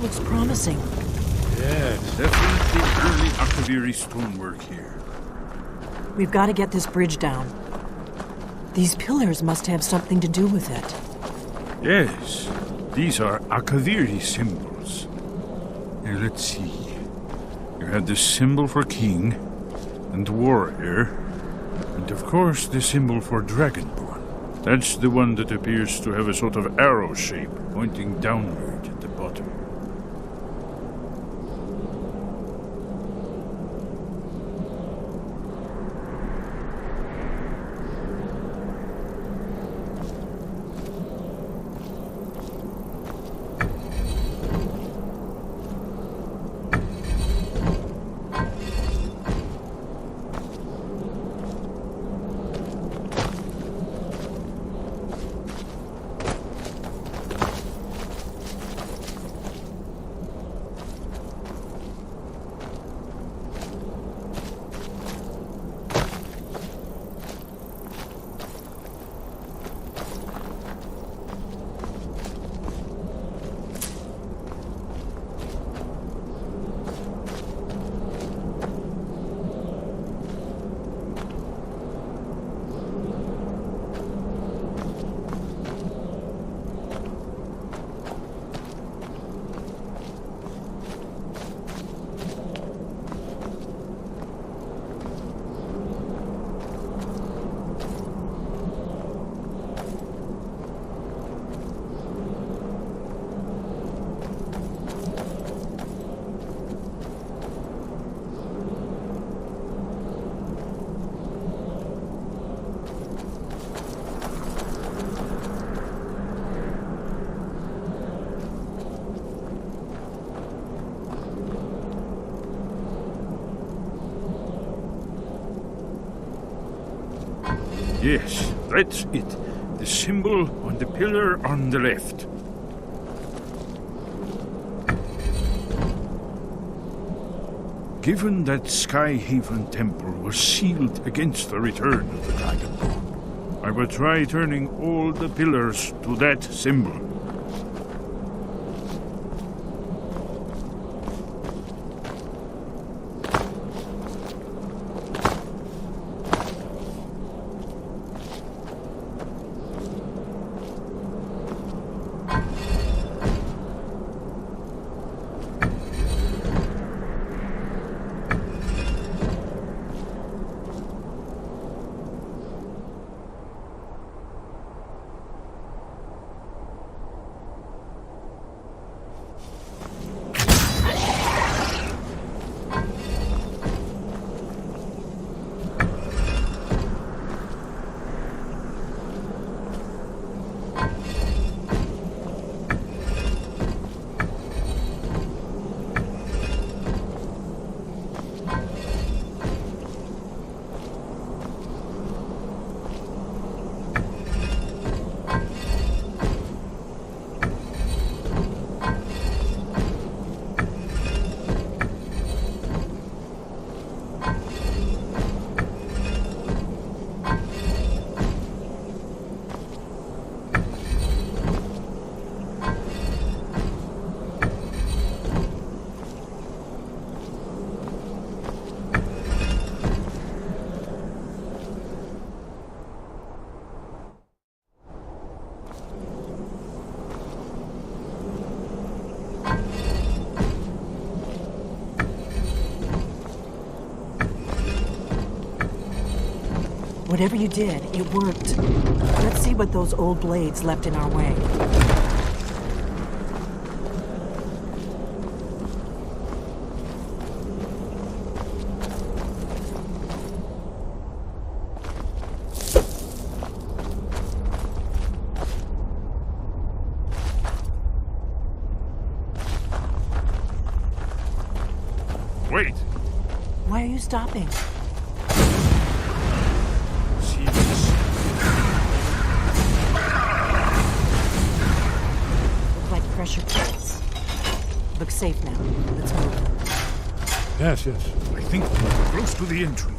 Looks promising. Yes, definitely early Akaviri stonework here. We've got to get this bridge down. These pillars must have something to do with it. Yes, these are Akaviri symbols. Here, let's see. You have the symbol for king and warrior, and of course the symbol for dragonborn. That's the one that appears to have a sort of arrow shape pointing downward at the bottom. Yes, that's it. The symbol on the pillar on the left. Given that Skyhaven Temple was sealed against the return of the Dragonborn, I will try turning all the pillars to that symbol. Whatever you did, it worked. Let's see what those old blades left in our way. Wait! Why are you stopping? See this? Look like pressure plates. Look safe now. Let's move. Yes. I think we're close to the entrance.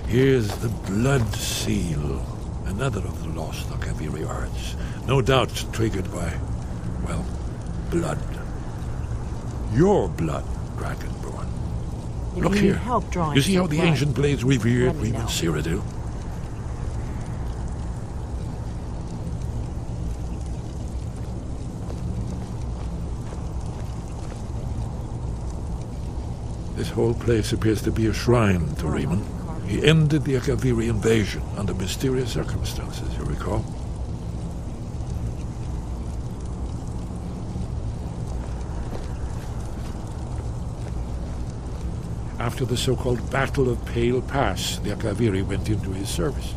Here's the blood seal, another of the lost Akaviri arts. No doubt triggered by, well, blood. Your blood, Dragonborn. If Look you here. need help drawing You see how some the blood, ancient blades revered let me know. Cyrodiil? This whole place appears to be a shrine to Riemann. He ended the Akaviri invasion under mysterious circumstances, you recall? After the so-called Battle of Pale Pass, the Akaviri went into his service.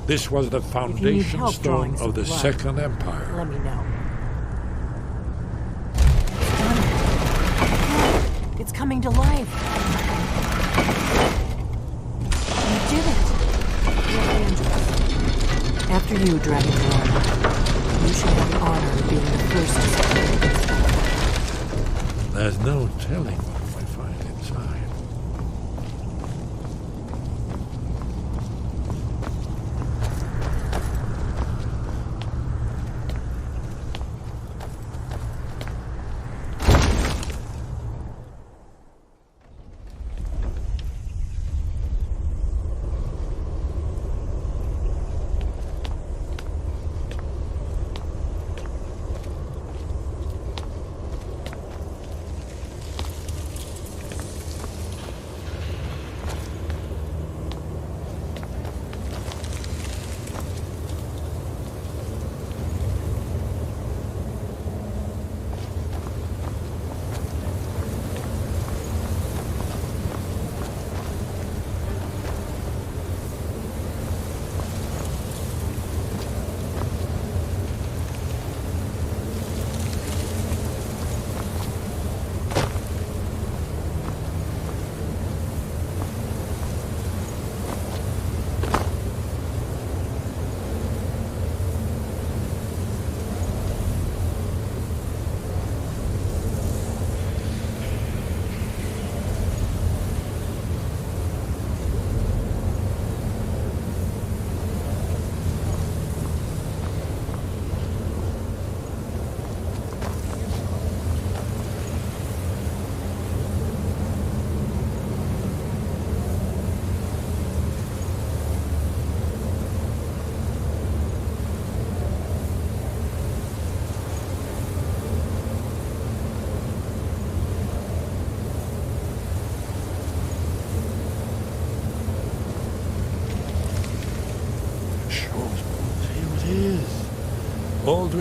This was the foundation help stone drawing of the some blood, Second Empire. let me know. It's coming to life. You did it. You're dangerous. After you, Dragonborn. You should have the honor of being the first to secure this spell. There's no telling what we might find inside.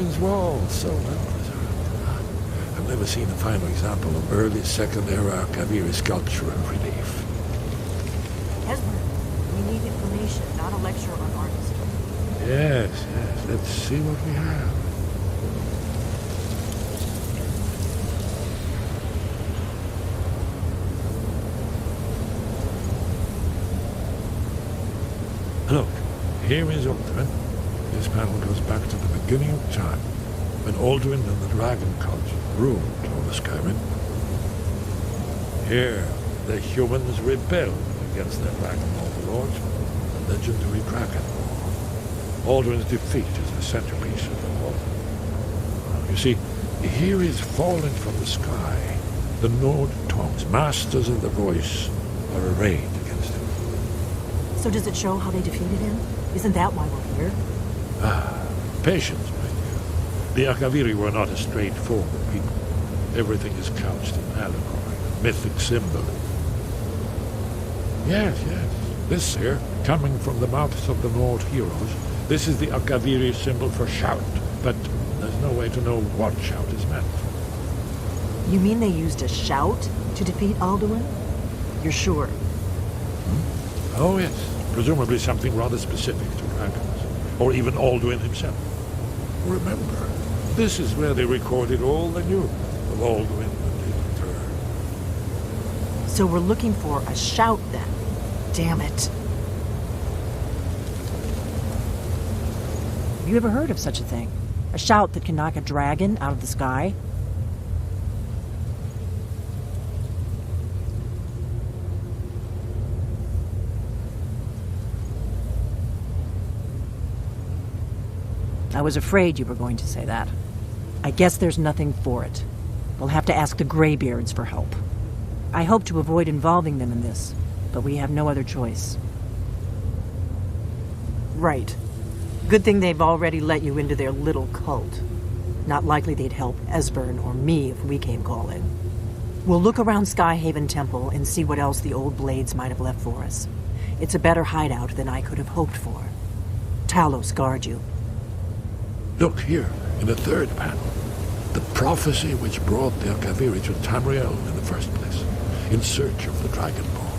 Arden's wall, so well preserved. I've never seen a finer example of early Second Era Kaviri sculpture and relief. Esmer, we need information, not a lecture on artistry. Yes, let's see what we have. Look, here is Alduin. This panel goes back to the beginning of time, when Alduin and the dragon cult ruled over Skyrim. Here, the humans rebelled against their dragon overlord, the legendary dragon. Alduin's defeat is the centerpiece of the whole. You see, here is falling from the sky. The Nord tongues, masters of the voice, are arrayed against him. So does it show how they defeated him? Isn't that why we're here? Patience, my dear. The Akaviri were not a straightforward people. Everything is couched in allegory, mythic symbol. Yes. This here, coming from the mouths of the Nord heroes, this is the Akaviri symbol for shout, but there's no way to know what shout is meant. You mean they used a shout to defeat Alduin? You're sure? Oh, yes. Presumably something rather specific to dragons, or even Alduin himself. Remember, this is where they recorded all they knew of Alduin and his return. So we're looking for a shout then. Damn it. Have you ever heard of such a thing? A shout that can knock a dragon out of the sky? I was afraid you were going to say that. I guess there's nothing for it. We'll have to ask the Greybeards for help. I hope to avoid involving them in this, but we have no other choice. Right. Good thing they've already let you into their little cult. Not likely they'd help Esbern or me if we came calling. We'll look around Skyhaven Temple and see what else the old blades might have left for us. It's a better hideout than I could have hoped for. Talos guard you. Look here, in the third panel. The prophecy which brought the Akaviri to Tamriel in the first place, in search of the Dragon Ball.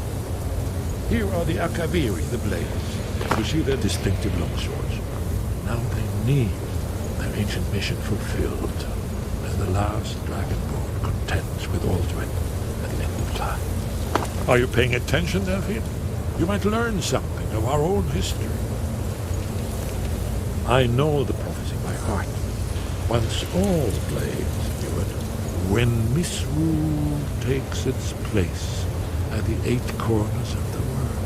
Here are the Akaviri, the blades. You see their distinctive longswords. Now they need their ancient mission fulfilled, as the last Dragonborn contends with Alduin at the end of time. Are you paying attention, Delphine? You might learn something of our own history. I know the prophecy by heart. Once all blades knew it, when misrule takes its place at the 8 corners of the world.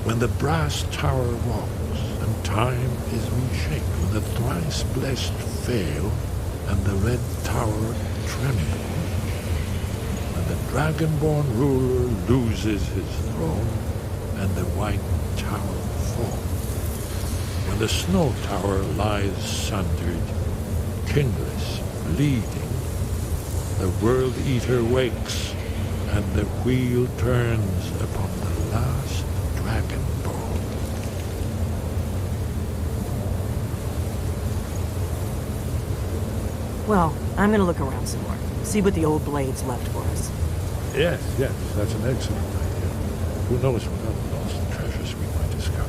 When the brass tower rocks and time is reshaped, when the thrice blessed fail and the red tower trembles, when the dragonborn ruler loses his throne and the white tower falls. When the snow tower lies sundered, kingless, bleeding, the World Eater wakes, and the wheel turns upon the last Dragon Ball. Well, I'm gonna look around some more. See what the old blades left for us. Yes, that's an excellent idea. Who knows what other lost treasures we might discover.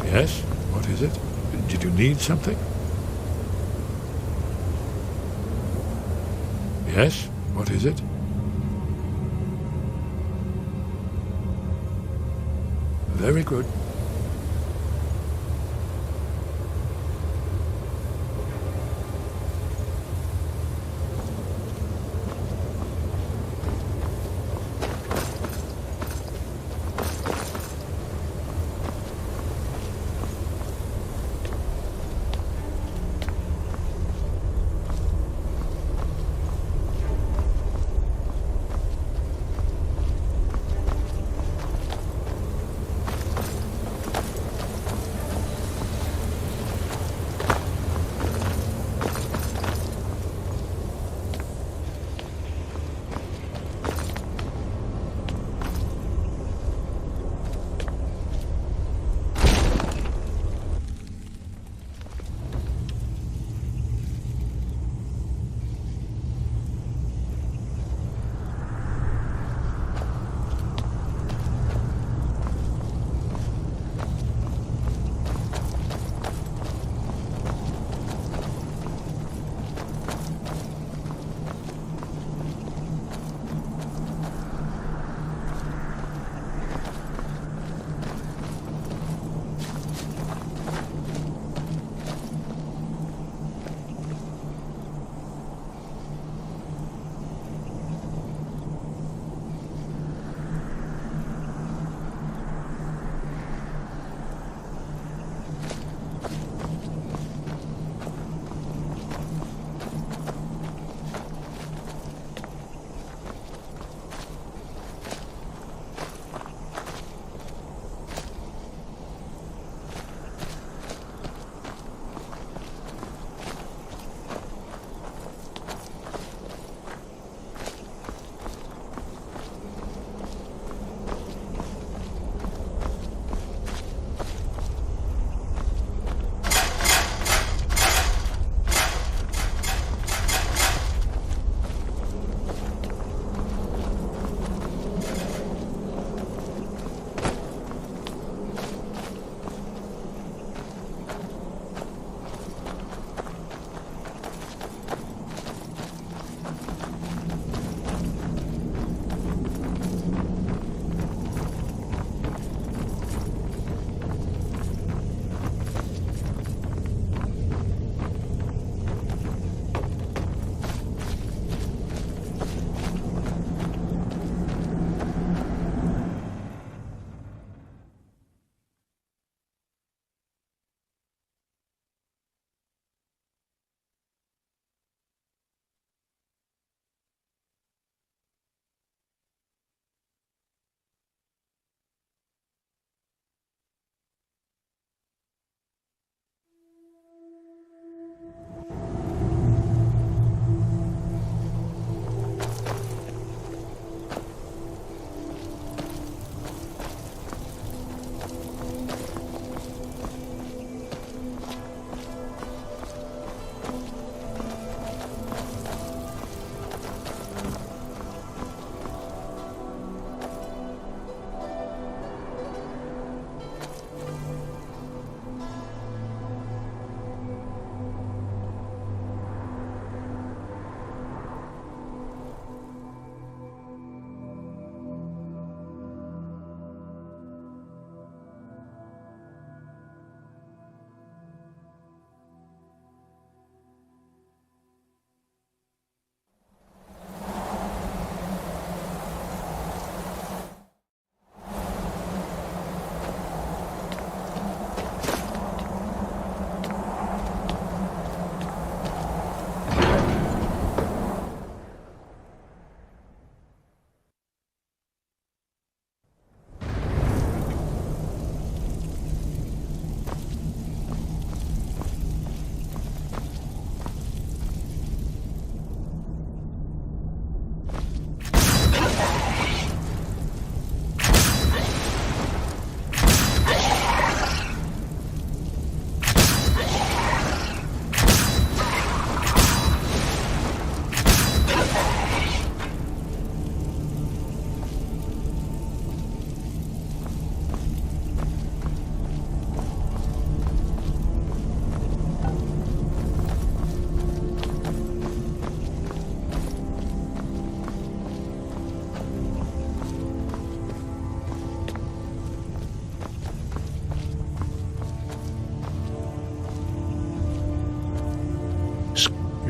Yes? What is it? Did you need something? Yes? What is it? Very good.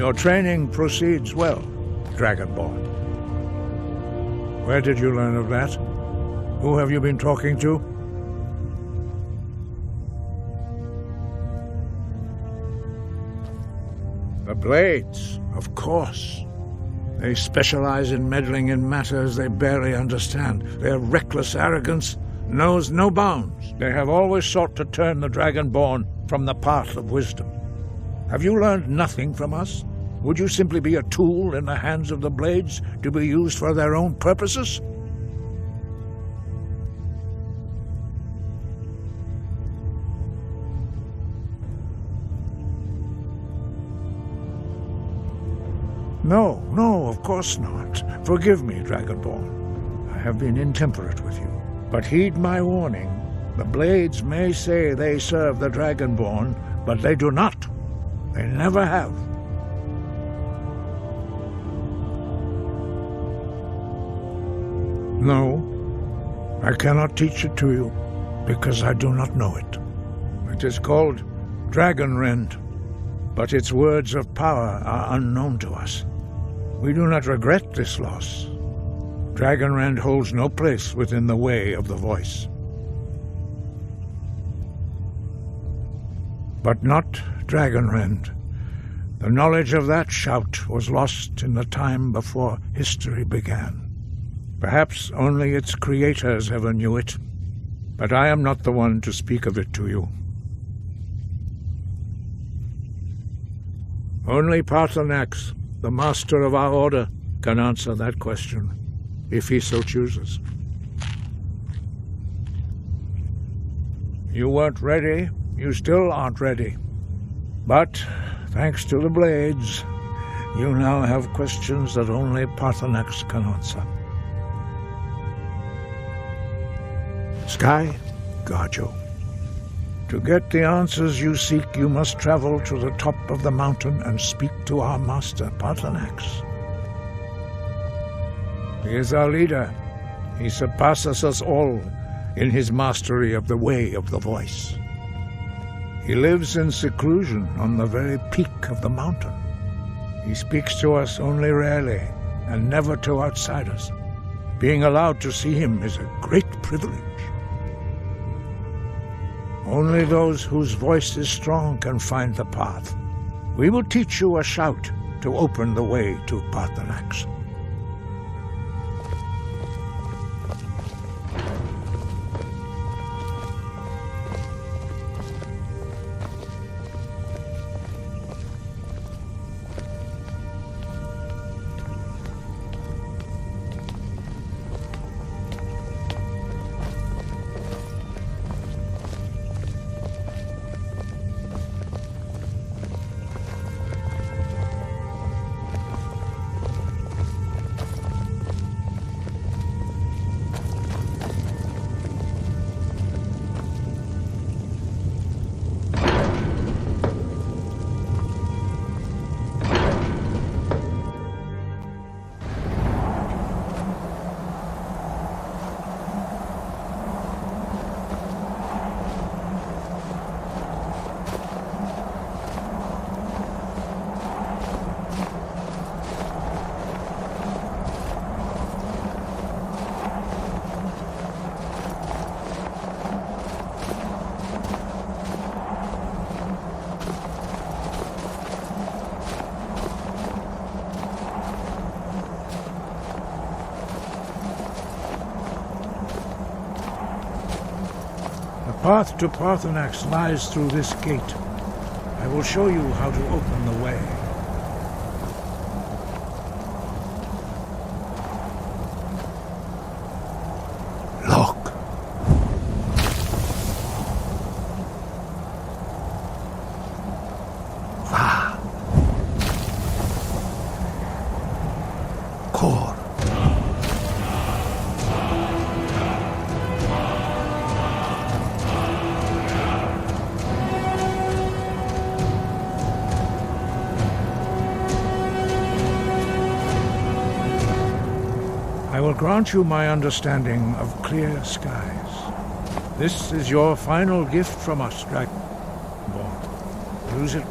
Your training proceeds well, Dragonborn. Where did you learn of that? Who have you been talking to? The Blades, of course. They specialize in meddling in matters they barely understand. Their reckless arrogance knows no bounds. They have always sought to turn the Dragonborn from the path of wisdom. Have you learned nothing from us? Would you simply be a tool in the hands of the Blades to be used for their own purposes? No, of course not. Forgive me, Dragonborn. I have been intemperate with you. But heed my warning. The Blades may say they serve the Dragonborn, but they do not. They never have. No, I cannot teach it to you, because I do not know it. It is called Dragonrend, but its words of power are unknown to us. We do not regret this loss. Dragonrend holds no place within the way of the voice. But not Dragonrend. The knowledge of that shout was lost in the time before history began. Perhaps only its creators ever knew it, but I am not the one to speak of it to you. Only Paarthurnax, the master of our order, can answer that question, if he so chooses. You weren't ready. You still aren't ready. But, thanks to the Blades, you now have questions that only Paarthurnax can answer. Sky, guard you. To get the answers you seek, you must travel to the top of the mountain and speak to our master, Paarthurnax. He is our leader. He surpasses us all in his mastery of the way of the voice. He lives in seclusion on the very peak of the mountain. He speaks to us only rarely, and never to outsiders. Being allowed to see him is a great privilege. Only those whose voice is strong can find the path. We will teach you a shout to open the way to Paarthurnax. The path to Paarthurnax lies through this gate. I will show you how to open the way. Look. Va. Core. I will grant you my understanding of clear skies. This is your final gift from us, Dragonborn. Use it.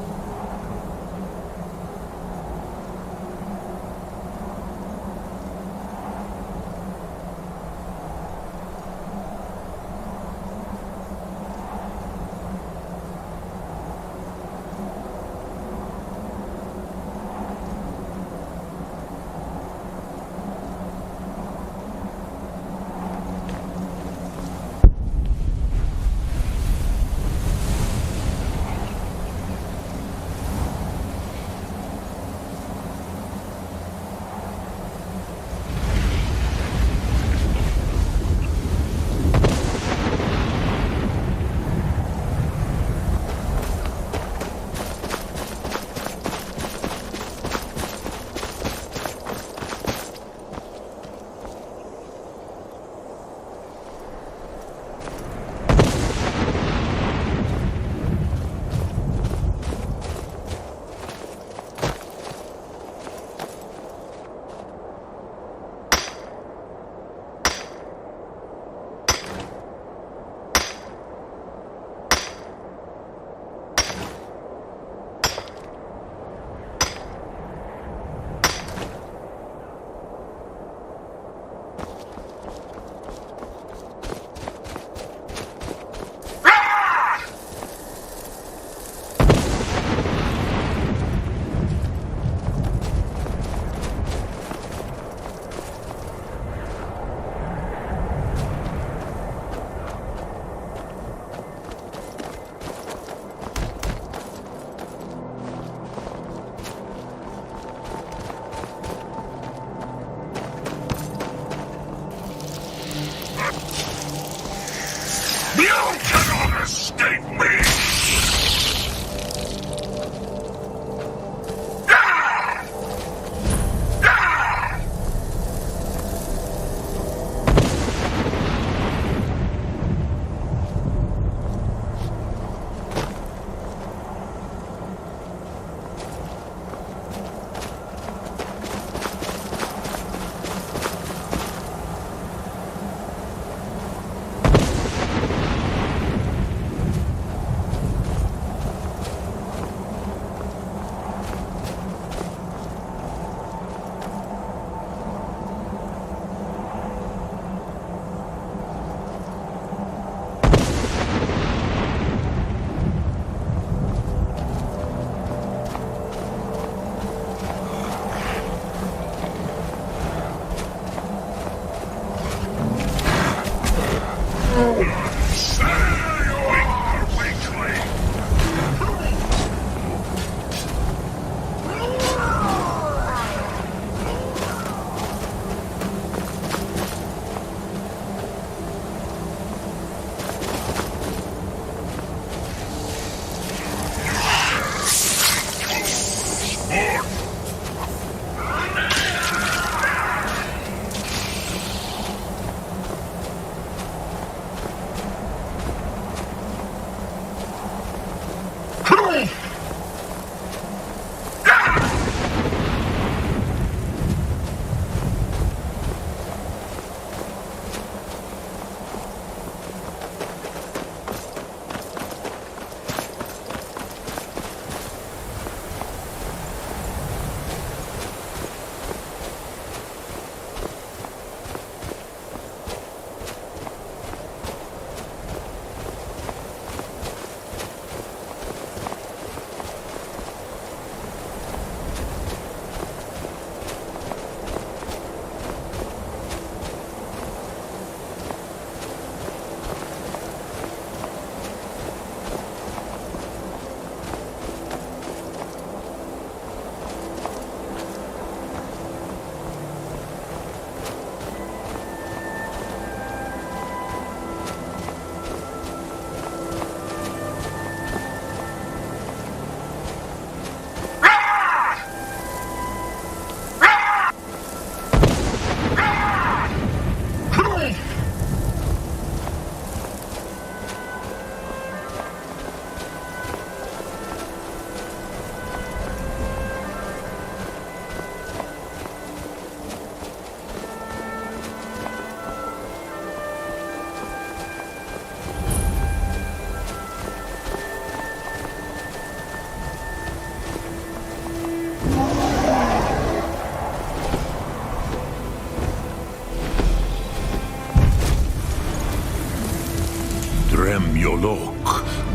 You cannot escape me!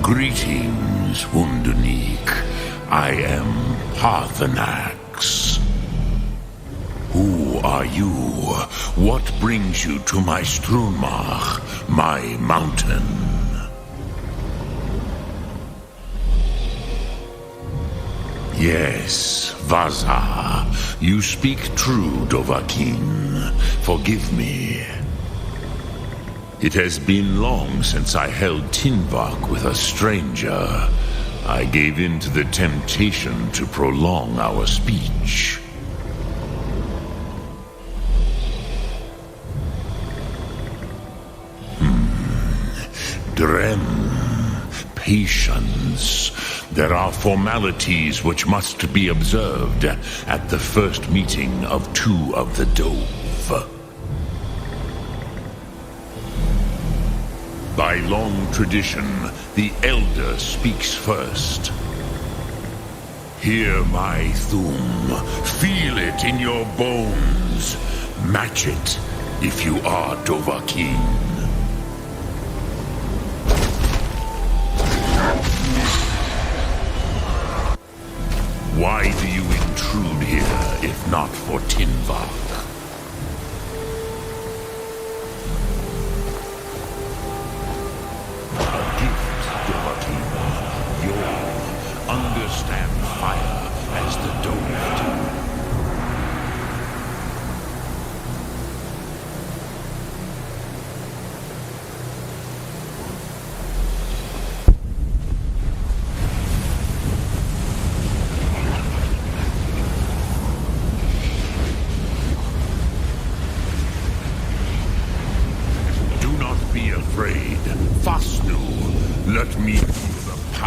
Greetings, Wunderneek. I am Phynaster. Who are you? What brings you to my Strunmach, my mountain? Yes, Vaza. You speak true, Dovahkiin. Forgive me. It has been long since I held Tinvak with a stranger. I gave in to the temptation to prolong our speech. Drem. Patience. There are formalities which must be observed at the first meeting of two of the Dove. By long tradition, the Elder speaks first. Hear my Thu'um. Feel it in your bones. Match it if you are Dovahkiin. Why do you intrude here if not for Tinvak? Understand fire as the Dove do.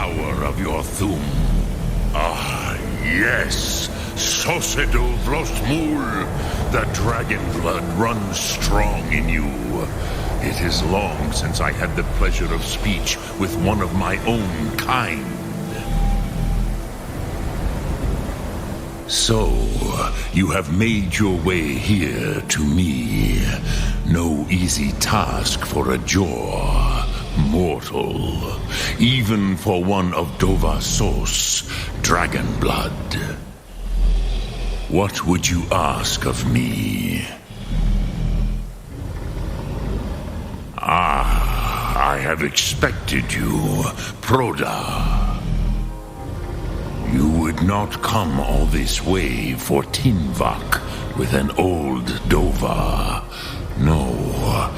power of your Thu'um. Ah, yes, Sosedo Vlostmul. The dragon blood runs strong in you. It is long since I had the pleasure of speech with one of my own kind. So, you have made your way here to me. No easy task for a jaw mortal, even for one of Dovassos, dragon blood. What would you ask of me? I have expected you, Proda. You would not come all this way for Tinvak with an old Dova. No,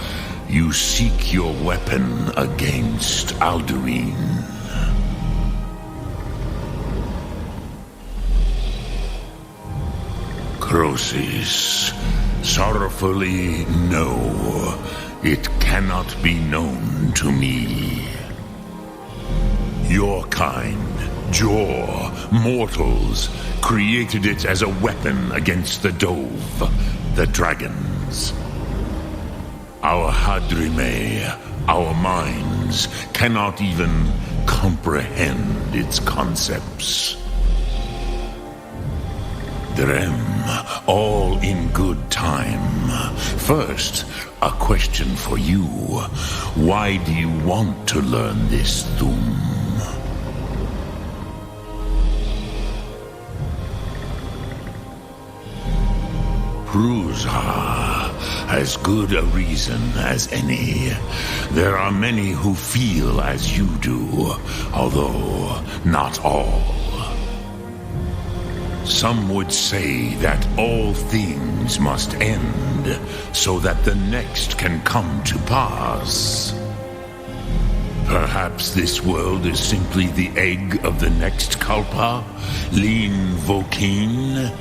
you seek your weapon against Alduin. Crosis, sorrowfully, no. It cannot be known to me. Your kind, Jaw, mortals, created it as a weapon against the Dove, the dragons. Our Hadrime, our minds, cannot even comprehend its concepts. Drem, all in good time. First, a question for you. Why do you want to learn this Thu'um? Prusa, as good a reason as any. There are many who feel as you do, although not all. Some would say that all things must end, so that the next can come to pass. Perhaps this world is simply the egg of the next Kalpa, Lin Vokin.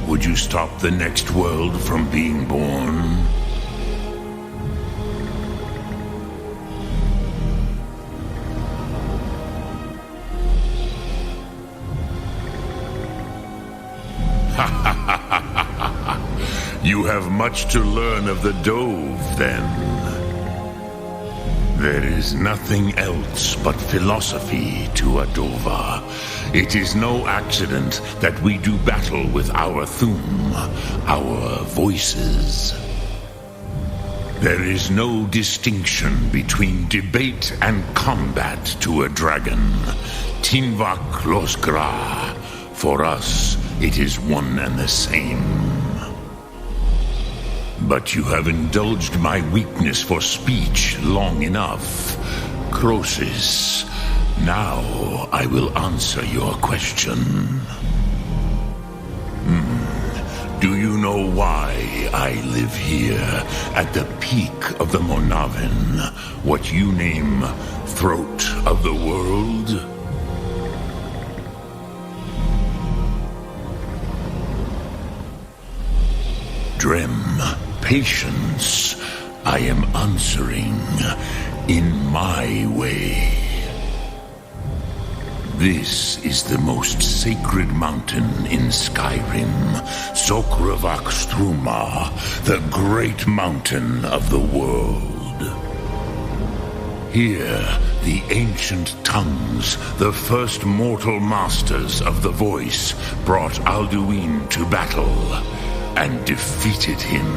Would you stop the next world from being born? You have much to learn of the Dove, then. There is nothing else but philosophy to a Dova. It is no accident that we do battle with our Thu'um, our voices. There is no distinction between debate and combat to a dragon. Tinvak Losgra. For us, it is one and the same. But you have indulged my weakness for speech long enough. Crosis, now I will answer your question. Do you know why I live here, at the peak of the Monavin, what you name throat of the world? Drem, patience. I am answering in my way. This is the most sacred mountain in Skyrim, Sokravak Struma, the great mountain of the world. Here, the ancient tongues, the first mortal masters of the voice, brought Alduin to battle and defeated him.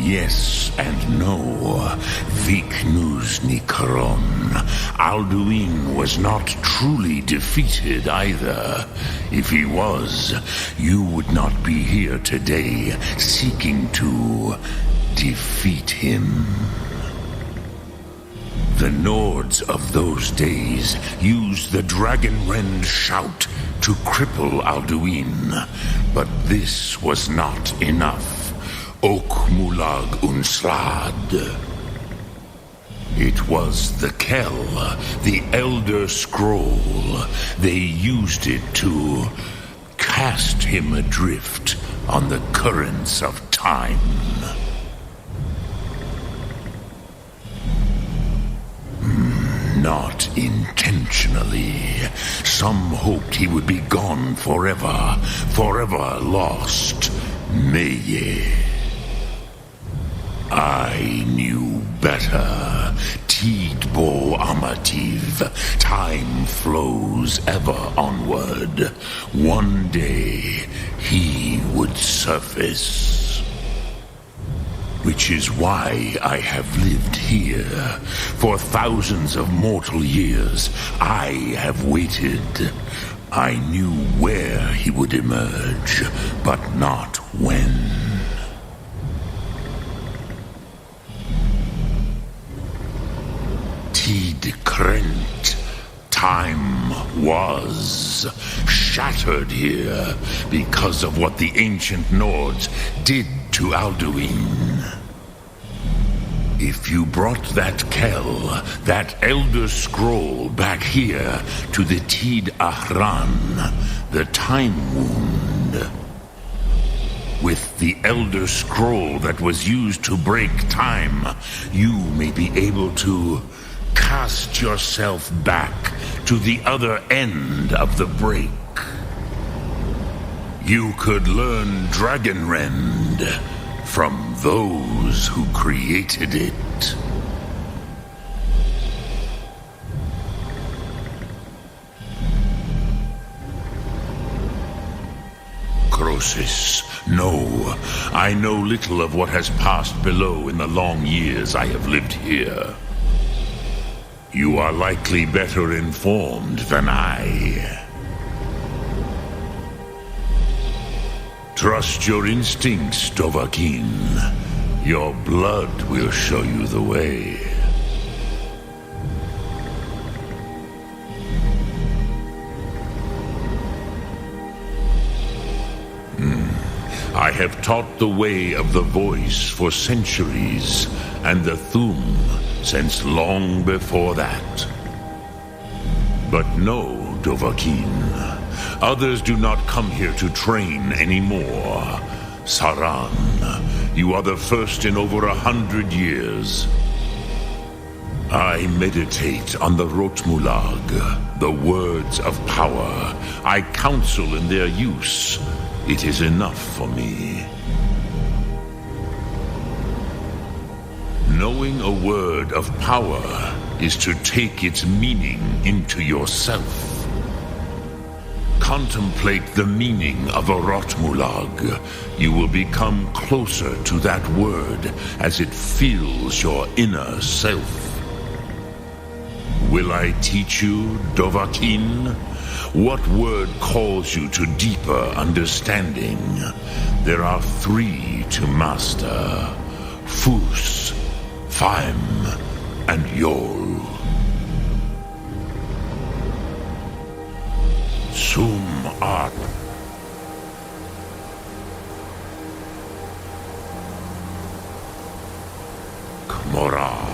Yes and no. Viknus Nikaron. Alduin was not truly defeated either. If he was, you would not be here today seeking to defeat him. The Nords of those days used the Dragon Rend shout to cripple Alduin, but this was not enough. Ok Mulag Unslad. It was the Kell, the Elder Scroll. They used it to cast him adrift on the currents of time. not intentionally. Some hoped he would be gone forever, forever lost. Meye. I knew better. Tidbo Amativ. Time flows ever onward. One day he would surface. Which is why I have lived here. For thousands of mortal years, I have waited. I knew where he would emerge, but not when. Tid Krent. Time was shattered here because of what the ancient Nords did to Alduin. If you brought that Kell, that Elder Scroll back here to the Tid Ahran, the Time Wound, with the Elder Scroll that was used to break time, you may be able to cast yourself back to the other end of the break. You could learn Dragonrend from those who created it. Croesus, no. I know little of what has passed below in the long years I have lived here. You are likely better informed than I. Trust your instincts, Dovahkiin. Your blood will show you the way. I have taught the way of the voice for centuries, and the Thu'um since long before that. But no, Dovahkiin. Others do not come here to train anymore. Saran, you are the first in over 100 years. I meditate on the Rotmulag, the words of power. I counsel in their use. It is enough for me. Knowing a word of power is to take its meaning into yourself. Contemplate the meaning of a Rotmulag. You will become closer to that word as it fills your inner self. Will I teach you, Dovahkiin? What word calls you to deeper understanding? There are 3 to master: Fus, Faim, and Yol. Sum Art. Kmora.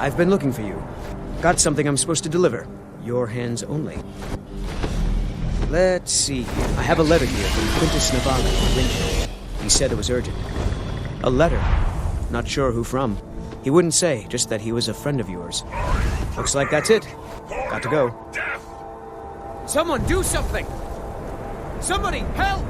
I've been looking for you. Got something I'm supposed to deliver. Your hands only. Let's see here. I have a letter here from Quintus Navarro in Winter. He said it was urgent. A letter. Not sure who from. He wouldn't say, just that he was a friend of yours. Looks like that's it. Got to go. Someone do something! Somebody, help!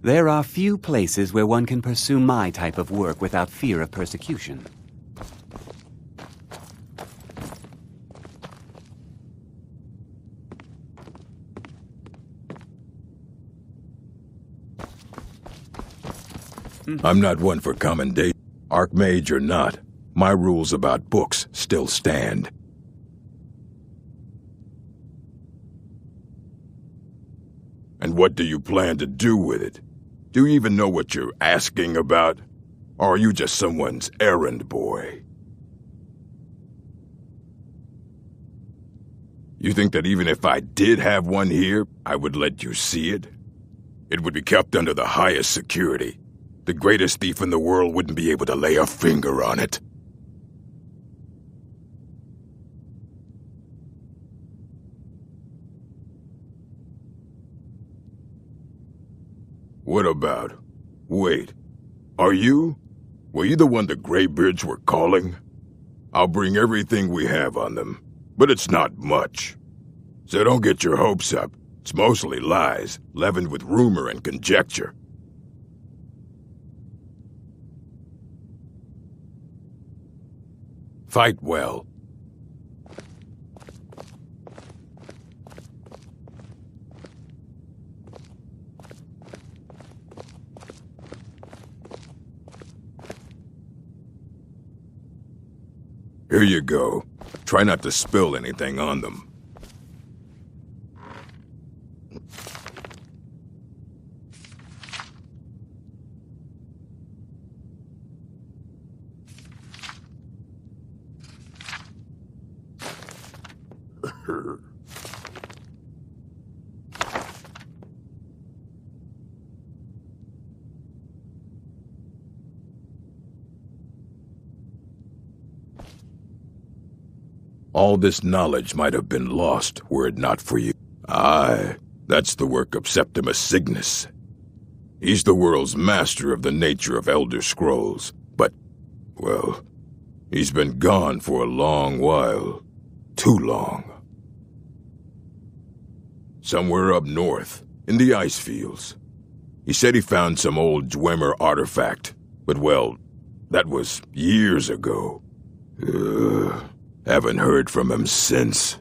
There are few places where one can pursue my type of work without fear of persecution. I'm not one for commendation. Archmage or not, my rules about books still stand. And what do you plan to do with it? Do you even know what you're asking about? Or are you just someone's errand boy? You think that even if I did have one here, I would let you see it? It would be kept under the highest security. The greatest thief in the world wouldn't be able to lay a finger on it. What about? Wait. Are you? Were you the one the Greybeards were calling? I'll bring everything we have on them, but it's not much. So don't get your hopes up. It's mostly lies, leavened with rumor and conjecture. Fight well. Here you go. Try not to spill anything on them. All this knowledge might have been lost were it not for you. Aye, that's the work of Septimus Cygnus. He's the world's master of the nature of Elder Scrolls, but, well, he's been gone for a long while. Too long. Somewhere up north, in the ice fields. He said he found some old Dwemer artifact, but well, that was years ago. Haven't heard from him since.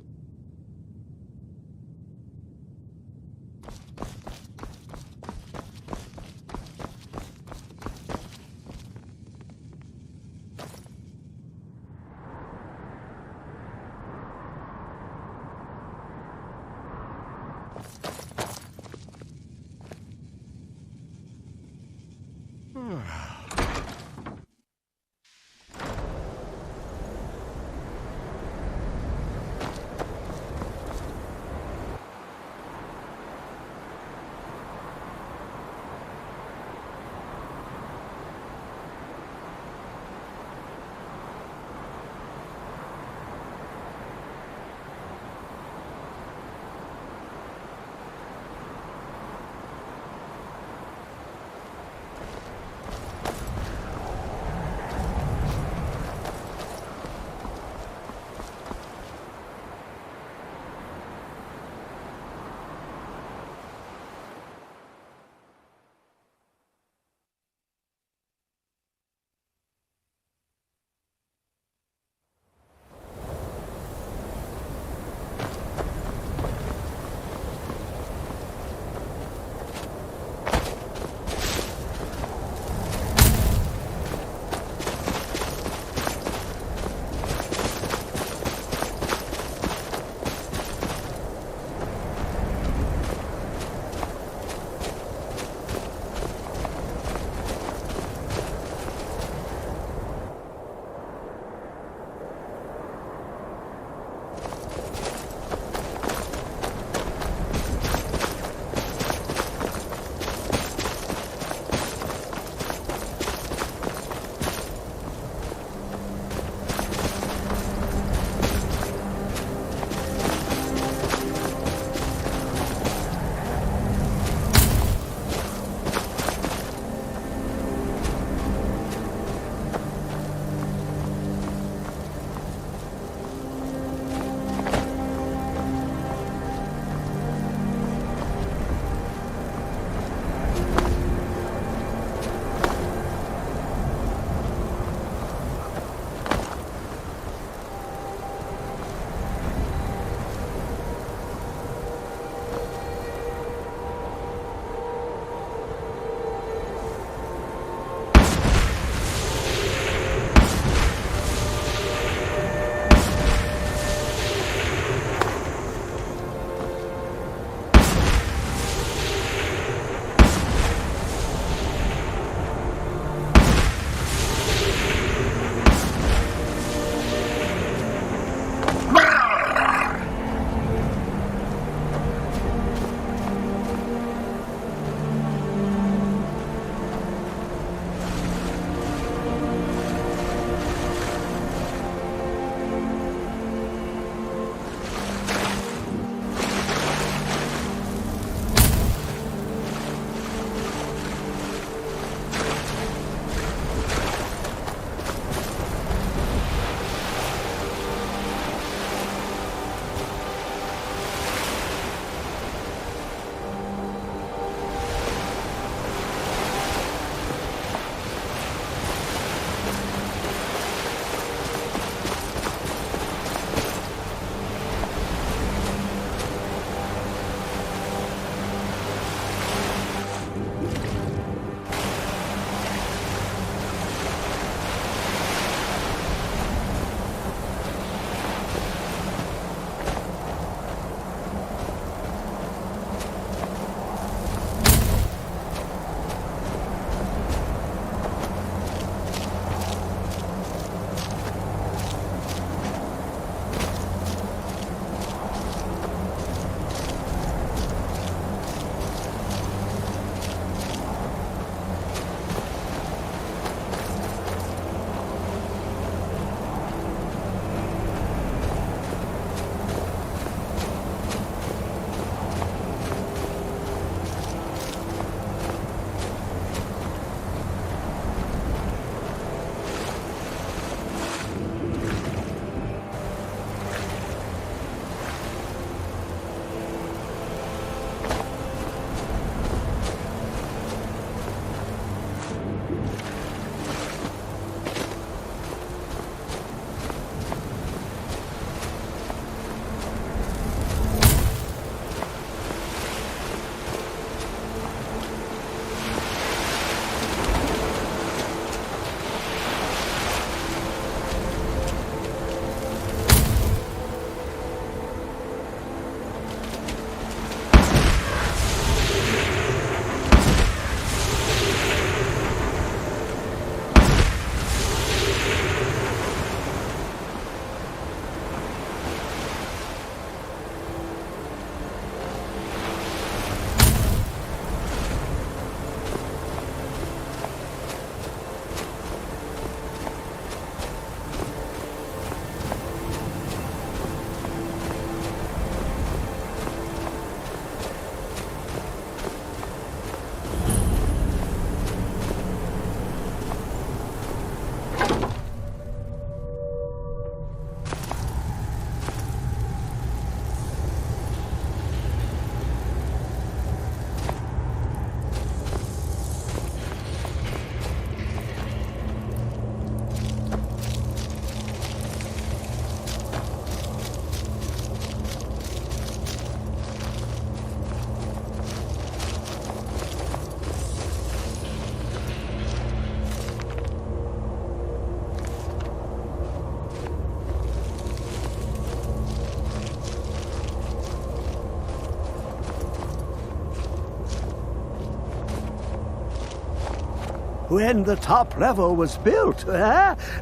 When the top level was built,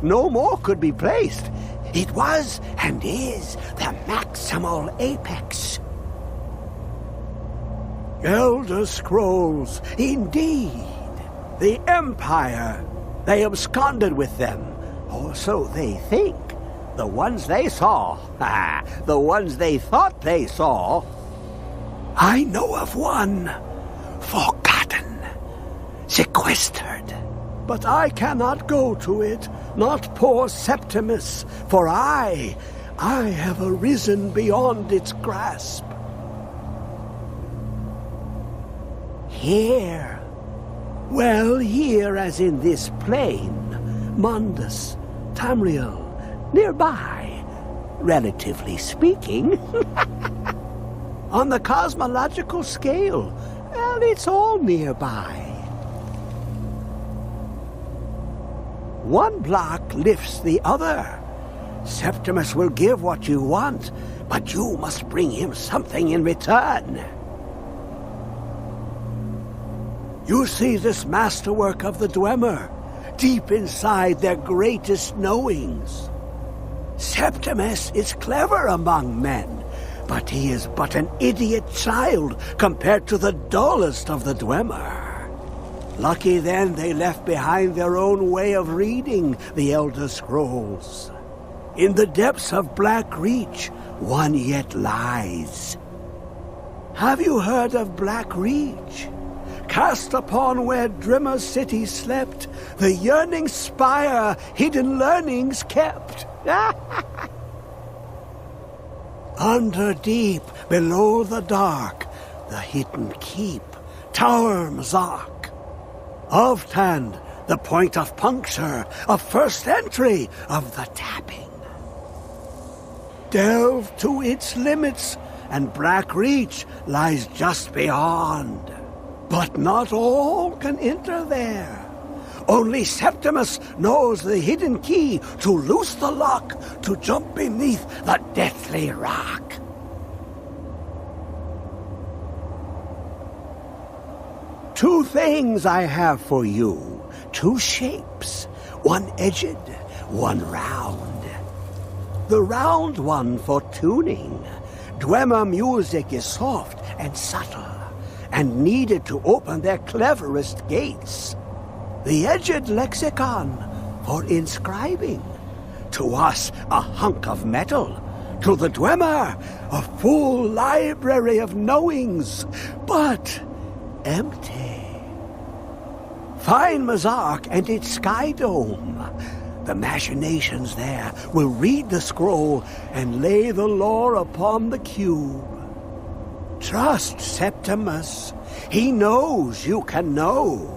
no more could be placed. It was and is the maximal apex. Elder Scrolls, indeed. The Empire. They absconded with them, or so they think. The ones they saw, the ones they thought they saw. I know of one, forgotten, sequestered. But I cannot go to it, not poor Septimus, for I have arisen beyond its grasp. Here, well, here as in this plain, Mundus, Tamriel, nearby, relatively speaking. On the cosmological scale, well, it's all nearby. One block lifts the other. Septimus will give what you want, but you must bring him something in return. You see this masterwork of the Dwemer, deep inside their greatest knowings. Septimus is clever among men, but he is but an idiot child compared to the dullest of the Dwemer. Lucky then they left behind their own way of reading the Elder Scrolls. In the depths of Black Reach, one yet lies. Have you heard of Black Reach? Cast upon where Drimmer City slept, the yearning spire hidden learnings kept. Under deep, below the dark, the hidden keep, Tower Mazark. Of Tand, the point of puncture, of first entry, of the tapping. Delve to its limits, and Black Reach lies just beyond. But not all can enter there. Only Septimus knows the hidden key to loose the lock, to jump beneath the deathly rock. Two things I have for you. Two shapes. One edged, one round. The round one for tuning. Dwemer music is soft and subtle, and needed to open their cleverest gates. The edged lexicon for inscribing. To us, a hunk of metal. To the Dwemer, a full library of knowings, but empty. Find Mazark and its sky dome. The machinations there will read the scroll and lay the lore upon the cube. Trust Septimus. He knows you can know.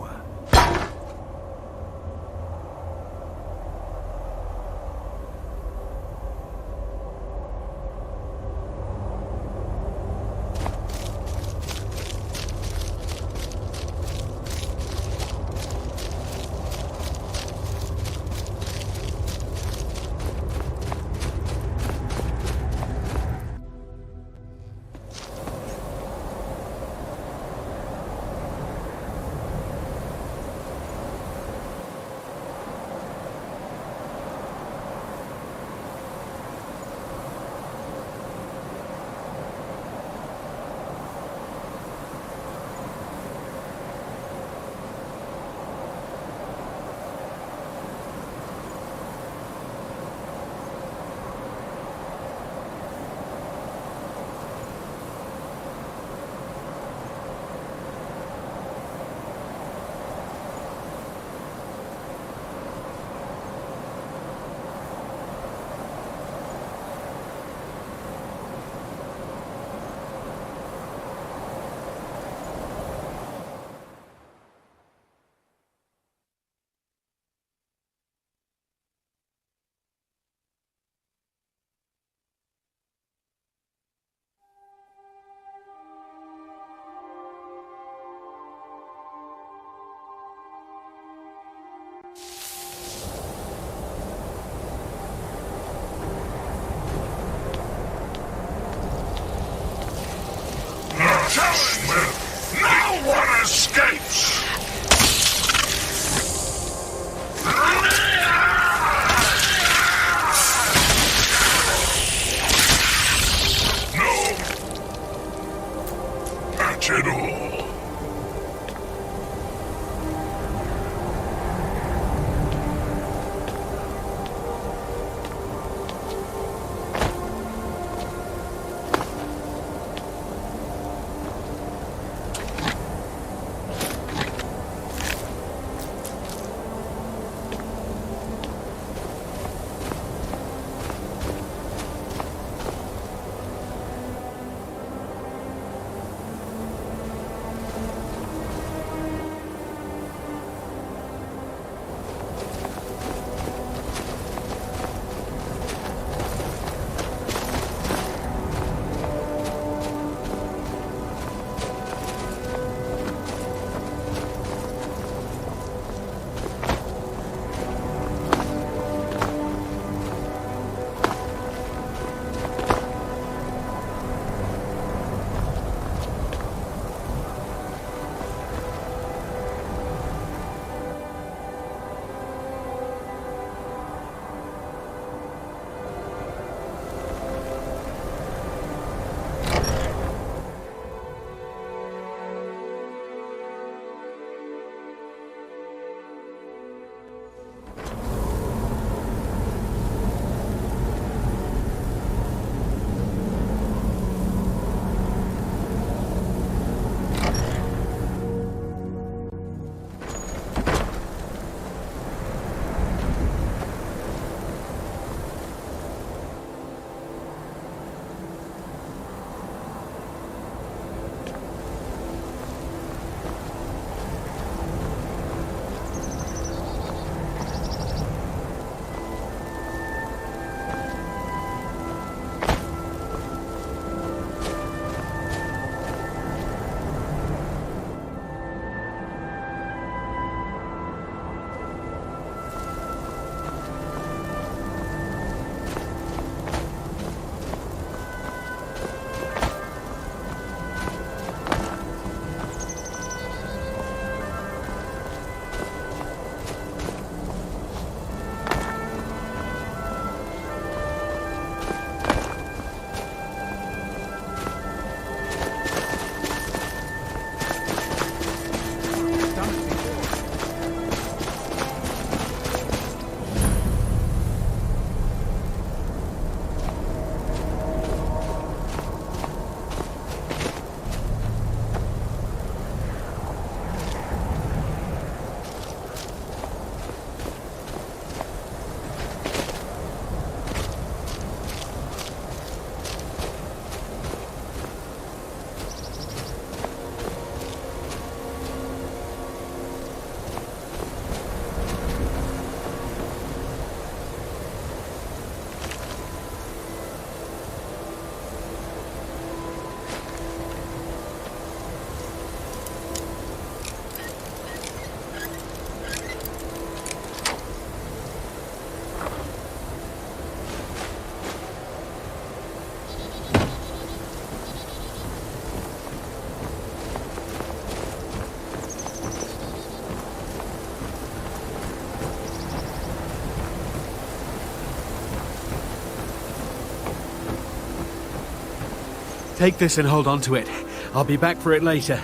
Take this and hold on to it. I'll be back for it later.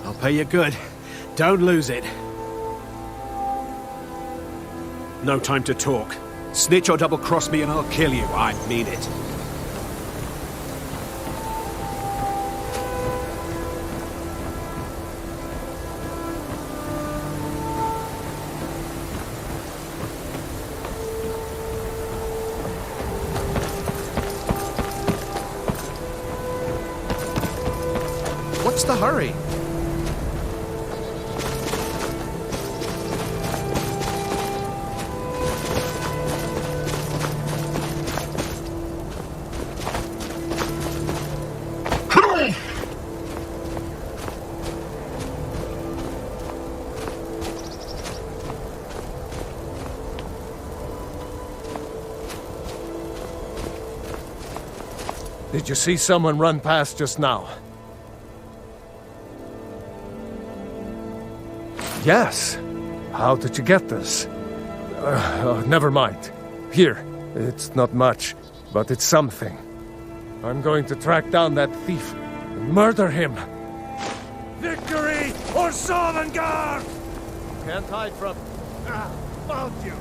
I'll pay you good. Don't lose it. No time to talk. Snitch or double-cross me and I'll kill you. I mean it. What's the hurry? Did you see someone run past just now? Yes. How did you get this? Never mind. Here. It's not much, but it's something. I'm going to track down that thief and murder him. Victory or Sovngarde! Can't hide from... found you!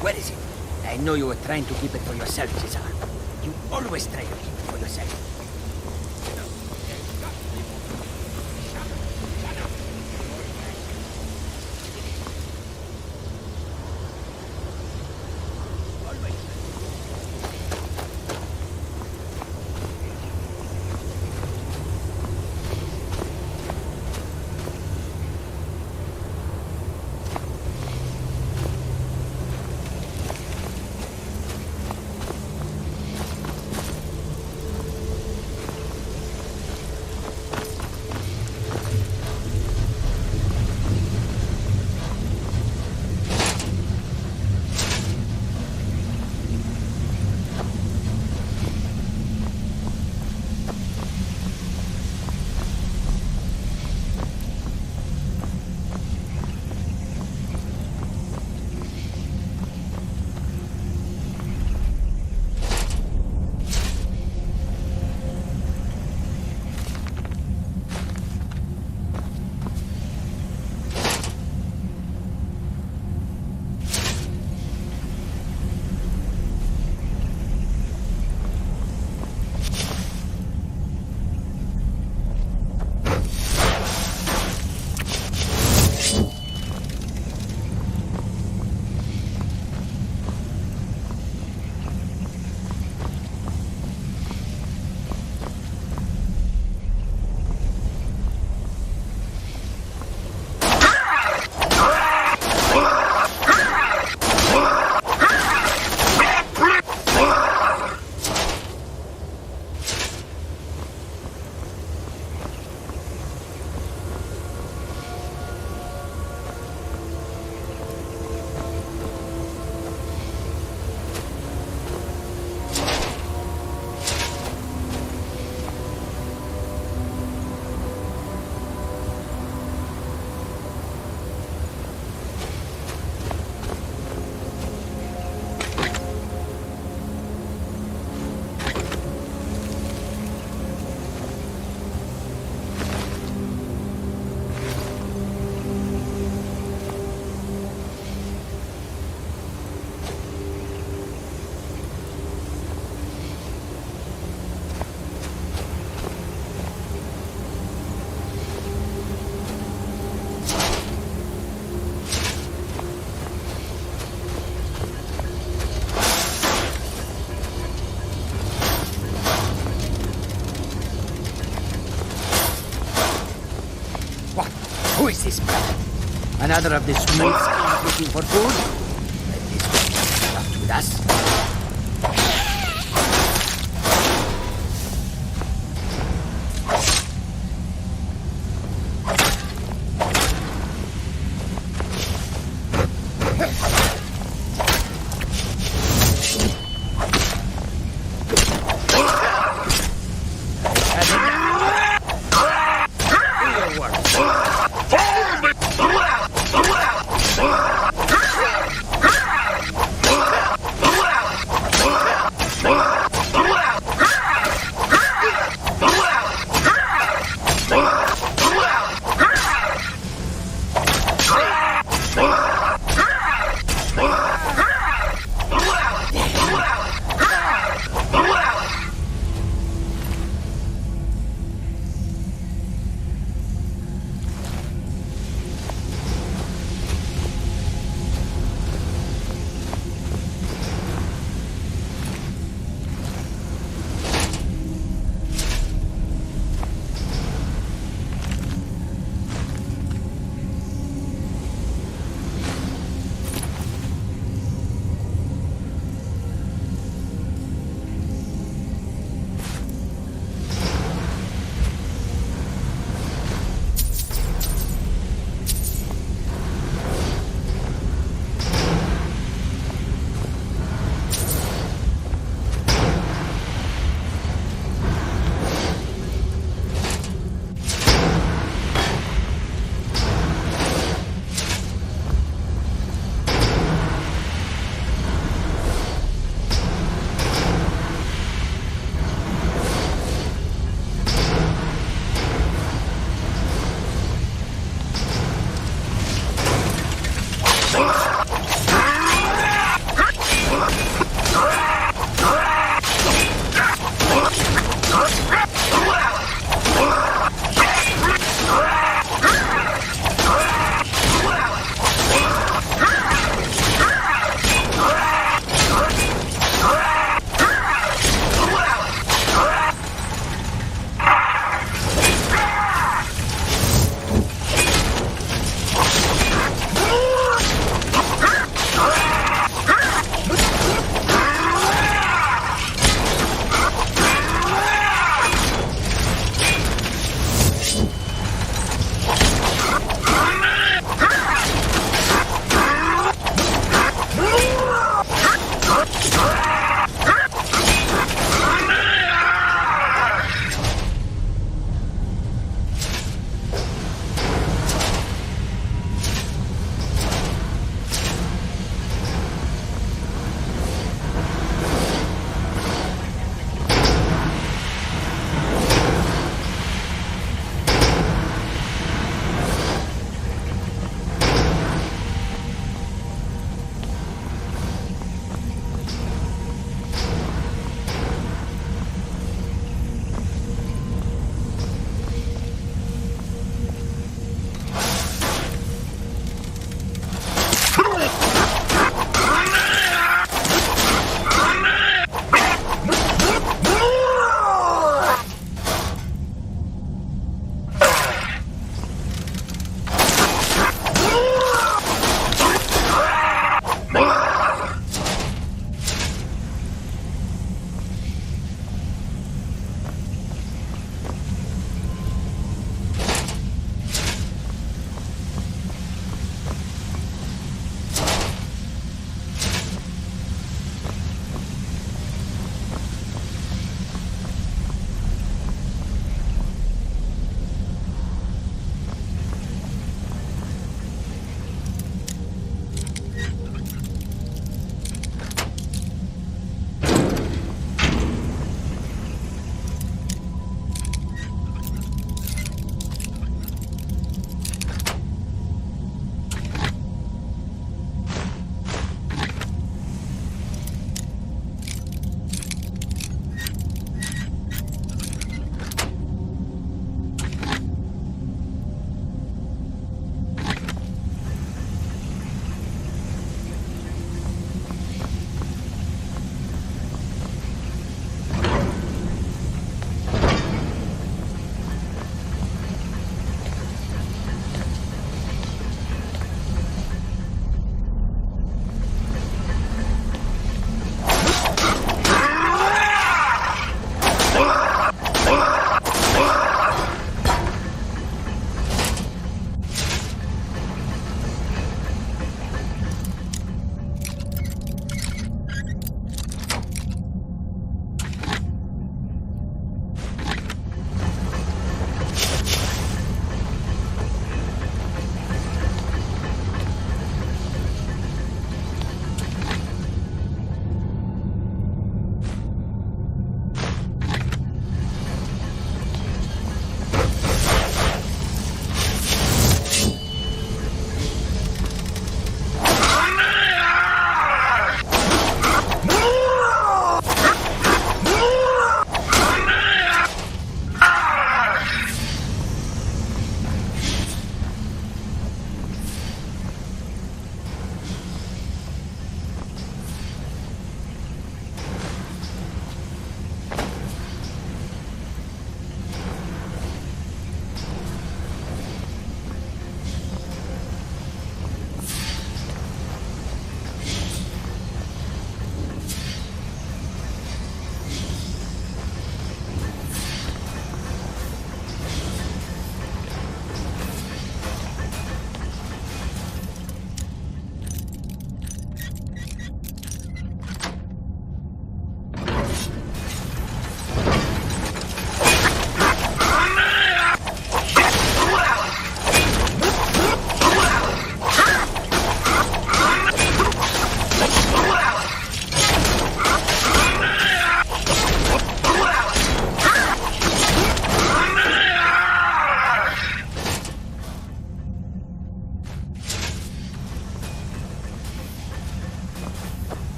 Where is it? I know you were trying to keep it for yourself, Cesar. You always try to keep it for yourself. Another of the smooth skins looking for food? This comes with us.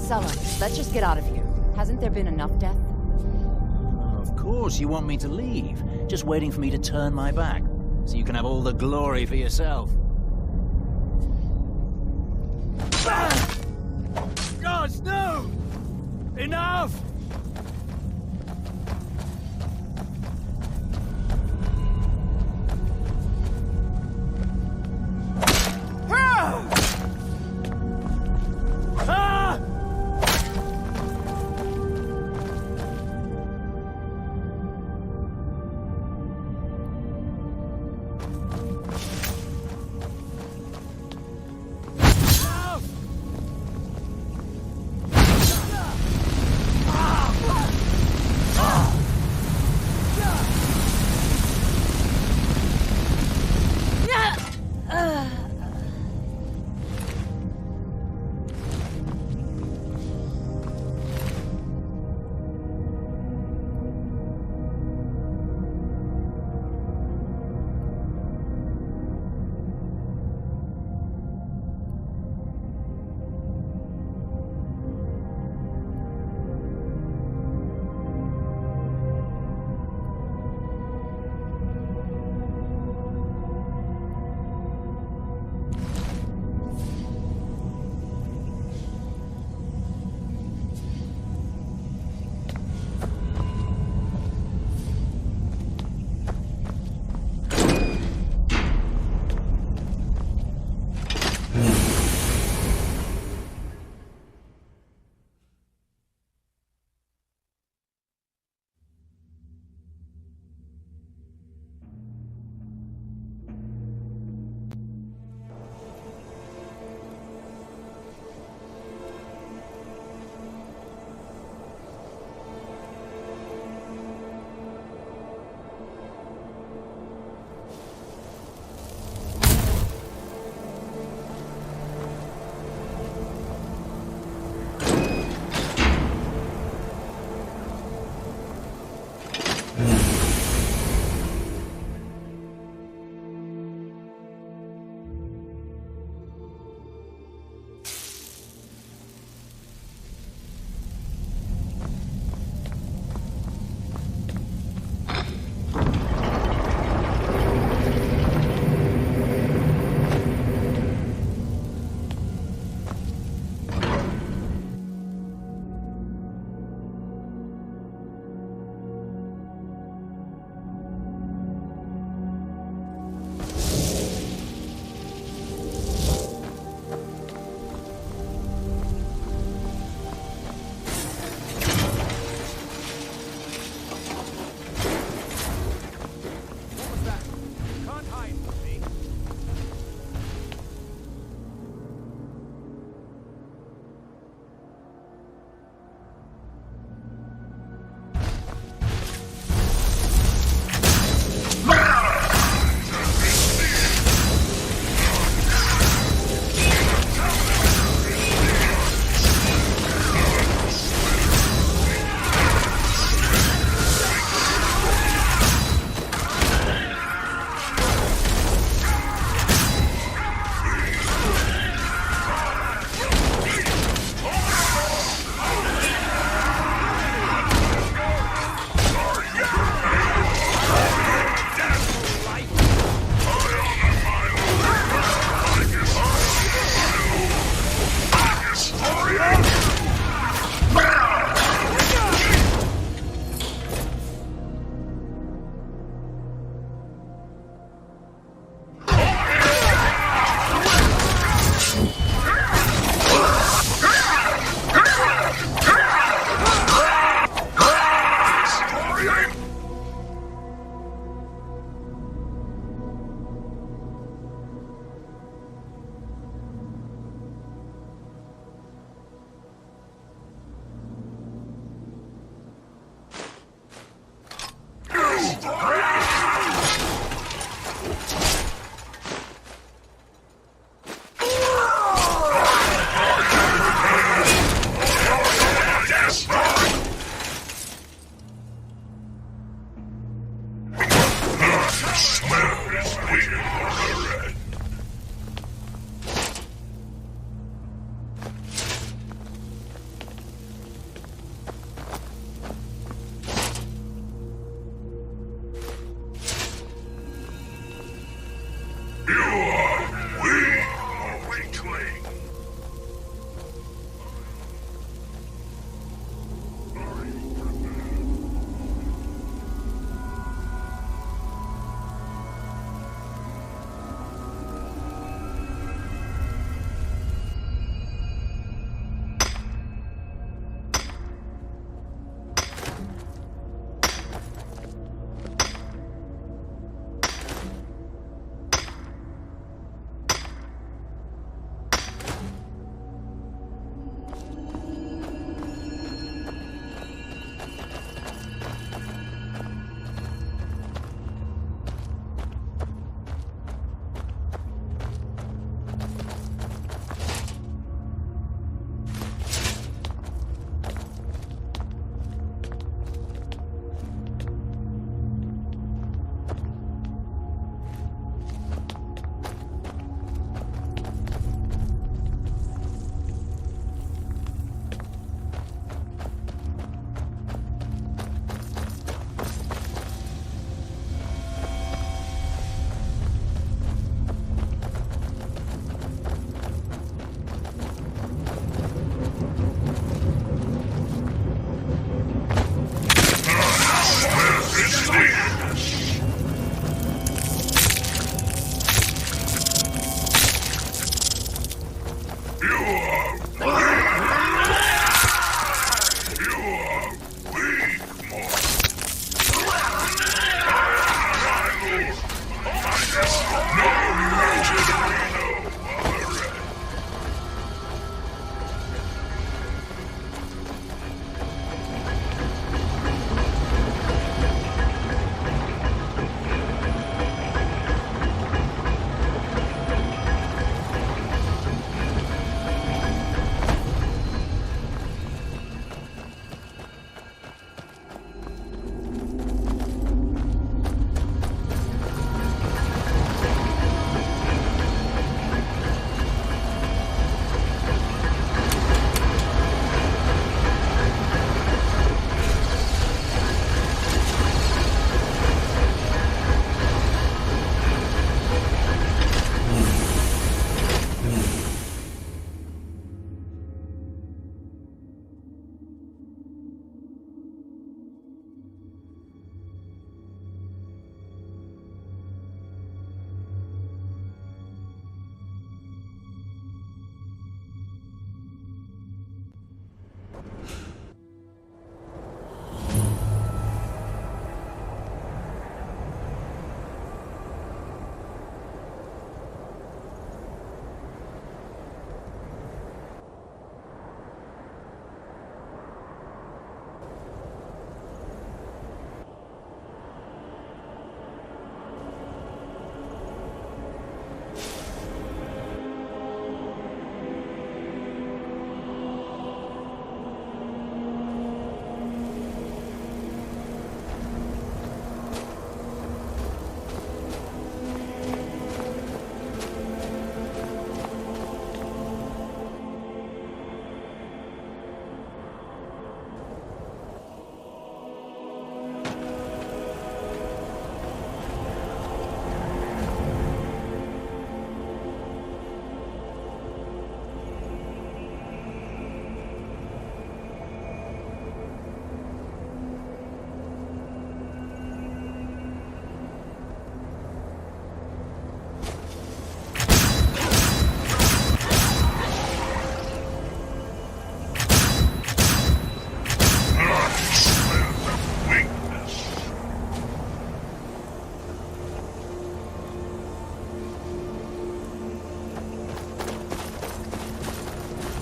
Sulla, let's just get out of here. Hasn't there been enough death? Of course you want me to leave. Just waiting for me to turn my back, so you can have all the glory for yourself. Gods, no! Enough!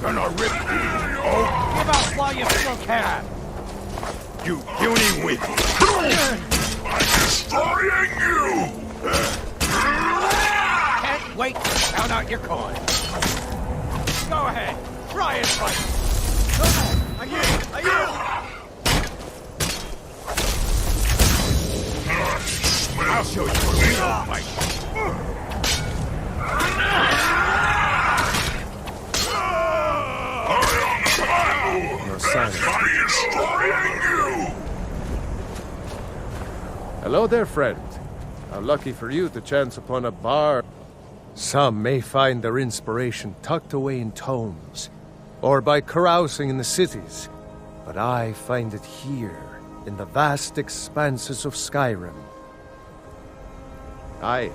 gonna rip you. Oh, Give up while you still can! you puny weak. I'm destroying you! Can't wait to count out your coin. Go ahead, try and fight. I'll show you a real fight. No sign. I'm destroying you! Hello there, friend. How lucky for you to chance upon a bar. Some may find their inspiration tucked away in tomes, or by carousing in the cities, but I find it here, in the vast expanses of Skyrim. Aye.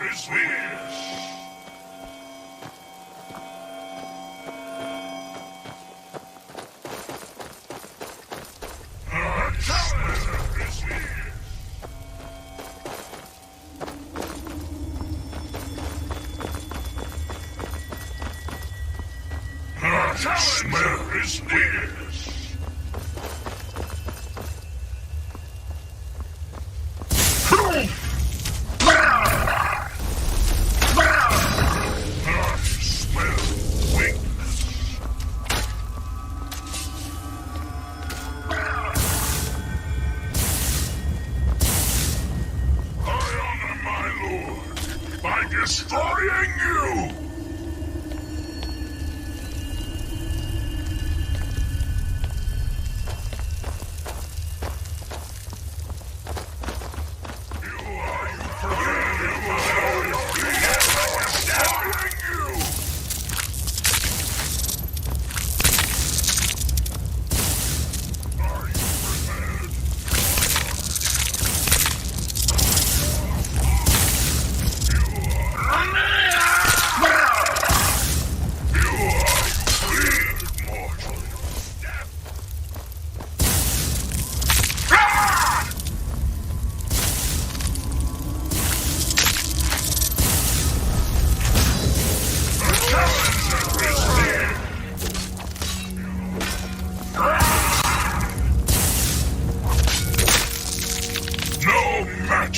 is fierce. Our challenger is fierce. Our challenger is fierce. Destroying you!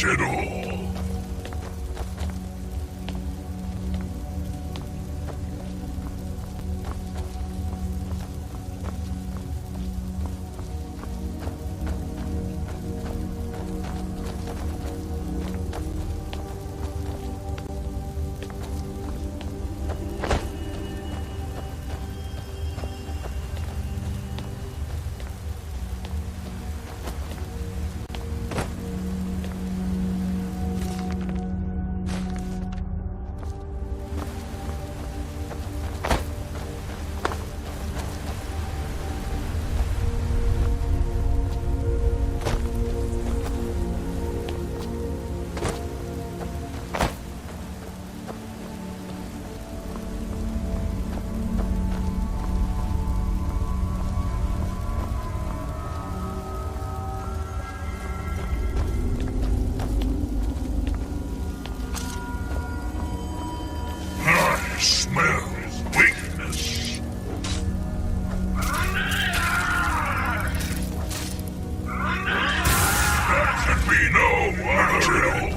At all. Smell weakness. There can be no other at all.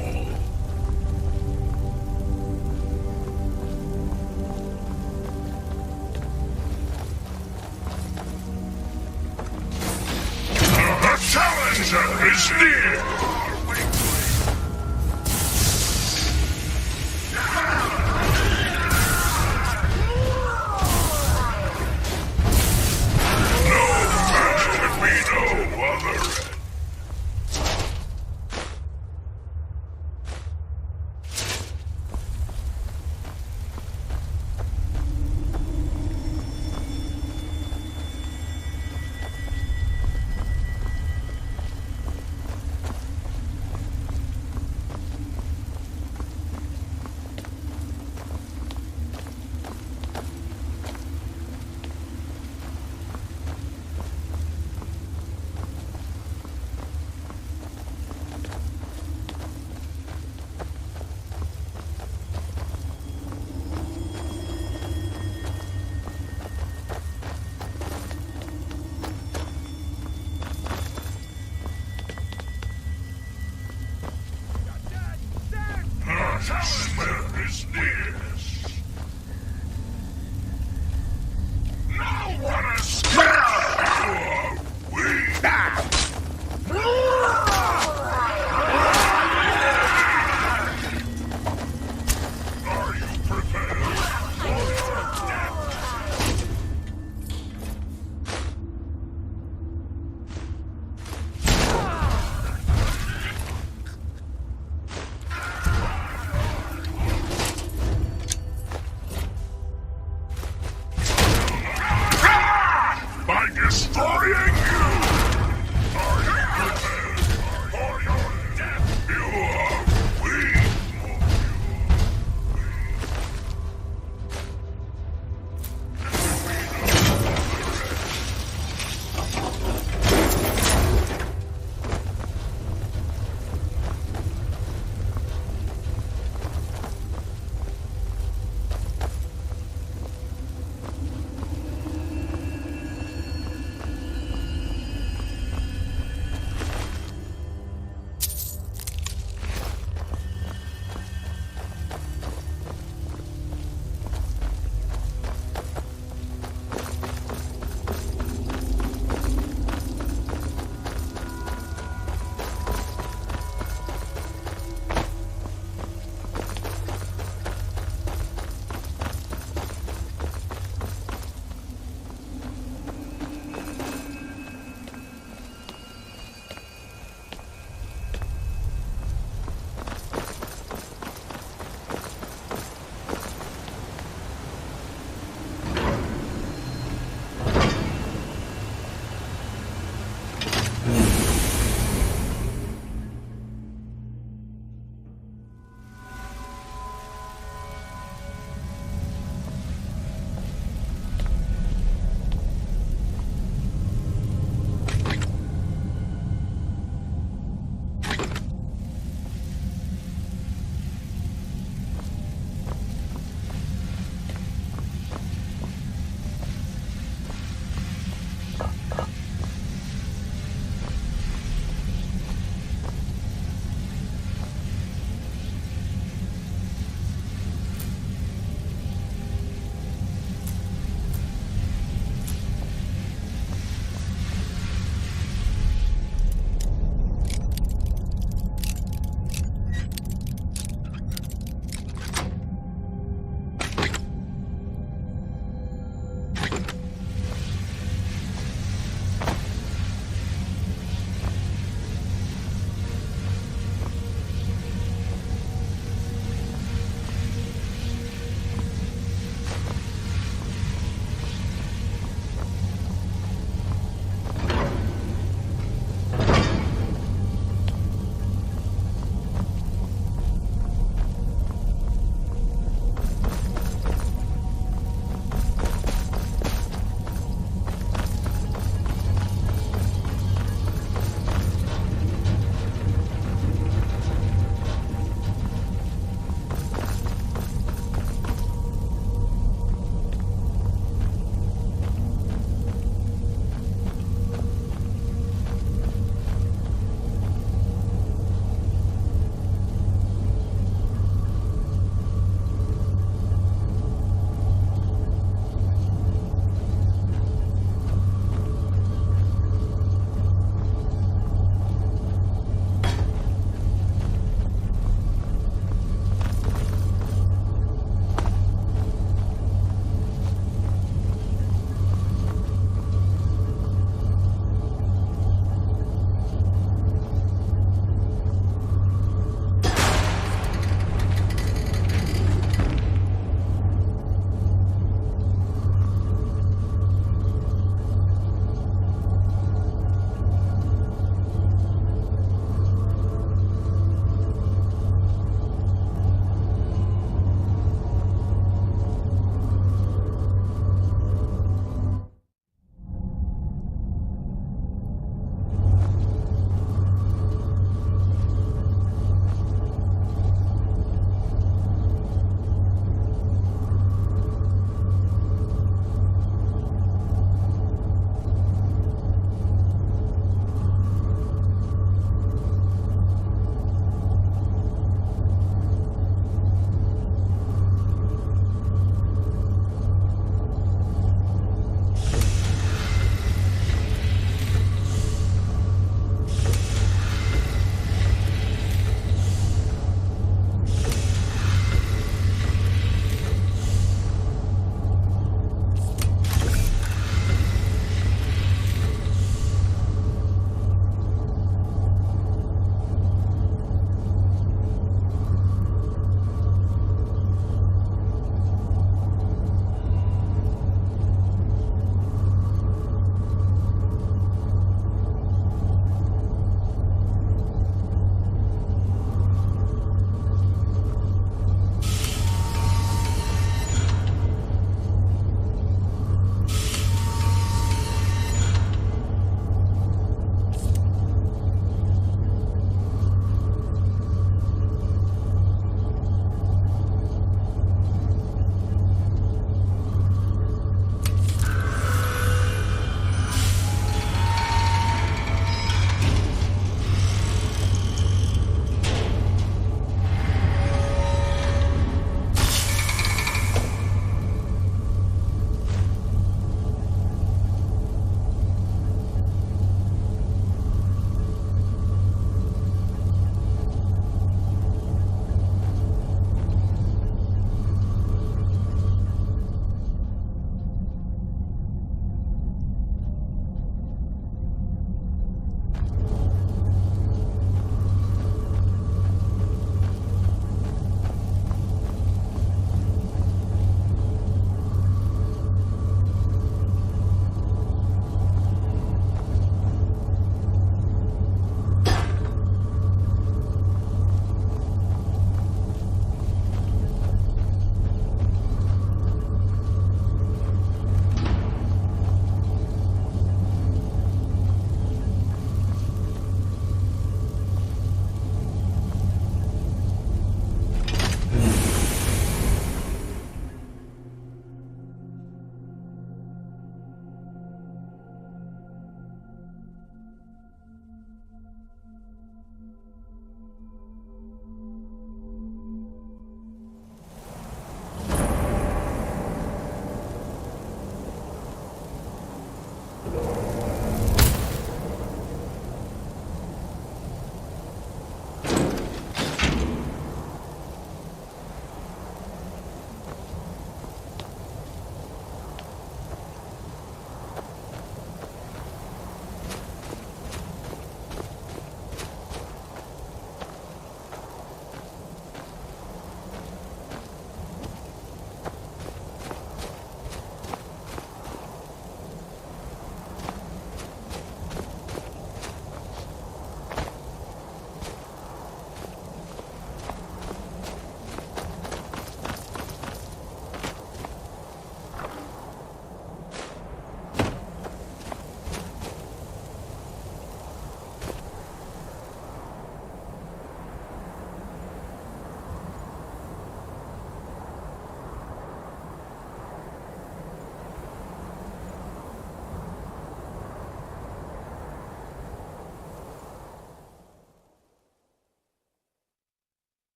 The challenger is near.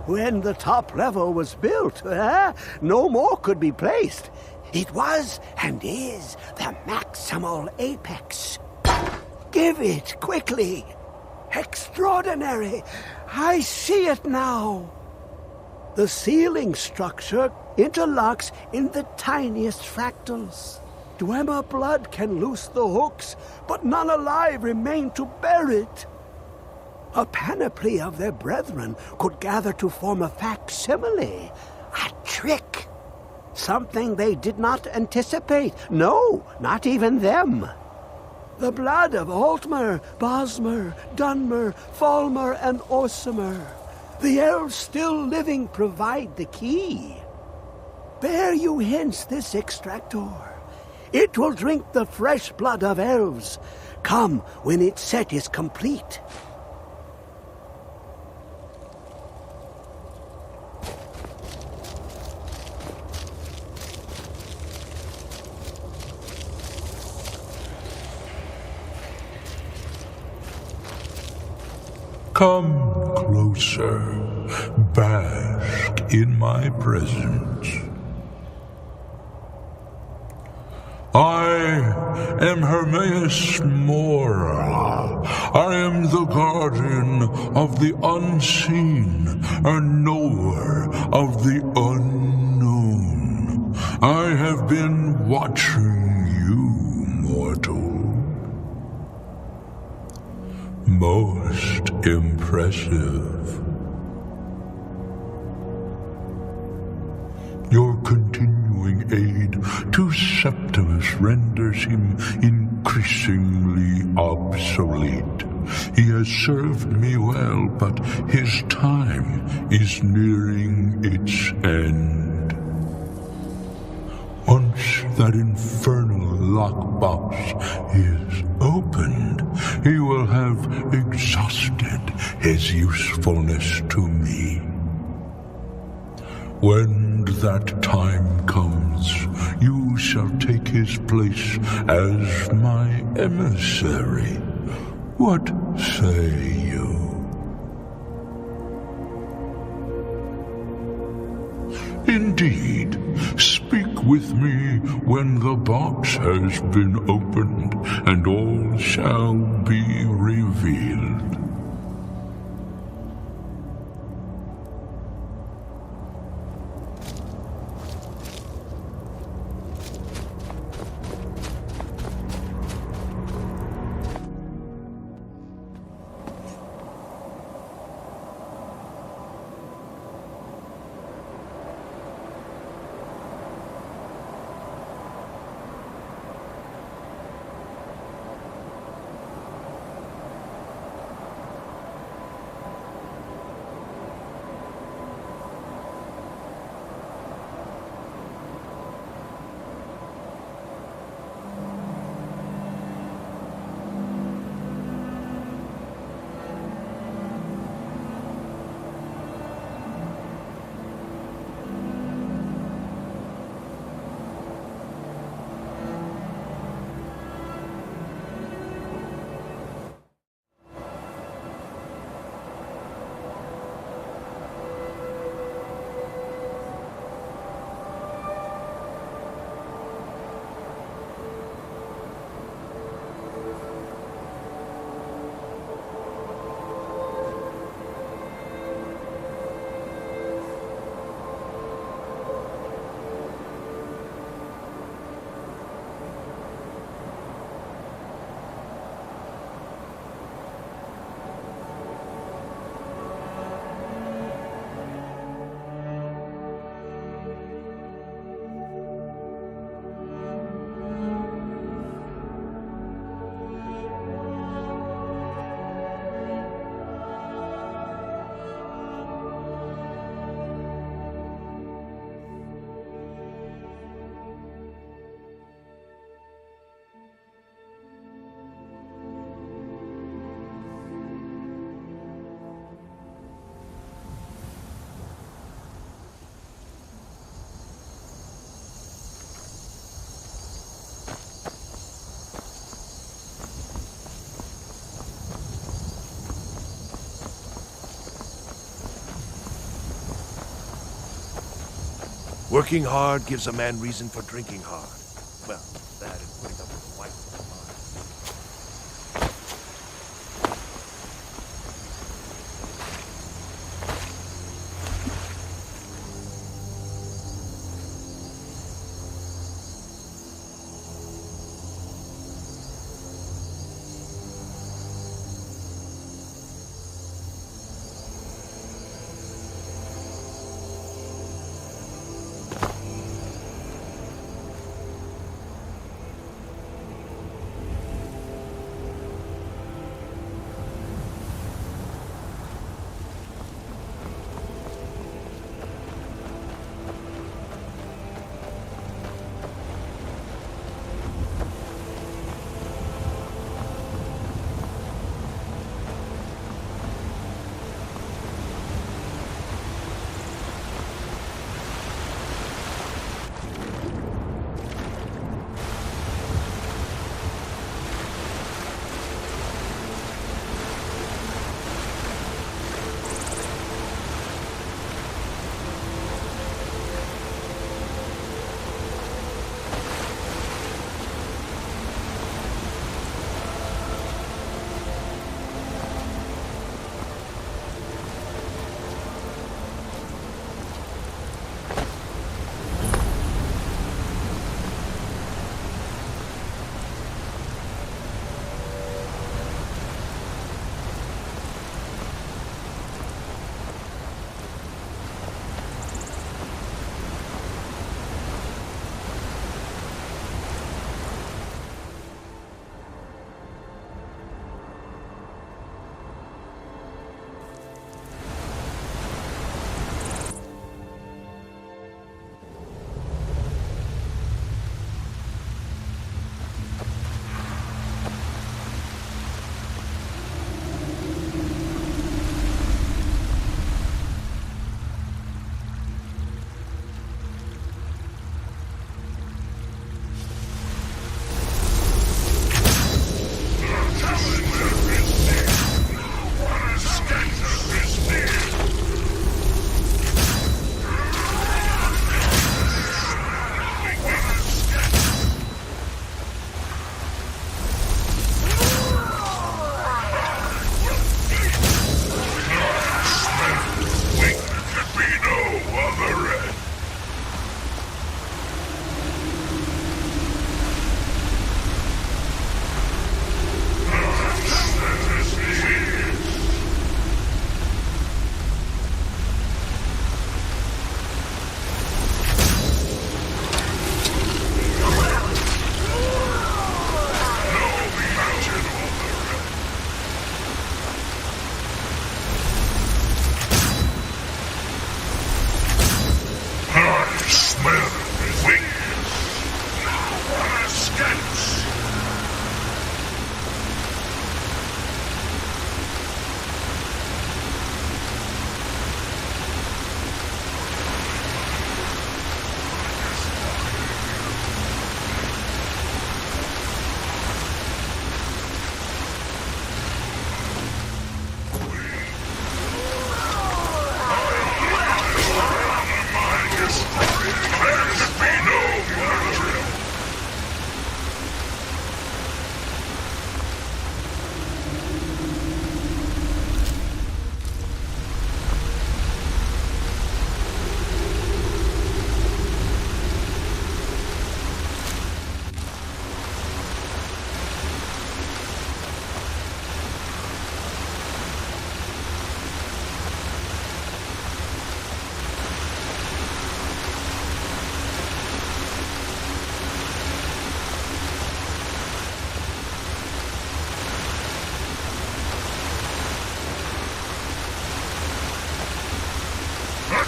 When the top level was built, no more could be placed. It was and is the maximal apex. Give it quickly. Extraordinary. I see it now. The ceiling structure interlocks in the tiniest fractals. Dwemer blood can loose the hooks, but none alive remain to bear it. A panoply of their brethren could gather to form a facsimile, a trick. Something they did not anticipate. No, not even them. The blood of Altmer, Bosmer, Dunmer, Falmer, and Orsimer. The elves still living provide the key. Bear you hence this extractor. It will drink the fresh blood of elves. Come when its set is complete. Come closer, bask in my presence. I am Hermaeus Mora. I am the guardian of the unseen, a knower of the unknown. I have been watching you, mortal. Most impressive. Your continuing aid to Septimus renders him increasingly obsolete. He has served me well, but his time is nearing its end. Once that infernal lockbox is opened, he will have exhausted his usefulness to me. When that time comes, you shall take his place as my emissary. What say you? Indeed, speak with me when the box has been opened, and all shall be revealed. Working hard gives a man reason for drinking hard. Well, that and putting up with wife.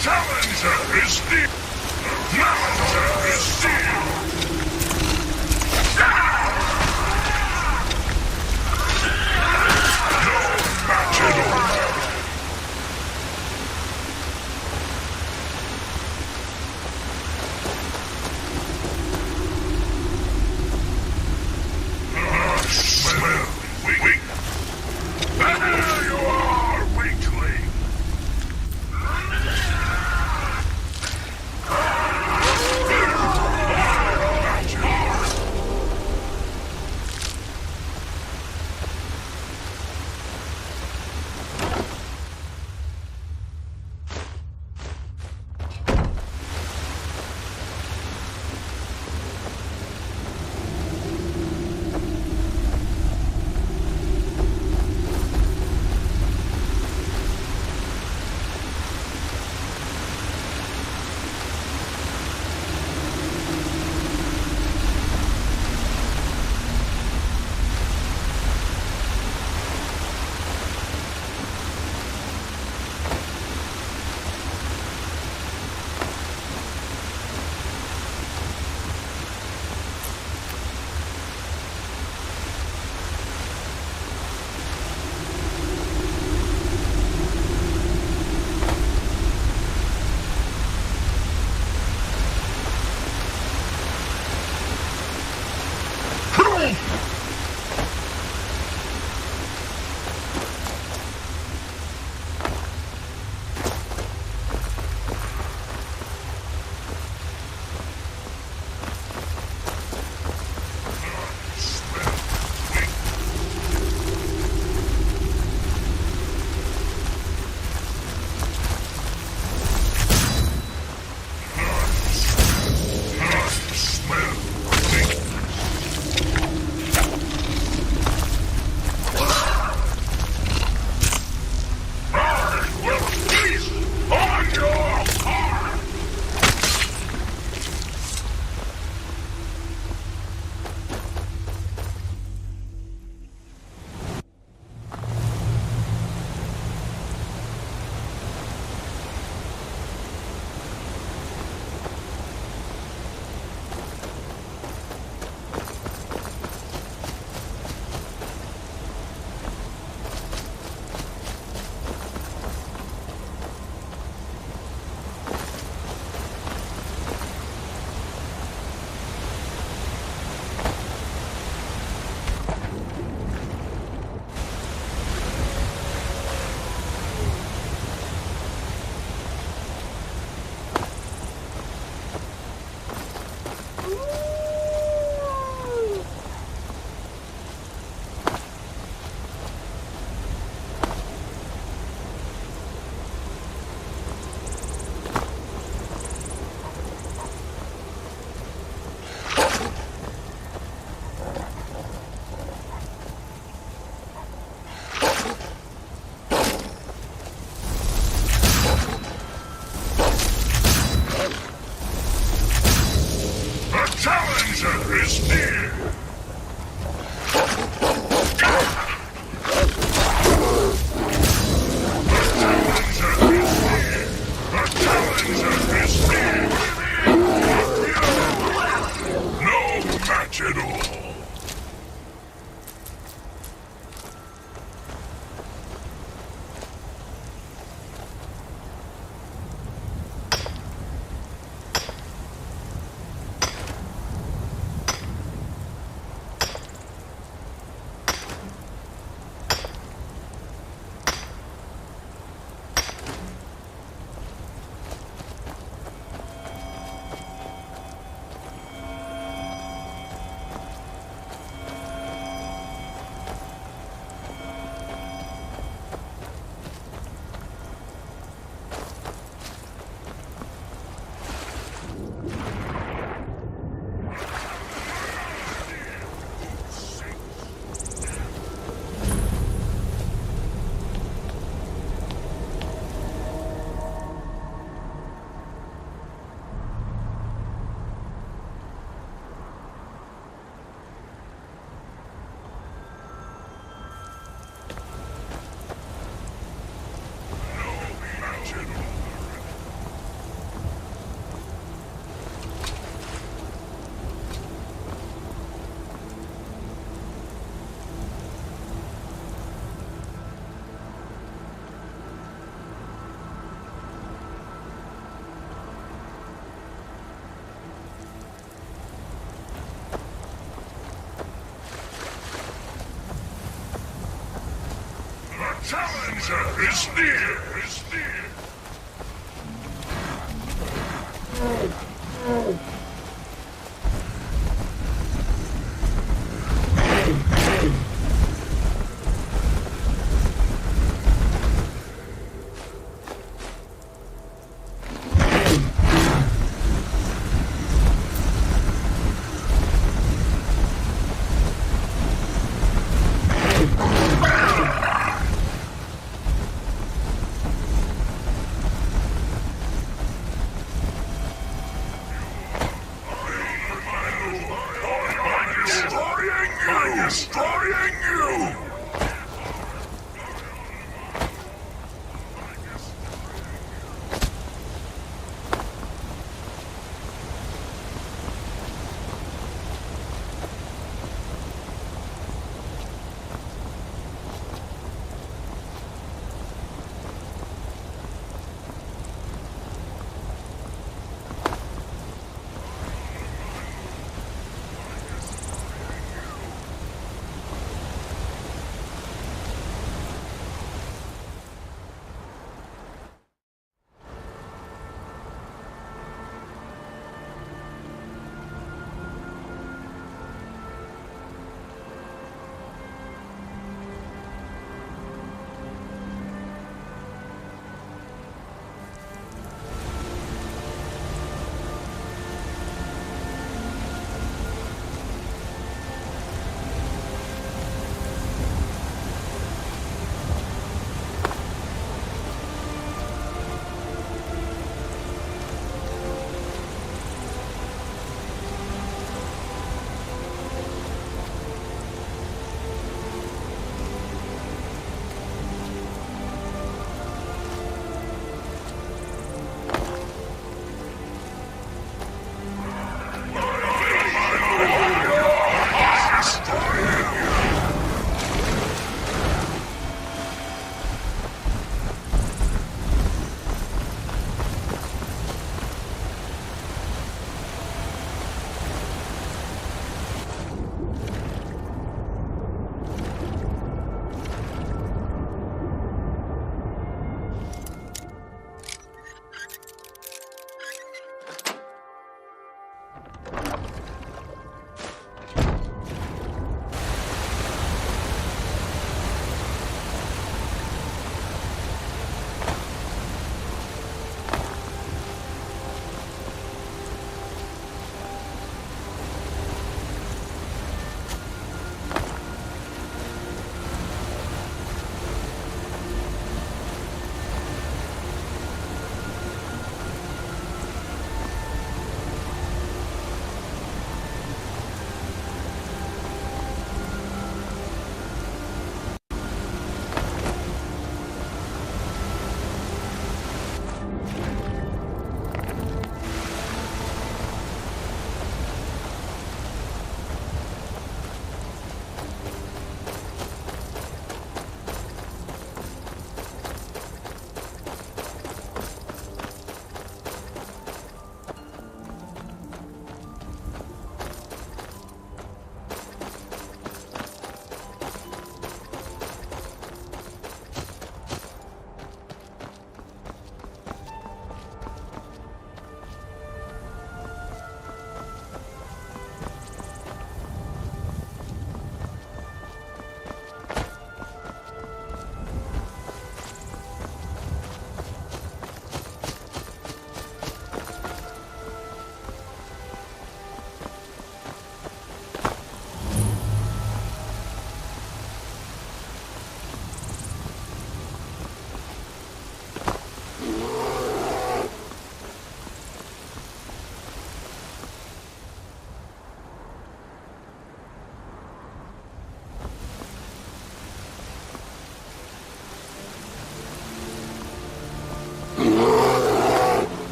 Challenger is near! Challenger is near! No match at all! I smell weak! There you are, weakling! is near! Challenger is near!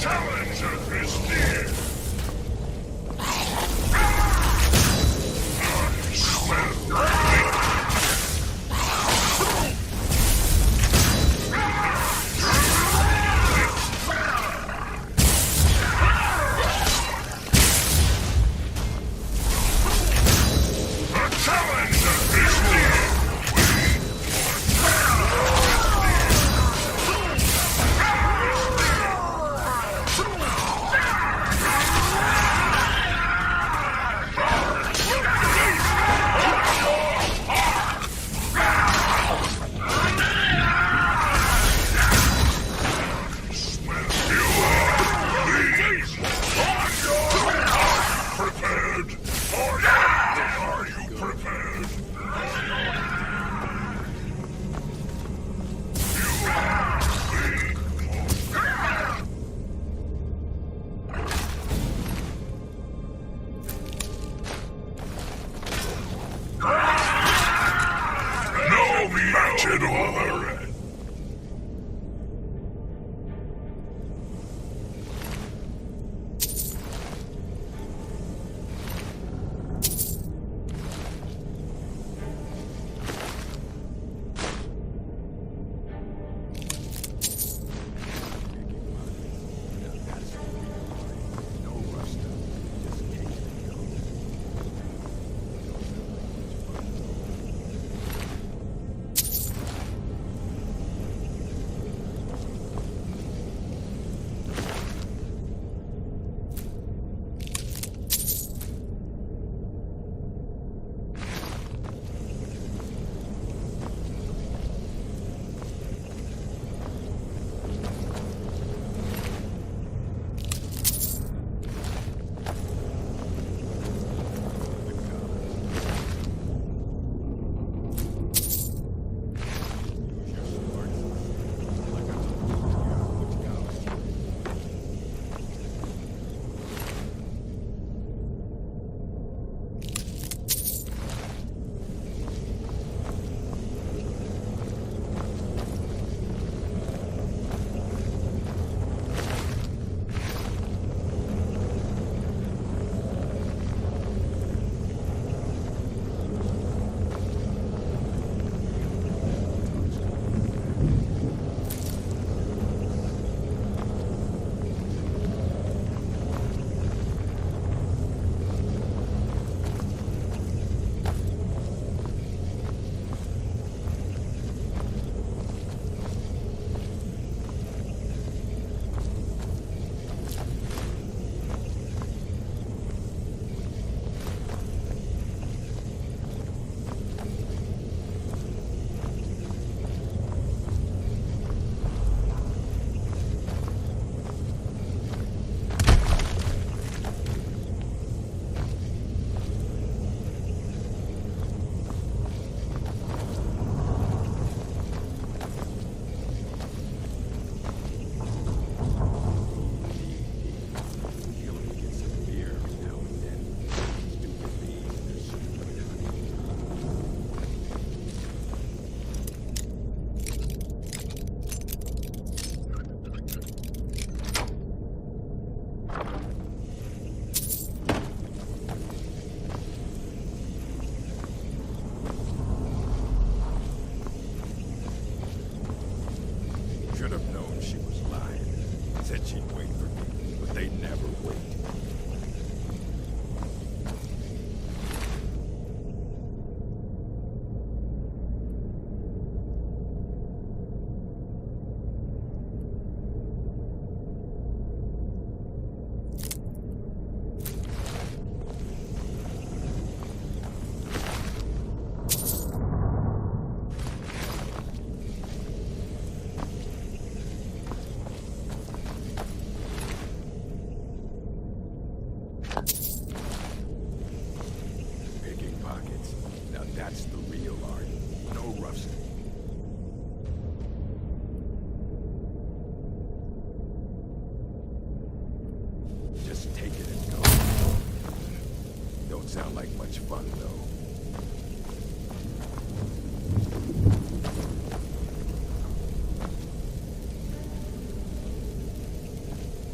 challenger is near.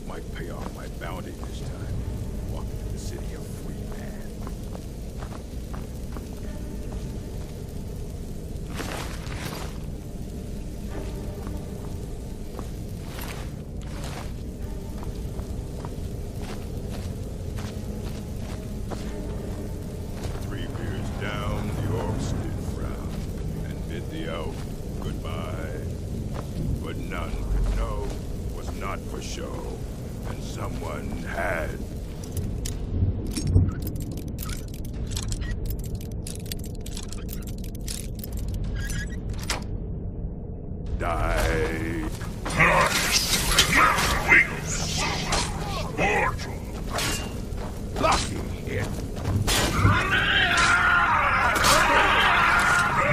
I smell bounty this time. Walk into the city a free man. Three beers down, the orcs did frown and bid the elf goodbye. But none could know was not for show, and someone had. Died. Lucky hit.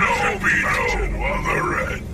No be no other end.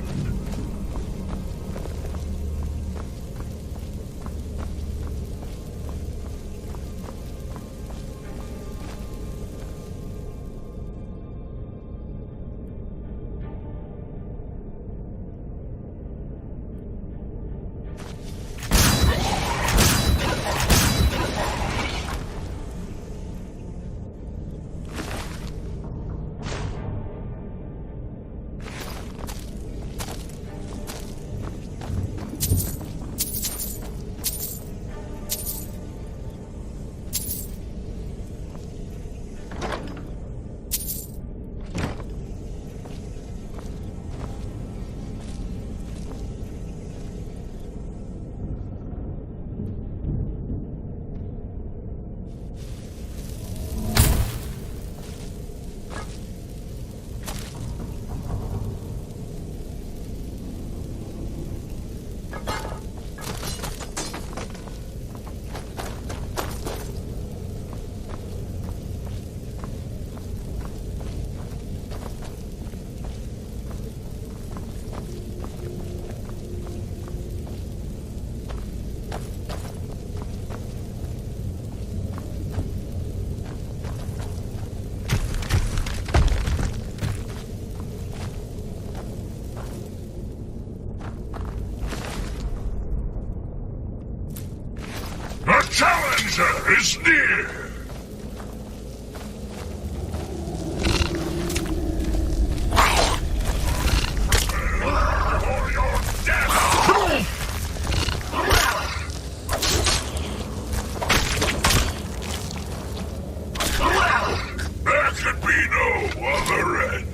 The challenger is near! For your death! There could be no other end.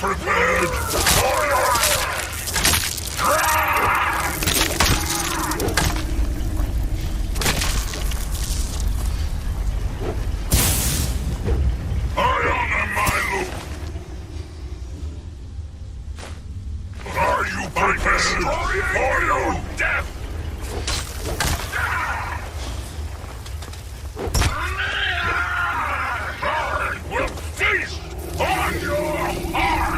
prepared for your I honor my loot. Are you prepared for your death? I will feast on your heart!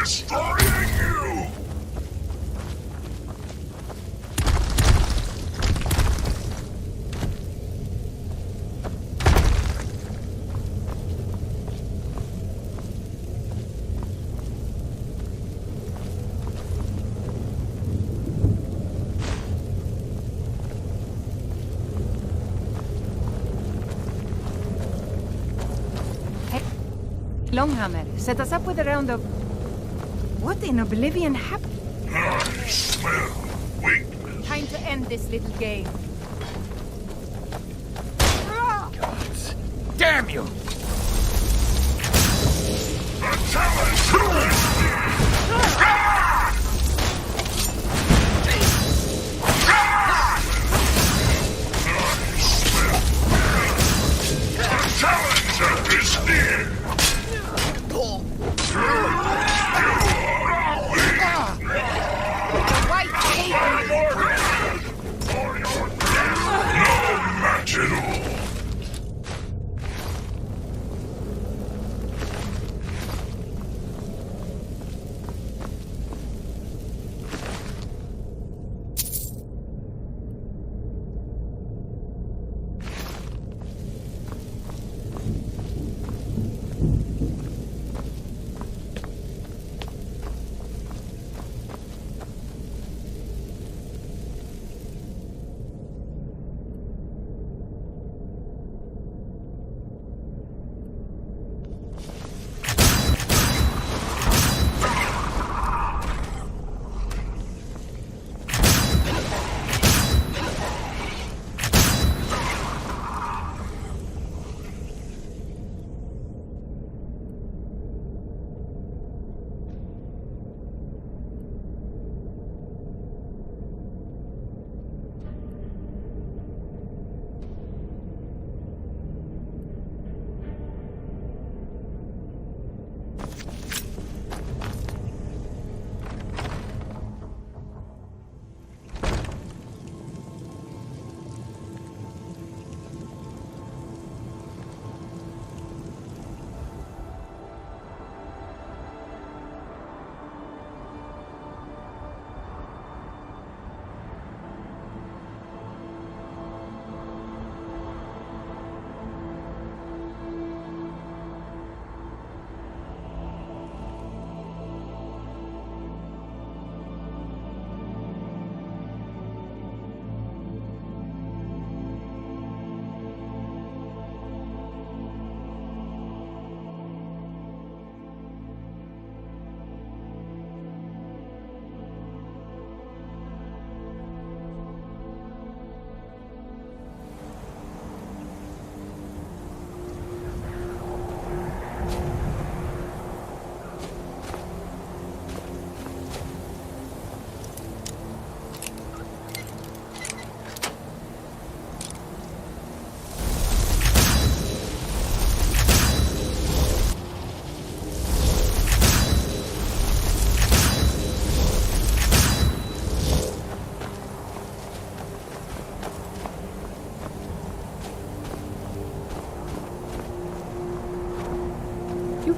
destroying you! Longhammer, set us up with a round of... What in oblivion happened? I smell weakness. Time to end this little game. Gods. Damn you! A challenge to The challenger is near!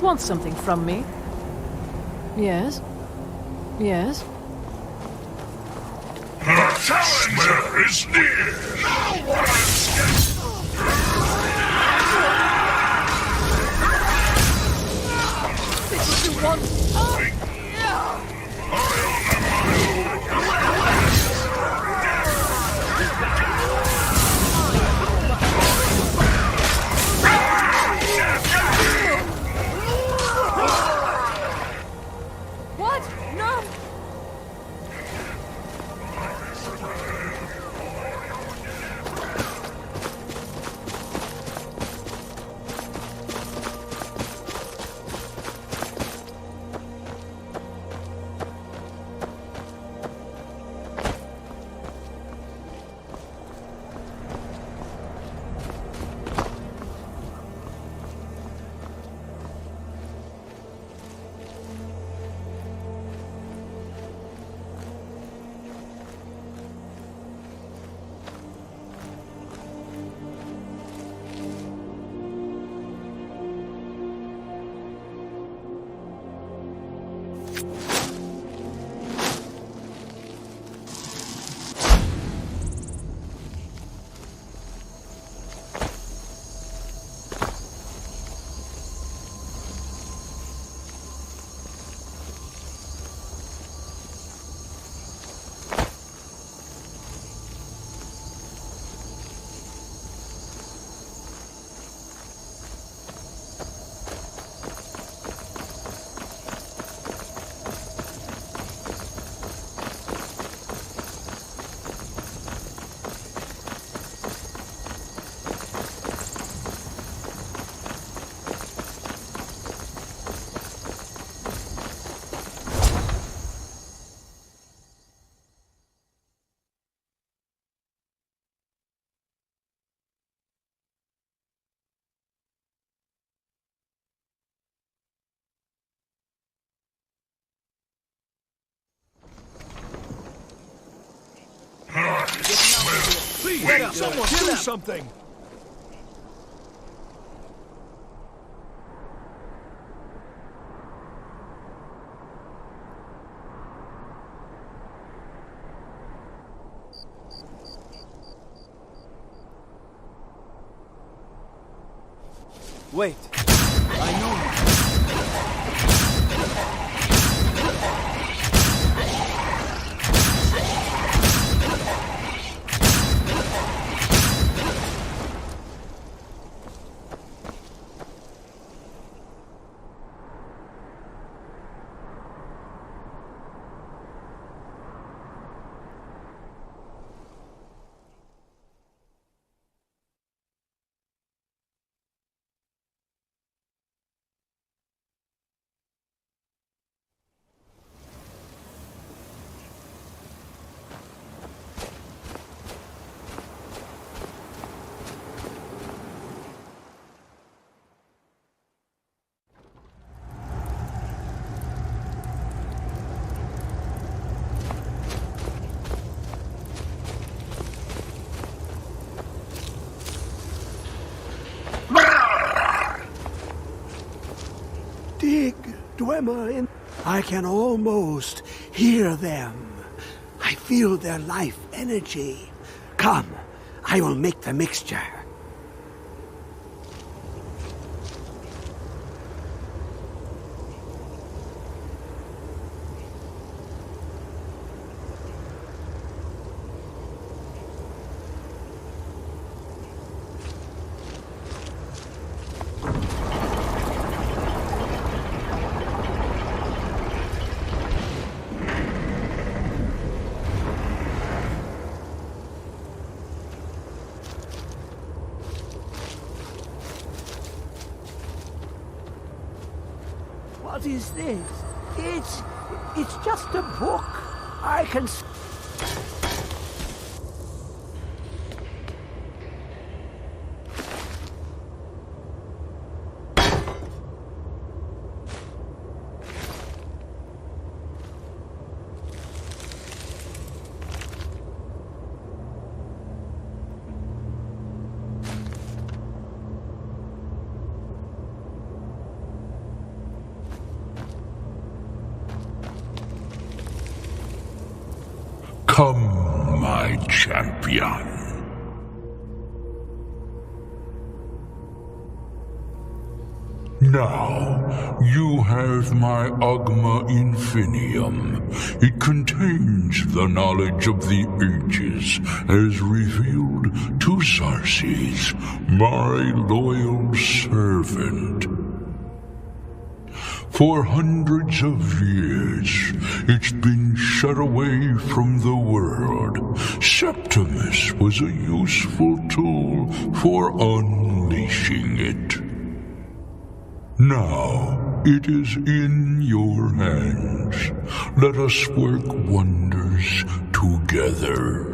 Want something from me? Yes? Yes? The challenger is near! Now what This is what you want? Please, someone do something! Wait. I know you. Dwemer in. I can almost hear them. I feel their life energy. Come, I will make the mixture. What is this? It's just a book. I can... Come, my champion. Now, you have my Ogma Infinium. It contains the knowledge of the ages, as revealed to Xarxes, my loyal servant. For hundreds of years, it's been shut away from the world. Septimus was a useful tool for unleashing it. Now, it is in your hands. Let us work wonders together.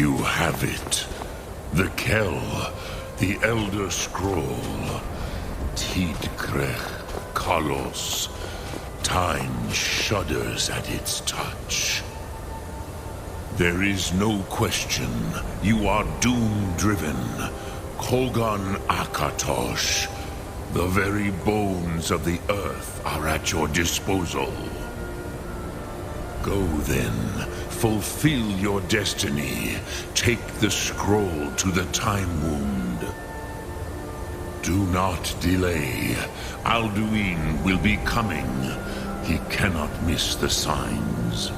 You have it. The Kell, the Elder Scroll. Tidkrech Kalos. Time shudders at its touch. There is no question. You are doom-driven. Kogan Akatosh. The very bones of the earth are at your disposal. Go then. Fulfill your destiny. Take the scroll to the Time Wound. Do not delay. Alduin will be coming. He cannot miss the signs.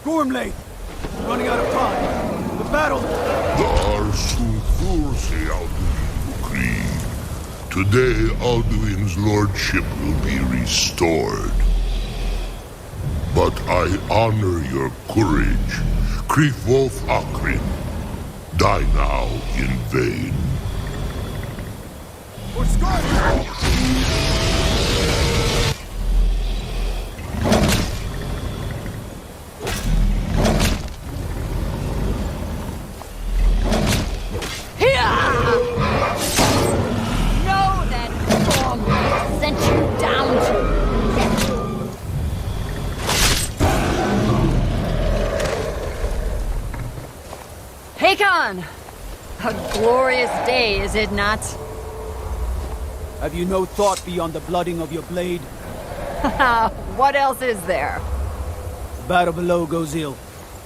Gormley! Running out of time. The battle! Today, Alduin's lordship will be restored. But I honor your courage. Krifwolf Akrin. Die now in vain. For Skyrim! A glorious day, is it not? Have you no thought beyond the blooding of your blade? What else is there? The battle below goes ill.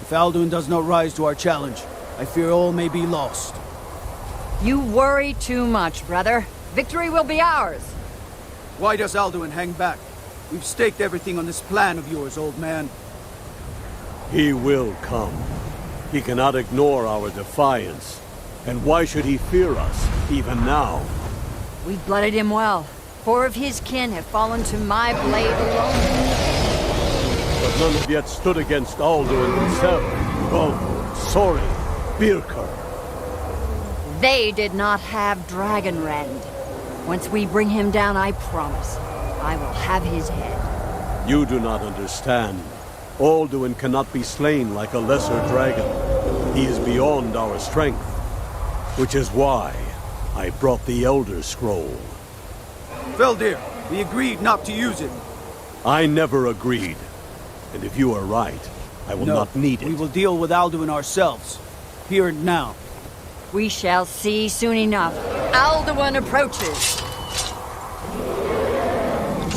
If Alduin does not rise to our challenge, I fear all may be lost. You worry too much, brother. Victory will be ours. Why does Alduin hang back? We've staked everything on this plan of yours, old man. He will come. He cannot ignore our defiance. And why should he fear us, even now? We've blooded him well. 4 of his kin have fallen to my blade alone. But none have yet stood against Alduin himself. Oh, sorry, Birker. They did not have Dragon Rend. Once we bring him down, I promise, I will have his head. You do not understand. Alduin cannot be slain like a lesser dragon. He is beyond our strength. Which is why I brought the Elder Scroll. Feldir, we agreed not to use it. I never agreed. And if you are right, I will not need it. We will deal with Alduin ourselves. Here and now. We shall see soon enough. Alduin approaches.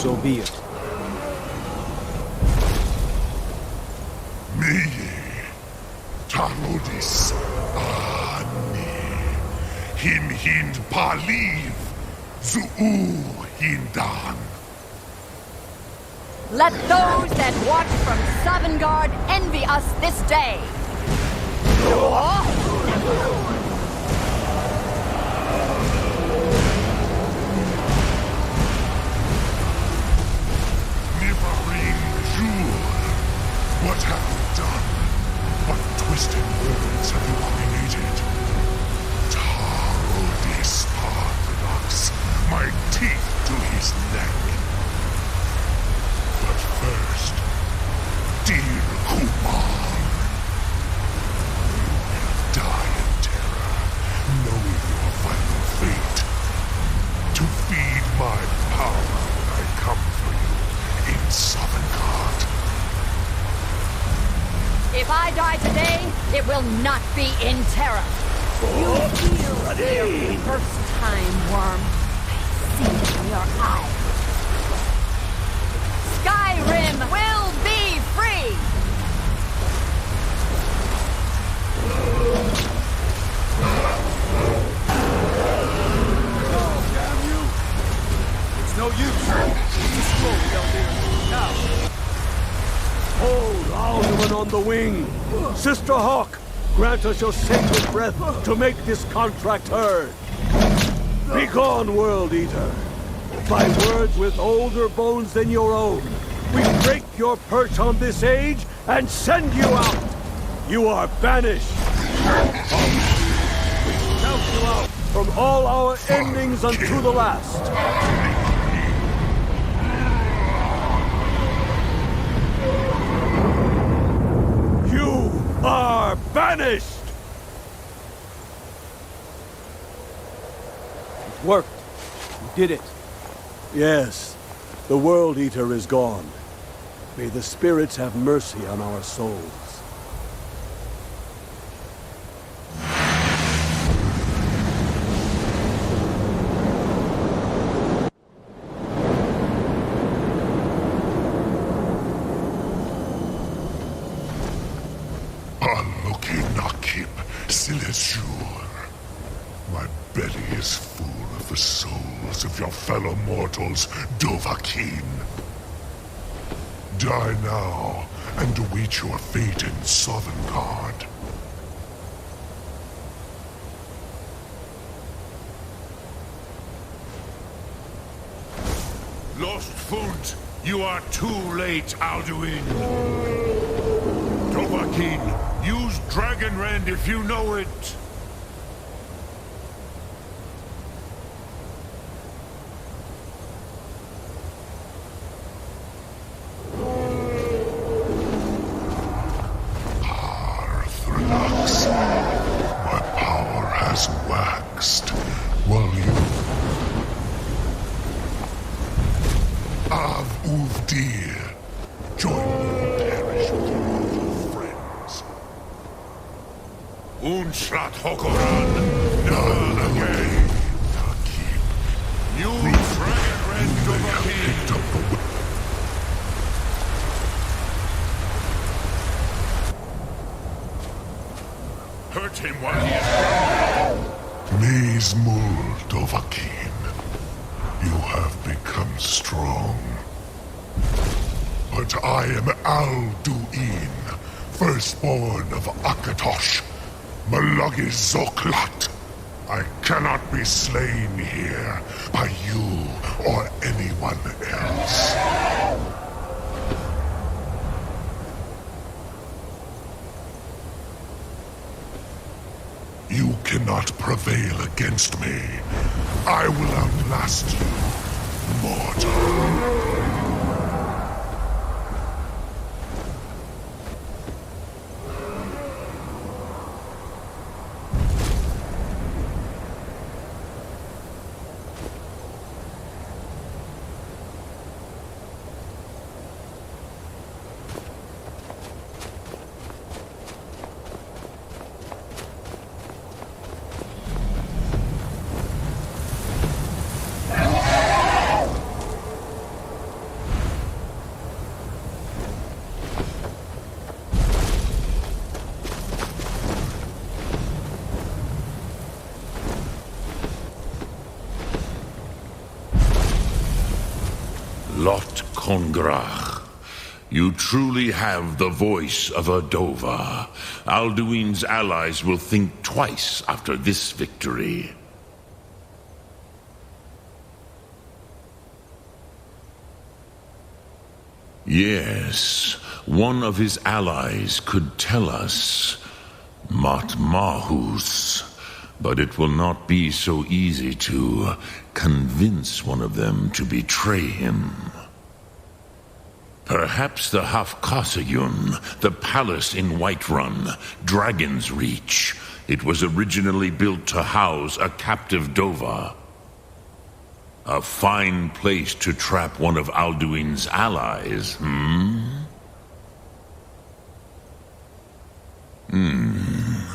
So be it. Tarodis Hin Hind Paliv Zu'u Hindan. Let those that watch from Sovngarde envy us this day. Nivarin Jur, what have you done? What twisted words have you created? Tarodis Orthodox, my teeth to his neck. But first, dear Kumar, you will die in terror, knowing your final fate. To feed my power, I come for you in Sovngarde. If I die today, it will not be in terror. You feel for the first time, worm. I see it in your eyes. Skyrim will be free! on the wing. Sister Hawk, grant us your sacred breath to make this contract heard. Begone, World Eater. By words with older bones than your own, we break your perch on this age and send you out. You are banished. We shout you out from all our endings unto the last. You are banished! It worked. You did it. Yes, the World Eater is gone. May the spirits have mercy on our souls. My belly is full of the souls of your fellow mortals, Dovahkiin. Die now, and await your fate in Sovngarde. Lost Foot, you are too late, Alduin. Dovahkiin, use Dragon Rend if you know it. My power has waxed, while you... Avuvdir, join me and perish with your awful friends. Unshrat Hokoran, never again. You Dragon Rend Dovahkiin. Hurt him while he is grounded. Mizmul, Dovahkiin. You have become strong. But I am Alduin, firstborn of Akatosh, Malagis Zoklat. I cannot be slain here by you or anyone else. You cannot prevail against me. I will outlast you, mortal. Lot Kongrach. You truly have the voice of a Dova. Alduin's allies will think twice after this victory. Yes, one of his allies could tell us. Matmahus. But it will not be so easy to convince one of them to betray him. Perhaps the Hafkasayun, the palace in Whiterun, Dragon's Reach. It was originally built to house a captive Dova. A fine place to trap one of Alduin's allies,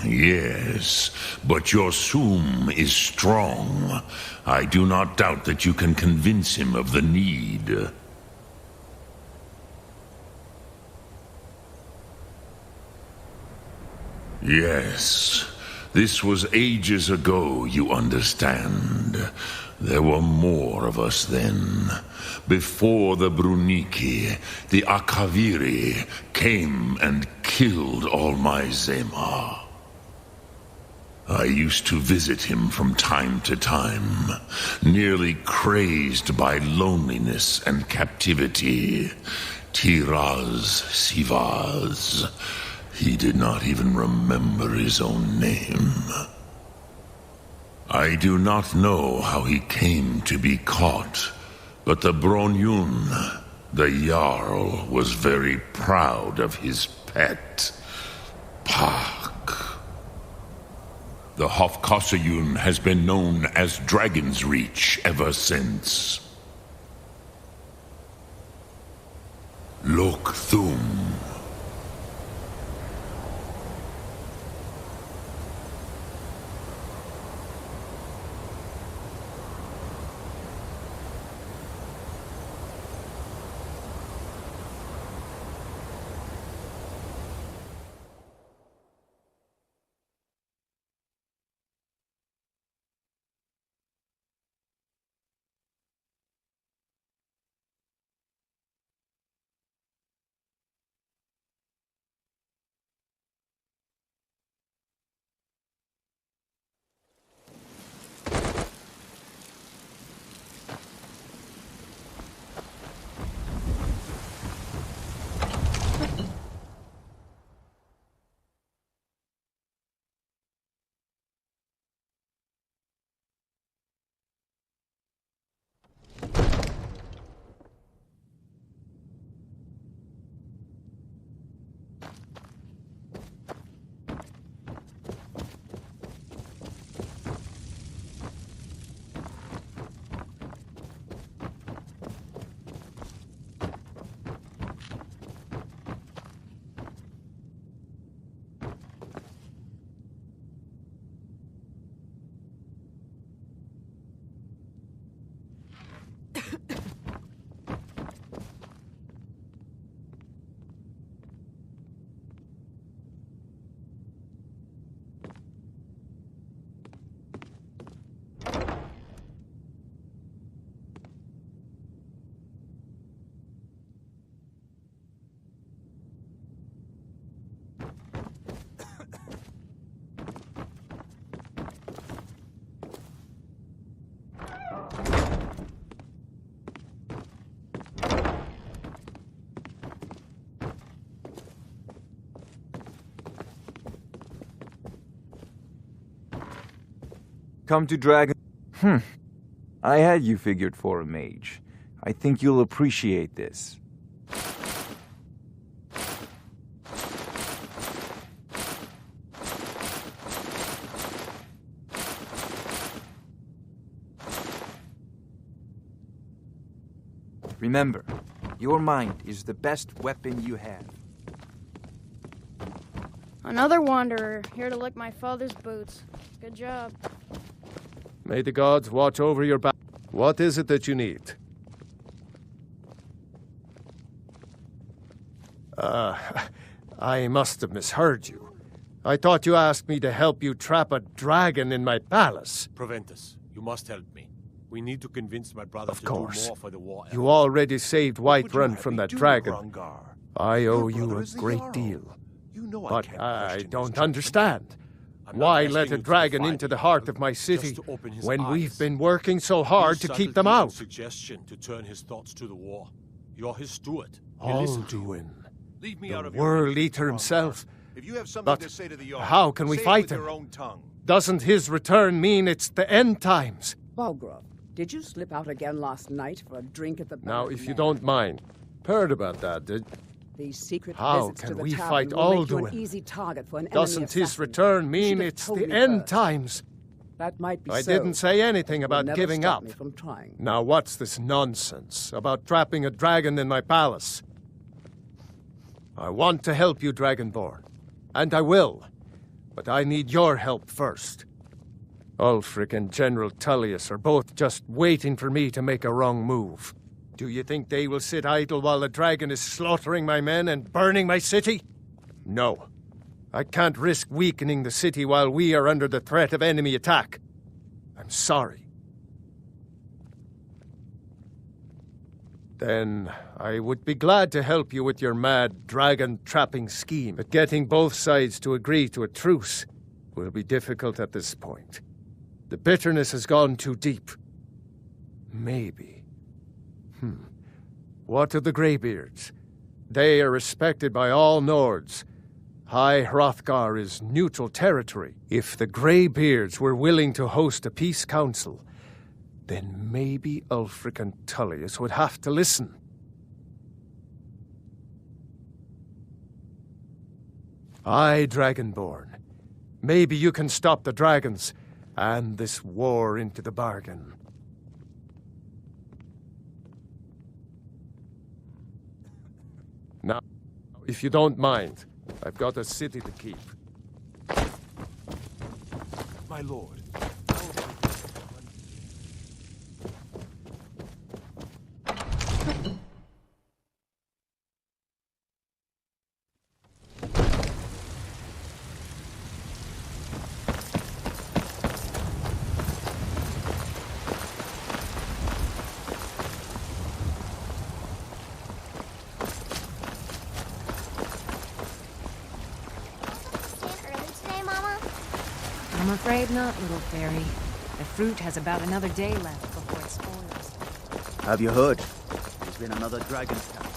Yes, but your Thu'um is strong. I do not doubt that you can convince him of the need. Yes, this was ages ago, you understand. There were more of us then. Before the Bruniki, the Akaviri came and killed killed all my Zemar. I used to visit him from time to time, nearly crazed by loneliness and captivity. Tiraz Sivaz. He did not even remember his own name. I do not know how he came to be caught, but the Bronyun, the Jarl, was very proud of his pet, Pak. The Hofkossayun has been known as Dragon's Reach ever since. Lok Thu'um. Come to Dragon... I had you figured for a mage. I think you'll appreciate this. Remember, your mind is the best weapon you have. Another wanderer, here to lick my father's boots. Good job. May the gods watch over your back. What is it that you need? I must have misheard you. I thought you asked me to help you trap a dragon in my palace. Proventus, you must help me. We need to convince my brother to do more for the war. You already saved Whiterun from that dragon. I owe you a great deal. But I don't understand. Why let a dragon into the heart of my city when we've been working so hard to keep them out? Suggestion to turn his thoughts to the war. You're his steward. Alduin, the World Eater himself. But how can we fight him? Doesn't his return mean it's the end times? Balgrove, did you slip out again last night for a drink at the bar? Now, if you don't mind, heard about that, did... These secret How visits can to the we tavern fight will make you an Alduin? easy target for an Doesn't enemy his assassin. return You mean should have it's told the me end first. times? That might be I so. didn't say anything It will about never giving stop up. me from trying. Now what's this nonsense about trapping a dragon in my palace? I want to help you, Dragonborn. And I will. But I need your help first. Ulfric and General Tullius are both just waiting for me to make a wrong move. Do you think they will sit idle while the dragon is slaughtering my men and burning my city? No. I can't risk weakening the city while we are under the threat of enemy attack. I'm sorry. Then I would be glad to help you with your mad dragon-trapping scheme, but getting both sides to agree to a truce will be difficult at this point. The bitterness has gone too deep. Maybe. What of the Greybeards? They are respected by all Nords. High Hrothgar is neutral territory. If the Greybeards were willing to host a peace council, then maybe Ulfric and Tullius would have to listen. Aye, Dragonborn. Maybe you can stop the dragons, and this war into the bargain. Now, if you don't mind, I've got a city to keep. My lord. I'm afraid not, little fairy. The fruit has about another day left before it spoils. Have you heard? There's been another dragon attack.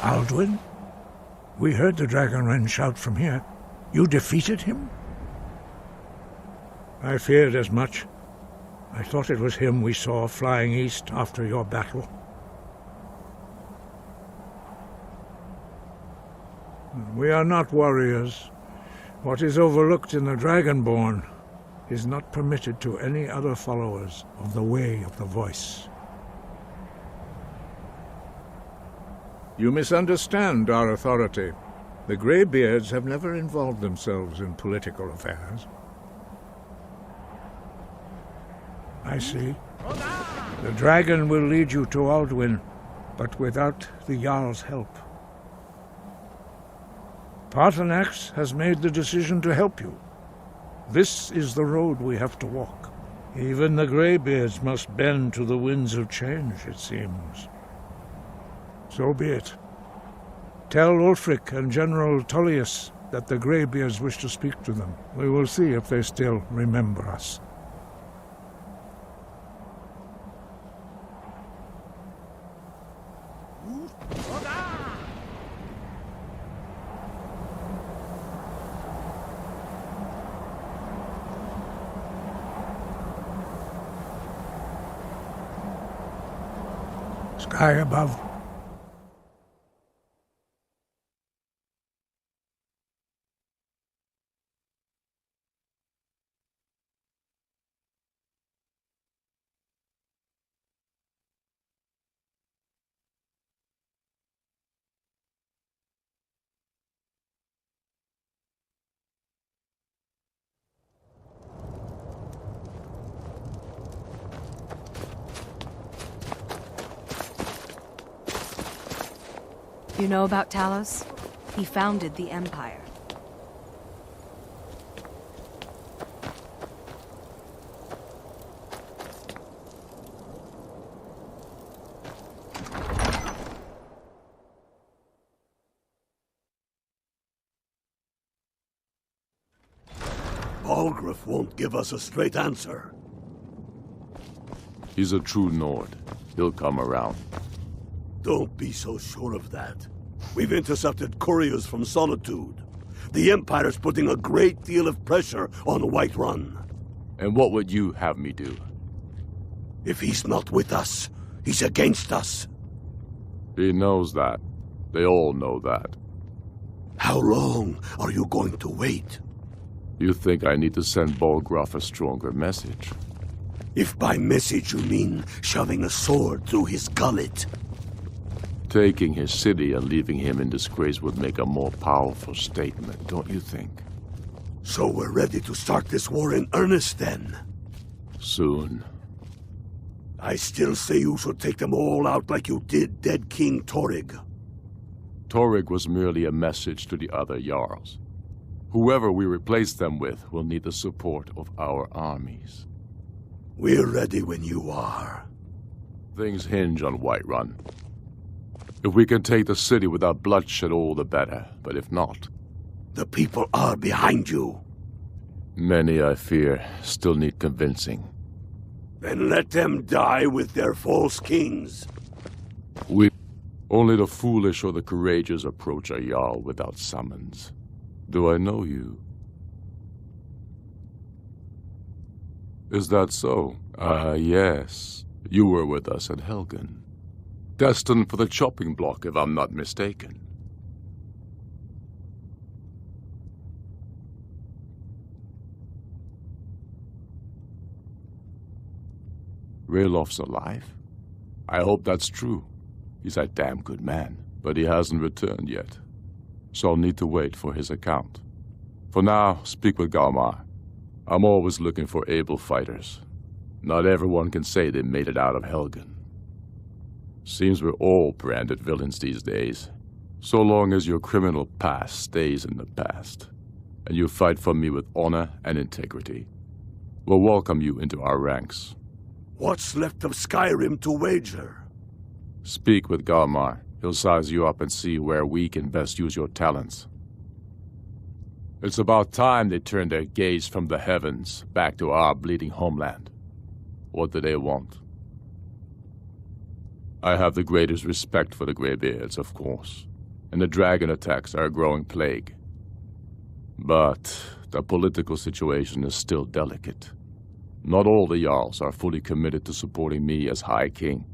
Alduin? We heard the Dragon Wren shout from here. You defeated him? I feared as much. I thought it was him we saw flying east after your battle. We are not warriors. What is overlooked in the Dragonborn is not permitted to any other followers of the Way of the Voice. You misunderstand our authority. The Greybeards have never involved themselves in political affairs. I see. The dragon will lead you to Alduin, but without the Jarl's help. Paarthurnax has made the decision to help you. This is the road we have to walk. Even the Greybeards must bend to the winds of change, it seems. So be it. Tell Ulfric and General Tullius that the Greybeards wish to speak to them. We will see if they still remember us. sky above. You know about Talos? He founded the Empire. Balgruuf won't give us a straight answer. He's a true Nord. He'll come around. Don't be so sure of that. We've intercepted couriers from Solitude. The Empire's putting a great deal of pressure on Whiterun. And what would you have me do? If he's not with us, he's against us. He knows that. They all know that. How long are you going to wait? You think I need to send Balgruuf a stronger message? If by message you mean shoving a sword through his gullet. Taking his city and leaving him in disgrace would make a more powerful statement, don't you think? So we're ready to start this war in earnest, then? Soon. I still say you should take them all out like you did dead King Torrig. Torrig was merely a message to the other Jarls. Whoever we replace them with will need the support of our armies. We're ready when you are. Things hinge on Whiterun. If we can take the city without bloodshed, all the better. But if not... The people are behind you. Many, I fear, still need convincing. Then let them die with their false kings. Only the foolish or the courageous approach a Jarl without summons. Do I know you? Is that so? Yes. You were with us at Helgen. Destined for the chopping block, if I'm not mistaken. Raloff's alive? I hope that's true. He's a damn good man, but he hasn't returned yet. So I'll need to wait for his account. For now, speak with Galmar. I'm always looking for able fighters. Not everyone can say they made it out of Helgen. Seems we're all branded villains these days. So long as your criminal past stays in the past, and you fight for me with honor and integrity, we'll welcome you into our ranks. What's left of Skyrim to wager? Speak with Galmar. He'll size you up and see where we can best use your talents. It's about time they turned their gaze from the heavens back to our bleeding homeland. What do they want? I have the greatest respect for the Greybeards, of course, and the dragon attacks are a growing plague. But the political situation is still delicate. Not all the Jarls are fully committed to supporting me as High King.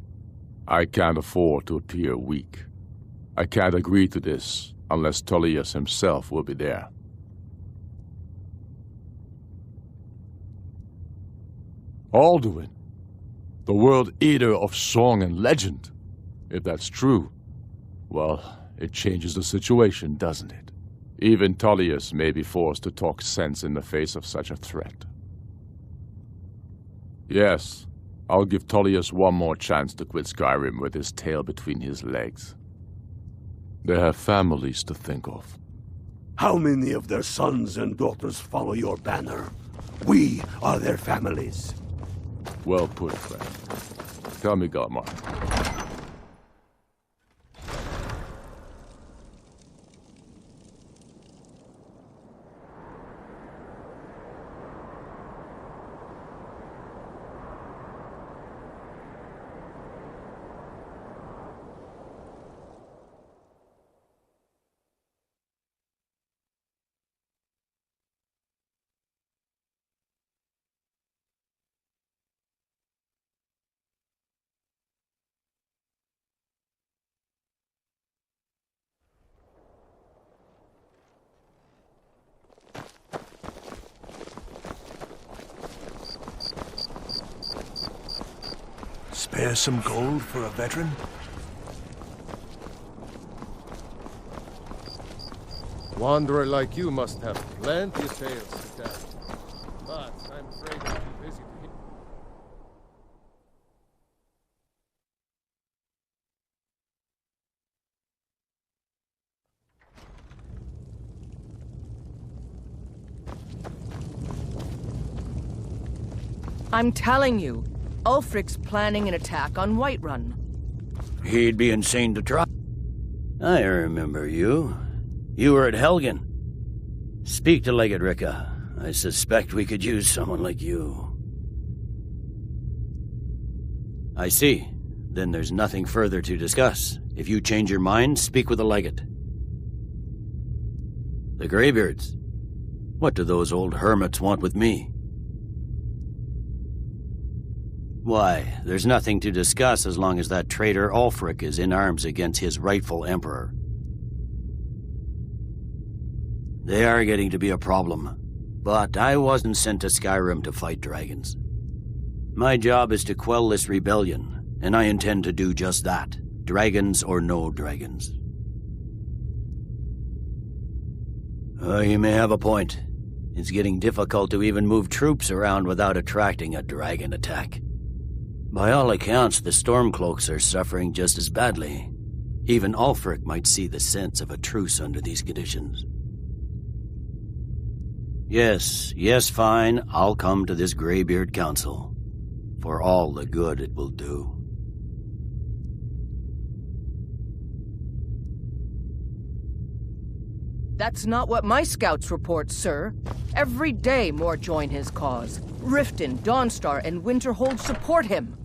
I can't afford to appear weak. I can't agree to this unless Tullius himself will be there. Alduin, the World Eater of song and legend. If that's true, well, it changes the situation, doesn't it? Even Tullius may be forced to talk sense in the face of such a threat. Yes, I'll give Tullius one more chance to quit Skyrim with his tail between his legs. They have families to think of. How many of their sons and daughters follow your banner? We are their families. Well put, friend. Tell me, Galmar. Spare some gold for a veteran? Wanderer like you must have plenty of tales to tell. But I'm afraid I'm too busy to hear. I'm telling you, Ulfric's planning an attack on Whiterun. He'd be insane to try. I remember you. You were at Helgen. Speak to Legate Ricka. I suspect we could use someone like you. I see. Then there's nothing further to discuss. If you change your mind, speak with the Legate. The Greybeards. What do those old hermits want with me? Why, there's nothing to discuss as long as that traitor Ulfric is in arms against his rightful emperor. They are getting to be a problem, but I wasn't sent to Skyrim to fight dragons. My job is to quell this rebellion, and I intend to do just that, dragons or no dragons. You may have a point. It's getting difficult to even move troops around without attracting a dragon attack. By all accounts, the Stormcloaks are suffering just as badly. Even Ulfric might see the sense of a truce under these conditions. Yes, fine. I'll come to this Greybeard Council. For all the good it will do. That's not what my scouts report, sir. Every day more join his cause. Riften, Dawnstar, and Winterhold support him.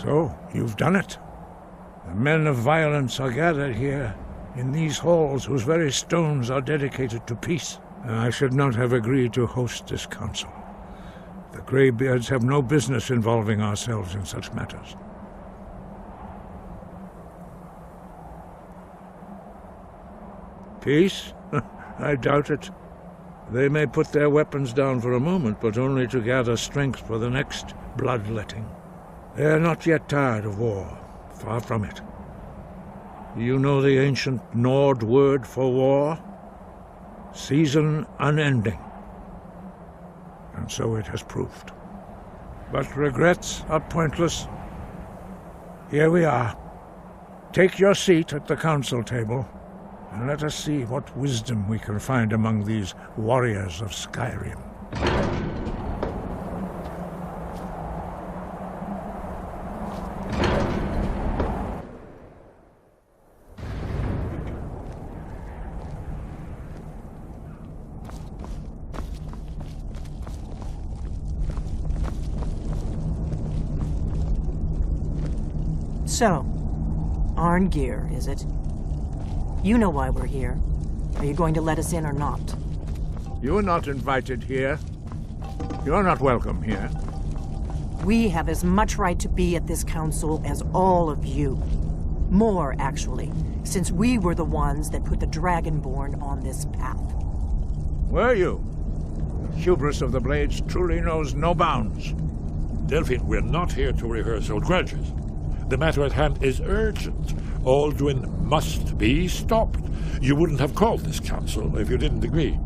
So, you've done it. The men of violence are gathered here, in these halls whose very stones are dedicated to peace. I should not have agreed to host this council. The Greybeards have no business involving ourselves in such matters. Peace? I doubt it. They may put their weapons down for a moment, but only to gather strength for the next bloodletting. They are not yet tired of war. Far from it. Do you know the ancient Nord word for war? Season unending. And so it has proved. But regrets are pointless. Here we are. Take your seat at the council table, and let us see what wisdom we can find among these warriors of Skyrim. So, Arngir, is it? You know why we're here. Are you going to let us in or not? You are not invited here. You're not welcome here. We have as much right to be at this council as all of you. More, actually, since we were the ones that put the Dragonborn on this path. Were you? The hubris of the Blades truly knows no bounds. Delphine, we're not here to rehearse old grudges. The matter at hand is urgent. Alduin must be stopped. You wouldn't have called this council if you didn't agree.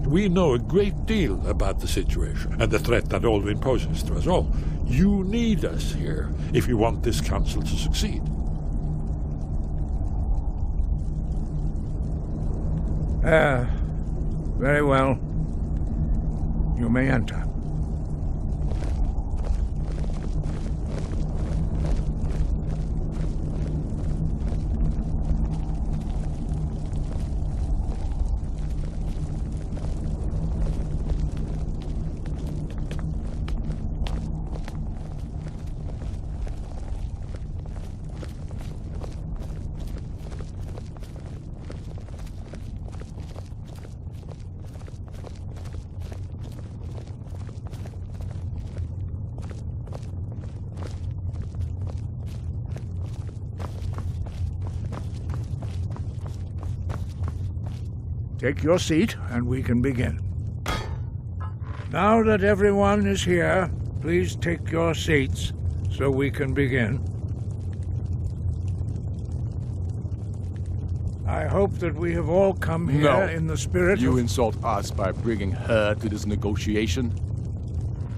We know a great deal about the situation and the threat that Alduin poses to us all. You need us here if you want this council to succeed. Very well. You may enter. Take your seat, and we can begin. Now that everyone is here, please take your seats so we can begin. I hope that we have all come here in the spirit You insult us by bringing her to this negotiation?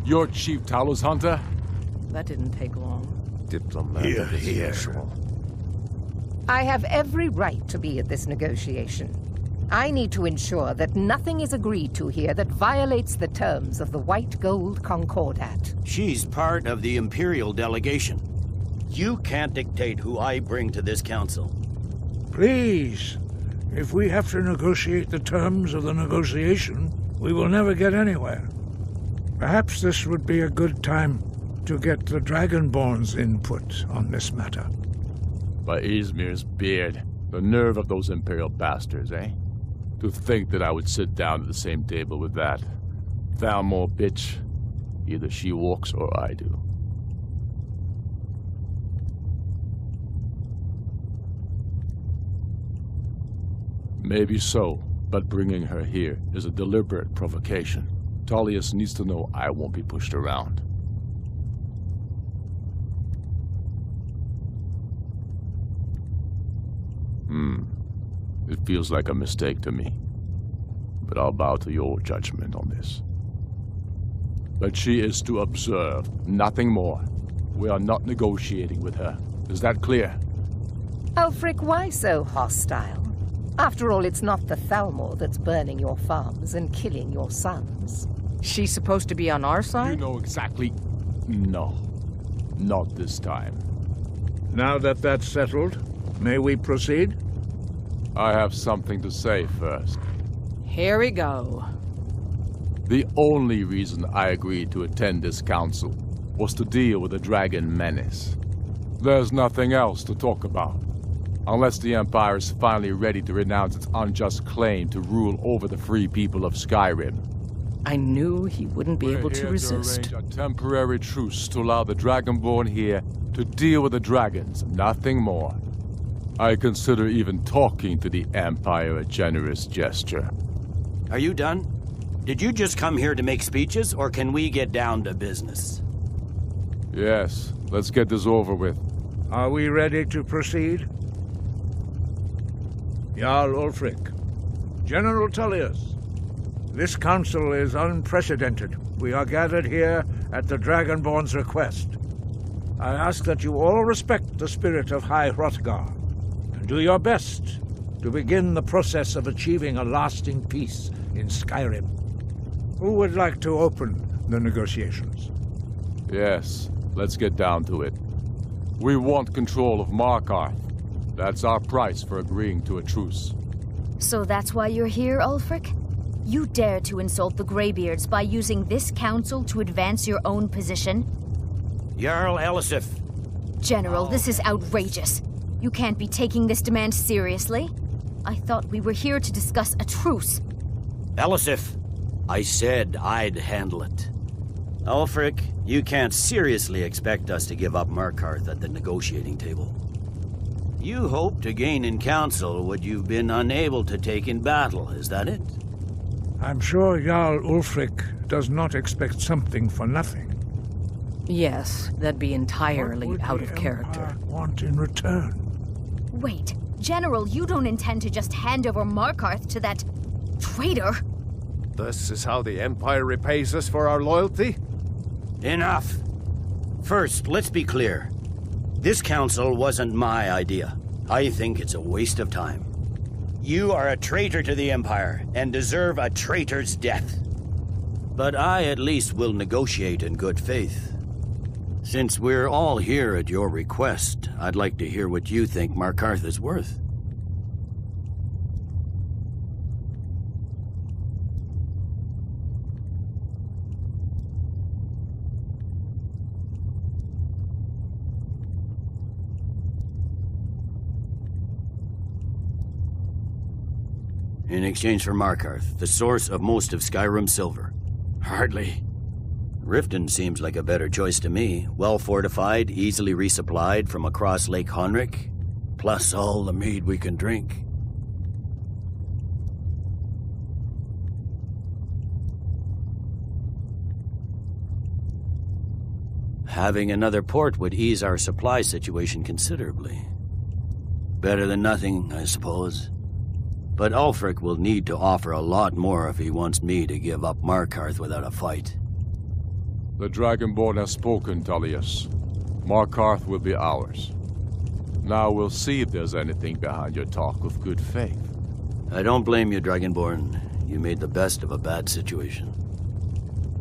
You're Chief Talos Hunter? That didn't take long. Diplomatic as usual. I have every right to be at this negotiation. I need to ensure that nothing is agreed to here that violates the terms of the White Gold Concordat. She's part of the Imperial delegation. You can't dictate who I bring to this council. Please, if we have to negotiate the terms of the negotiation, we will never get anywhere. Perhaps this would be a good time to get the Dragonborn's input on this matter. By Izmir's beard, the nerve of those Imperial bastards, eh? To think that I would sit down at the same table with that Thalmor bitch. Either she walks or I do. Maybe so, but bringing her here is a deliberate provocation. Tullius needs to know I won't be pushed around. It feels like a mistake to me, but I'll bow to your judgment on this. But she is to observe, nothing more. We are not negotiating with her. Is that clear? Ulfric, why so hostile? After all, it's not the Thalmor that's burning your farms and killing your sons. She's supposed to be on our side? You know exactly... No. Not this time. Now that that's settled, may we proceed? I have something to say first. Here we go. The only reason I agreed to attend this council was to deal with the dragon menace. There's nothing else to talk about. Unless the Empire is finally ready to renounce its unjust claim to rule over the free people of Skyrim. I knew he wouldn't be able to resist. We're here to arrange a temporary truce to allow the Dragonborn here to deal with the dragons, nothing more. I consider even talking to the Empire a generous gesture. Are you done? Did you just come here to make speeches, or can we get down to business? Yes, let's get this over with. Are we ready to proceed? Jarl Ulfric, General Tullius, this council is unprecedented. We are gathered here at the Dragonborn's request. I ask that you all respect the spirit of High Hrothgar, and do your best to begin the process of achieving a lasting peace in Skyrim. Who would like to open the negotiations? Yes, let's get down to it. We want control of Markarth. That's our price for agreeing to a truce. So that's why you're here, Ulfric? You dare to insult the Greybeards by using this council to advance your own position? Jarl Elisif. General, this is outrageous. You can't be taking this demand seriously. I thought we were here to discuss a truce. Elisif, I said I'd handle it. Ulfric, you can't seriously expect us to give up Markarth at the negotiating table. You hope to gain in council what you've been unable to take in battle, is that it? I'm sure Jarl Ulfric does not expect something for nothing. Yes, that'd be entirely out of character. What would the Empire want in return? Wait, General, you don't intend to just hand over Markarth to that traitor? This is how the Empire repays us for our loyalty? Enough! First, let's be clear. This council wasn't my idea. I think it's a waste of time. You are a traitor to the Empire, and deserve a traitor's death. But I at least will negotiate in good faith. Since we're all here at your request, I'd like to hear what you think Markarth is worth. In exchange for Markarth, the source of most of Skyrim's silver. Hardly. Riften seems like a better choice to me. Well fortified, easily resupplied from across Lake Honric, plus all the mead we can drink. Having another port would ease our supply situation considerably. Better than nothing, I suppose. But Ulfric will need to offer a lot more if he wants me to give up Markarth without a fight. The Dragonborn has spoken, Tullius. Markarth will be ours. Now we'll see if there's anything behind your talk with good faith. I don't blame you, Dragonborn. You made the best of a bad situation.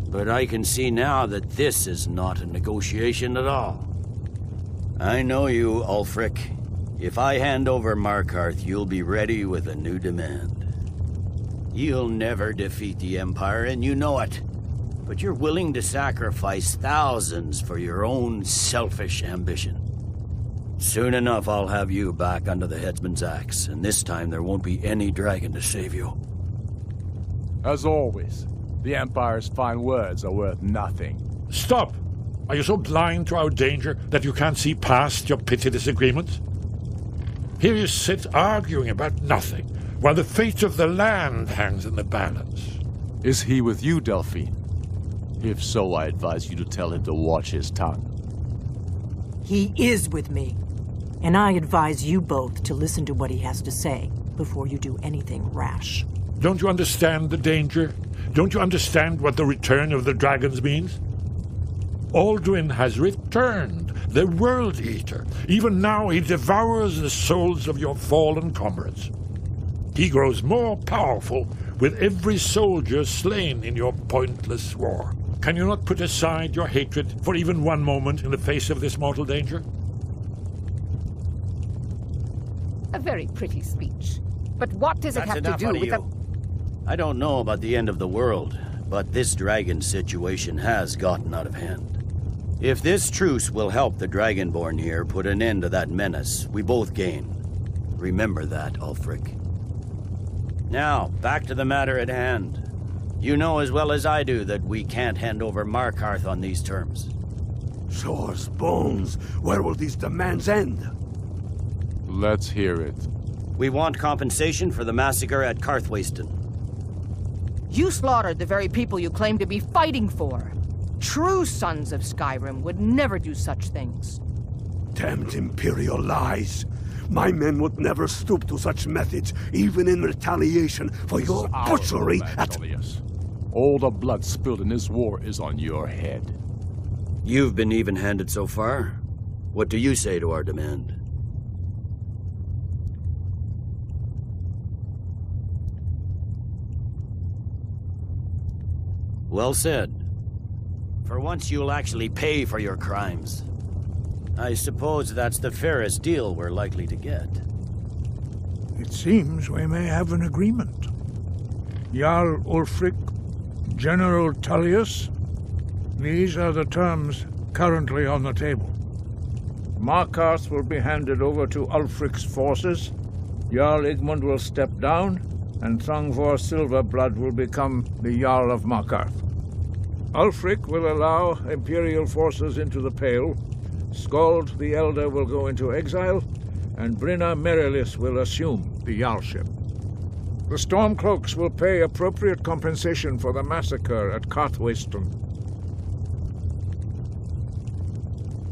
But I can see now that this is not a negotiation at all. I know you, Ulfric. If I hand over Markarth, you'll be ready with a new demand. You'll never defeat the Empire, and you know it. But you're willing to sacrifice thousands for your own selfish ambition. Soon enough, I'll have you back under the headsman's axe, and this time there won't be any dragon to save you. As always, the Empire's fine words are worth nothing. Stop! Are you so blind to our danger that you can't see past your petty disagreements? Here you sit arguing about nothing, while the fate of the land hangs in the balance. Is he with you, Delphine? If so, I advise you to tell him to watch his tongue. He is with me, and I advise you both to listen to what he has to say before you do anything rash. Don't you understand the danger? Don't you understand what the return of the dragons means? Alduin has returned, the World Eater. Even now he devours the souls of your fallen comrades. He grows more powerful with every soldier slain in your pointless war. Can you not put aside your hatred for even one moment in the face of this mortal danger? A very pretty speech. But what does it have to do with the... I don't know about the end of the world, but this dragon situation has gotten out of hand. If this truce will help the Dragonborn here put an end to that menace, we both gain. Remember that, Ulfric. Now, back to the matter at hand. You know as well as I do that we can't hand over Markarth on these terms. Swords, bones, where will these demands end? Let's hear it. We want compensation for the massacre at Karthwasten. You slaughtered the very people you claim to be fighting for. True sons of Skyrim would never do such things. Damned Imperial lies. My men would never stoop to such methods, even in retaliation for your butchery at... All the blood spilled in this war is on your head. You've been even-handed so far. What do you say to our demand? Well said. For once you'll actually pay for your crimes. I suppose that's the fairest deal we're likely to get. It seems we may have an agreement. Jarl Ulfric, General Tullius, these are the terms currently on the table. Markarth will be handed over to Ulfric's forces. Jarl Igmund will step down, and Thongvor Silverblood will become the Jarl of Markarth. Ulfric will allow Imperial forces into the Pale, Skald the Elder will go into exile, and Brinna Merilis will assume the Jarlship. The Stormcloaks will pay appropriate compensation for the massacre at Carthwayston.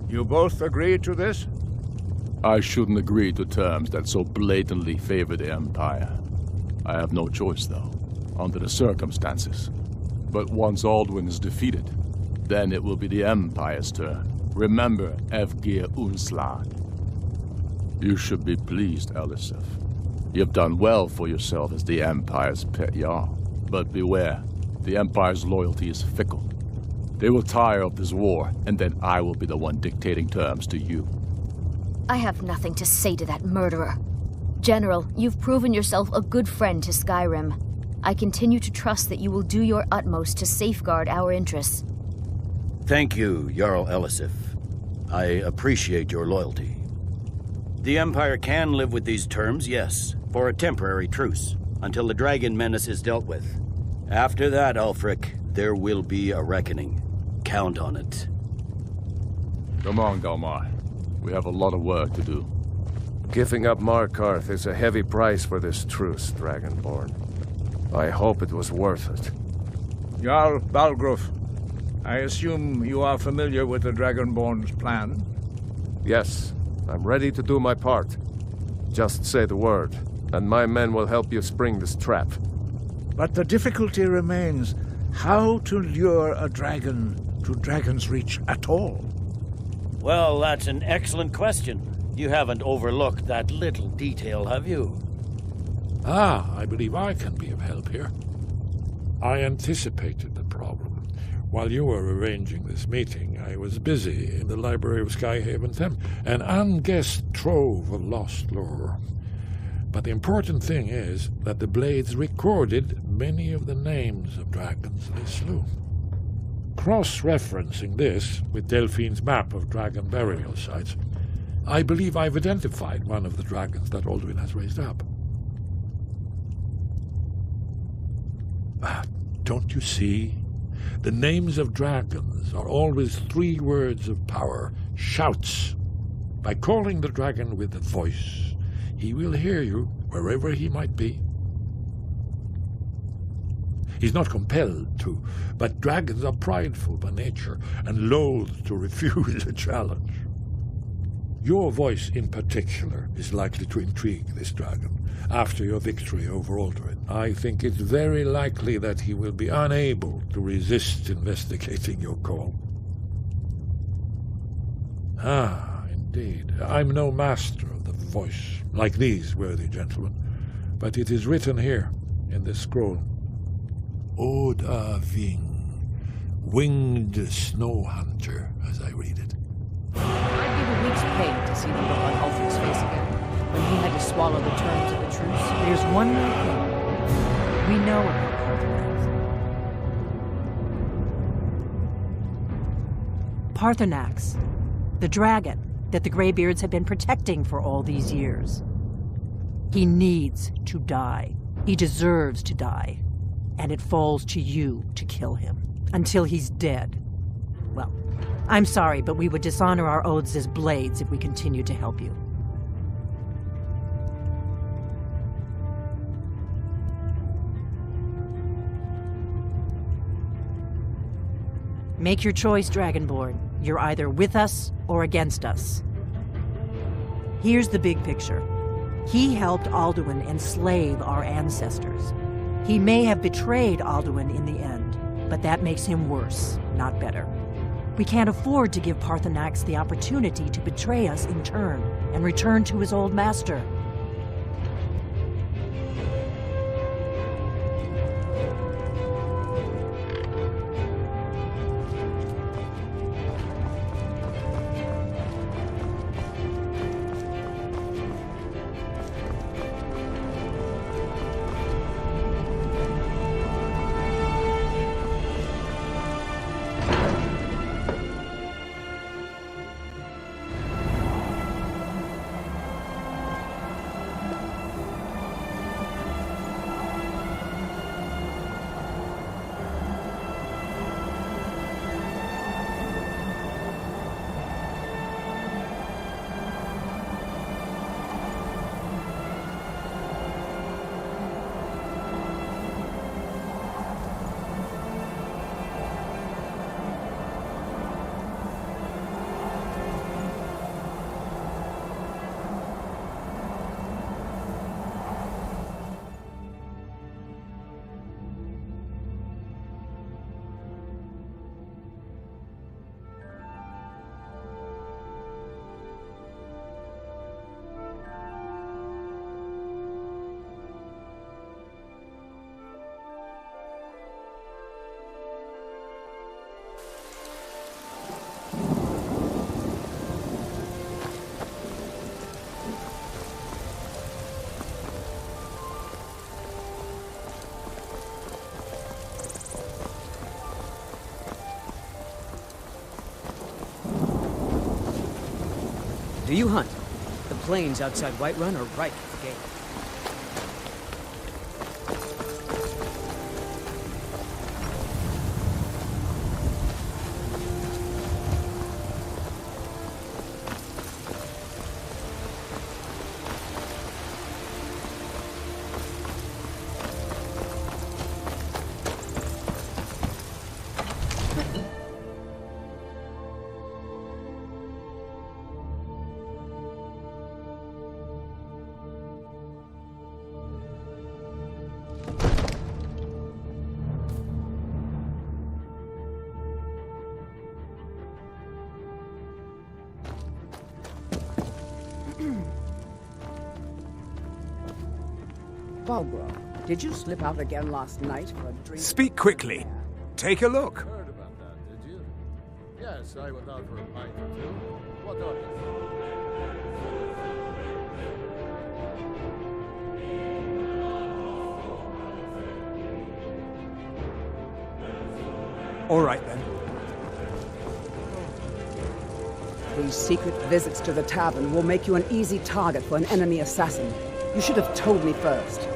You both agree to this? I shouldn't agree to terms that so blatantly favor the Empire. I have no choice, though, under the circumstances. But once Alduin is defeated, then it will be the Empire's turn. Remember Evgir Unslag. You should be pleased, Elisif. You've done well for yourself as the Empire's pet Jarl. But beware, the Empire's loyalty is fickle. They will tire of this war, and then I will be the one dictating terms to you. I have nothing to say to that murderer. General, you've proven yourself a good friend to Skyrim. I continue to trust that you will do your utmost to safeguard our interests. Thank you, Jarl Elisif. I appreciate your loyalty. The Empire can live with these terms, yes, for a temporary truce, until the dragon menace is dealt with. After that, Ulfric, there will be a reckoning. Count on it. Come on, Galmar. We have a lot of work to do. Giving up Markarth is a heavy price for this truce, Dragonborn. I hope it was worth it. Jarl Balgruf, I assume you are familiar with the Dragonborn's plan? Yes, I'm ready to do my part. Just say the word, and my men will help you spring this trap. But the difficulty remains how to lure a dragon to Dragon's Reach at all. Well, that's an excellent question. You haven't overlooked that little detail, have you? I believe I can be of help here. I anticipated the problem. While you were arranging this meeting, I was busy in the library of Skyhaven Temple, an unguessed trove of lost lore. But the important thing is that the Blades recorded many of the names of dragons they slew. Cross-referencing this with Delphine's map of dragon burial sites, I believe I've identified one of the dragons that Alduin has raised up. Don't you see? The names of dragons are always 3 words of power, shouts. By calling the dragon with a voice, he will hear you wherever he might be. He's not compelled to, but dragons are prideful by nature and loath to refuse a challenge. Your voice in particular is likely to intrigue this dragon. After your victory over Alduin, I think it's very likely that he will be unable to resist investigating your call. Indeed. I'm no master of the voice, like these worthy gentlemen, but it is written here in this scroll. Oda Ving, winged snow hunter, as I read it. I'd give a week's pay to see the look on Ulfric's face again, when he had to swallow the terms of the truce. There's one more thing. We know about Parthenax, the dragon that the Greybeards have been protecting for all these years. He needs to die. He deserves to die. And it falls to you to kill him until he's dead. Well, I'm sorry, but we would dishonor our oaths as Blades if we continued to help you. Make your choice, Dragonborn. You're either with us or against us. Here's the big picture. He helped Alduin enslave our ancestors. He may have betrayed Alduin in the end, but that makes him worse, not better. We can't afford to give Parthenax the opportunity to betray us in turn and return to his old master. Do you hunt? The plains outside Whiterun are ripe with game. Balgro, did you slip out again last night for a drink? Speak quickly. Take a look. Heard about that, did you? Yes, I went out for a pint or two. What of it? All right, then. These secret visits to the tavern will make you an easy target for an enemy assassin. You should have told me first.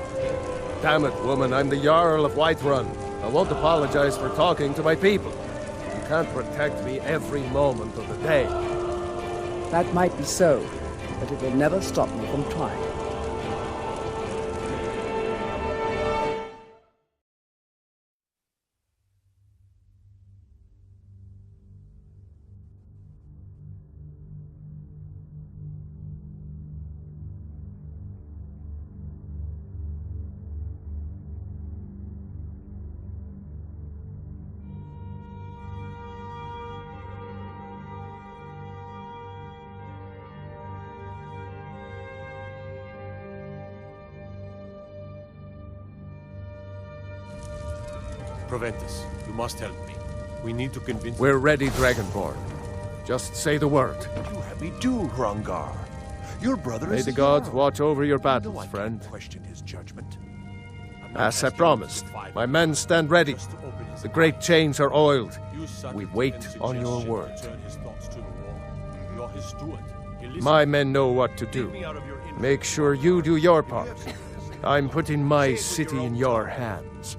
Damn it, woman, I'm the Jarl of Whiterun. I won't apologize for talking to my people. You can't protect me every moment of the day. That might be so, but it will never stop me from trying. Proventus, you must help me. We need to convince... We're ready, Dragonborn. Just say the word. You have me do, Hrongar. Your brother May is the the gods Jarl. watch over your No, battles, I friend. can't question his judgment. As I promised, my men stand ready. The great chains are oiled. We wait on your word. My men know what to do. Make sure you do your part. I'm putting my city in your hands.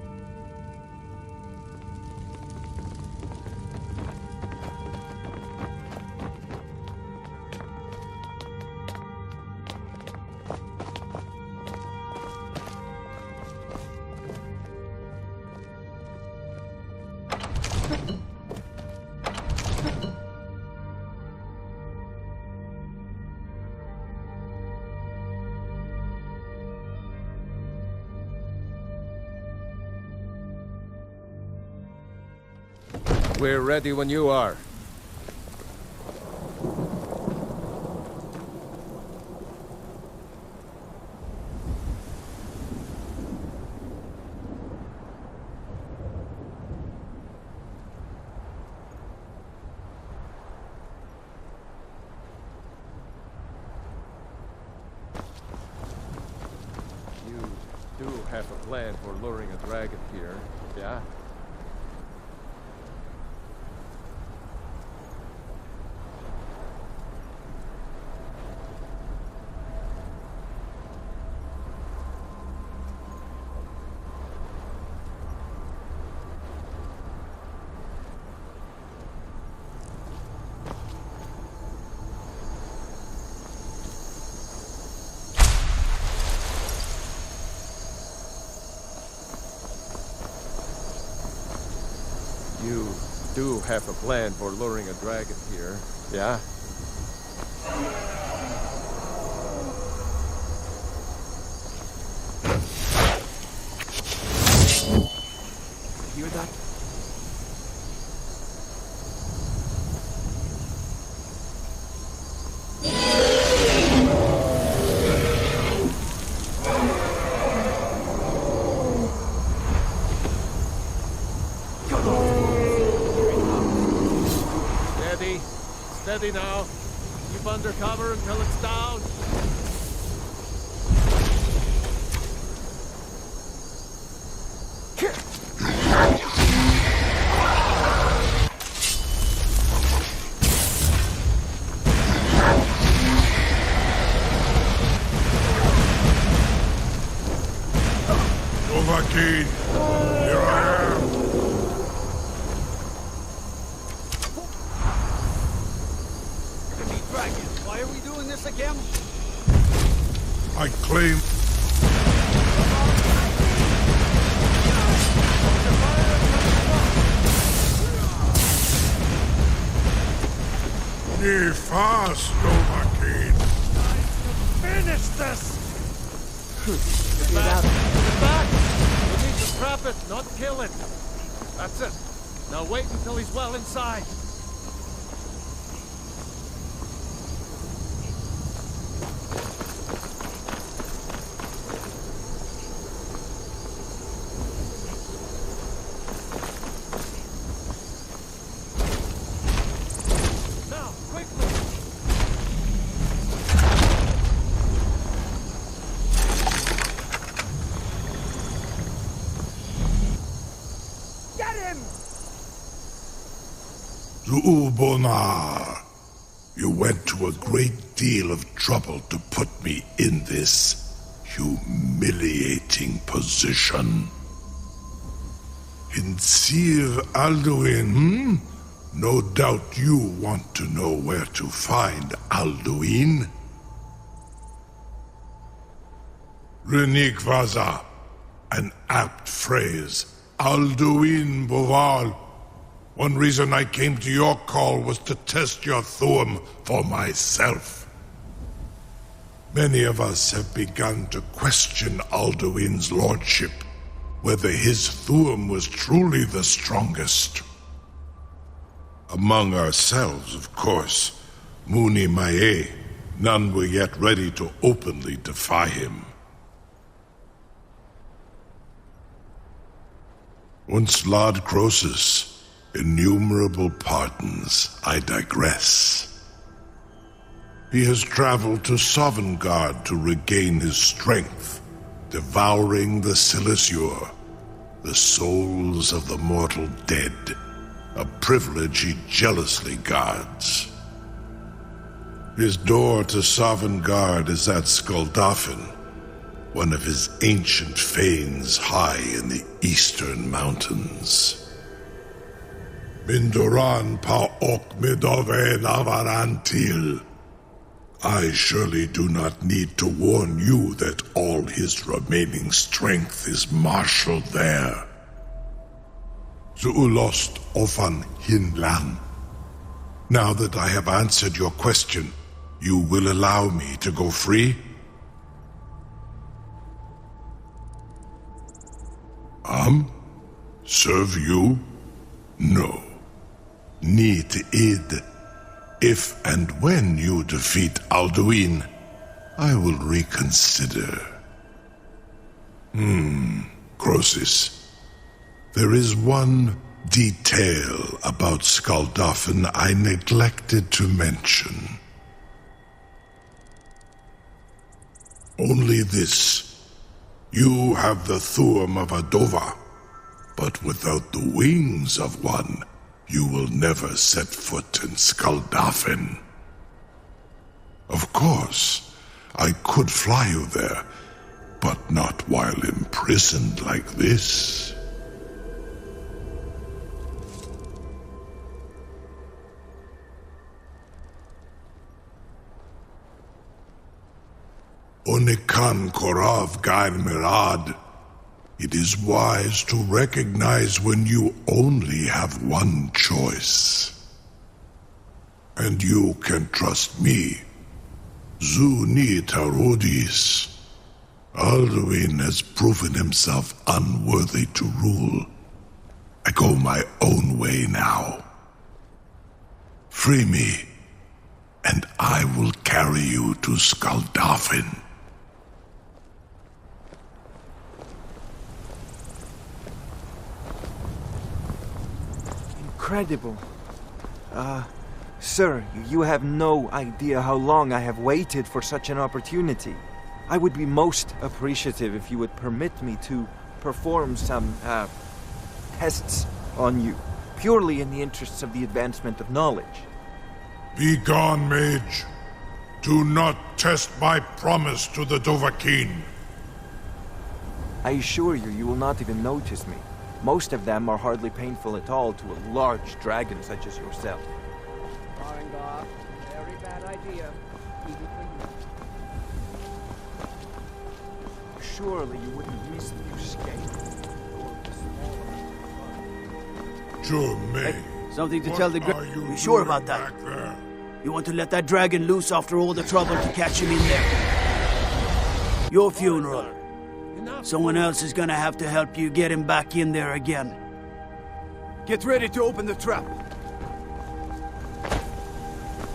We're ready when you are. You do have a plan for luring a dragon here, yeah? You do have a plan for luring a dragon here, yeah? Hear that? Steady now. Keep under cover until it's down. again? I claim... Ye fast, Dovahkiin. Finish this! Get back! Get back! We need to trap it, not kill it. That's it. Now wait until he's well inside. Zu'ubonar, you went to a great deal of trouble to put me in this humiliating position. Hinsir Alduin, No doubt you want to know where to find Alduin. Renikvaza, an apt phrase. Alduin Boval. One reason I came to your call was to test your Thu'um for myself. Many of us have begun to question Alduin's lordship, whether his Thu'um was truly the strongest. Among ourselves, of course, Muni Mae, none were yet ready to openly defy him. Once Lord Croesus, innumerable pardons, I digress. He has traveled to Sovngarde to regain his strength, devouring the Silesure, the souls of the mortal dead, a privilege he jealously guards. His door to Sovngarde is at Skuldafn, one of his ancient fanes high in the eastern mountains. Mindoran Pa'ok Midove Navarantil. I surely do not need to warn you that all his remaining strength is marshaled there. Zu'ulost Ofan Hinlan. Now that I have answered your question, you will allow me to go free? Serve you? No. Need id. If and when you defeat Alduin, I will reconsider. Croesus. There is one detail about Skuldafn I neglected to mention. Only this. You have the Thu'um of a Dova, but without the wings of one, you will never set foot in Skuldafn. Of course, I could fly you there, but not while imprisoned like this. Onikan Korav Gair Mirad. It is wise to recognize when you only have one choice. And you can trust me. Zuni Tarudis. Alduin has proven himself unworthy to rule. I go my own way now. Free me, and I will carry you to Skuldafn. Incredible. Sir, you have no idea how long I have waited for such an opportunity. I would be most appreciative if you would permit me to perform some, tests on you, purely in the interests of the advancement of knowledge. Be gone, Mage. Do not test my promise to the Dovahkiin. I assure you, you will not even notice me. Most of them are hardly painful at all to a large dragon such as yourself. Arindel, very bad idea. Surely you wouldn't reason you escape. Sure, May. Something to tell the you sure about that? You want to let that dragon loose after all the trouble to catch him in there? Your funeral. Someone else is gonna have to help you get him back in there again. Get ready to open the trap.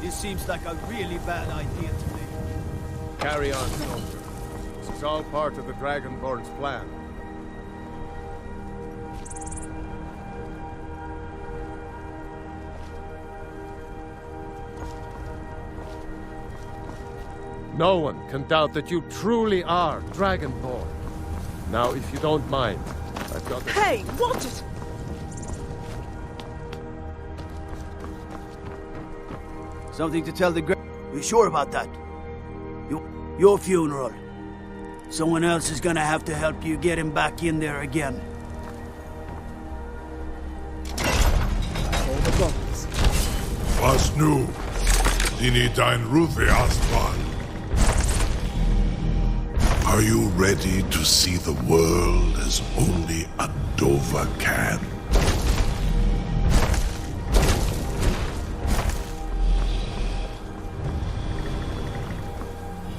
This seems like a really bad idea to me. Carry on, soldier. This is all part of the Dragonborn's plan. No one can doubt that you truly are Dragonborn. Now, if you don't mind, I've got... Hey, watch it! Something to tell the you sure about that? Your funeral. Someone else is gonna have to help you get him back in there again. Was nu? Dini dein Ruthi Astral. Are you ready to see the world as only a Dova can?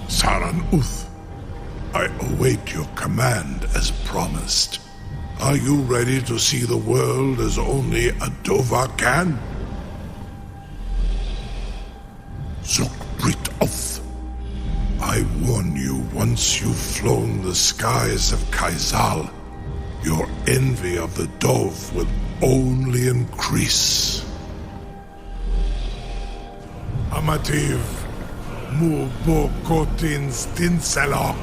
Saran Uth, I await your command as promised. Are you ready to see the world as only a Dova can? Zukbrit Oth, I warn you, once you've flown the skies of Kaizal, your envy of the Dove will only increase. Amativ, mu bokotin stinselok.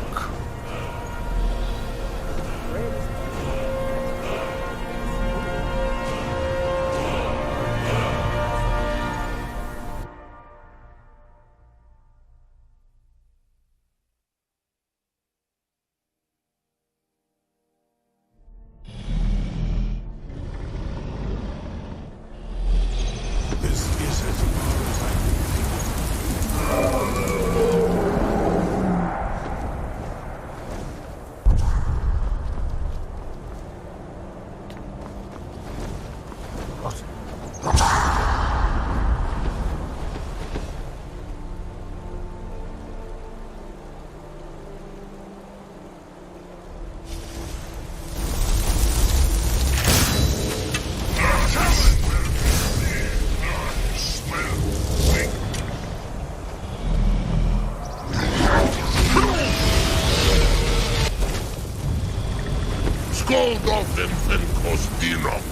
Scold off them Fenkos Dinok.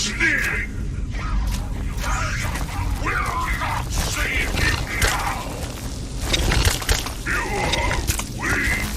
is near! Will not save you now! You are weak!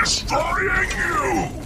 destroying you!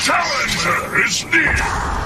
challenger is near!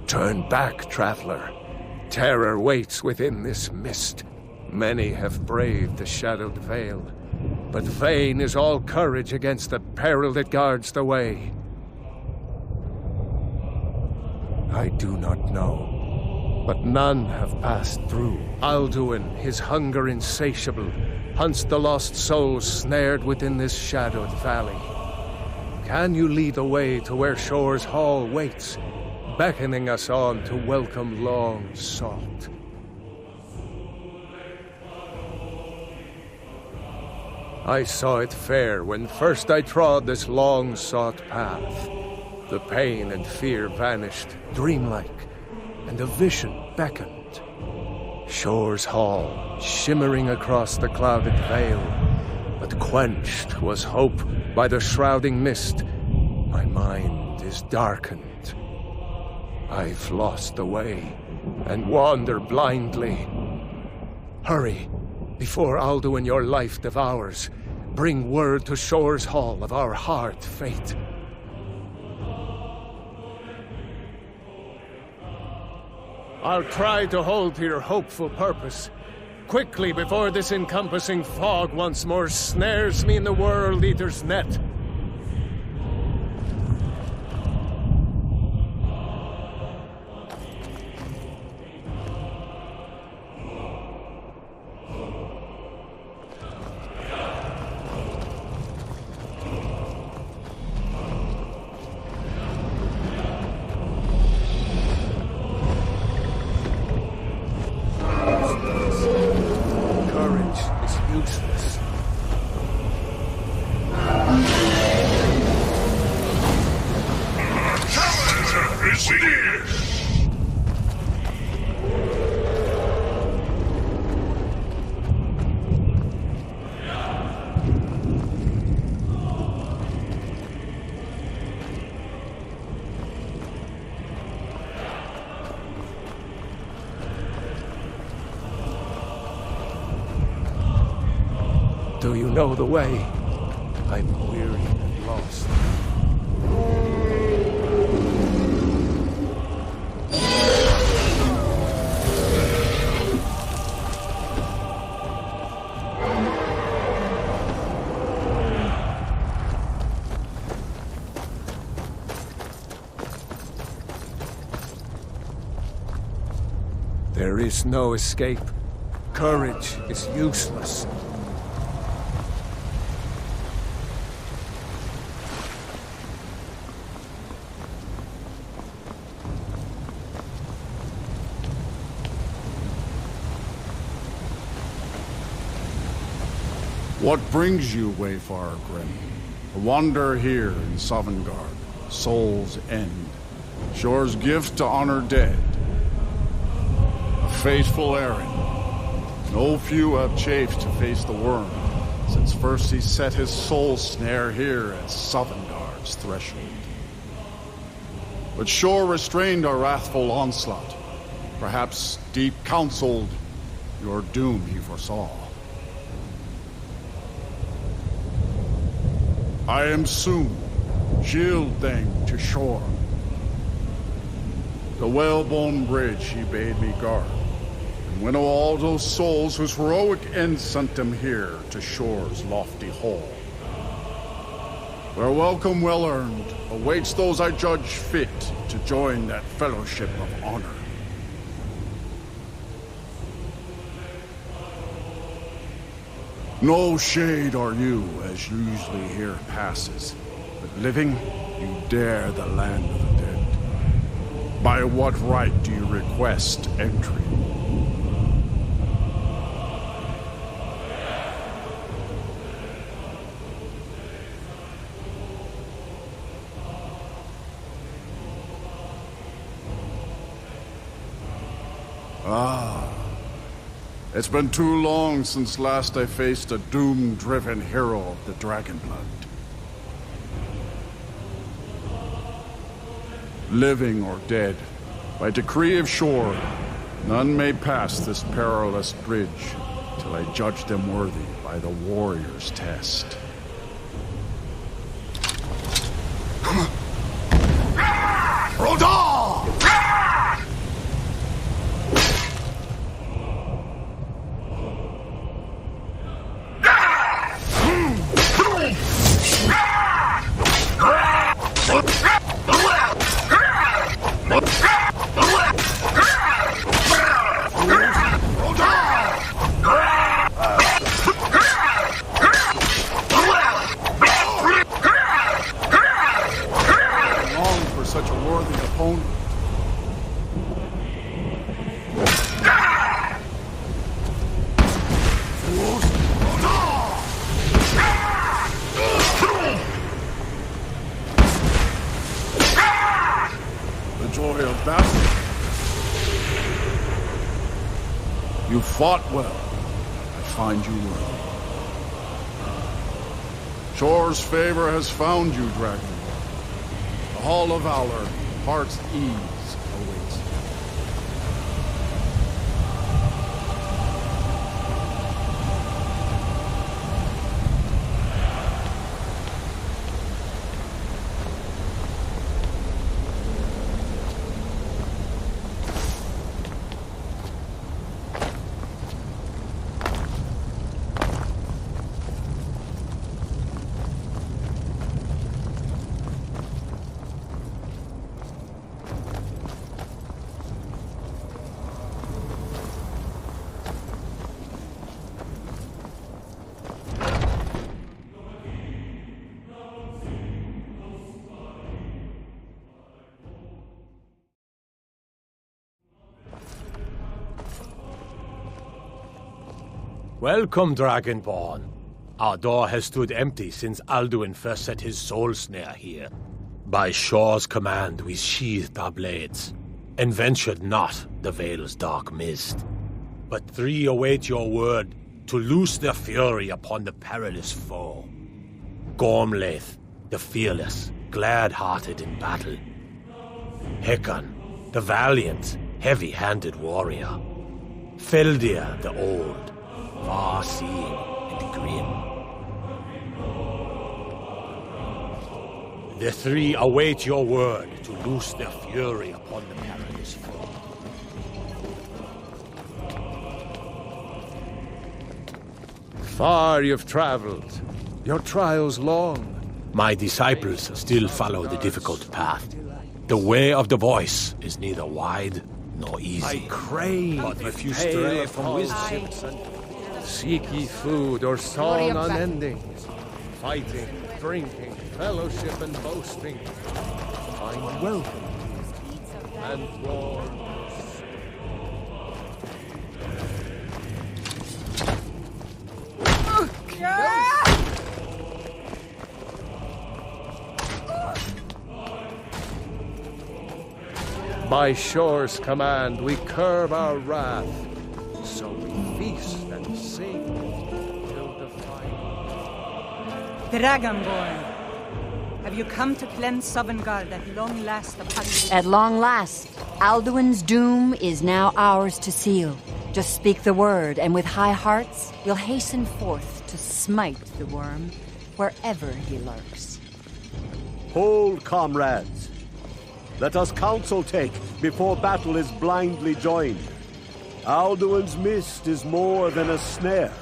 Turn back, traveler. Terror waits within this mist. Many have braved the shadowed vale, but vain is all courage against the peril that guards the way. I do not know, but none have passed through. Alduin, his hunger insatiable, hunts the lost souls snared within this shadowed valley. Can you lead the way to where Shore's Hall waits, beckoning us on to welcome long sought? I saw it fair when first I trod this long-sought path. The pain and fear vanished, dreamlike, and a vision beckoned. Shore's Hall, shimmering across the clouded veil, but quenched was hope by the shrouding mist. My mind is darkened. I've lost the way, and wander blindly. Hurry, before Alduin your life devours. Bring word to Shore's Hall of our hard fate. I'll try to hold to your hopeful purpose. Quickly, before this encompassing fog once more snares me in the World Eater's net. Do you know the way? I'm weary and lost. There is no escape. Courage is useless. What brings you, Wayfarer Grim? A wanderer here in Sovngarde, Soul's End, Shore's gift to honor dead. A faithful errand. No few have chafed to face the worm, since first he set his soul snare here at Sovngarde's threshold. But Shore restrained our wrathful onslaught. Perhaps deep counseled, your doom he foresaw. I am soon, shield thing to Shore. The whalebone bridge he bade me guard, and winnow all those souls whose heroic end sent them here to Shore's lofty hall. Where welcome well earned awaits those I judge fit to join that fellowship of honor. No shade are you, as usually here passes, but living, you dare the land of the dead. By what right do you request entry? Ah. It's been too long since last I faced a doom-driven hero of the Dragonblood. Living or dead, by decree of Shore, none may pass this perilous bridge till I judge them worthy by the warrior's test. Rodal! Long for such a worthy opponent. The joy of battle. You fought well. I find you worthy. Shore's favor has found you, Dragon. The Hall of Valor, Heart's Ease awaits you. Welcome, Dragonborn. Our door has stood empty since Alduin first set his soul snare here. By Shore's command, we sheathed our blades, and ventured not the Vale's dark mist. But three await your word to loose their fury upon the perilous foe. Gormlaith, the fearless, glad-hearted in battle. Hecon, the valiant, heavy-handed warrior. Feldir, the old, far-seeing and grim. The three await your word to loose their fury upon the perilous foe. Far you've traveled. Your trials long. My disciples still follow the difficult path. The way of the voice is neither wide nor easy. I crave, but if you stray stray from from wisdom, wisdom, seek ye food or song unending, fighting, drinking, fellowship and boasting, find welcome and warmth. By Shore's command, we curb our wrath, so we feast and sing till the final. Dragonborn, have you come to cleanse Sovngarde at long last upon you? At long last, Alduin's doom is now ours to seal. Just speak the word, and with high hearts, we'll hasten forth to smite the worm wherever he lurks. Hold, comrades. Let us counsel take before battle is blindly joined. Alduin's mist is more than a snare.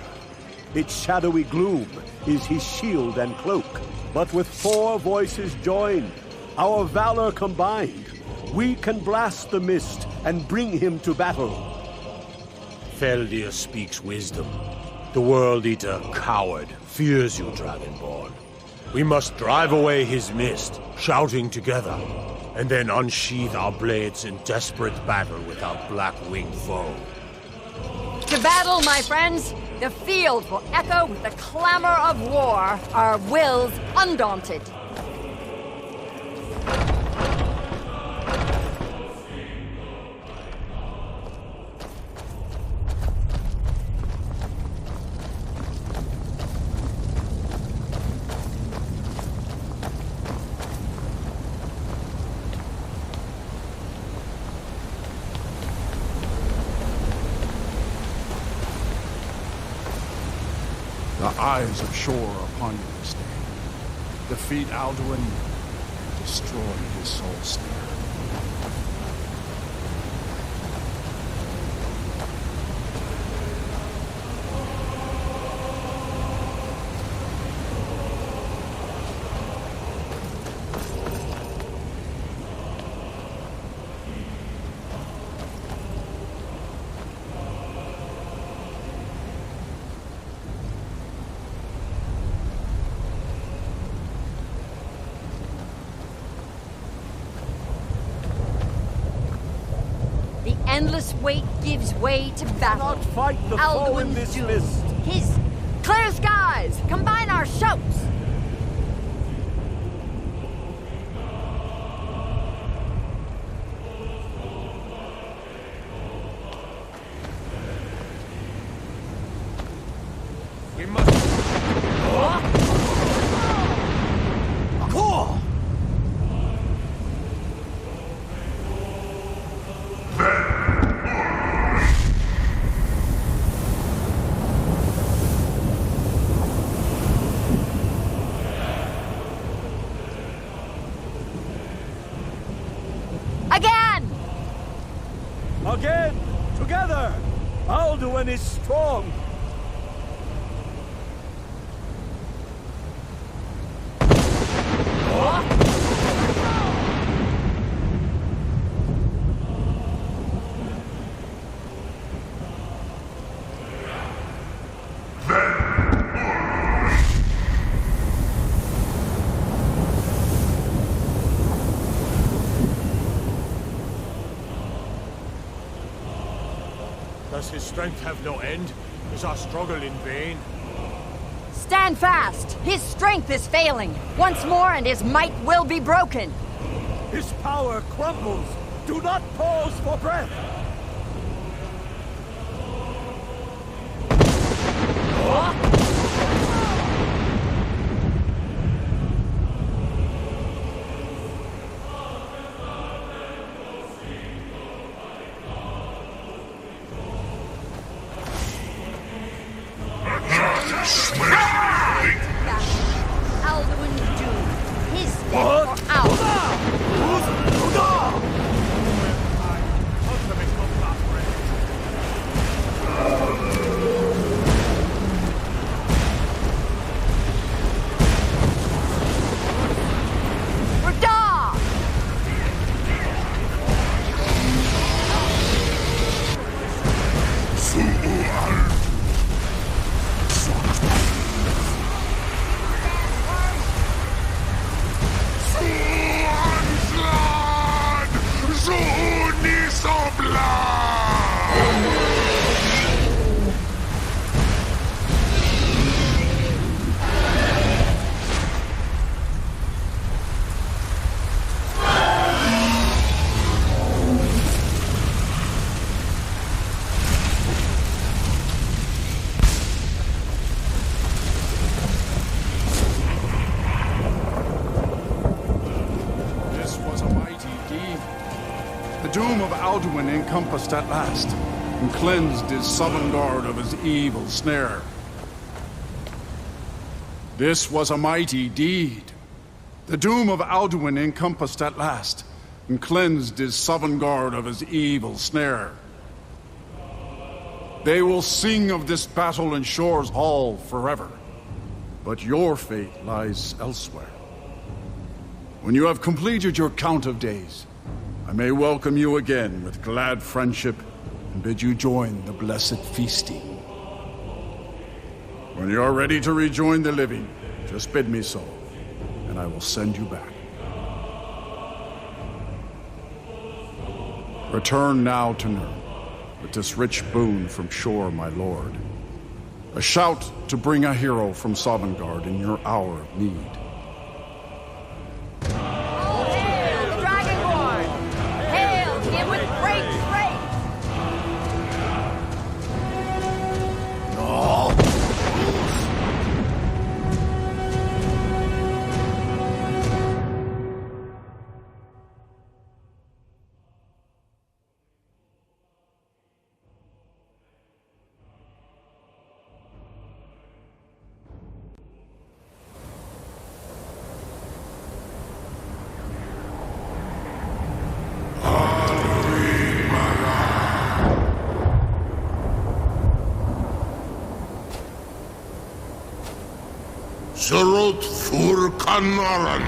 Its shadowy gloom is his shield and cloak. But with 4 voices joined, our valor combined, we can blast the mist and bring him to battle. Feldir speaks wisdom. The World Eater, coward, fears you, Dragonborn. We must drive away his mist, shouting together, and then unsheath our blades in desperate battle with our black-winged foe. To battle, my friends! The field will echo with the clamor of war, our wills undaunted. The eyes of Shore upon you this day. Defeat Alduin, destroy his soul snare. endless wait gives way to battle. Not fight the foe in this mist. His clear skies, combine our shouts. We must... Cool! Again! Again! Together! Alduin is strong! Does his strength have no end? Is our struggle in vain? Stand fast! His strength is failing. Once more and his might will be broken. His power crumbles! Do not pause for breath! Alduin's doom. His death or ours. doom of Alduin encompassed at last, and cleansed his Sovngarde of his evil snare. This was a mighty deed. The doom of Alduin encompassed at last, and cleansed his Sovngarde of his evil snare. They will sing of this battle in Shore's Hall forever, but your fate lies elsewhere. When you have completed your count of days, I may welcome you again with glad friendship and bid you join the blessed feasting. When you are ready to rejoin the living, just bid me so, and I will send you back. Return now to Nirn with this rich boon from Shore, my lord. A shout to bring a hero from Sovngarde in your hour of need. Surot fur kanaran.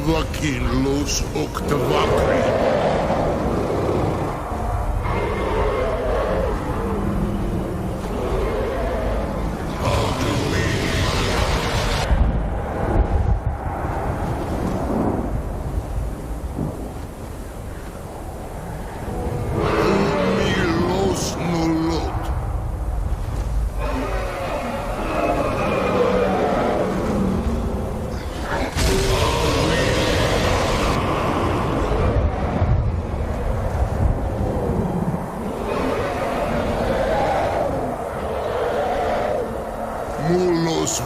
Vakin los oktavakri.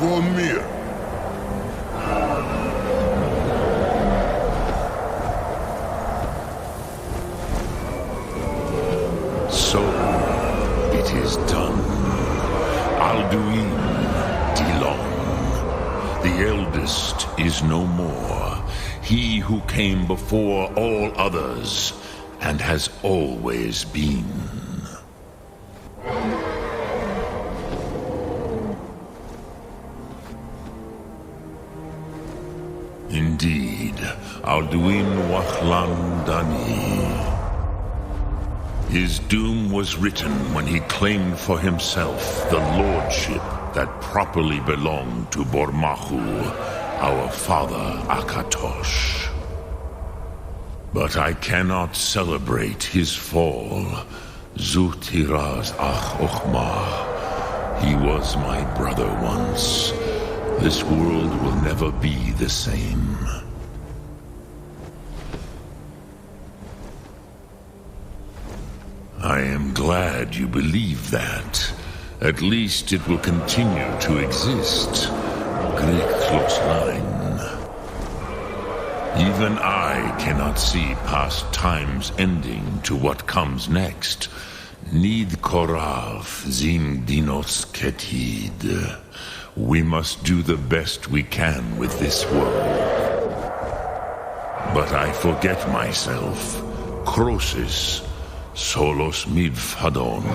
Vormir. So, it is done. Alduin Dilong, the eldest, is no more. He who came before all others, and has always been. Indeed, Alduin Wachlan Dani. His doom was written when he claimed for himself the lordship that properly belonged to Bormahu, our father Akatosh. But I cannot celebrate his fall. Zutiraz Ach Ochmah. He was my brother once. This world will never be the same. I am glad you believe that. At least it will continue to exist. Even I cannot see past time's ending to what comes next. Nid korav zin dinos ketid. We must do the best we can with this world. But I forget myself. Crosis, solos midfadon.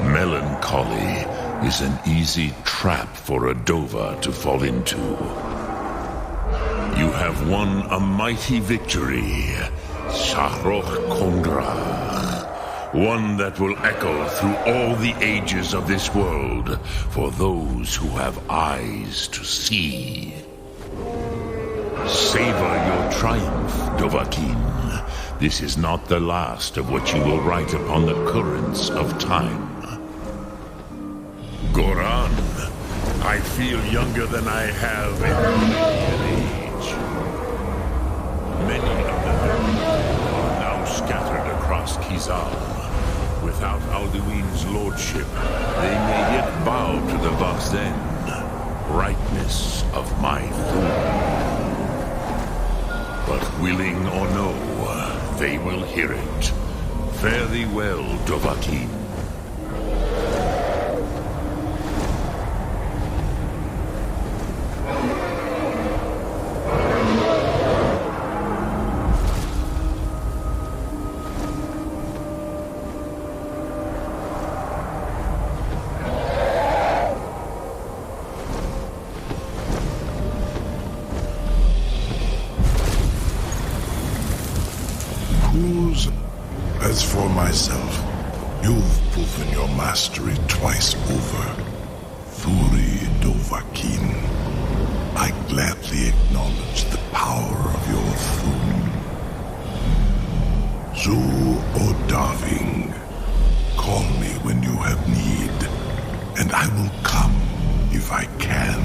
Melancholy is an easy trap for a Dova to fall into. You have won a mighty victory, Shahroch Kongrach. One that will echo through all the ages of this world for those who have eyes to see. Savor your triumph, Dovahkiin. This is not the last of what you will write upon the currents of time. Goran, I feel younger than I have in many age. Many of them are now scattered across Kizal. Without Alduin's lordship, they may yet bow to the Vakzen, brightness of my Thu'um. But willing or no, they will hear it. Fare thee well, Dovahkiin. As for myself, you've proven your mastery twice over. Thuri Dovahkiin, I gladly acknowledge the power of your Thu'um. Zu Odaving, call me when you have need, and I will come if I can.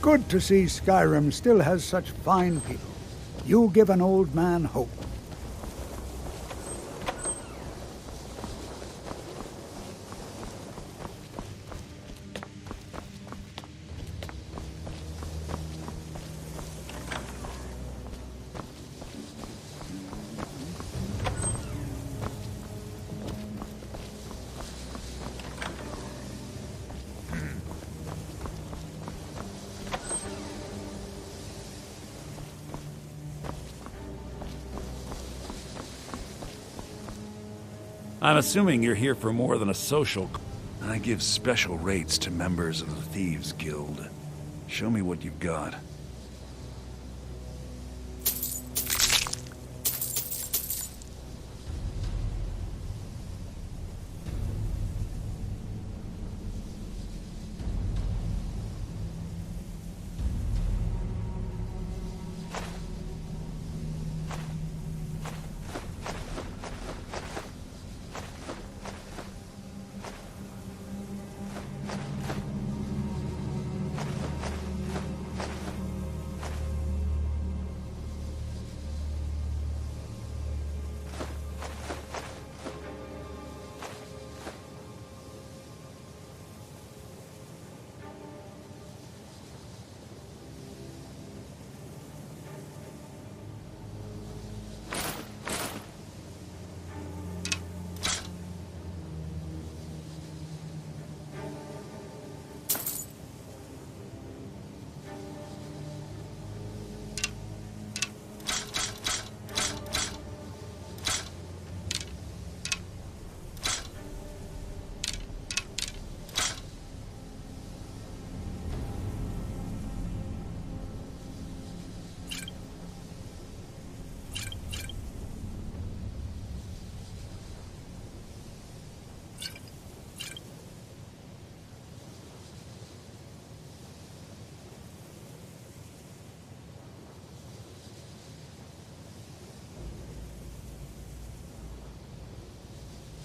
Good to see Skyrim still has such fine people. You give an old man hope. I'm assuming you're here for more than a social. I give special rates to members of the Thieves Guild. Show me what you've got.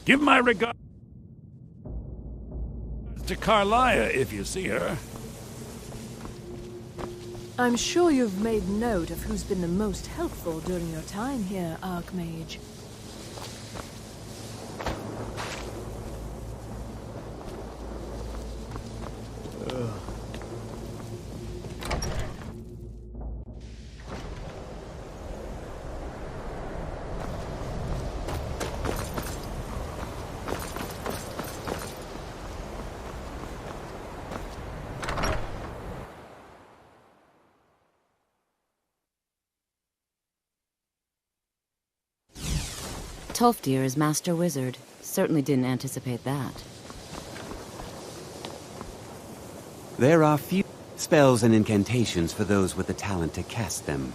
Give my regards to Carlia if you see her. I'm sure you've made note of who's been the most helpful during your time here, Archmage. Tolfdir is Master Wizard. Certainly didn't anticipate that. There are few spells and incantations for those with the talent to cast them.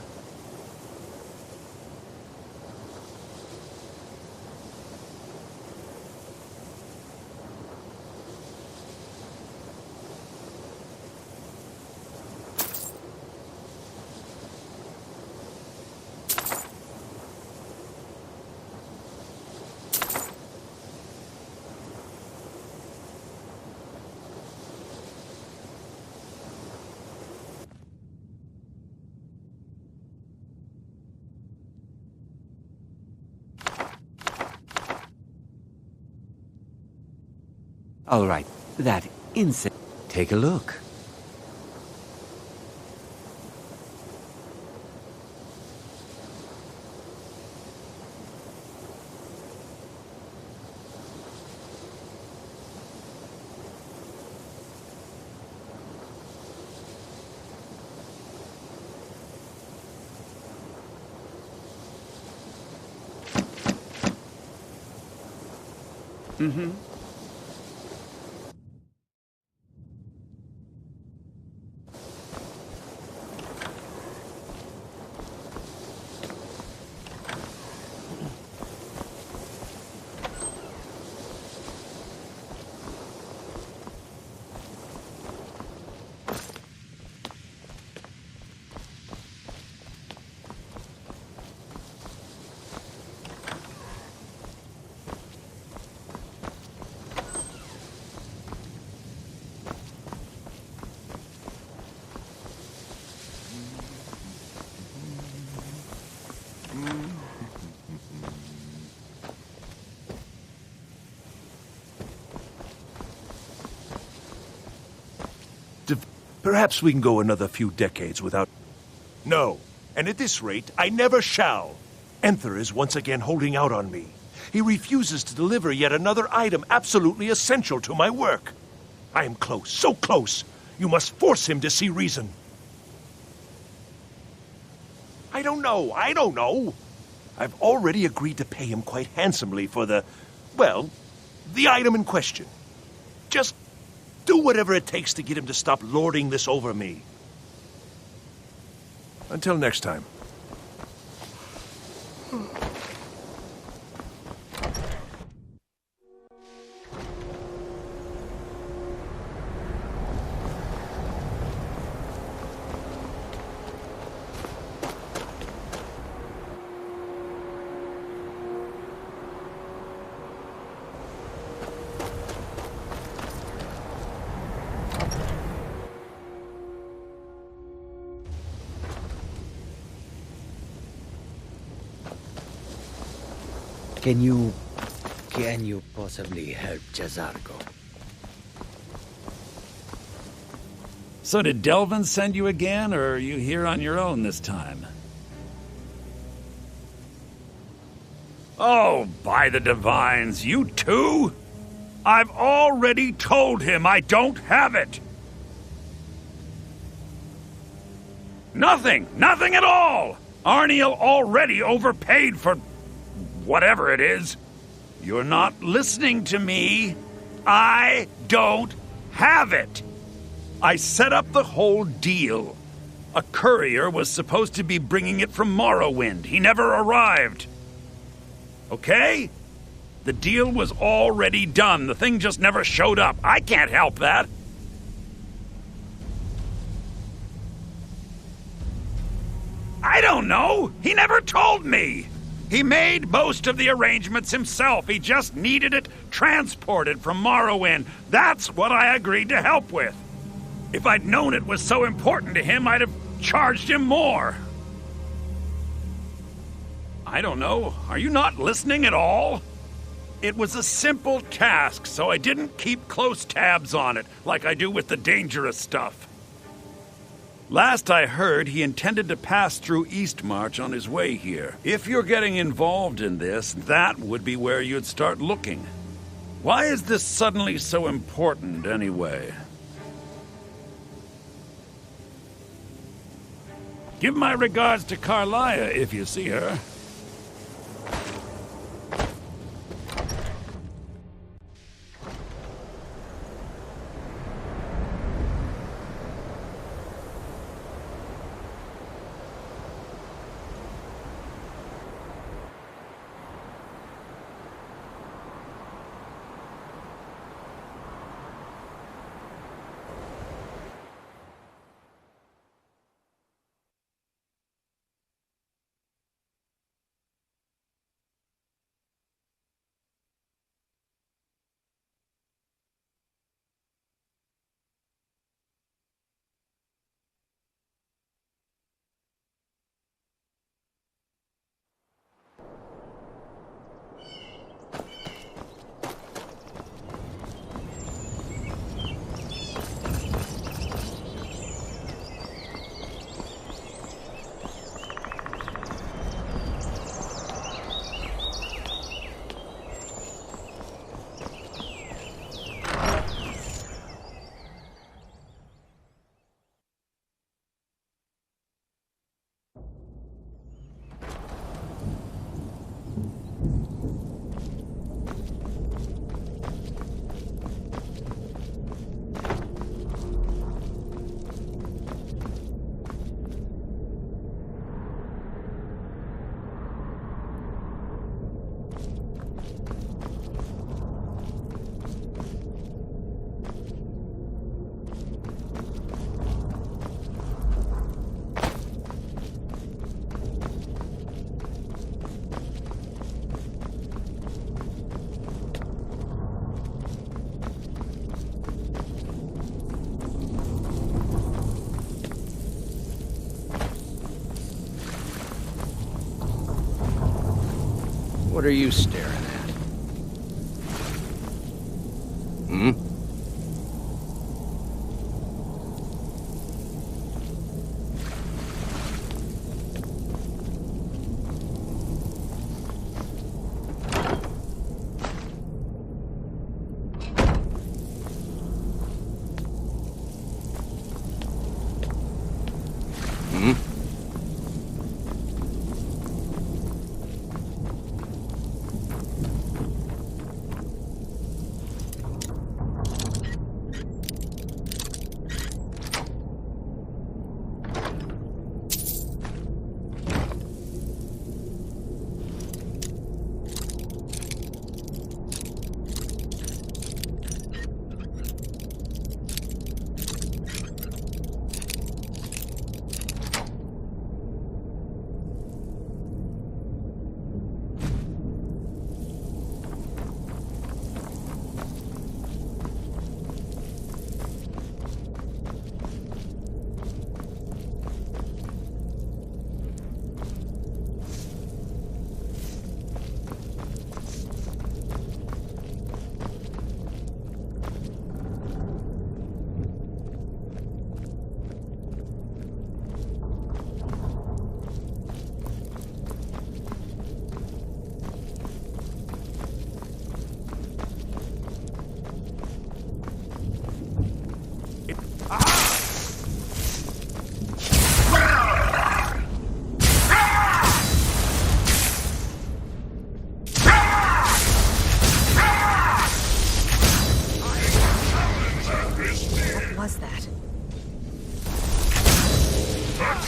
All right, that insect. Take a look. Mm-hmm. Perhaps we can go another few decades without... No, and at this rate, I never shall. Enther is once again holding out on me. He refuses to deliver yet another item absolutely essential to my work. I am close, so close. You must force him to see reason. I don't know. I've already agreed to pay him quite handsomely for the item in question. Just do whatever it takes to get him to stop lording this over me. Until next time. Can you possibly help Jazargo? So did Delvin send you again, or are you here on your own this time? Oh, by the divines, you too? I've already told him I don't have it! Nothing at all! Arindel already overpaid for... whatever it is. You're not listening to me. I don't have it. I set up the whole deal. A courier was supposed to be bringing it from Morrowind. He never arrived. Okay? The deal was already done. The thing just never showed up. I can't help that. I don't know. He never told me. He made most of the arrangements himself. He just needed it transported from Morrowind. That's what I agreed to help with. If I'd known it was so important to him, I'd have charged him more. I don't know. Are you not listening at all? It was a simple task, so I didn't keep close tabs on it, like I do with the dangerous stuff. Last I heard, he intended to pass through Eastmarch on his way here. If you're getting involved in this, that would be where you'd start looking. Why is this suddenly so important, anyway? Give my regards to Carlia if you see her. What are you staring at?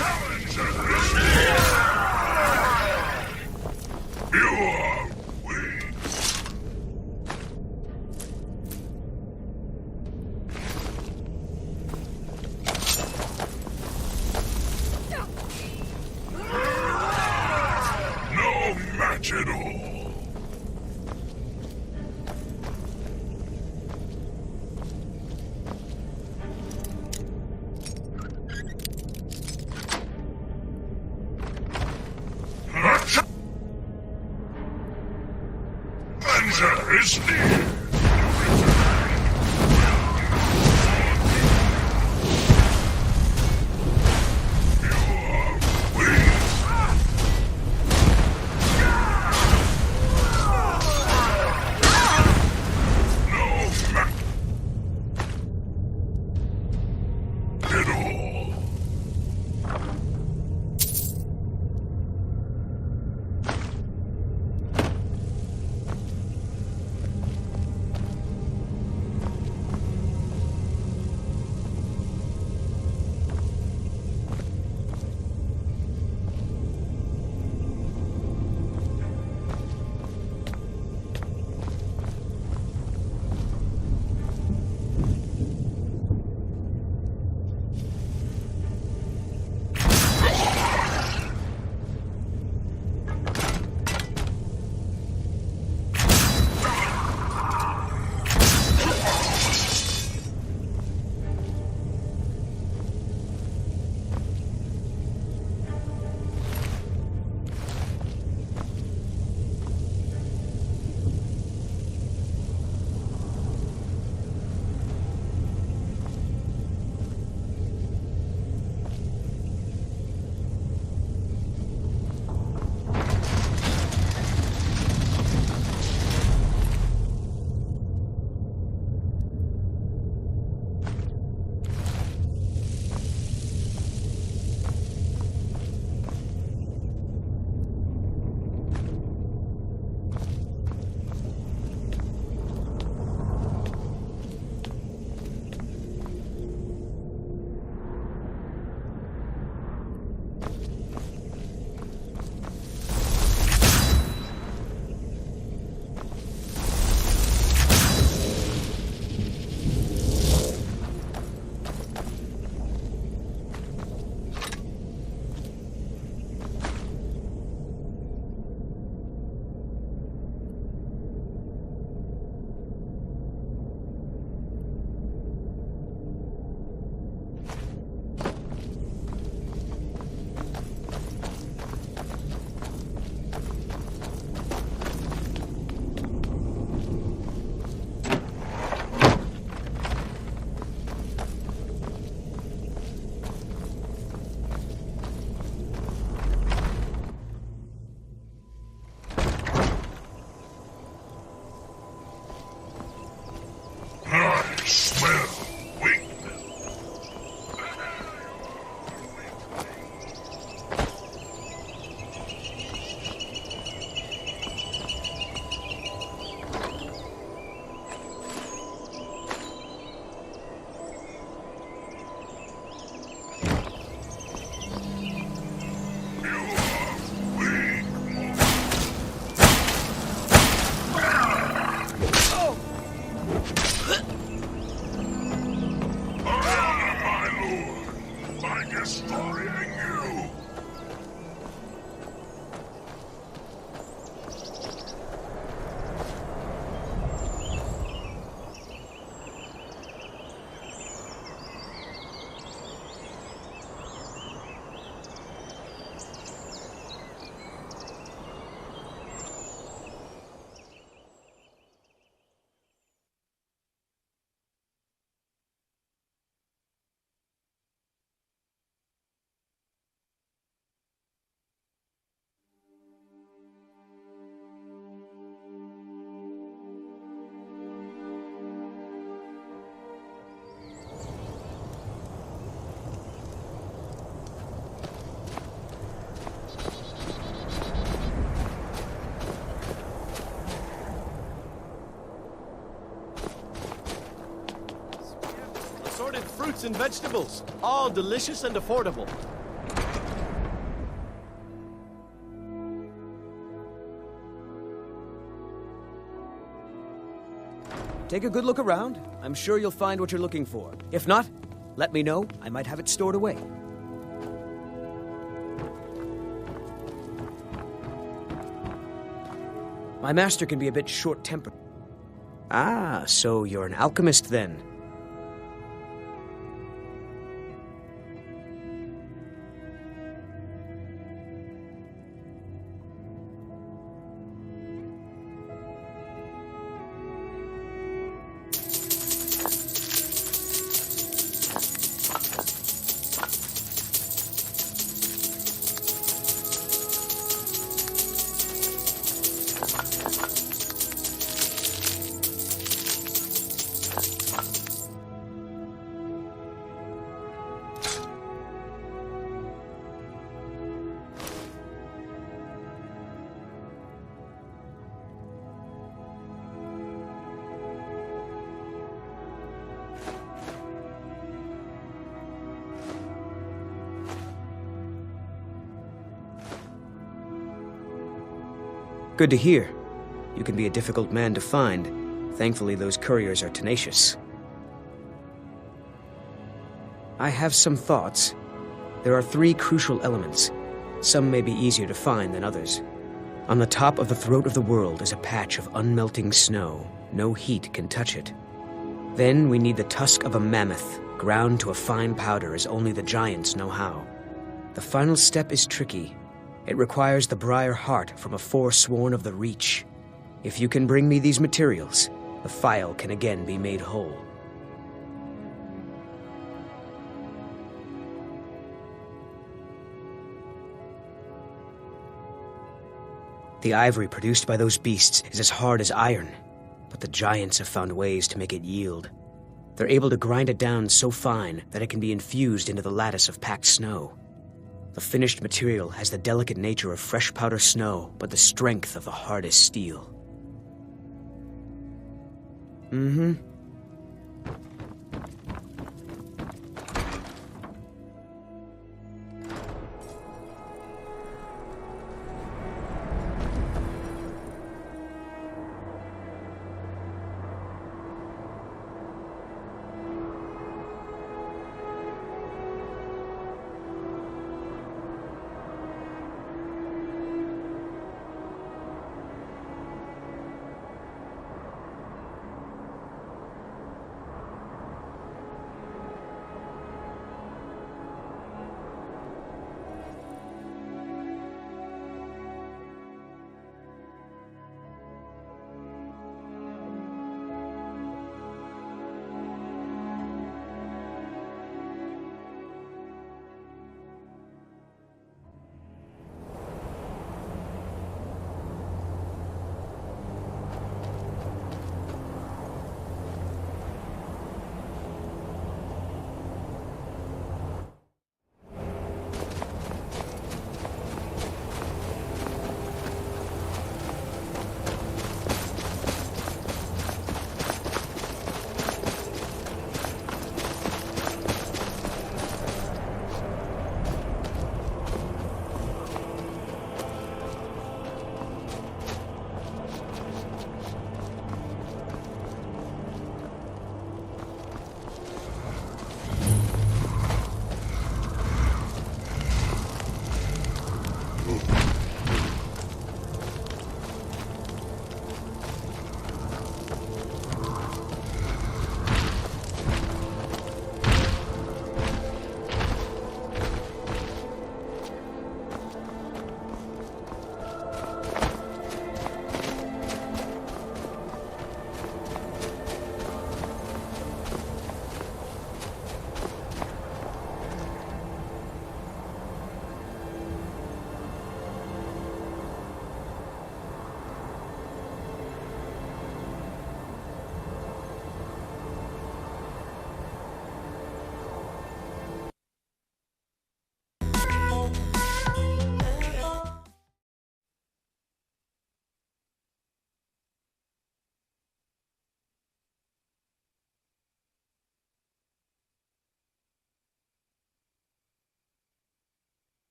challenger is near! You are weak. No match at all. Is near. Fruits and vegetables, all delicious and affordable. Take a good look around. I'm sure you'll find what you're looking for. If not, let me know. I might have it stored away. My master can be a bit short-tempered. Ah, so you're an alchemist then. Good to hear. You can be a difficult man to find. Thankfully, those couriers are tenacious. I have some thoughts. There are 3 crucial elements. Some may be easier to find than others. On the top of the throat of the world is a patch of unmelting snow. No heat can touch it. Then we need the tusk of a mammoth, ground to a fine powder as only the giants know how. The final step is tricky. It requires the briar heart from a forsworn of the Reach. If you can bring me these materials, the file can again be made whole. The ivory produced by those beasts is as hard as iron, but the giants have found ways to make it yield. They're able to grind it down so fine that it can be infused into the lattice of packed snow. The finished material has the delicate nature of fresh powder snow, but the strength of the hardest steel. Mm-hmm.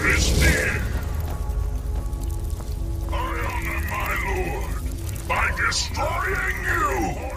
time is near. I honor my lord by destroying you.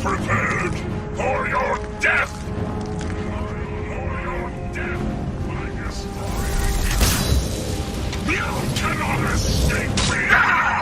prepared for your death! You cannot escape me!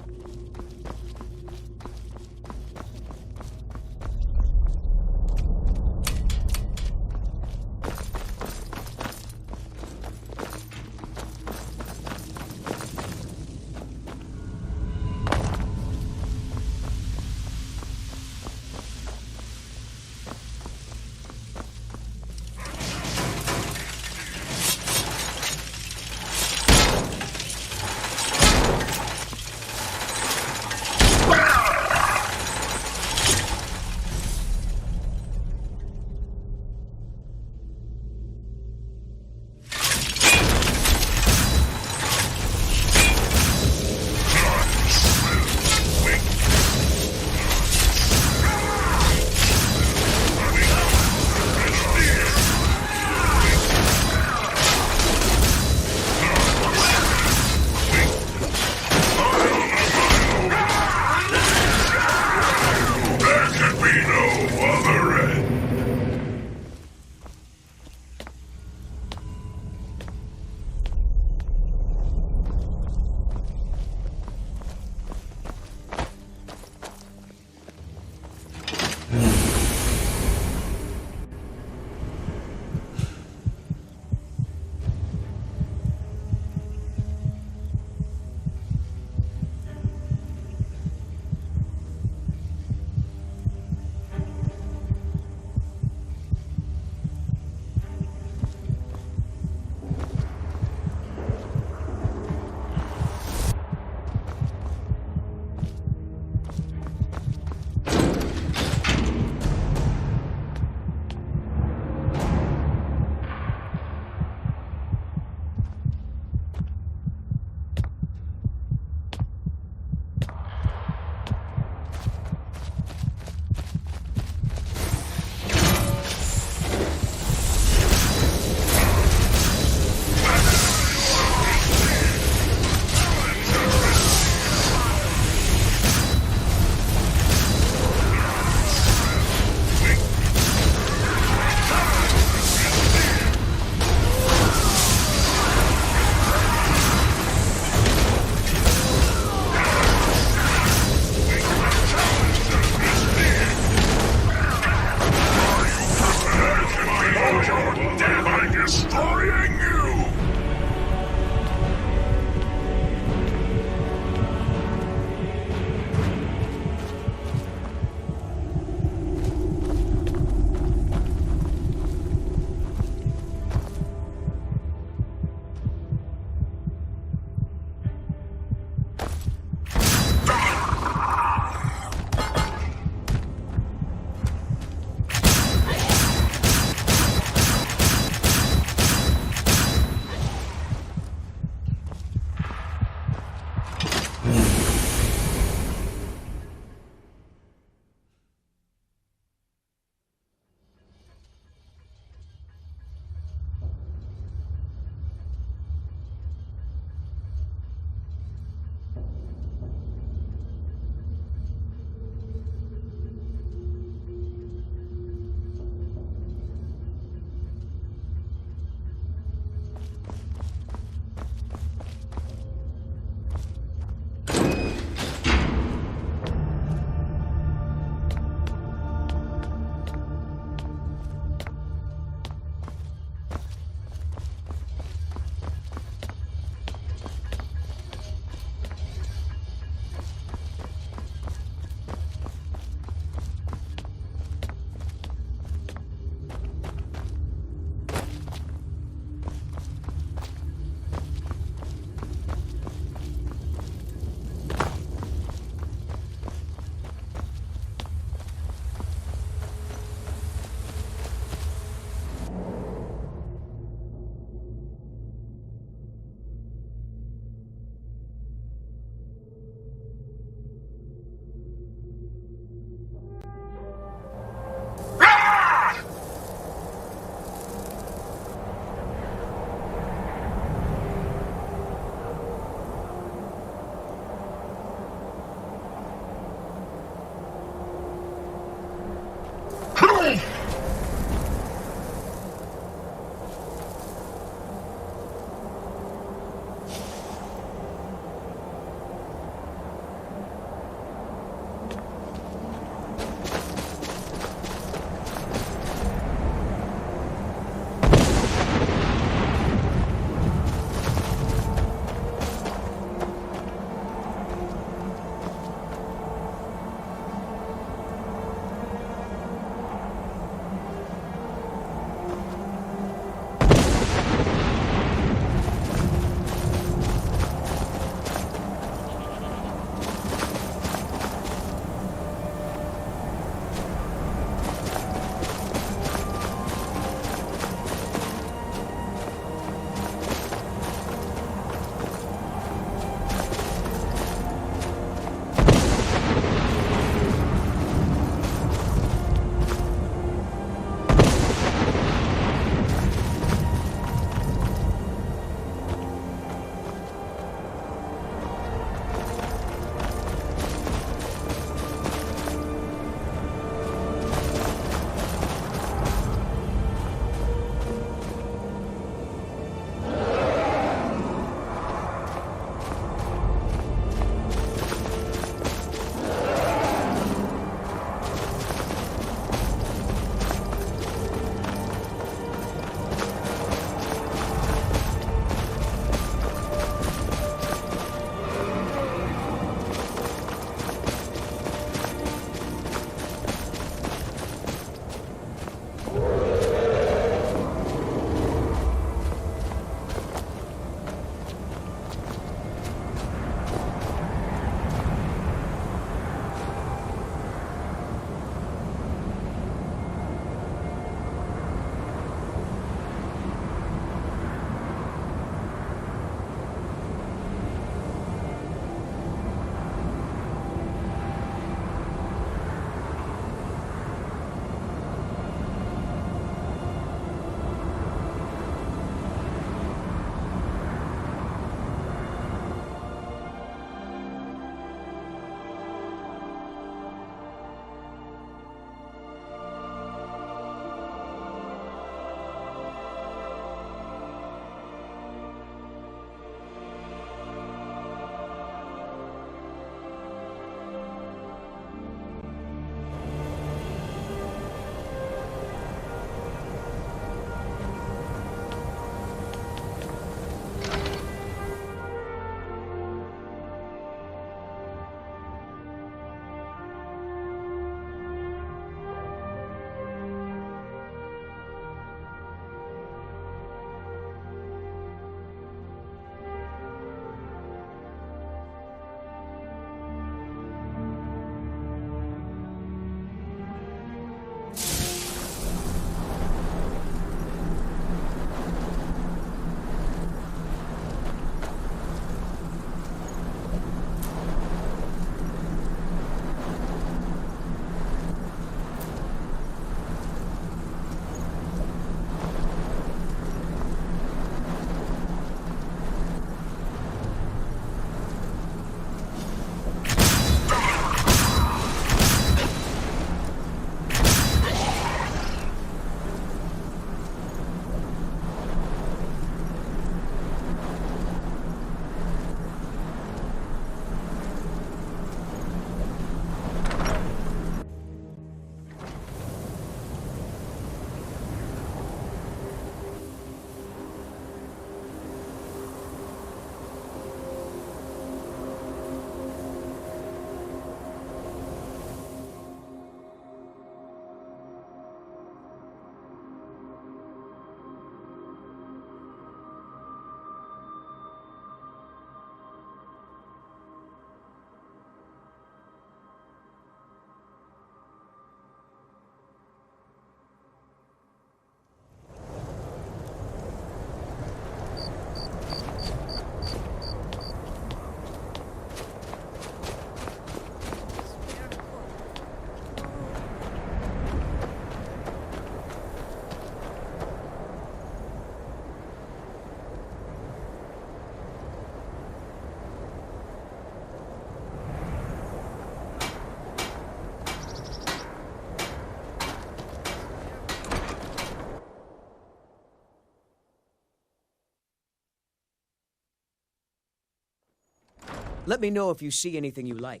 Let me know if you see anything you like.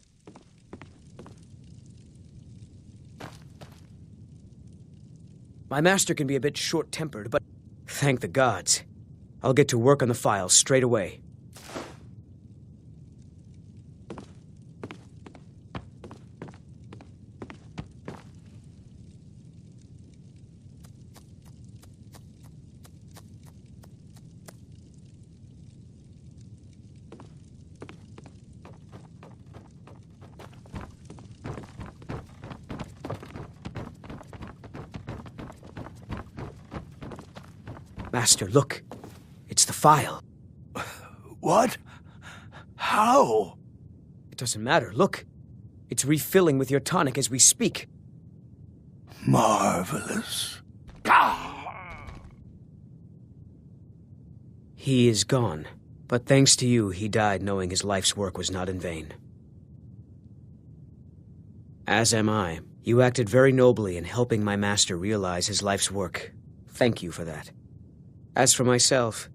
My master can be a bit short-tempered, but thank the gods. I'll get to work on the files straight away. Master, look. It's the file. What? How? It doesn't matter. Look. It's refilling with your tonic as we speak. Marvelous. He is gone. But thanks to you, he died knowing his life's work was not in vain. As am I. You acted very nobly in helping my master realize his life's work. Thank you for that. As for myself,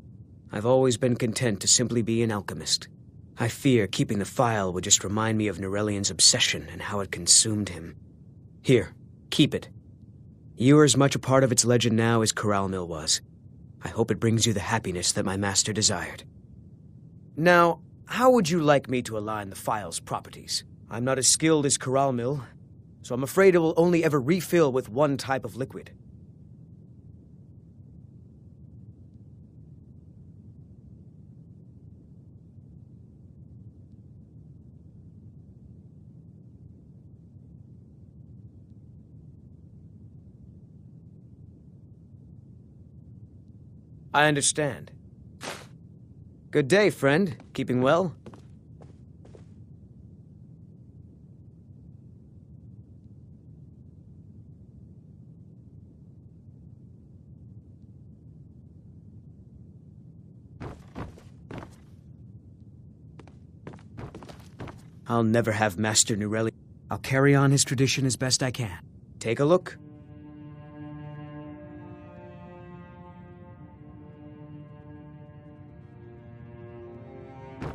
I've always been content to simply be an alchemist. I fear keeping the file would just remind me of Nerelian's obsession and how it consumed him. Here, keep it. You are as much a part of its legend now as Coralmill was. I hope it brings you the happiness that my master desired. Now, how would you like me to align the file's properties? I'm not as skilled as Coralmill, so I'm afraid it will only ever refill with one type of liquid. I understand. Good day, friend. Keeping well? I'll never have Master Nerelian. I'll carry on his tradition as best I can. Take a look.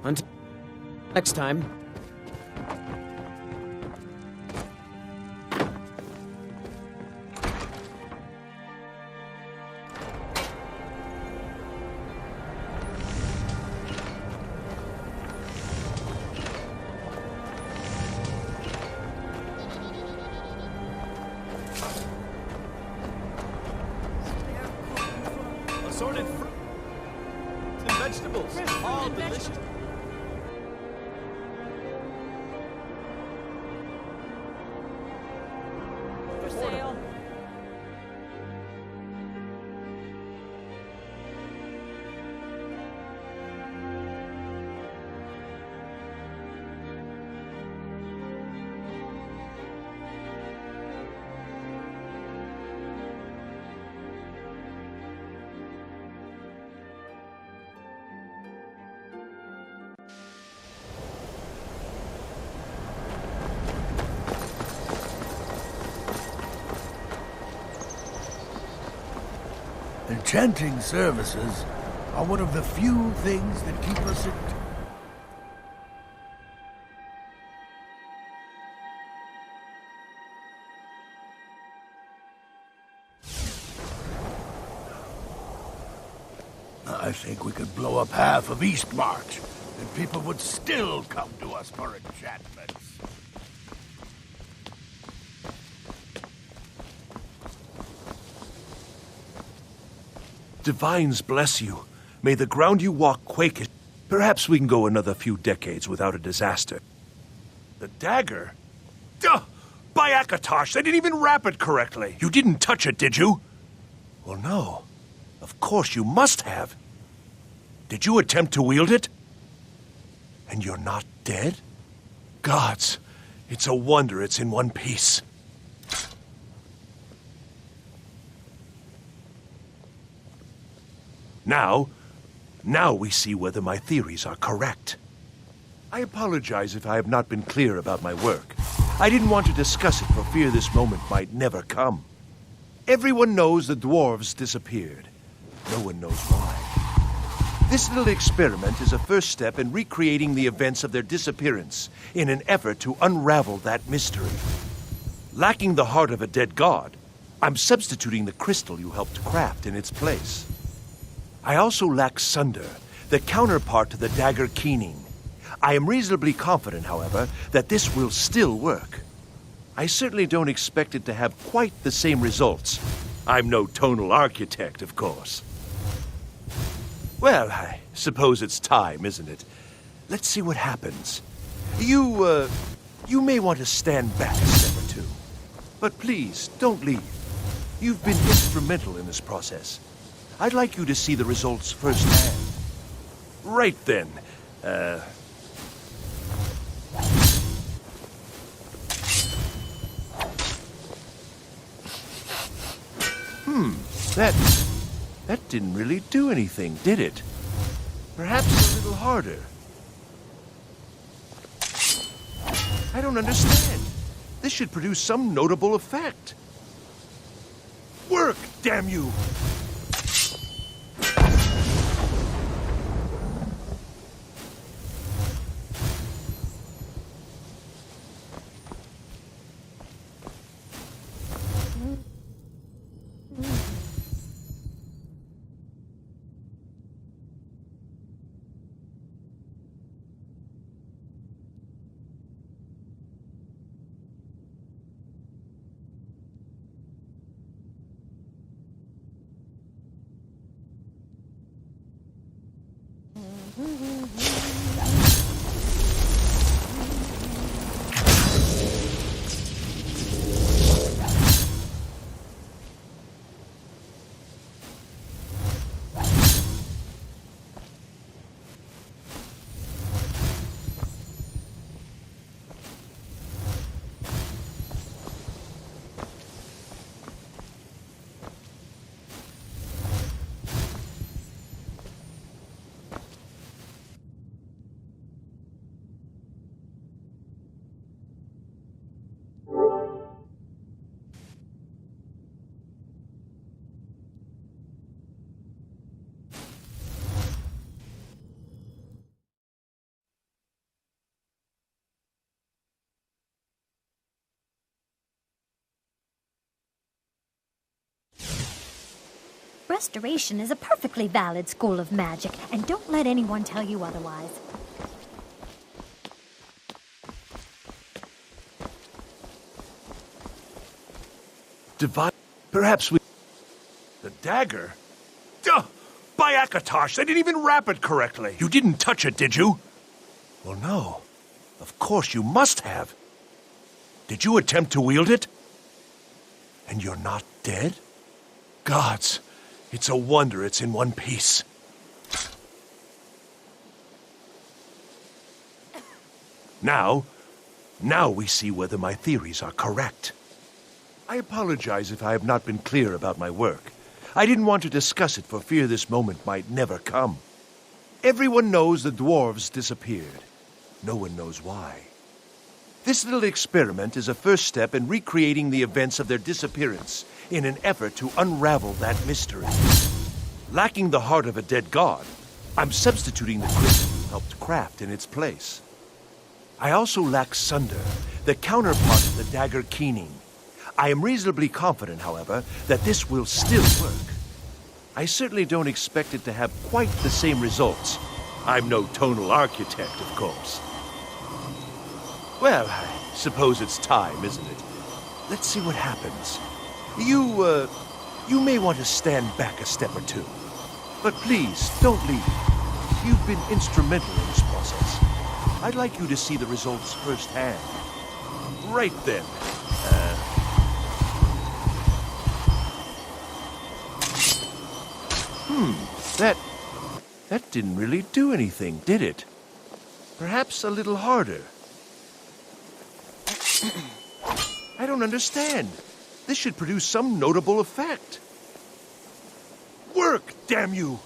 Until next time. Assorted fruit and vegetables, all delicious. Enchanting services are one of the few things that keep us in... I think we could blow up half of Eastmarch, and people would still come to us for enchantments. Divines bless you. May the ground you walk quake. Perhaps we can go another few decades without a disaster. The dagger? Duh! By Akatosh, they didn't even wrap it correctly. You didn't touch it, did you? Well, no. Of course you must have. Did you attempt to wield it? And you're not dead? Gods, it's a wonder it's in one piece. Now we see whether my theories are correct. I apologize if I have not been clear about my work. I didn't want to discuss it for fear this moment might never come. Everyone knows the dwarves disappeared. No one knows why. This little experiment is a first step in recreating the events of their disappearance in an effort to unravel that mystery. Lacking the heart of a dead god, I'm substituting the crystal you helped craft in its place. I also lack Sunder, the counterpart to the dagger Keening. I am reasonably confident, however, that this will still work. I certainly don't expect it to have quite the same results. I'm no tonal architect, of course. Well, I suppose it's time, isn't it? Let's see what happens. You may want to stand back a step or two. But please, don't leave. You've been instrumental in this process. I'd like you to see the results firsthand. Right then. That didn't really do anything, did it? Perhaps a little harder. I don't understand. This should produce some notable effect. Work, damn you! Restoration is a perfectly valid school of magic, and don't let anyone tell you otherwise. Divine... Perhaps we... The dagger? Duh! By Akatosh, they didn't even wrap it correctly. You didn't touch it, did you? Well, no. Of course you must have. Did you attempt to wield it? And you're not dead? Gods, it's a wonder it's in one piece. Now we see whether my theories are correct. I apologize if I have not been clear about my work. I didn't want to discuss it for fear this moment might never come. Everyone knows the dwarves disappeared. No one knows why. This little experiment is a first step in recreating the events of their disappearance in an effort to unravel that mystery. Lacking the heart of a dead god, I'm substituting the crystal you helped craft in its place. I also lack Sunder, the counterpart of the dagger Keening. I am reasonably confident, however, that this will still work. I certainly don't expect it to have quite the same results. I'm no tonal architect, of course. Well, I suppose it's time, isn't it? Let's see what happens. You may want to stand back a step or two. But please, don't leave. You've been instrumental in this process. I'd like you to see the results firsthand. Right then. That didn't really do anything, did it? Perhaps a little harder. I don't understand. This should produce some notable effect. Work, damn you!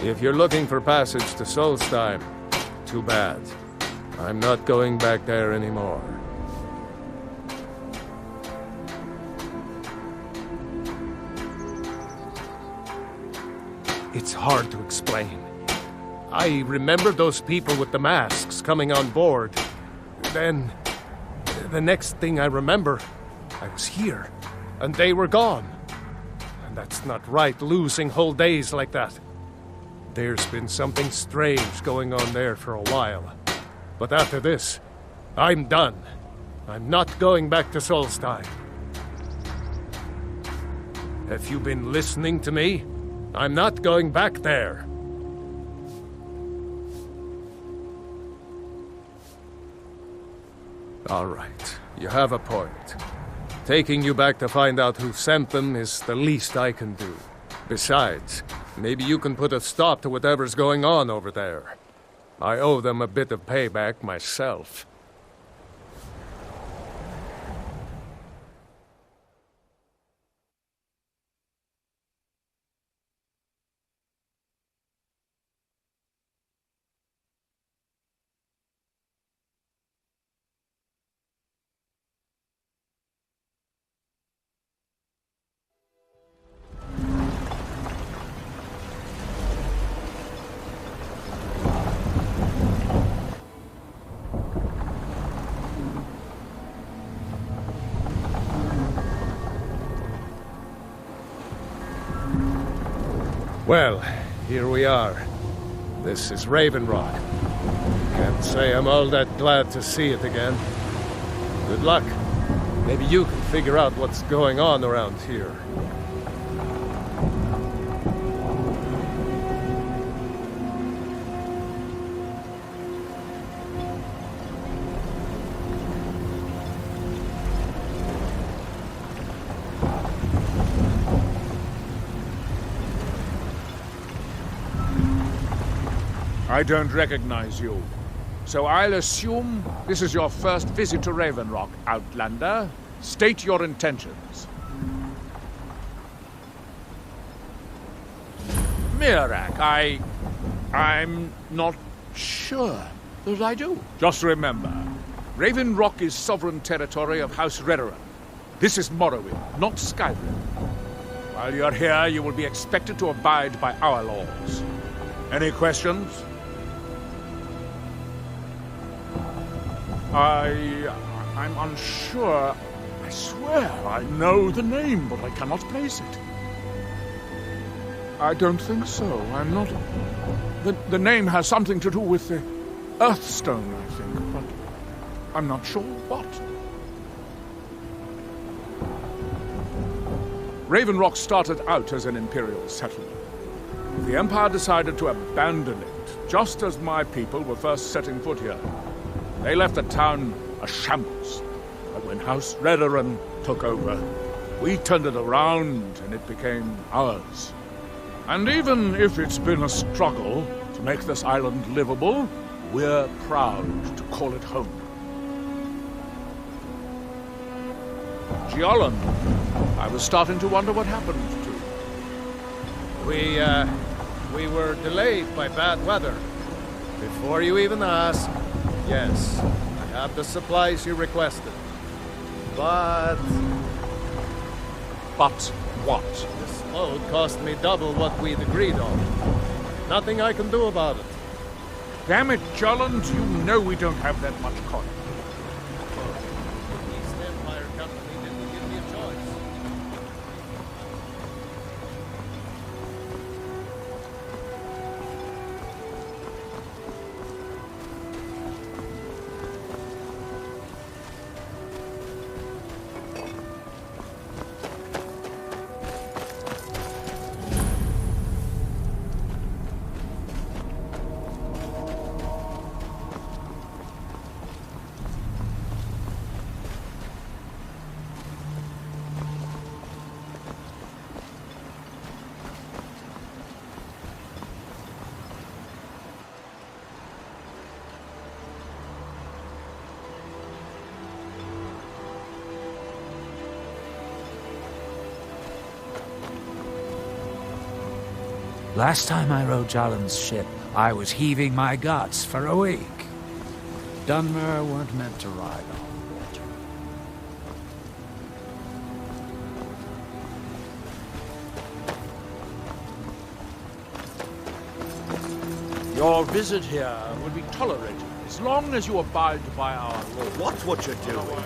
If you're looking for passage to Solstheim, too bad. I'm not going back there anymore. It's hard to explain. I remember those people with the masks coming on board. Then, the next thing I remember, I was here, and they were gone. And that's not right, losing whole days like that. There's been something strange going on there for a while. But after this, I'm done. I'm not going back to Solstheim. Have you been listening to me? I'm not going back there. All right, you have a point. Taking you back to find out who sent them is the least I can do. Besides, maybe you can put a stop to whatever's going on over there. I owe them a bit of payback myself. Well, here we are. This is Raven Rock. Can't say I'm all that glad to see it again. Good luck. Maybe you can figure out what's going on around here. I don't recognize you. So I'll assume this is your first visit to Raven Rock, Outlander. State your intentions. Mirak, I'm not sure that I do. Just remember, Raven Rock is sovereign territory of House Redoran. This is Morrowind, not Skyrim. While you're here, you will be expected to abide by our laws. Any questions? I'm unsure. I swear I know the name, but I cannot place it. I don't think so. I'm not... The name has something to do with the Earthstone, I think, but I'm not sure what. Raven Rock started out as an Imperial settlement. The Empire decided to abandon it, just as my people were first setting foot here. They left the town a shambles, but when House Redoran took over, we turned it around and it became ours. And even if it's been a struggle to make this island livable, we're proud to call it home. Giolan, I was starting to wonder what happened to. We were delayed by bad weather. Before you even ask, yes, I have the supplies you requested. But what? This load cost me double what we'd agreed on. Nothing I can do about it. Damn it, Jolland, you know we don't have that much coin. The East Empire Company didn't give me a choice. Last time I rode Jalen's ship, I was heaving my guts for a week. Dunmer weren't meant to ride on water. Your visit here will be tolerated as long as you abide by our law. Watch what you're doing.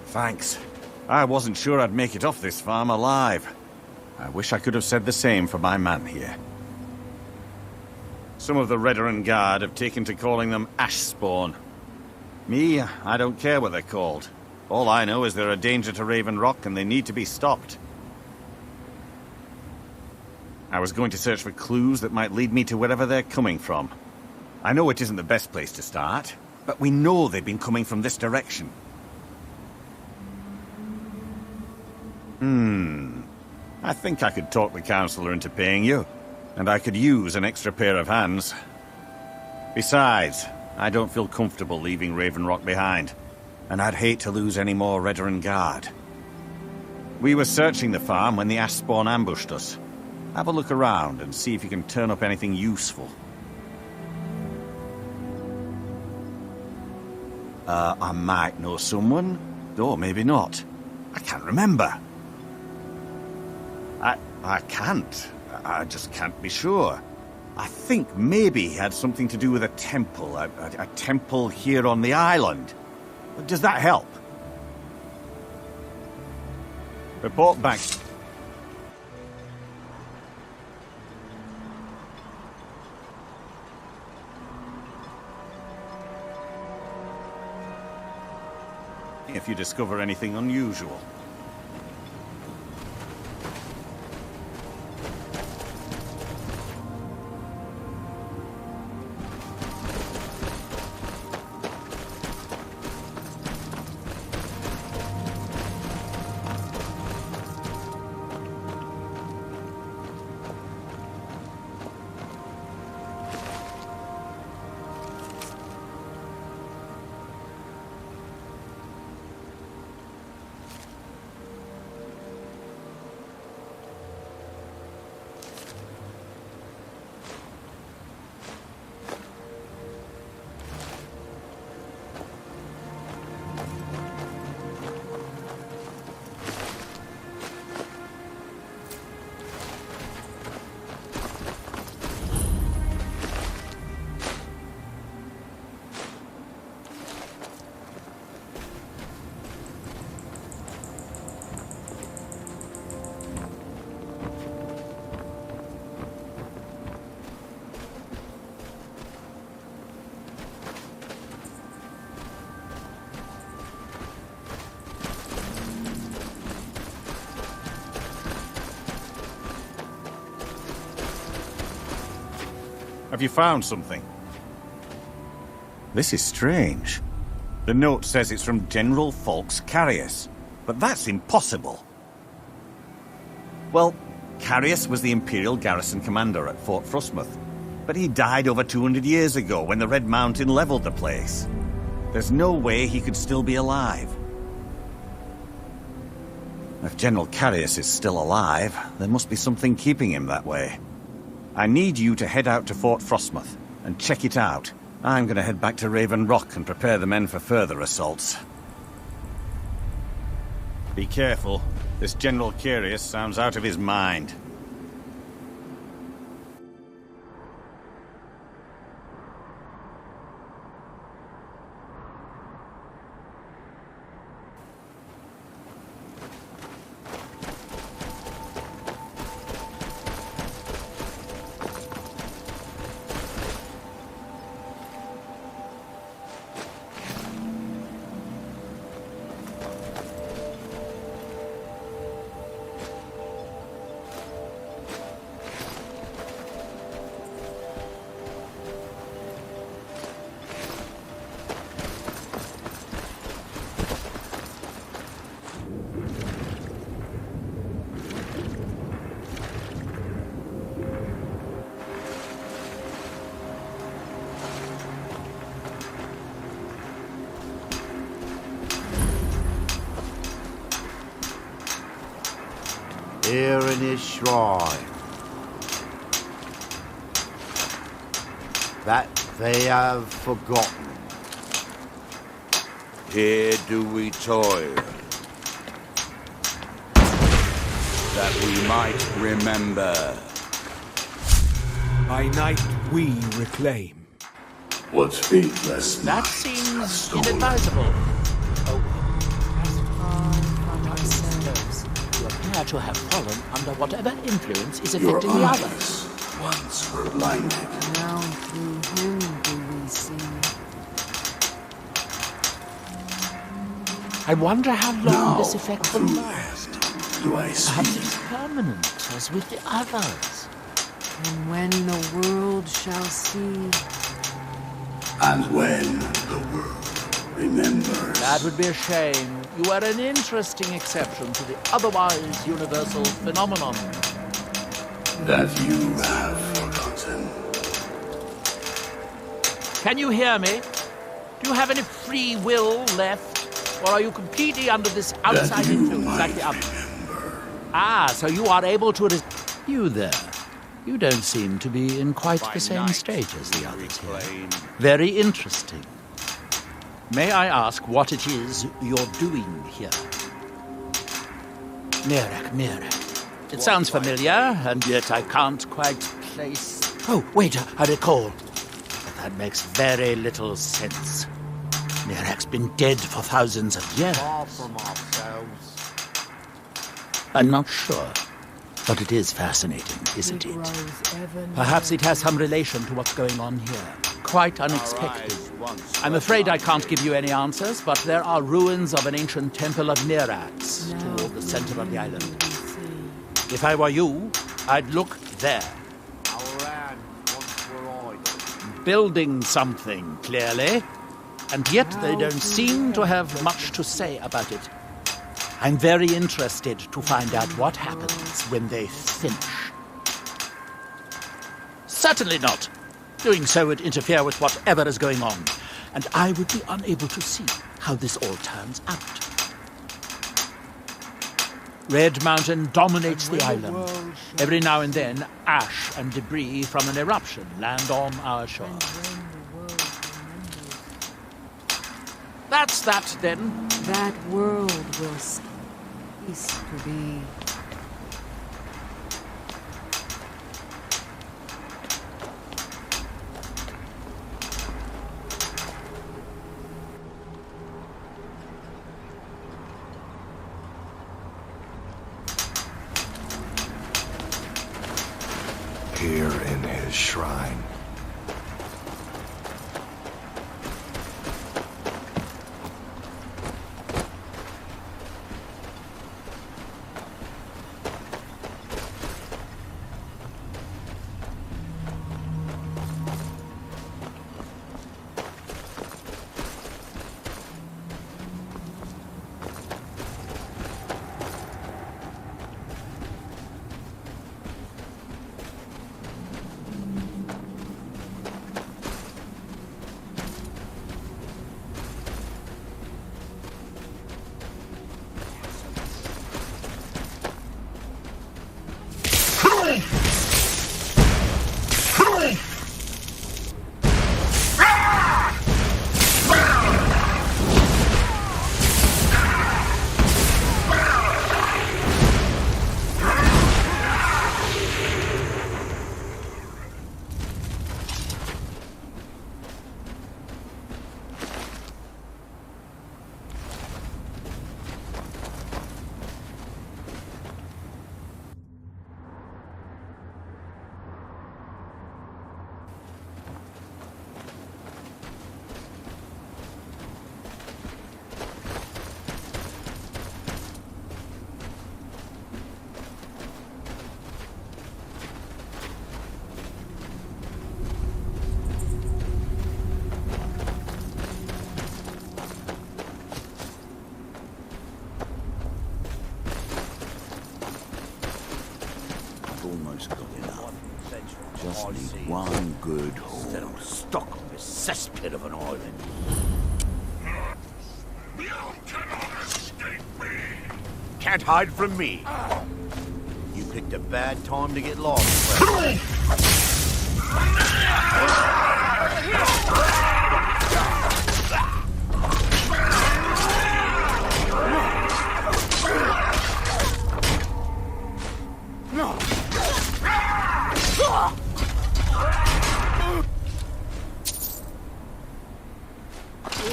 Thanks. I wasn't sure I'd make it off this farm alive. I wish I could have said the same for my man here. Some of the Redoran Guard have taken to calling them ash spawn. Me, I don't care what they're called. All I know is they're a danger to Raven Rock and they need to be stopped. I was going to search for clues that might lead me to wherever they're coming from. I know it isn't the best place to start, but we know they've been coming from this direction. I think I could talk the Councillor into paying you, and I could use an extra pair of hands. Besides, I don't feel comfortable leaving Raven Rock behind, and I'd hate to lose any more Redoran Guard. We were searching the farm when the Ash Spawn ambushed us. Have a look around and see if you can turn up anything useful. I might know someone, or maybe not. I can't remember. I can't. I just can't be sure. I think maybe he had something to do with a temple. A temple here on the island. Does that help? Report back. If you discover anything unusual. Have you found something? This is strange. The note says it's from General Folks Carius, but that's impossible. Well, Carius was the Imperial garrison commander at Fort Frostmoth, but he died over 200 years ago when the Red Mountain leveled the place. There's no way he could still be alive. If General Carius is still alive, there must be something keeping him that way. I need you to head out to Fort Frostmoth and check it out. I'm going to head back to Raven Rock and prepare the men for further assaults. Be careful. This General Carius sounds out of his mind. Here in his shrine, that they have forgotten. Here do we toil, that we might remember. By night we reclaim. What's faithless? That seems inadvisable. To have fallen under whatever influence is Your affecting the eyes others. once were blinded. Now through whom do we see? I wonder how long Now, this effect will last. Do I speak? Perhaps it's permanent, as with the others. And when the world shall see. And when the world remembers. That would be a shame. You are an interesting exception to the otherwise universal phenomenon. That you have forgotten. Can you hear me? Do you have any free will left? Or are you completely under this outside influence like the others? Ah, so you are able to... You there. You don't seem to be in quite the same stage as the others here. Very interesting. May I ask what it is you're doing here? Mirak. It sounds familiar, and yet I can't quite place... Oh, wait, I recall. But that makes very little sense. Mirak's been dead for thousands of years. Far from ourselves. I'm not sure. But it is fascinating, isn't it? Perhaps it has some relation to what's going on here. Quite unexpected. I'm afraid I can't give you any answers, but there are ruins of an ancient temple of Mirax toward the center of the island. If I were you, I'd look there. Our land once were idle. Building something, clearly. And yet they don't seem to have much to say about it. I'm very interested to find out what happens when they finish. Certainly not. Doing so would interfere with whatever is going on, and I would be unable to see how this all turns out. Red Mountain dominates the island. Every now and then, ash and debris from an eruption land on our shore. That's that, then. That world will cease to be. Here in his shrine. One good hole. Instead of stuck on this cesspit of an island. You cannot escape me. Can't hide from me. You picked a bad time to get lost, friend.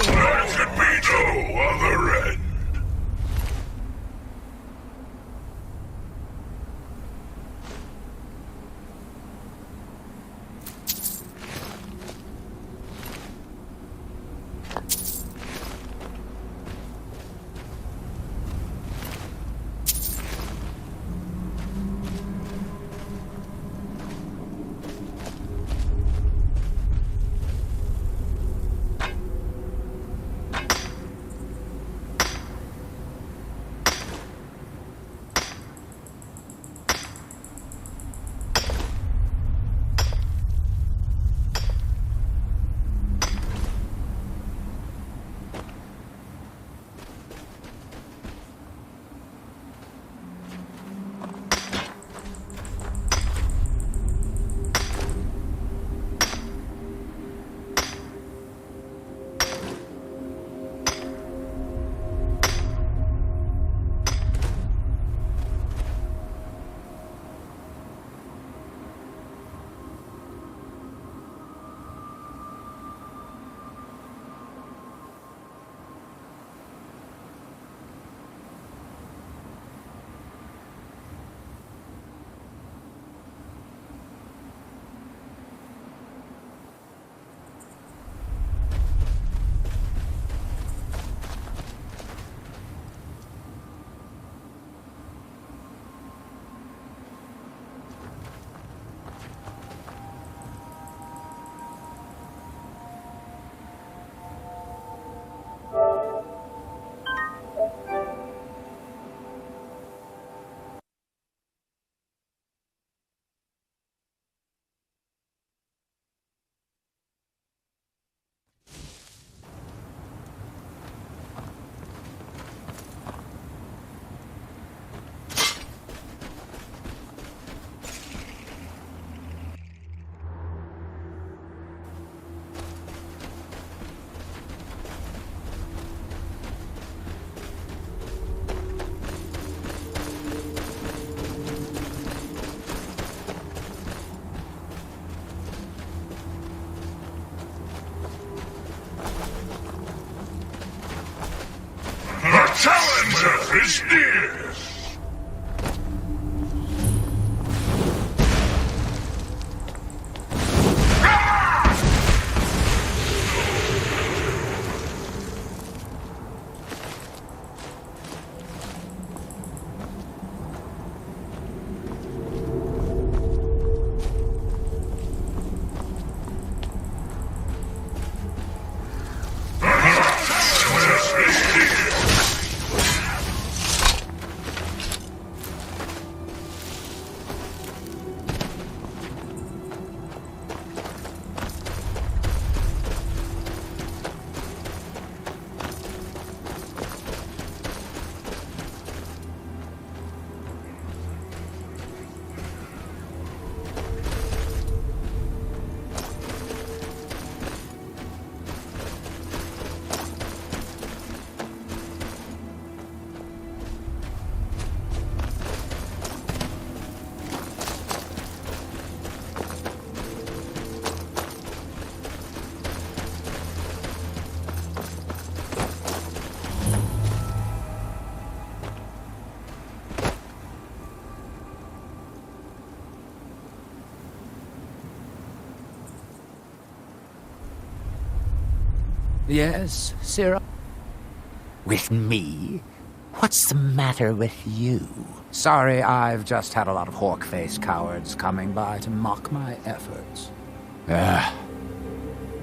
There can be no other end. Challenger is near! Yes, Sirrah? With me? What's the matter with you? Sorry, I've just had a lot of hawk-faced cowards coming by to mock my efforts.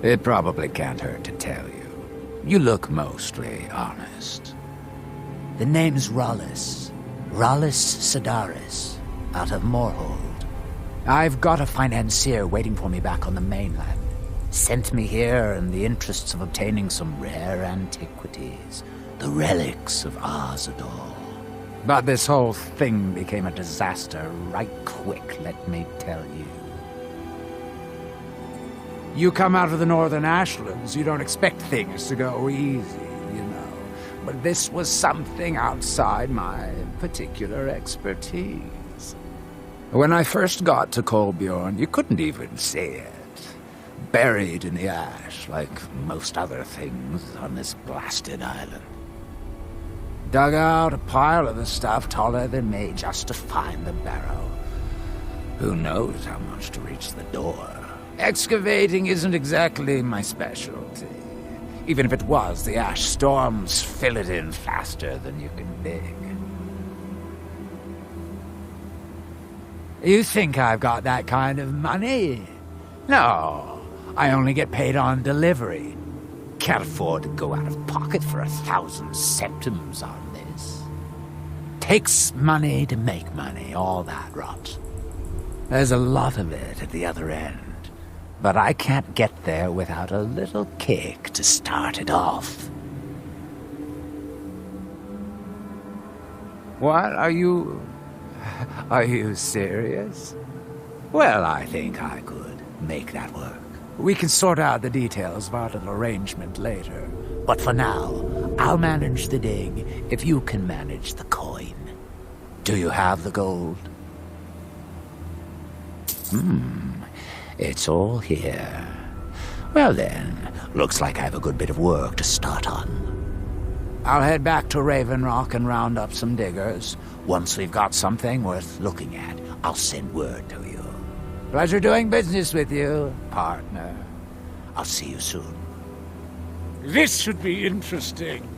It probably can't hurt to tell you. You look mostly honest. The name's Rollis. Rollis Sedaris, out of Moorhold. I've got a financier waiting for me back on the mainland. Sent me here in the interests of obtaining some rare antiquities, the relics of Arzador. But this whole thing became a disaster right quick, let me tell you. You come out of the northern ashlands, you don't expect things to go easy, you know. But this was something outside my particular expertise. When I first got to Kolbjorn, you couldn't even see it. Buried in the ash, like most other things on this blasted island. Dug out a pile of the stuff taller than me just to find the barrow. Who knows how much to reach the door? Excavating isn't exactly my specialty. Even if it was, the ash storms fill it in faster than you can dig. You think I've got that kind of money? No, I only get paid on delivery. Can't afford to go out of pocket for 1,000 centimes on this. Takes money to make money, all that rot. There's a lot of it at the other end, but I can't get there without a little kick to start it off. What, are you serious? Well, I think I could make that work. We can sort out the details of our little arrangement later. But for now, I'll manage the dig if you can manage the coin. Do you have the gold? It's all here. Well then, looks like I have a good bit of work to start on. I'll head back to Raven Rock and round up some diggers. Once we've got something worth looking at, I'll send word to you. Pleasure doing business with you, partner. I'll see you soon. This should be interesting.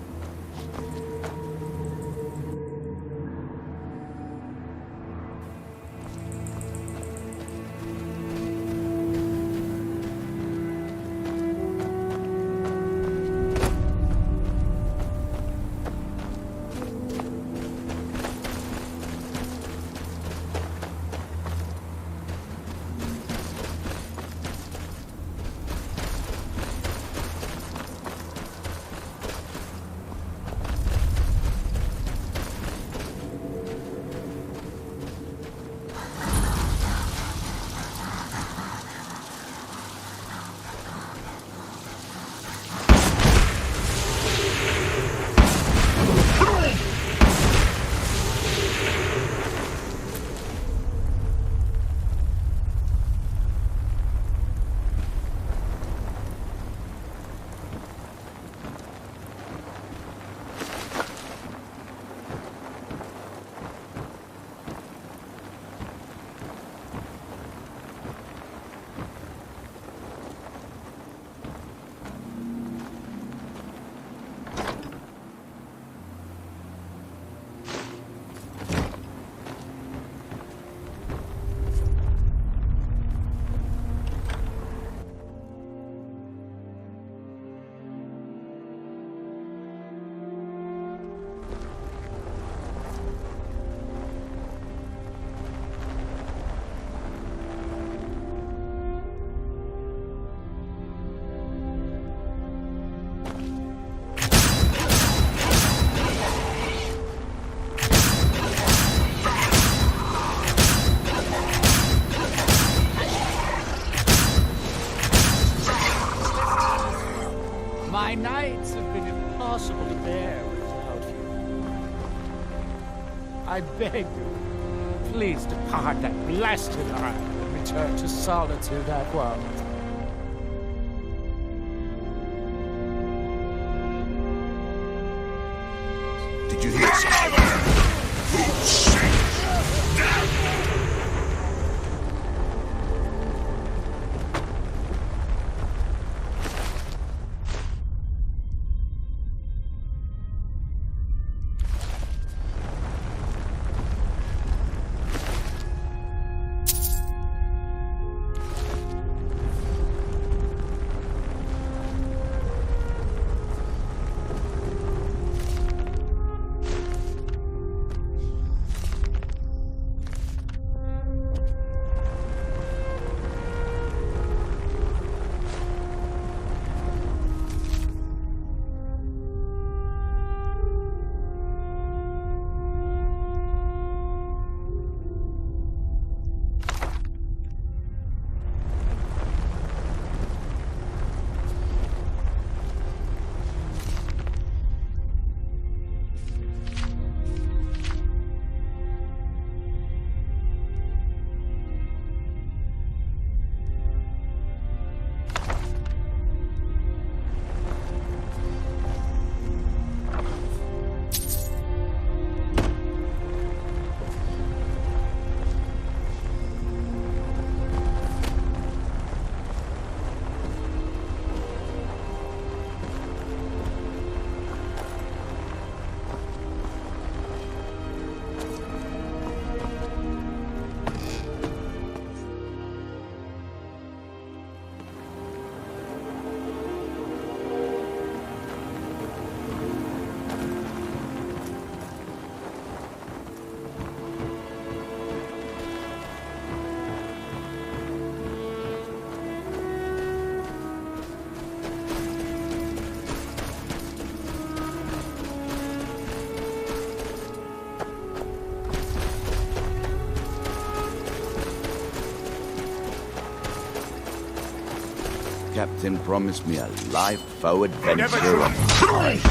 My nights have been impossible to bear without you. I beg you, please depart that blasted island and return to solitude at once. Did you hear something? captain promised me a life-full adventure.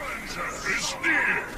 challenger is near.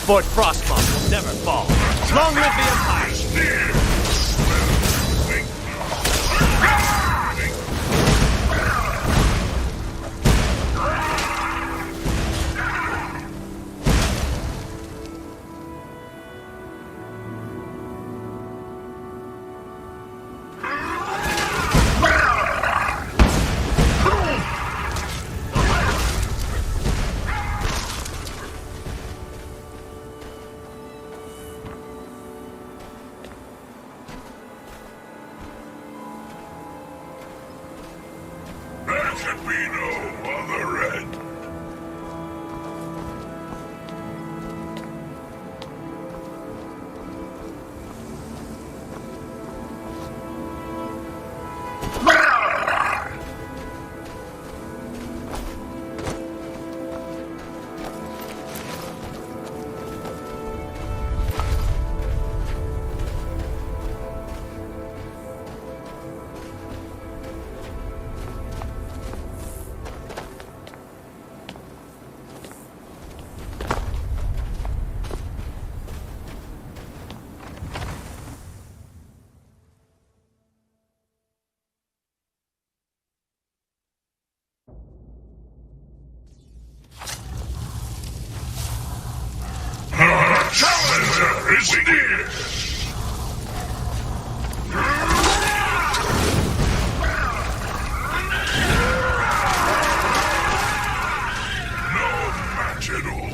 Fort Frostmoth will never fall. Long live the Empire! Challenger is near! No match at all.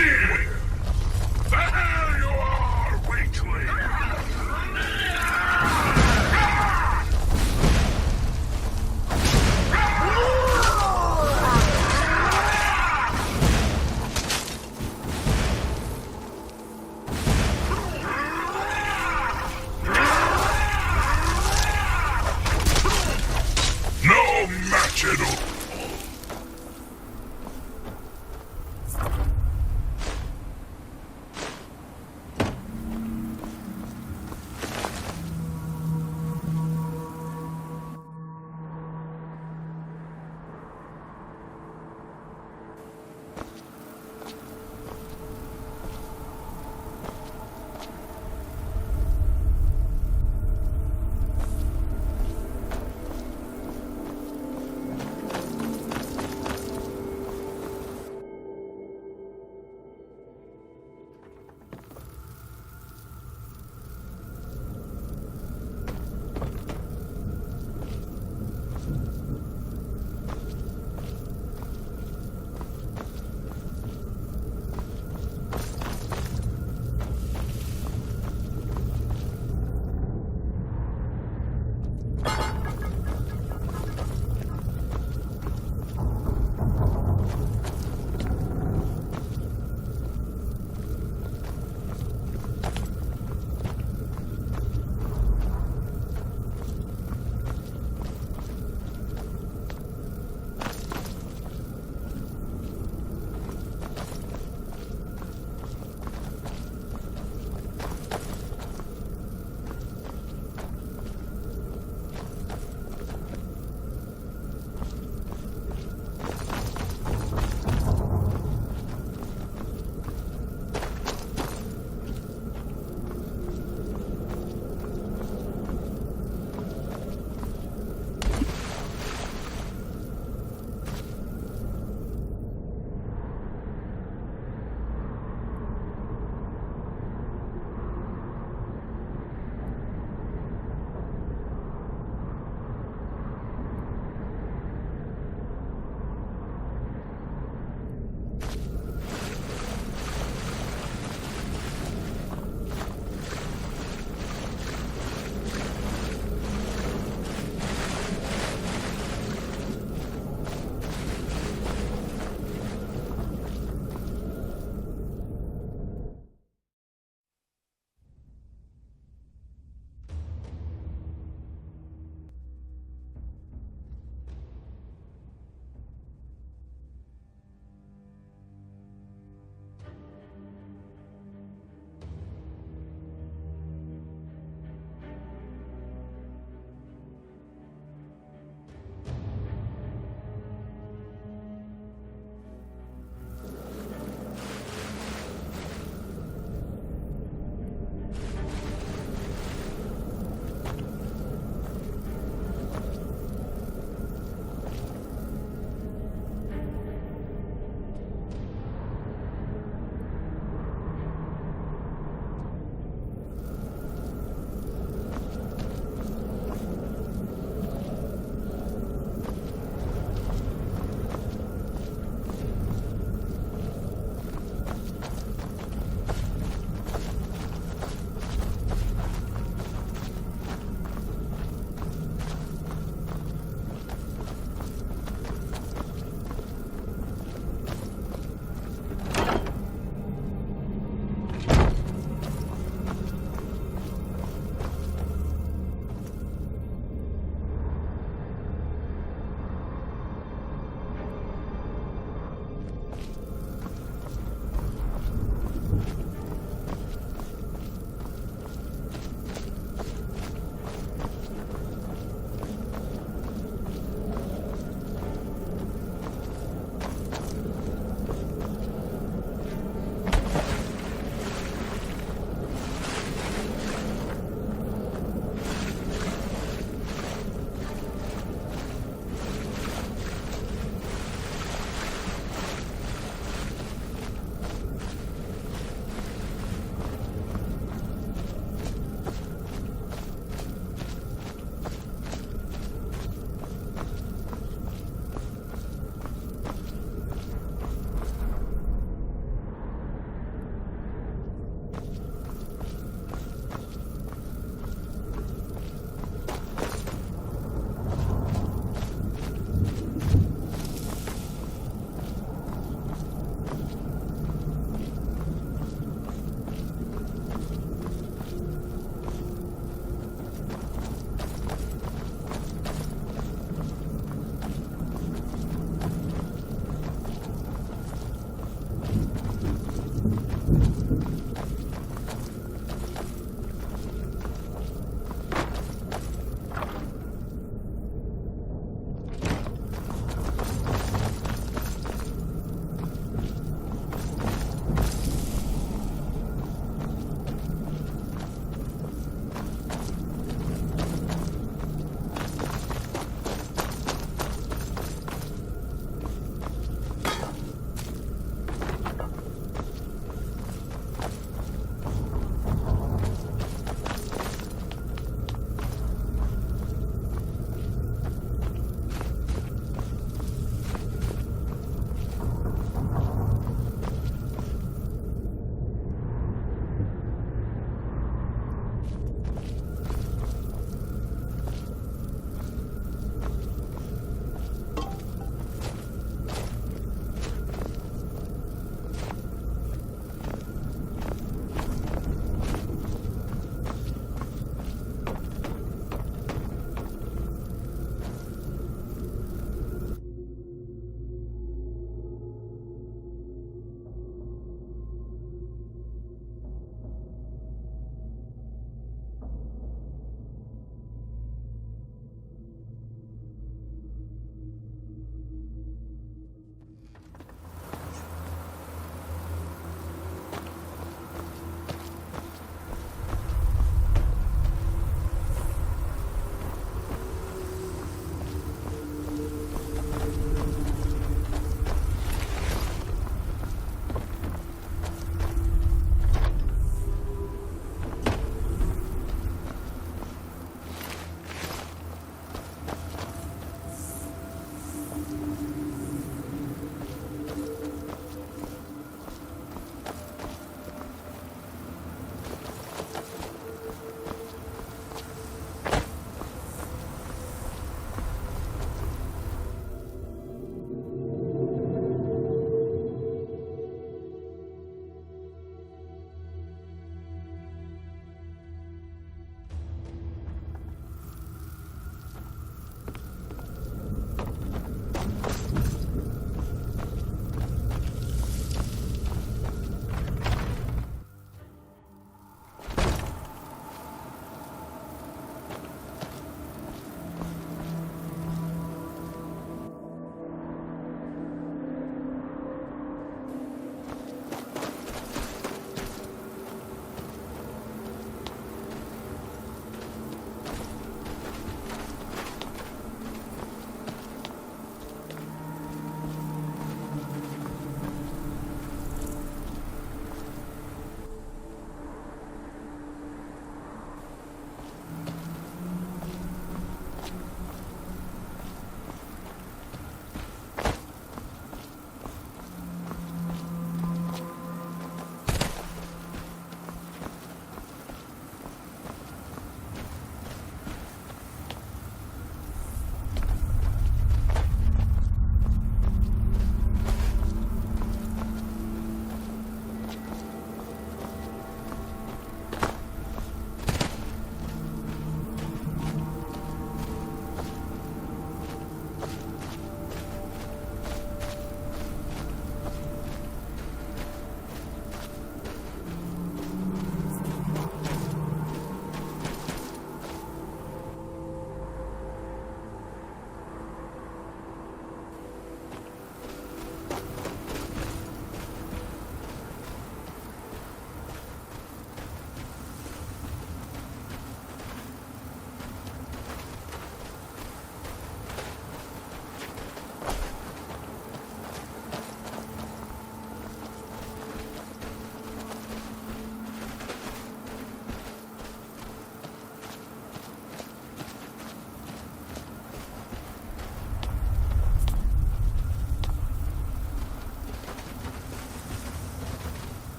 There! There you are, weakling! No match at all!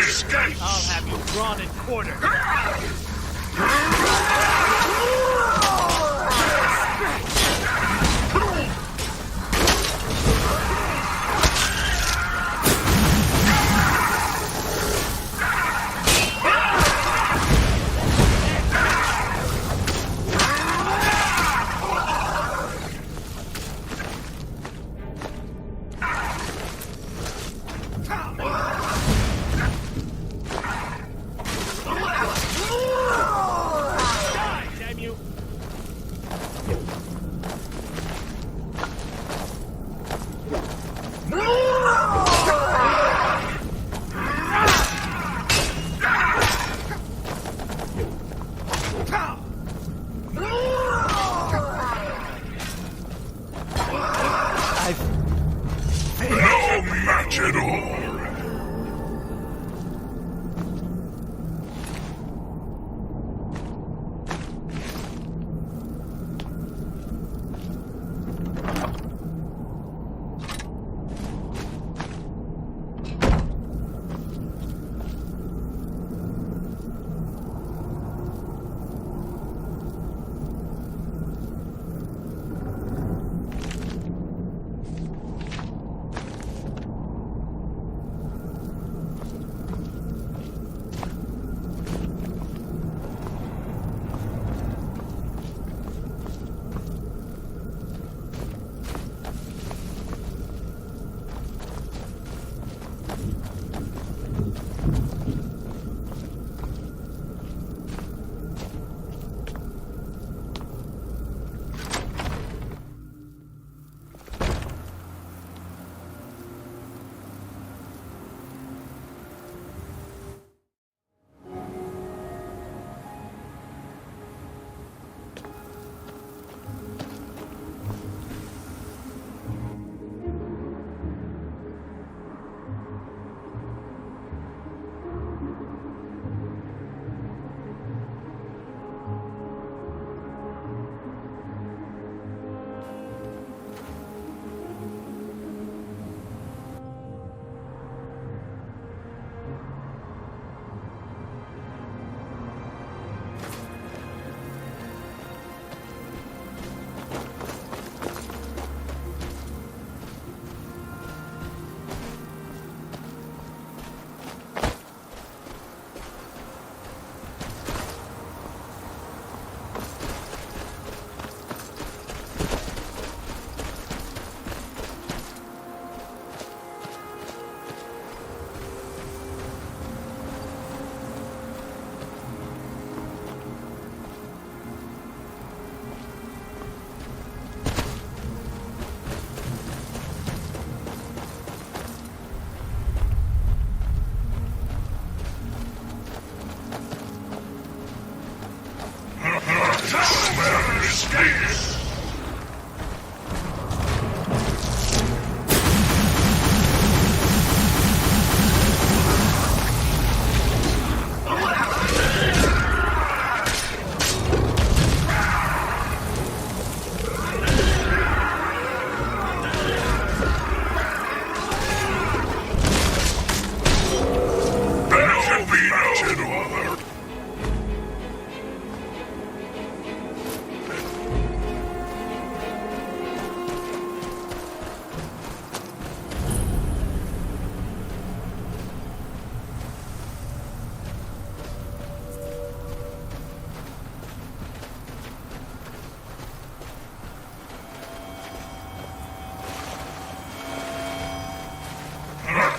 escapes! I'll have you drawn and quartered.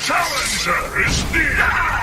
Challenger is near!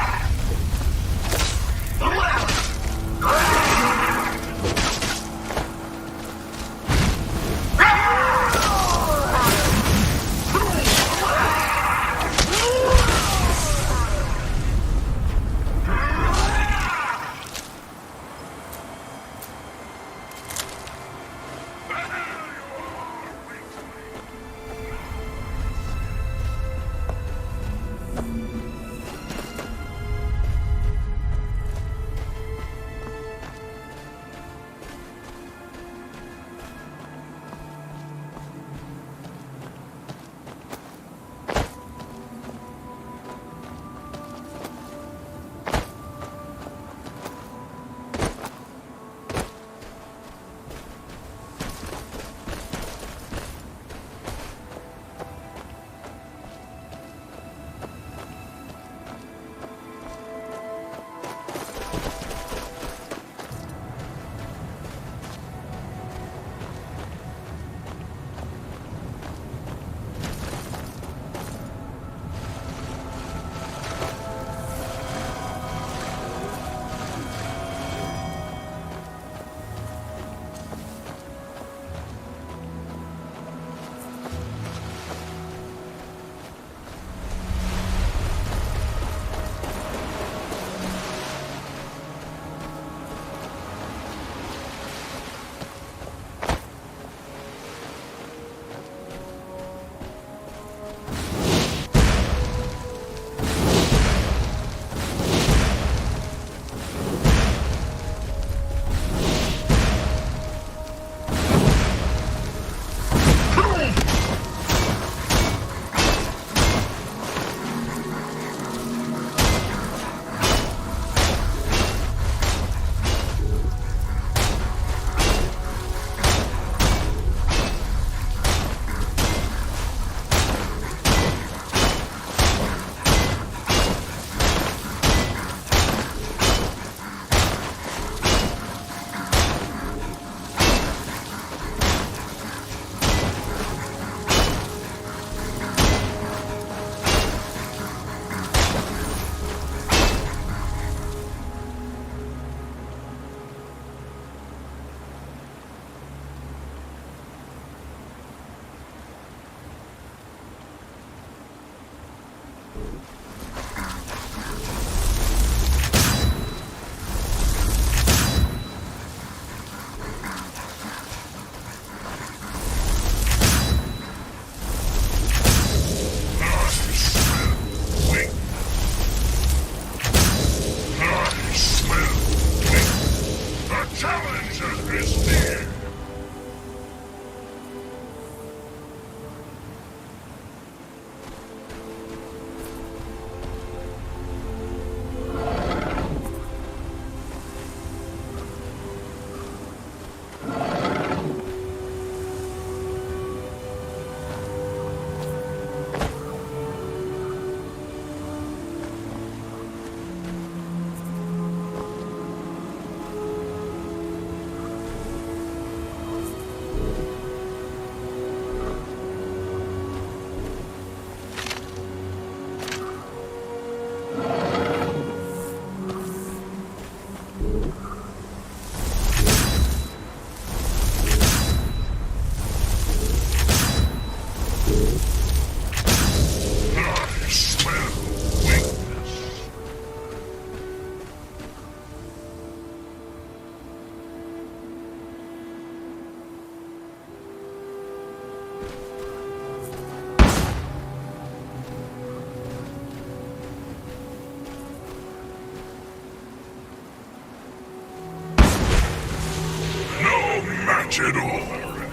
watch it all already.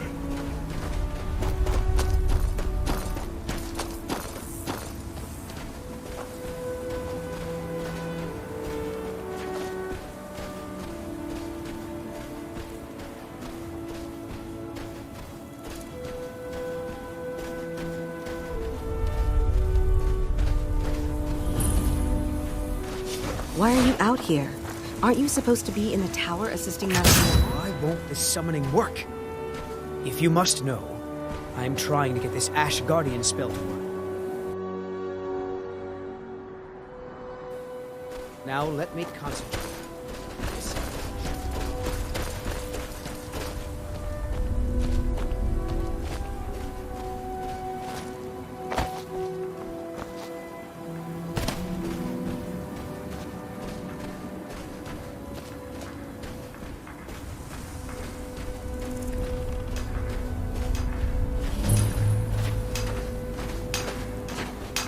Why are you out here? Aren't you supposed to be in the tower assisting Master? Why won't this summoning work? If you must know, I am trying to get this Ash Guardian spell to work. Now let me concentrate.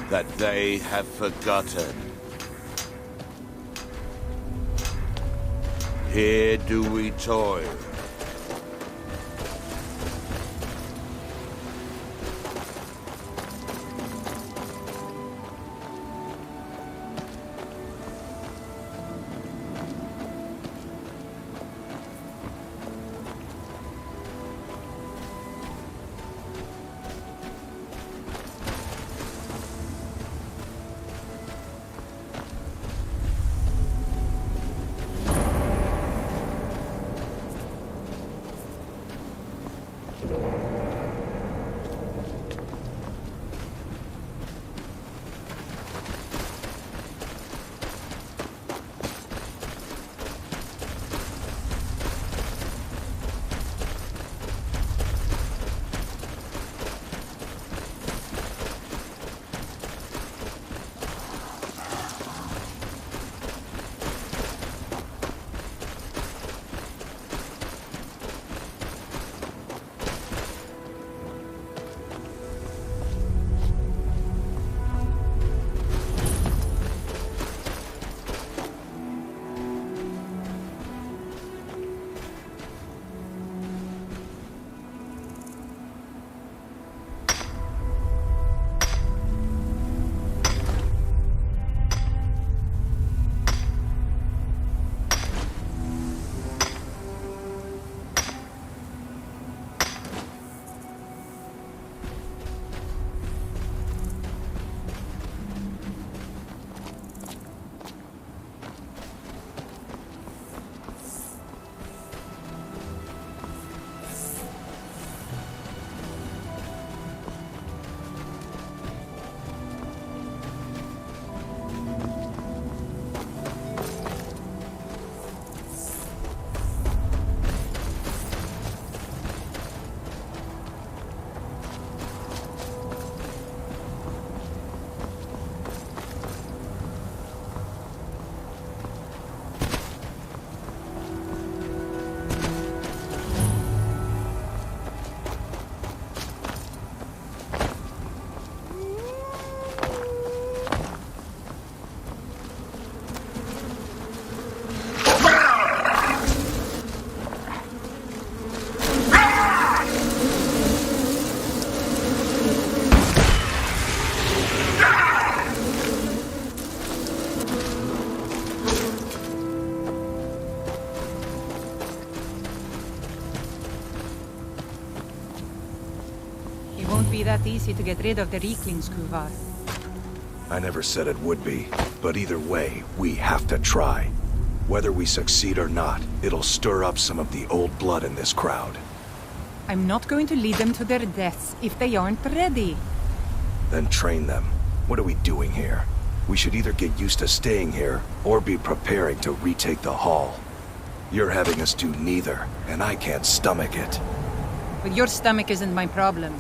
That they have forgotten. Here do we toil. That easy to get rid of the Reeklings, Kuvar. I never said it would be, but either way, we have to try. Whether we succeed or not, it'll stir up some of the old blood in this crowd. I'm not going to lead them to their deaths if they aren't ready. Then train them. What are we doing here? We should either get used to staying here, or be preparing to retake the hall. You're having us do neither, and I can't stomach it. But your stomach isn't my problem.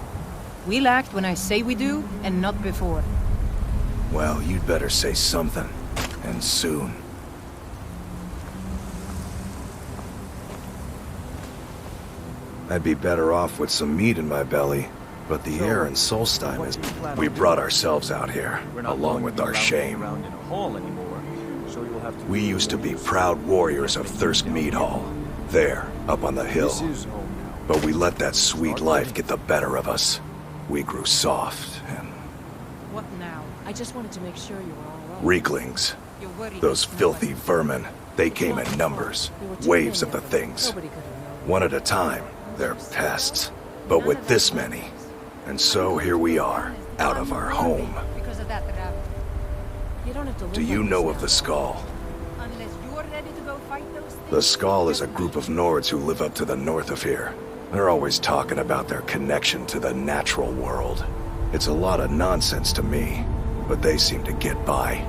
We'll act when I say we do, and not before. Well, you'd better say something. And soon. I'd be better off with some meat in my belly, but the air in Solstheim is... We brought ourselves out here, along with our shame. We used to be proud warriors of Thirsk Mead Hall. There, up on the hill. But we let that sweet life get the better of us. We grew soft and... What now? I just wanted to make sure you were all right. Reeklings. Those filthy vermin. They came in numbers. Waves of the things. One at a time. They're pests. But with this many. And so here we are, out of our home. Because of that, You don't have to Do you know of the Skull? unless you're ready to go fight those things. The Skull is a group of Nords who live up to the north of here. They're always talking about their connection to the natural world. It's a lot of nonsense to me, but they seem to get by.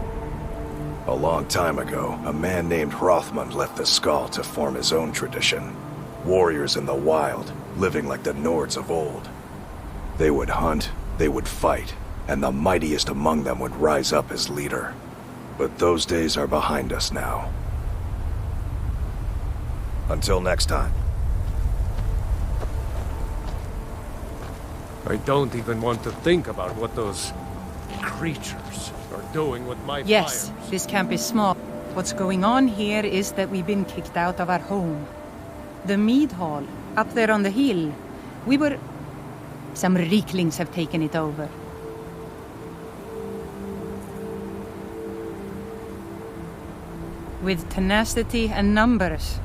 A long time ago, a man named Hrothmund left the Skull to form his own tradition. Warriors in the wild, living like the Nords of old. They would hunt, they would fight, and the mightiest among them would rise up as leader. But those days are behind us now. Until next time. I don't even want to think about what those creatures are doing with my Yes, fires. this camp is small. What's going on here is that we've been kicked out of our home. The mead hall, up there on the hill. Some Reeklings have taken it over. With tenacity and numbers.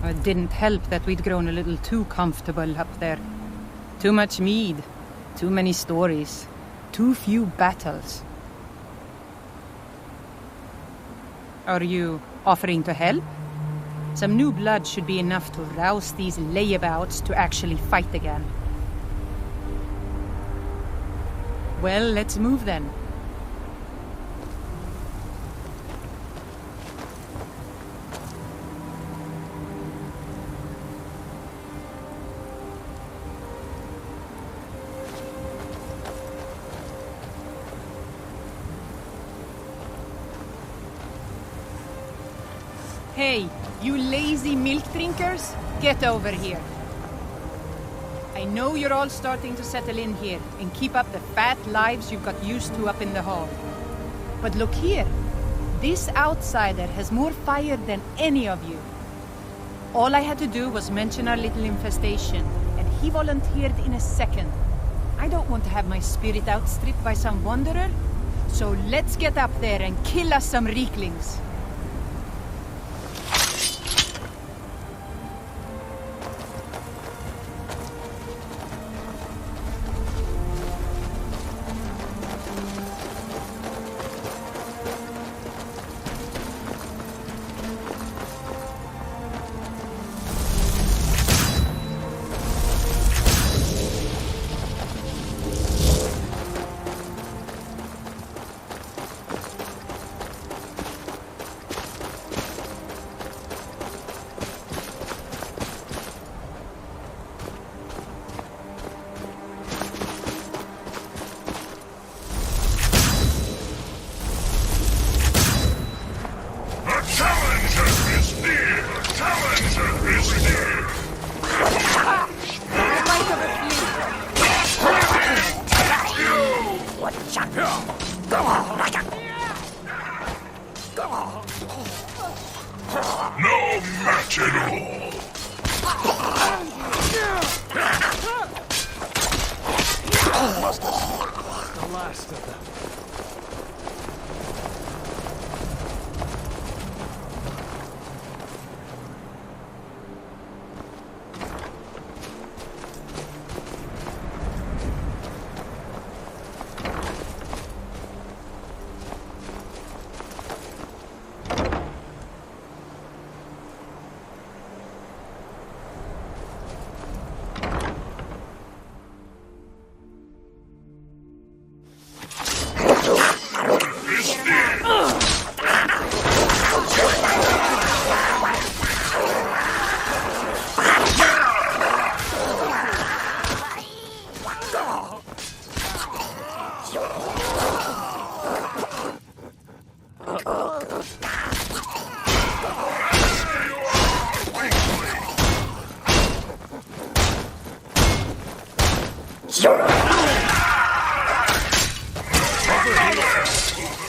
It didn't help that we'd grown a little too comfortable up there. Too much mead, too many stories, too few battles. Are you offering to help? Some new blood should be enough to rouse these layabouts to actually fight again. Well, let's move then. Hey, you lazy milk drinkers, get over here. I know you're all starting to settle in here and keep up the fat lives you've got used to up in the hall. But look here, this outsider has more fire than any of you. All I had to do was mention our little infestation, and he volunteered in a second. I don't want to have my spirit outstripped by some wanderer, so let's get up there and kill us some Reeklings. No match at all. The last of them.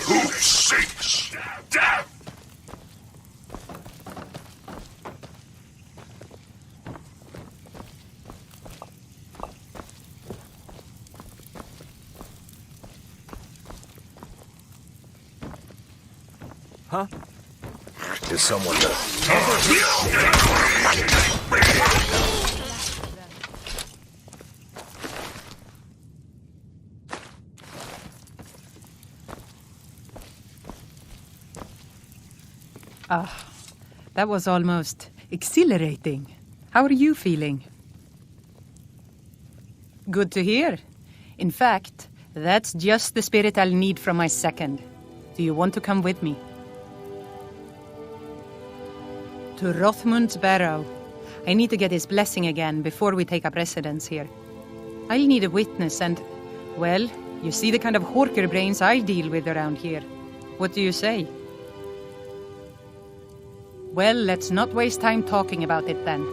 Who seeks death? Huh? Is someone there? Ah, that was almost exhilarating. How are you feeling? Good to hear. In fact, that's just the spirit I'll need from my second. Do you want to come with me? To Rothmund's barrow. I need to get his blessing again before we take up residence here. I'll need a witness and, well, you see the kind of horker brains I deal with around here. What do you say? Well, let's not waste time talking about it then.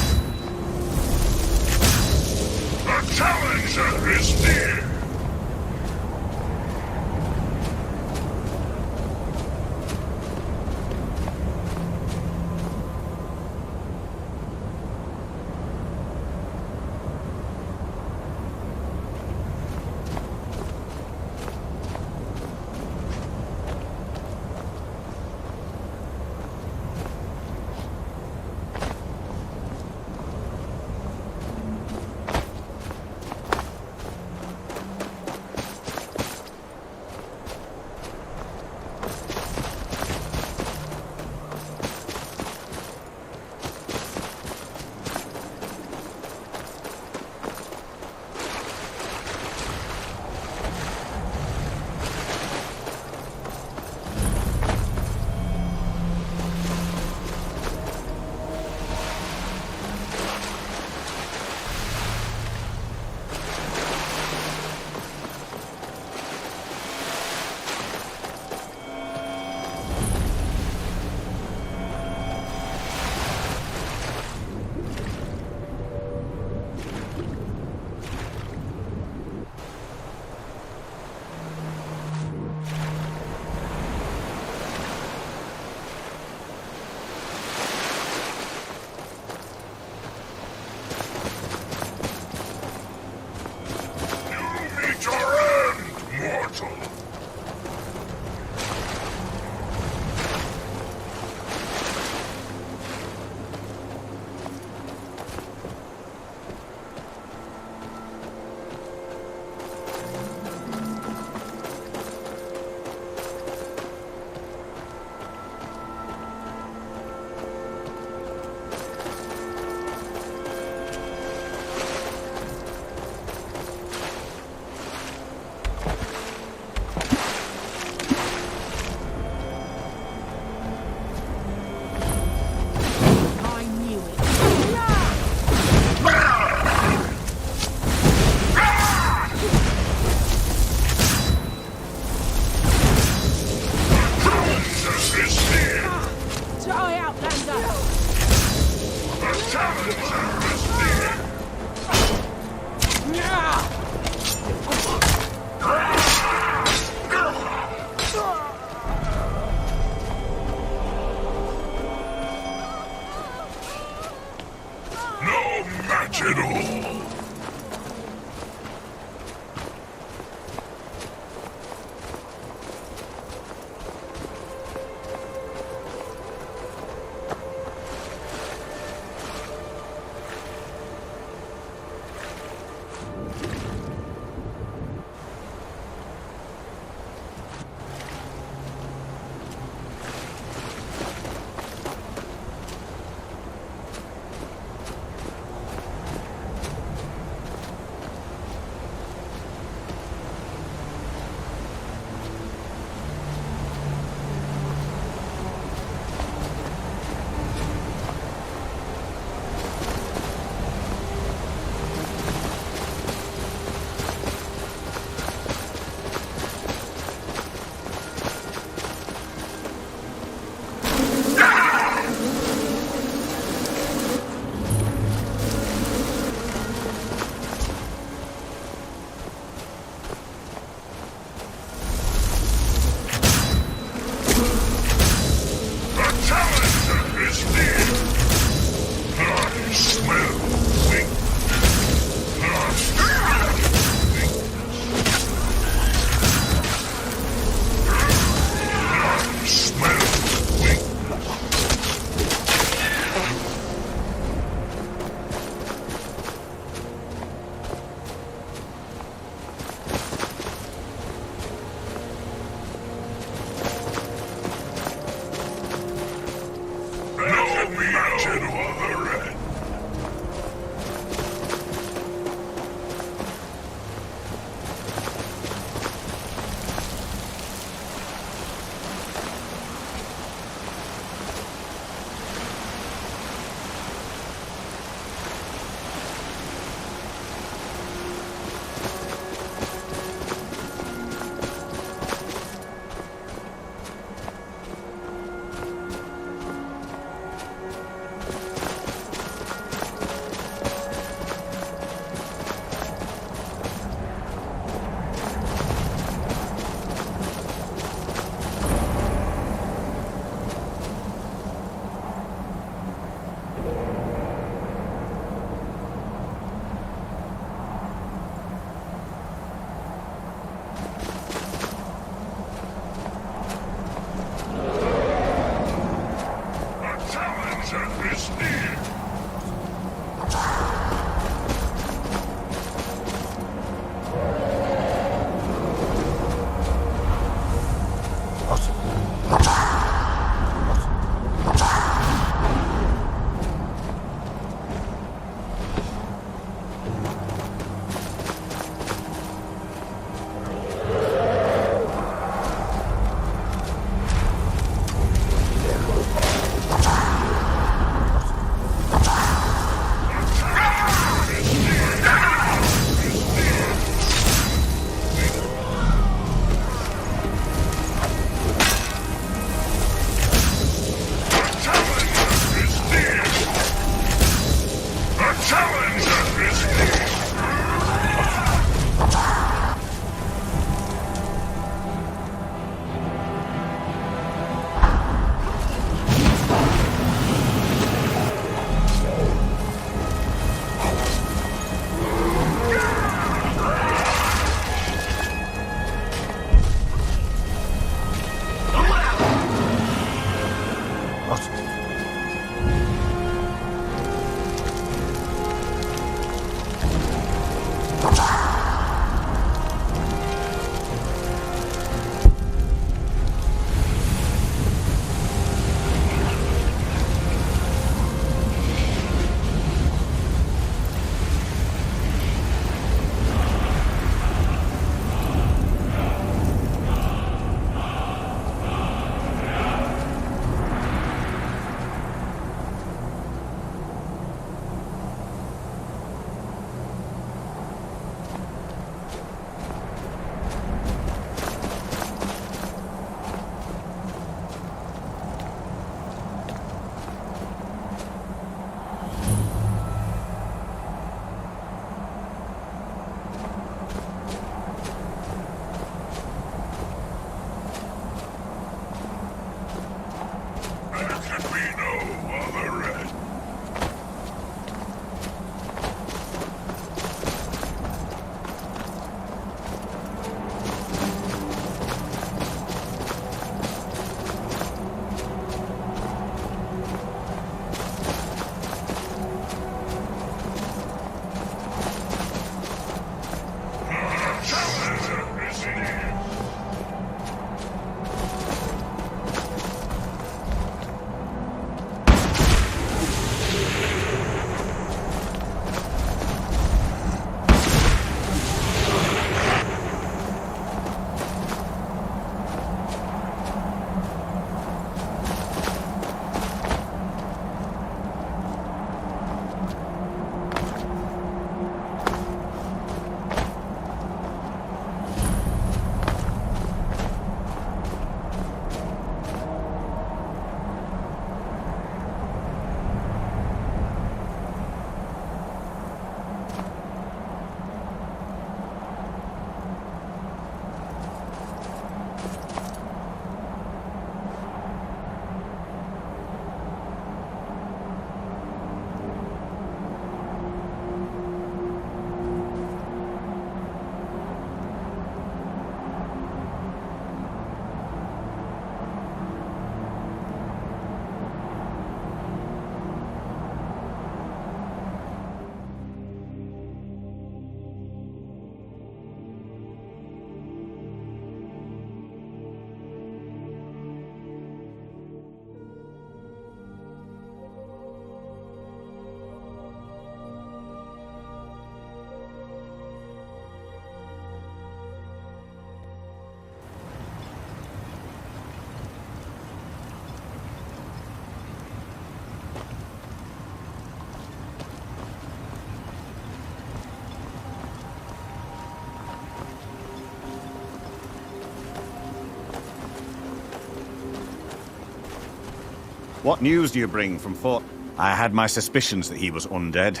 What news do you bring from Fort? I had my suspicions that he was undead.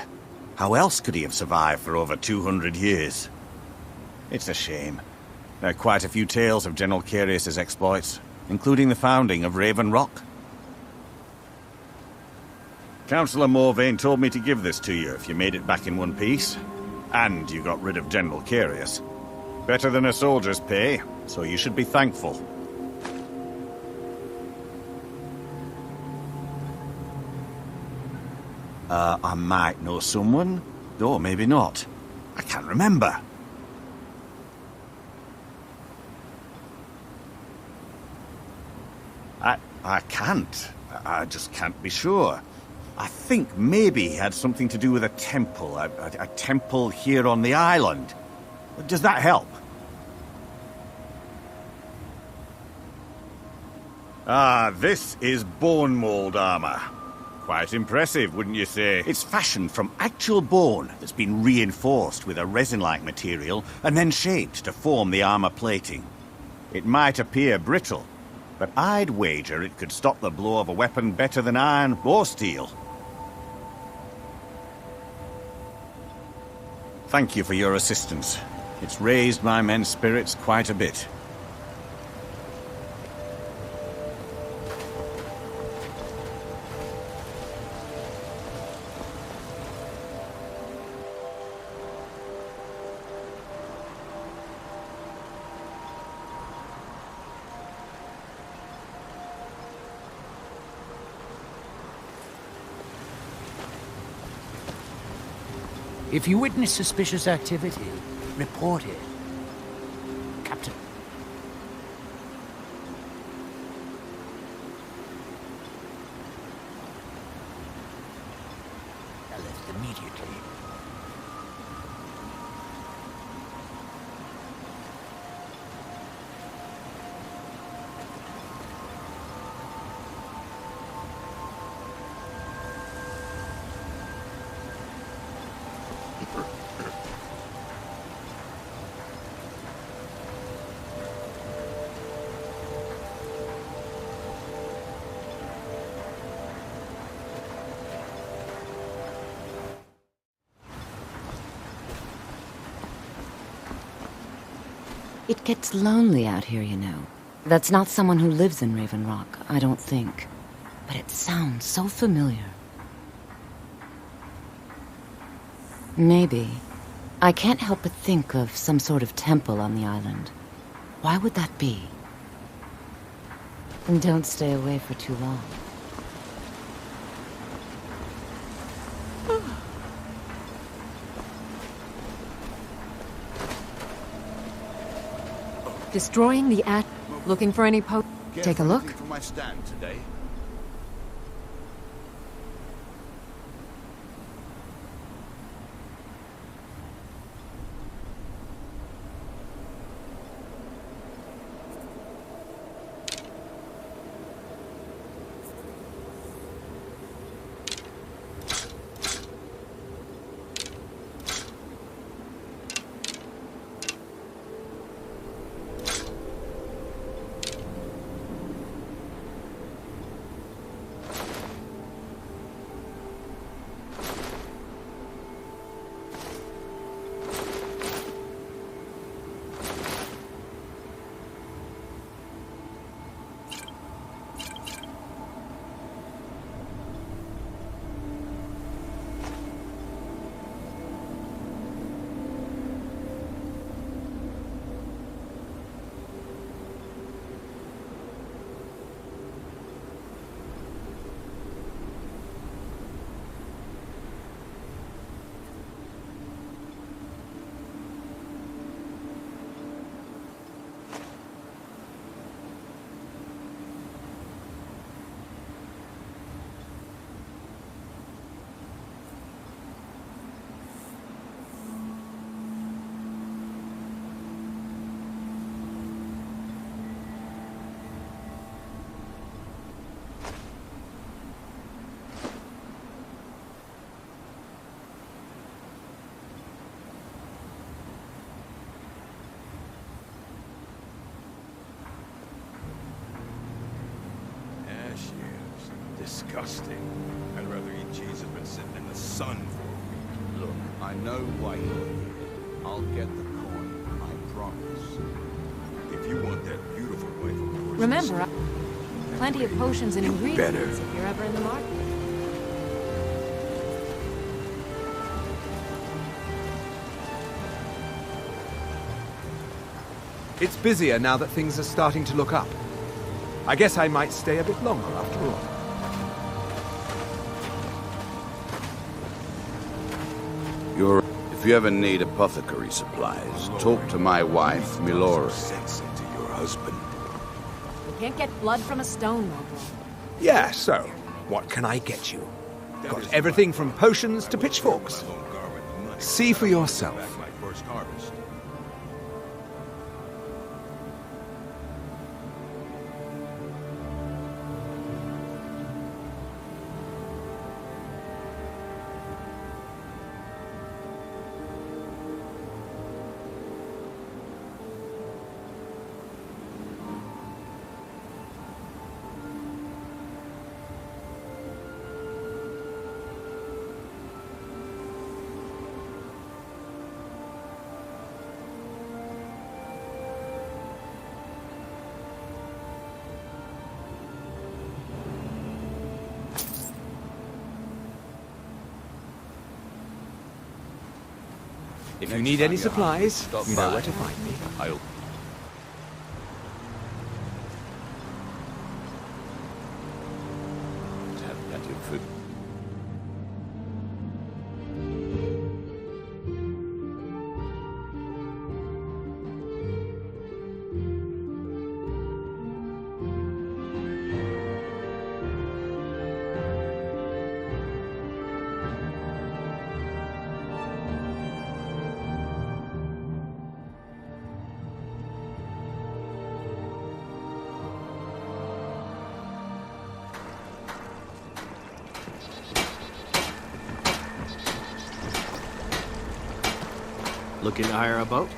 How else could he have survived for over 200 years? It's a shame. There are quite a few tales of General Carius' exploits, including the founding of Raven Rock. Councillor Morvain told me to give this to you if you made it back in one piece. And you got rid of General Carius. Better than a soldier's pay, so you should be thankful. I might know someone, though maybe not. I can't remember. I can't. I just can't be sure. I think maybe he had something to do with a temple. A temple here on the island. Does that help? Ah, this is bone mold armor. Quite impressive, wouldn't you say? It's fashioned from actual bone that's been reinforced with a resin-like material and then shaped to form the armor plating. It might appear brittle, but I'd wager it could stop the blow of a weapon better than iron or steel. Thank you for your assistance. It's raised my men's spirits quite a bit. If you witness suspicious activity, report it. Captain. I left immediately. It gets lonely out here, you know. That's not someone who lives in Raven Rock, I don't think. But it sounds so familiar. Maybe. I can't help but think of some sort of temple on the island. Why would that be? And don't stay away for too long. Destroying the looking for any Take a look. For my stand today. disgusting. I'd rather eat cheese that's been sitting in the sun for a week. Look, I know why you're here. I'll get the coin, I promise. If you want that beautiful wife of yours... Remember, plenty of potions and ingredients if you're ever in the market. It's busier now that things are starting to look up. I guess I might stay a bit longer after all. If you ever need apothecary supplies, talk to my wife, Milora. Sense into your husband. You can't get blood from a stone, Longplay. Yeah, so, what can I get you? Got everything from potions to pitchforks. See for yourself. My first harvest. If you need any supplies, you know where to find me. I'll... have plenty of food. Looking to hire a boat?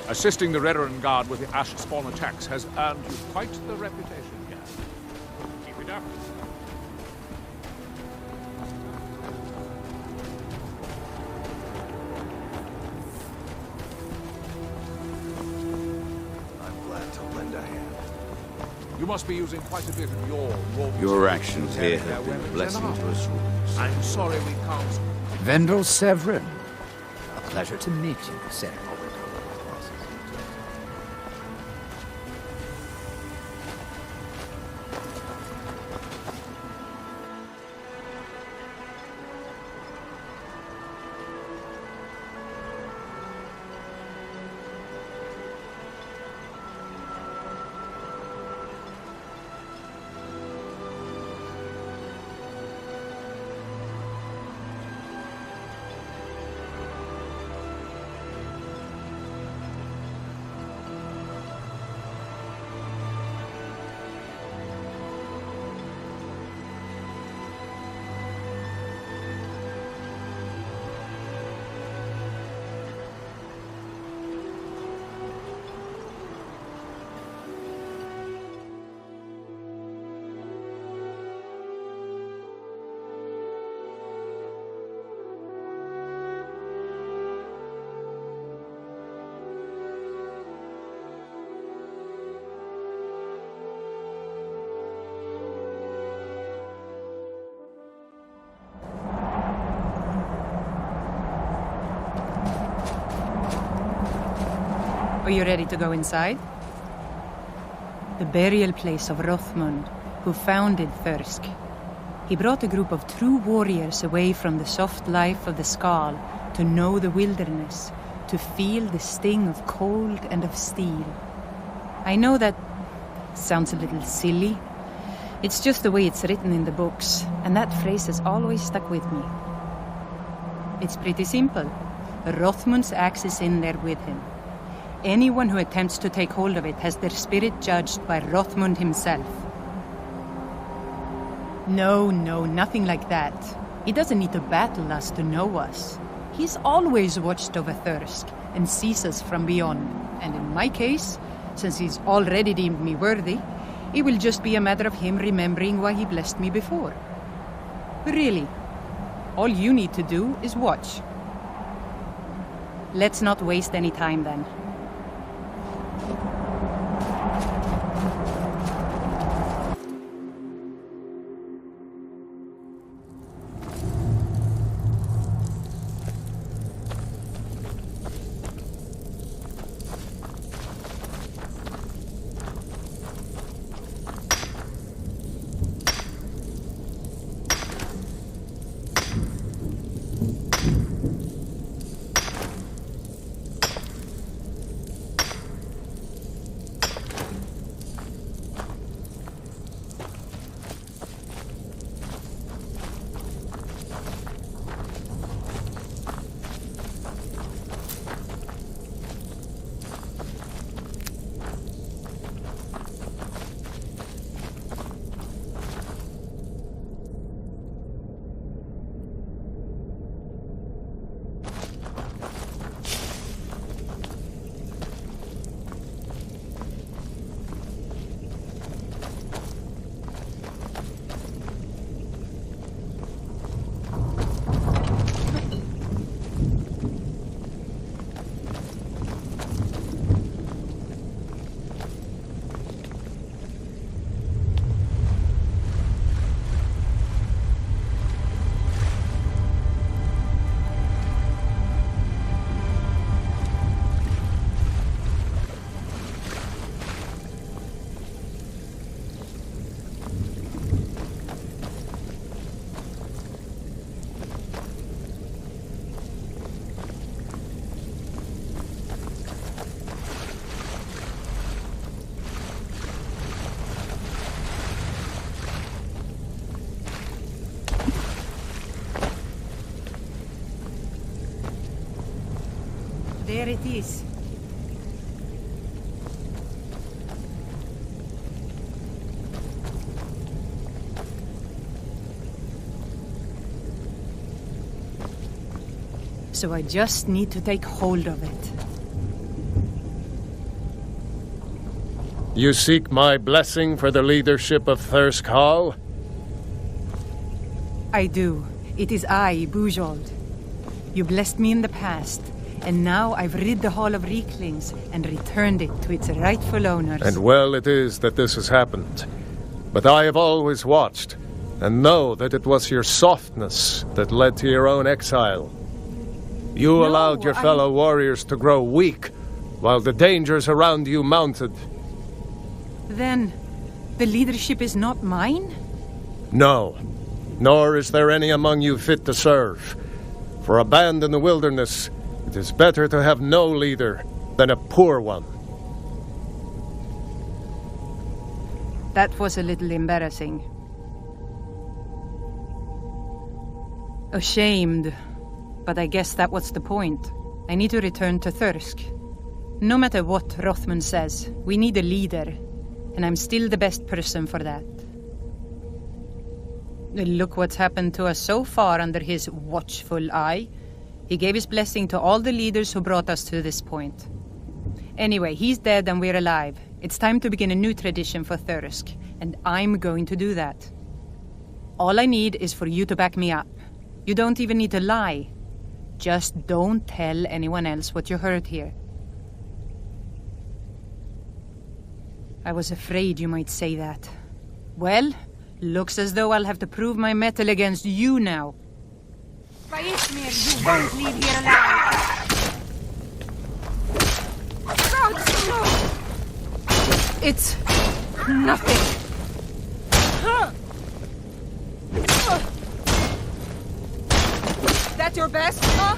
Assisting the Redoran Guard with the Ash spawn attacks has earned you quite the reputation here. Keep it up. I'm glad to lend a hand. You must be using quite a bit of your... Your actions here have been a blessing to us all. I'm sorry we can't... Vendel Severin. A pleasure to meet you, sir. Are you ready to go inside? The burial place of Rothmund, who founded Thirsk. He brought a group of true warriors away from the soft life of the Skal to know the wilderness, to feel the sting of cold and of steel. I know that sounds a little silly. It's just the way it's written in the books, and that phrase has always stuck with me. It's pretty simple. Rothmund's axe is in there with him. Anyone who attempts to take hold of it has their spirit judged by Rothmund himself. No, nothing like that. He doesn't need to battle us to know us. He's always watched over Thirsk and sees us from beyond. And in my case, since he's already deemed me worthy, it will just be a matter of him remembering why he blessed me before. Really, all you need to do is watch. Let's not waste any time then. There it is. So I just need to take hold of it. You seek my blessing for the leadership of Thirsk Hall? I do. It is I, Bujold. You blessed me in the past, and now I've rid the Hall of Reeklings and returned it to its rightful owners. And well it is that this has happened. But I have always watched, and know that it was your softness that led to your own exile. You allowed your fellow warriors to grow weak, while the dangers around you mounted. Then, the leadership is not mine? No, nor is there any among you fit to serve. For a band in the wilderness, it is better to have no leader than a poor one. That was a little embarrassing. Ashamed, but I guess that was the point. I need to return to Thirsk. No matter what Rothman says, we need a leader, and I'm still the best person for that. Look what's happened to us so far under his watchful eye. He gave his blessing to all the leaders who brought us to this point. Anyway, he's dead and we're alive. It's time to begin a new tradition for Thirsk, and I'm going to do that. All I need is for you to back me up. You don't even need to lie. Just don't tell anyone else what you heard here. I was afraid you might say that. Well, looks as though I'll have to prove my mettle against you now. Vaishmir, you won't leave here alive! It's nothing. That your best, huh?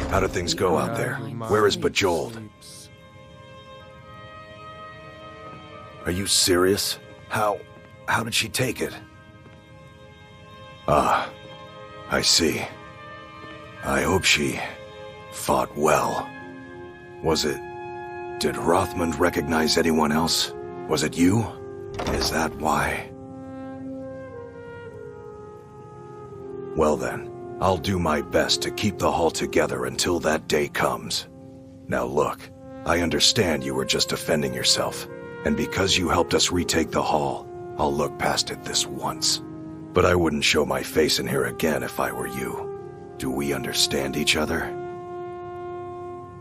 How do things go out there? Where is Bujold? Are you serious? How did she take it? Ah, I see. I hope she fought well. Did Rothmund recognize anyone else? Was it you? Is that why? Well then, I'll do my best to keep the Hall together until that day comes. Now look, I understand you were just defending yourself, and because you helped us retake the Hall, I'll look past it this once. But I wouldn't show my face in here again if I were you. Do we understand each other?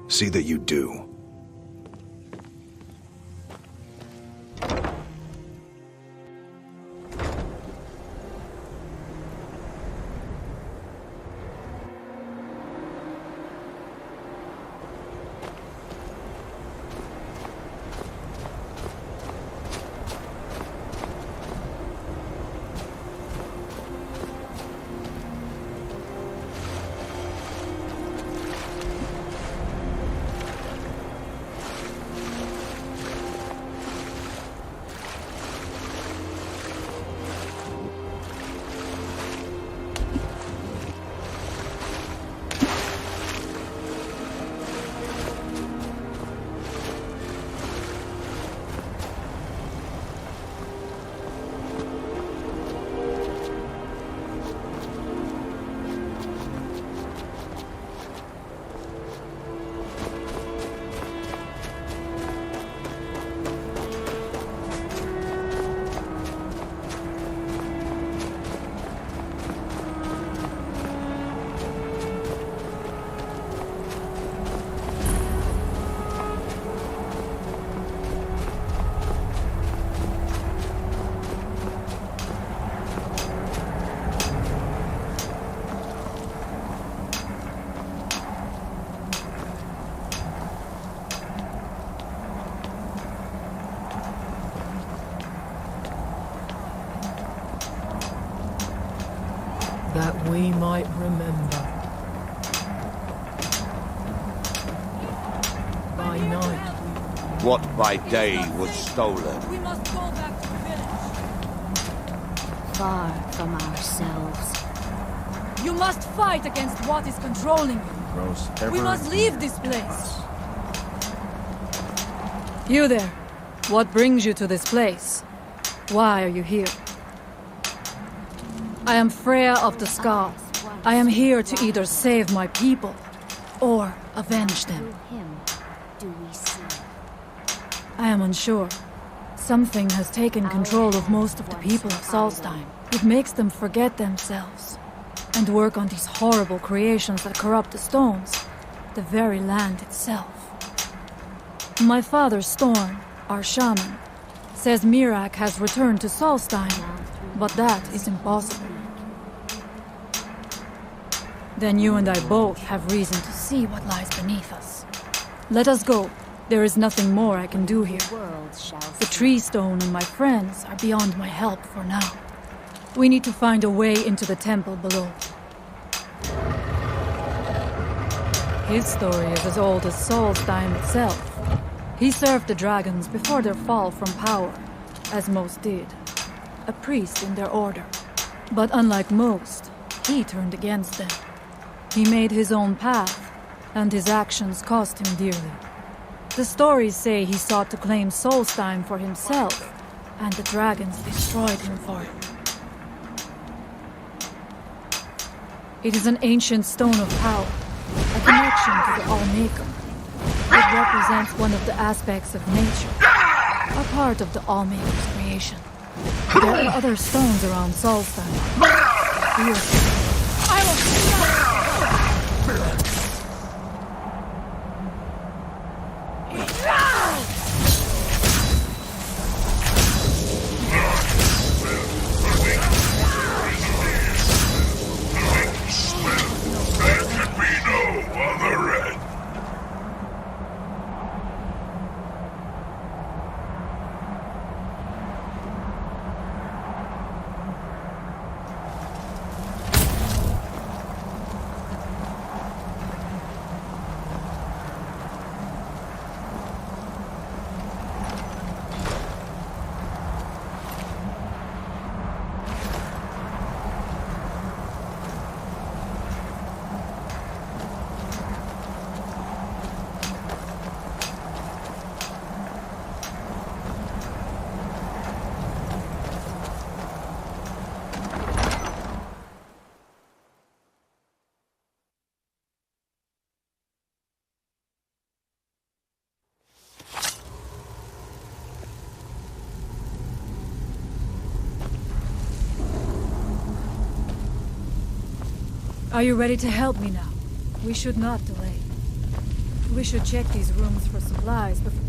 See that you do. that we might remember. By night. What by day was stolen? We must go back to the village. Far from ourselves. You must fight against what is controlling you. We must leave this place. You there. What brings you to this place? Why are you here? I am Freya of the Scar. I am here to either save my people or avenge them. I am unsure. Something has taken control of most of the people of Solstheim. It makes them forget themselves and work on these horrible creations that corrupt the stones, the very land itself. My father, Storm, our shaman, says Miraak has returned to Solstheim, but that is impossible. Then you and I both have reason to see what lies beneath us. Let us go. There is nothing more I can do here. The tree stone and my friends are beyond my help for now. We need to find a way into the temple below. His story is as old as Solstheim itself. He served the dragons before their fall from power, as most did. A priest in their order. But unlike most, he turned against them. He made his own path, and his actions cost him dearly. The stories say he sought to claim Solstheim for himself, and the dragons destroyed him for it. It is an ancient stone of power, a connection to the All-Maker. It represents one of the aspects of nature, a part of the All-Maker's creation. There are other stones around Solstheim. I will Are you ready to help me now? We should not delay. We should check these rooms for supplies before...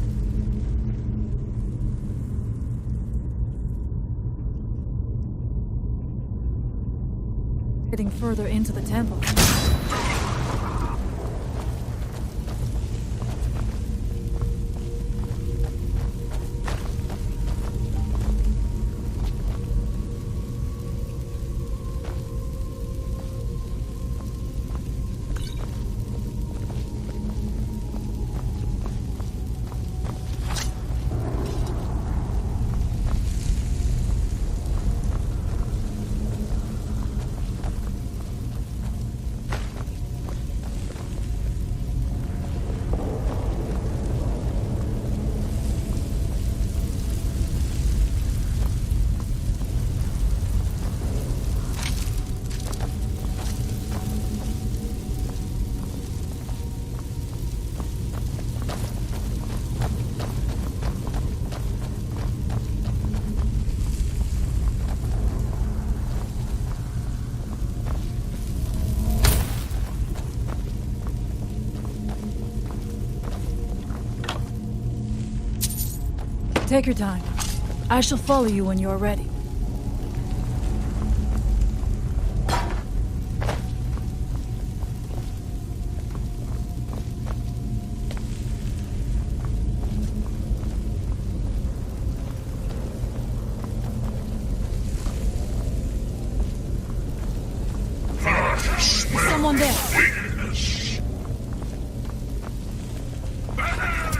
Getting further into the temple. Take your time. I shall follow you when you are ready. someone there. Weakness. There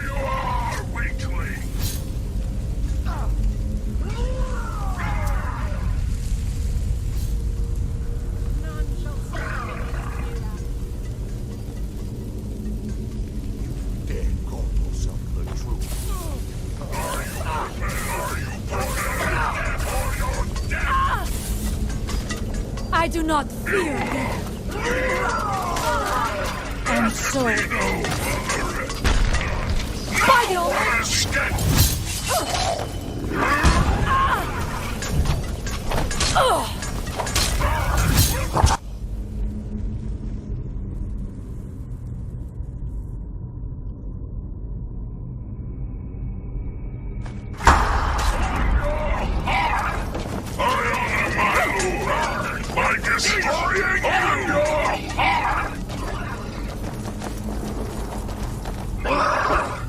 you are, weakling. Dare call yourself the truth. I do not fear them. And so by the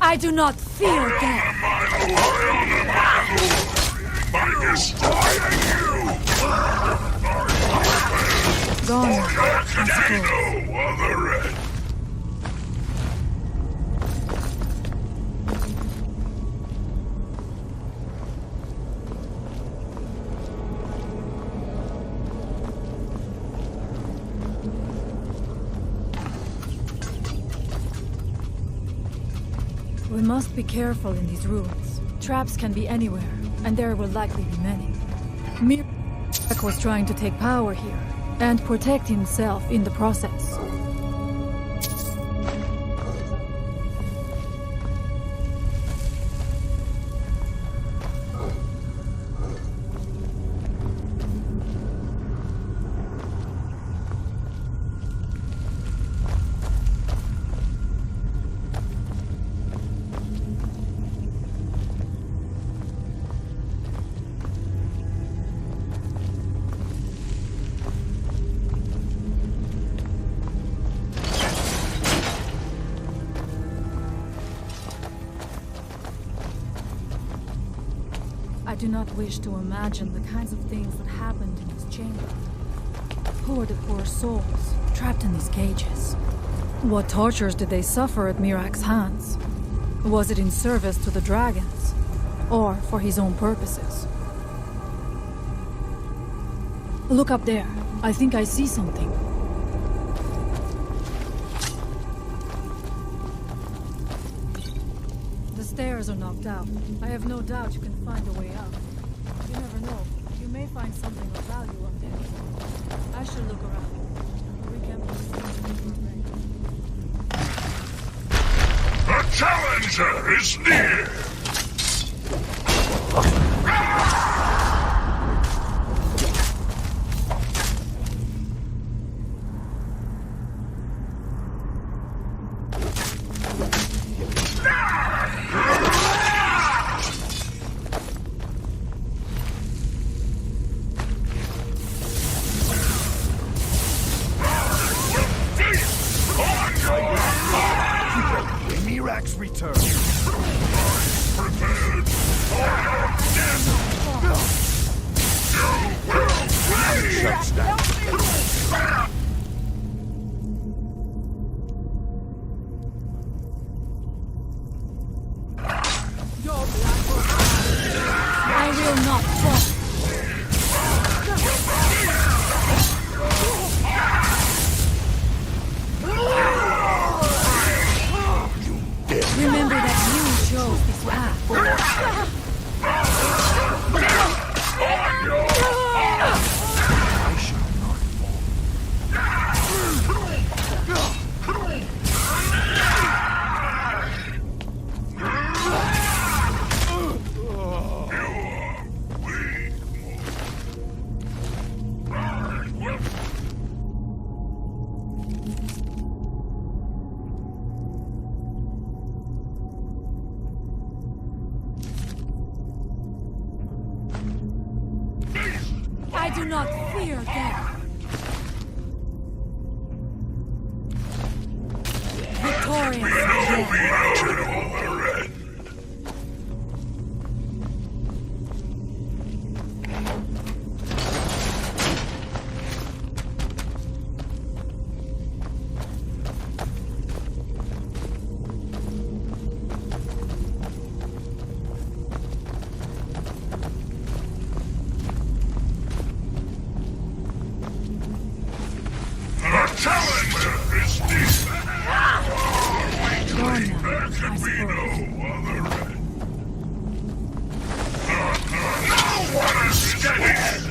I do not fear them. By destroying you! Gone, There I can be suppose. no other end. We must be careful in these ruins. Traps can be anywhere, and there will likely be many. Mirak was trying to take power here, and protect himself in the process. I do not wish to imagine the kinds of things that happened in this chamber. Who are the poor souls trapped in these cages? What tortures did they suffer at Mirak's hands? Was it in service to the dragons, or for his own purposes? Look up there. I think I see something. The stairs are knocked out. I have no doubt you can find a way up. You never know. You may find something of value up there. I should look around. We can The challenger is near! Return. Prepared for your death! You will pay! Shuts down. I will not fall. Remember that you chose this path. I shall not I do not fear death. Victorious again. challenger is deep. There can be no other end. No one is steady.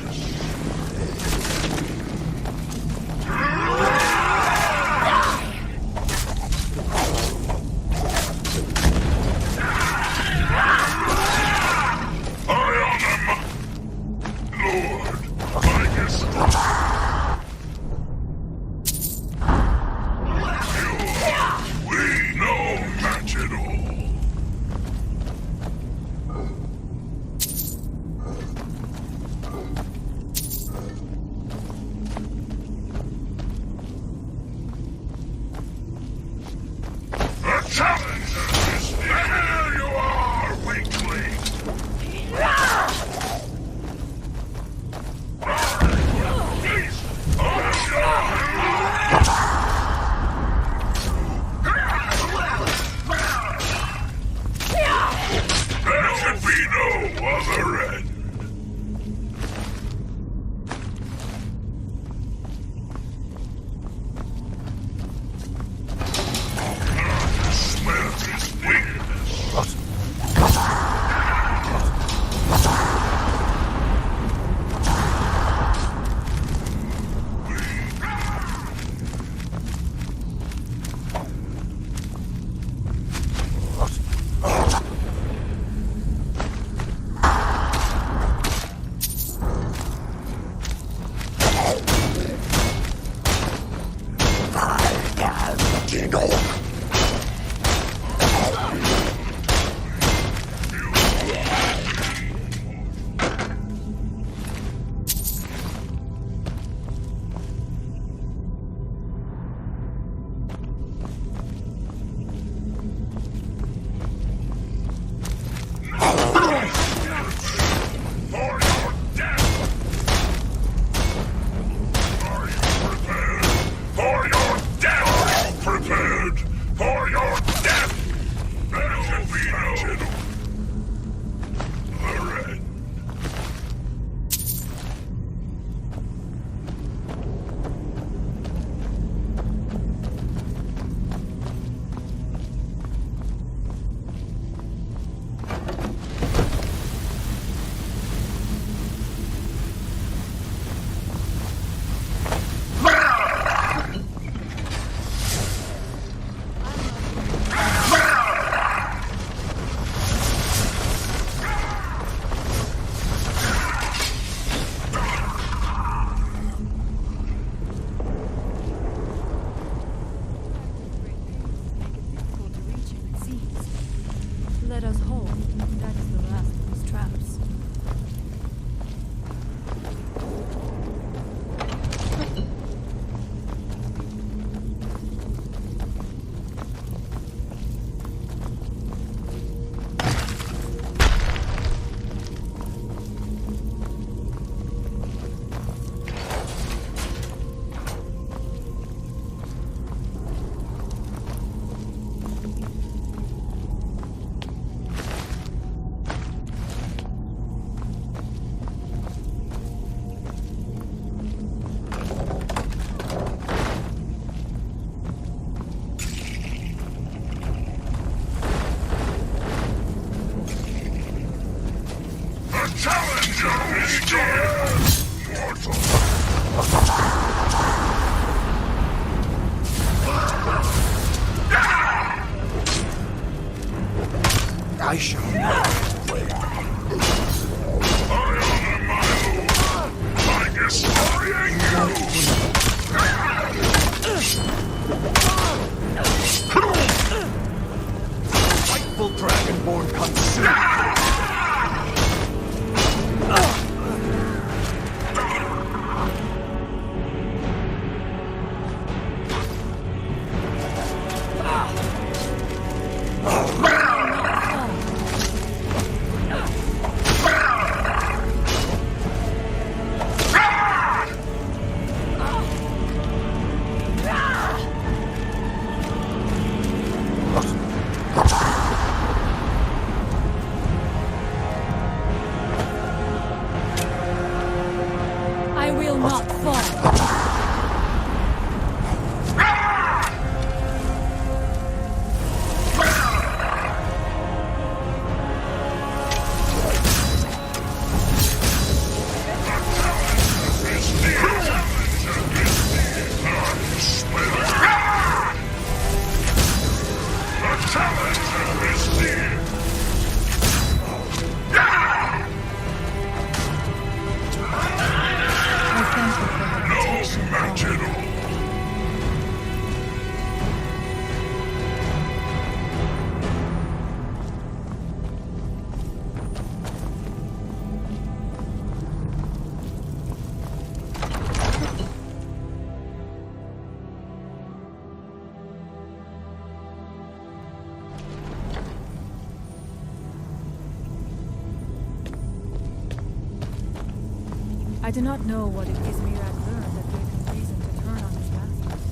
I do not know what it is Mirag learned that gave him reason to turn on his masters.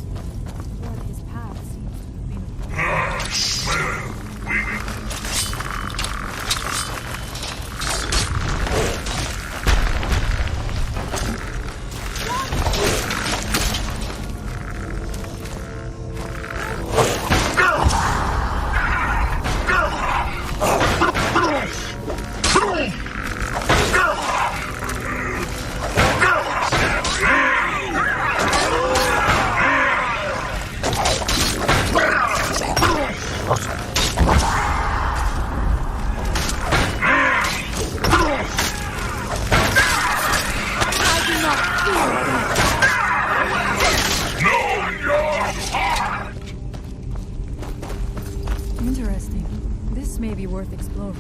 But his path seems to have been... Interesting. This may be worth exploring.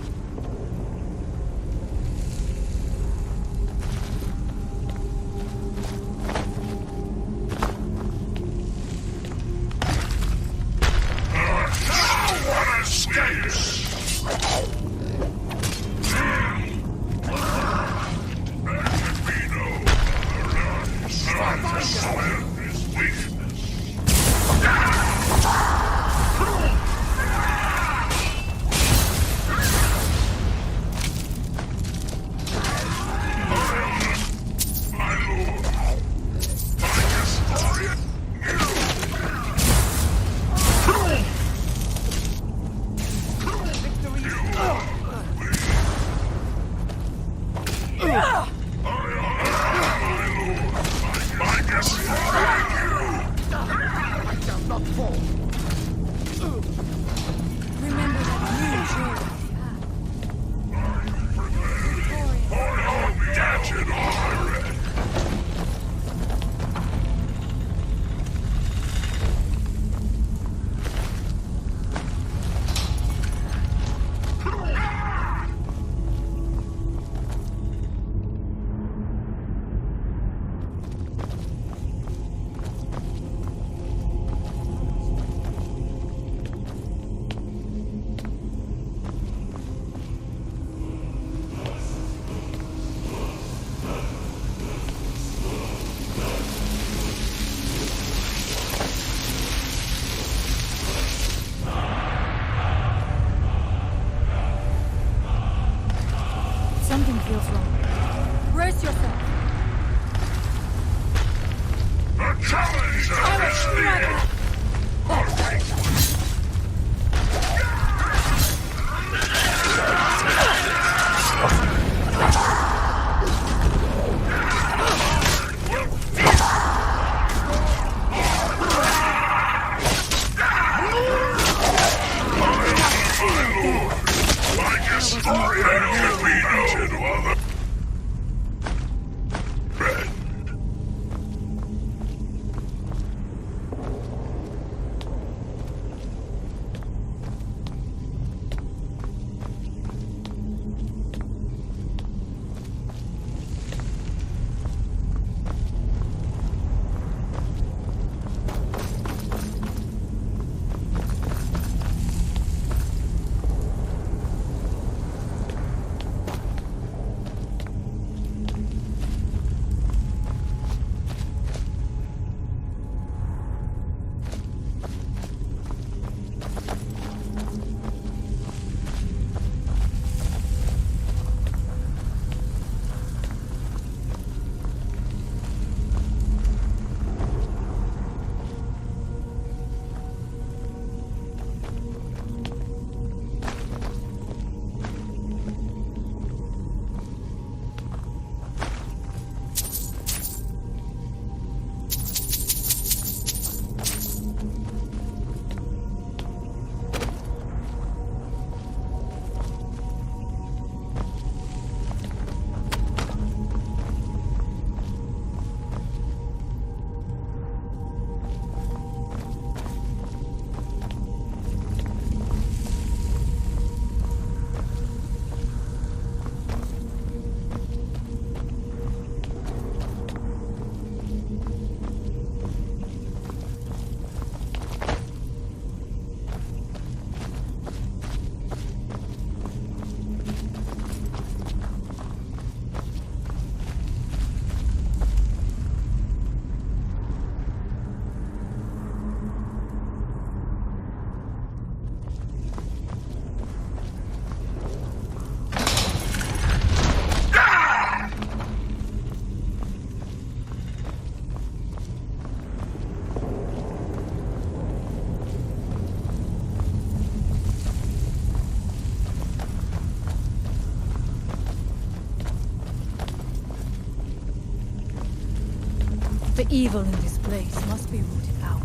The evil in this place must be rooted out.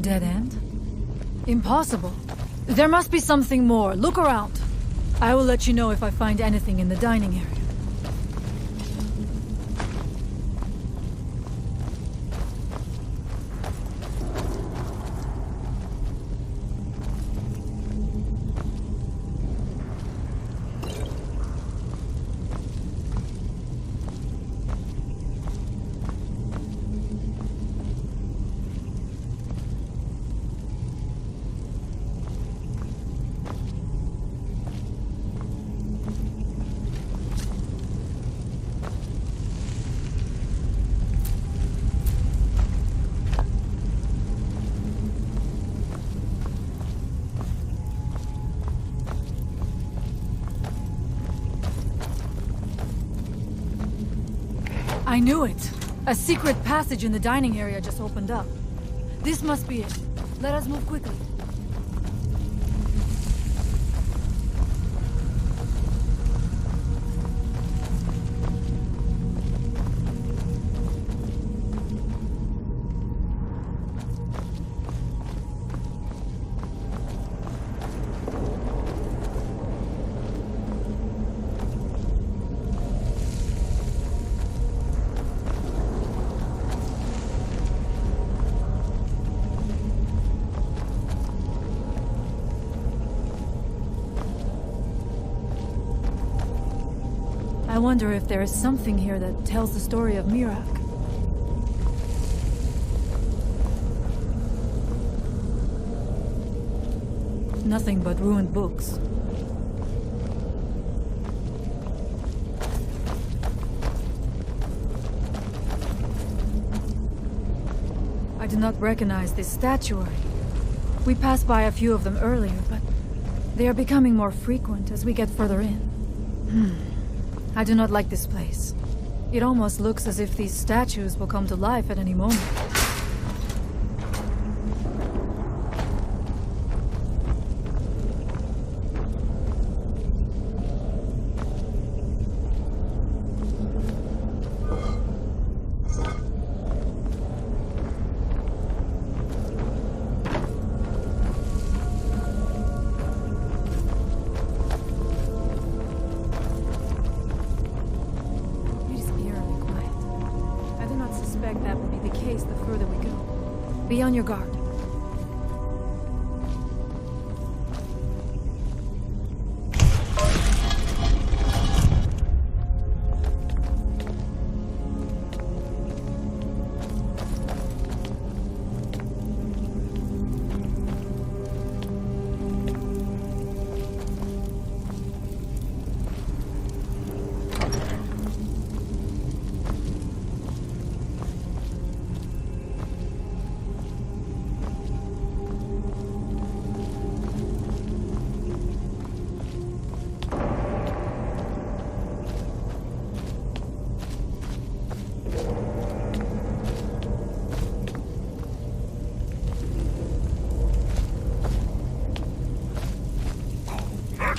Dead end? Impossible. There must be something more. Look around. I will let you know if I find anything in the dining area. I knew it! A secret passage in the dining area just opened up. This must be it. Let us move quickly. I wonder if there is something here that tells the story of Miraak. Nothing but ruined books. I do not recognize this statuary. We passed by a few of them earlier, but they are becoming more frequent as we get further in. I do not like this place. It almost looks as if these statues will come to life at any moment. Be on your guard.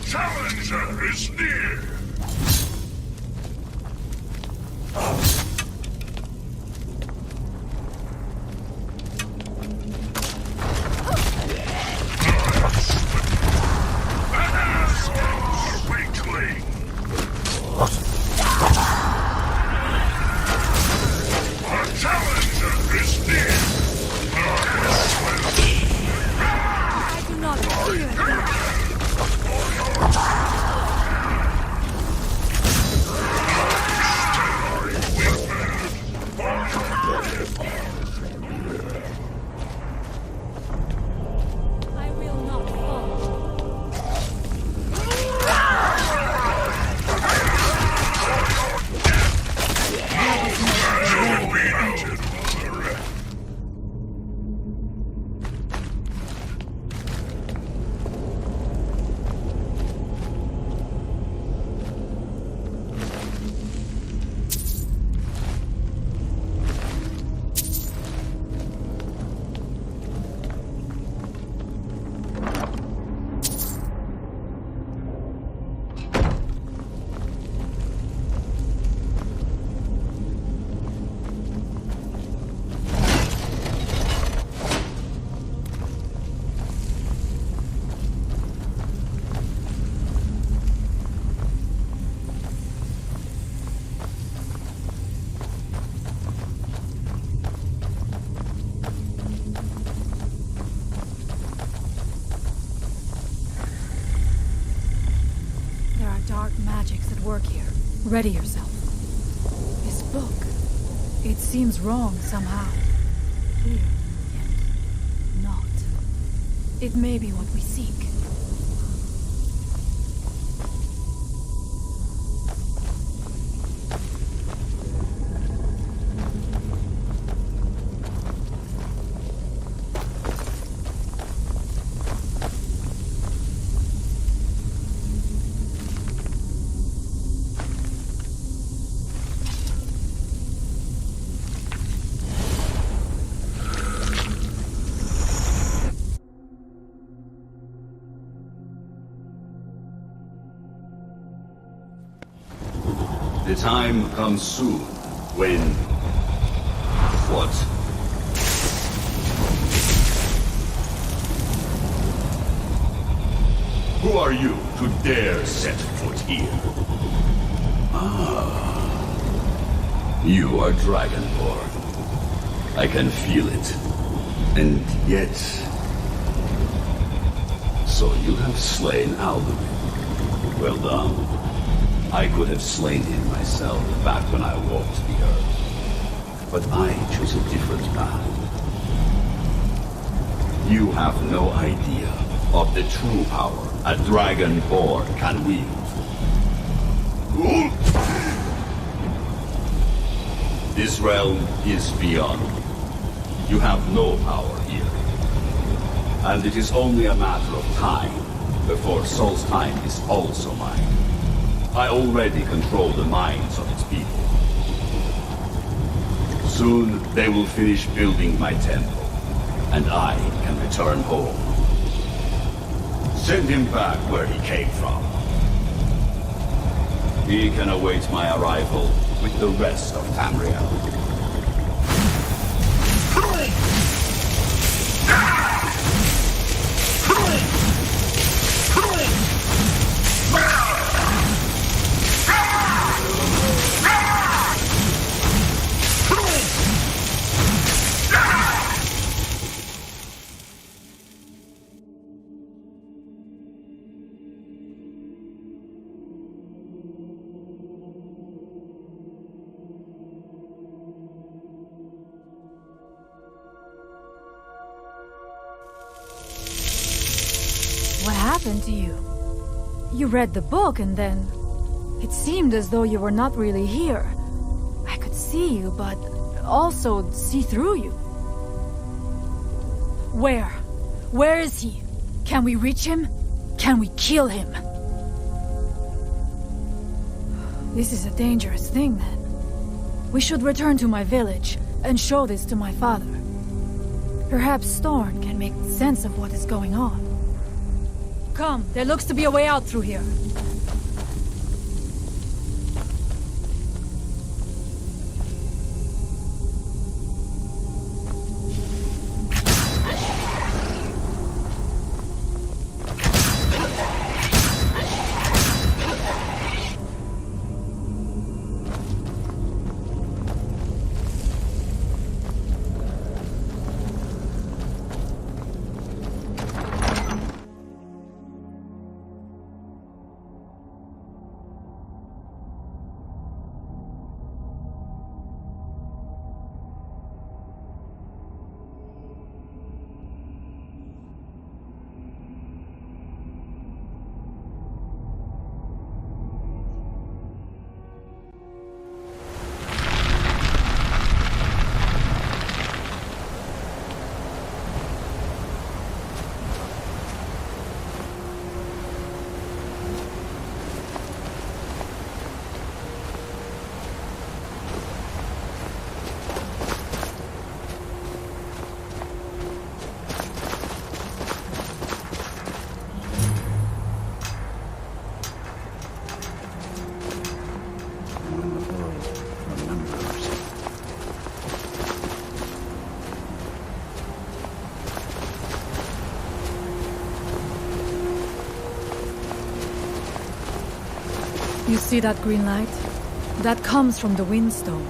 Challenger is near! Ready yourself. This book, it seems wrong somehow. Clear, yet not. It may be what we seek. The time comes soon when... What? Who are you to dare set foot here? Ah. You are Dragonborn. I can feel it. And yet... So you have slain Alduin. Well done. I could have slain him myself back when I walked the earth. But I chose a different path. You have no idea of the true power a Dragonborn can wield. This realm is beyond. You have no power here. And it is only a matter of time before Sol's time is also mine. I already control the minds of its people. Soon they will finish building my temple, and I can return home. Send him back where he came from. He can await my arrival with the rest of Tamriel. happened to you? You read the book and then... It seemed as though you were not really here. I could see you, but also see through you. Where? Where is he? Can we reach him? Can we kill him? This is a dangerous thing, then. We should return to my village and show this to my father. Perhaps Storn can make sense of what is going on. Come, there looks to be a way out through here. You see that green light? That comes from the Windstone,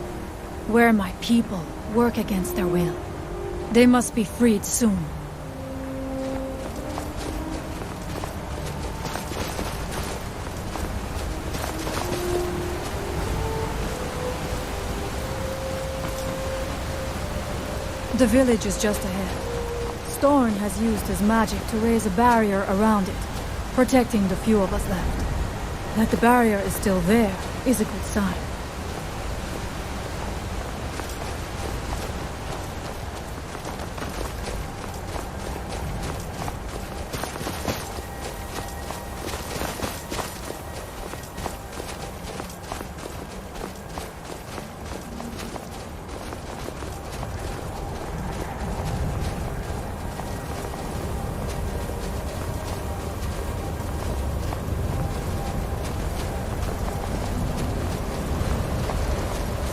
where my people work against their will. They must be freed soon. The village is just ahead. Storn has used his magic to raise a barrier around it, protecting the few of us left. That the barrier is still there is a good sign.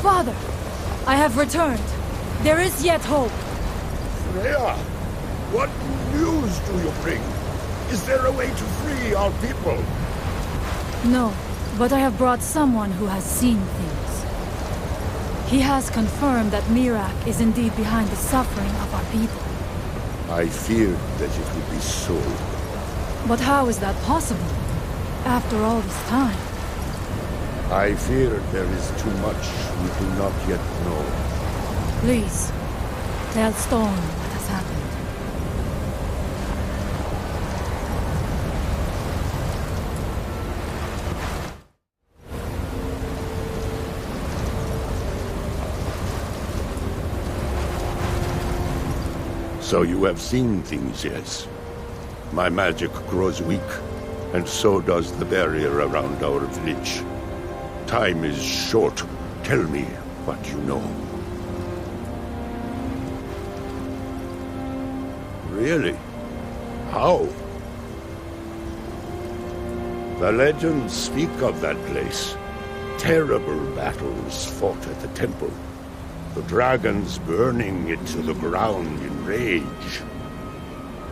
Father, I have returned. There is yet hope. Freya, what news do you bring? Is there a way to free our people? No, but I have brought someone who has seen things. He has confirmed that Miraak is indeed behind the suffering of our people. I feared that it would be so. But how is that possible? After all this time? I fear there is too much we do not yet know. Please, tell Storm what has happened. So you have seen things, yes? My magic grows weak, and so does the barrier around our village. Time is short. Tell me what you know. Really? How? The legends speak of that place. Terrible battles fought at the temple. The dragons burning it to the ground in rage.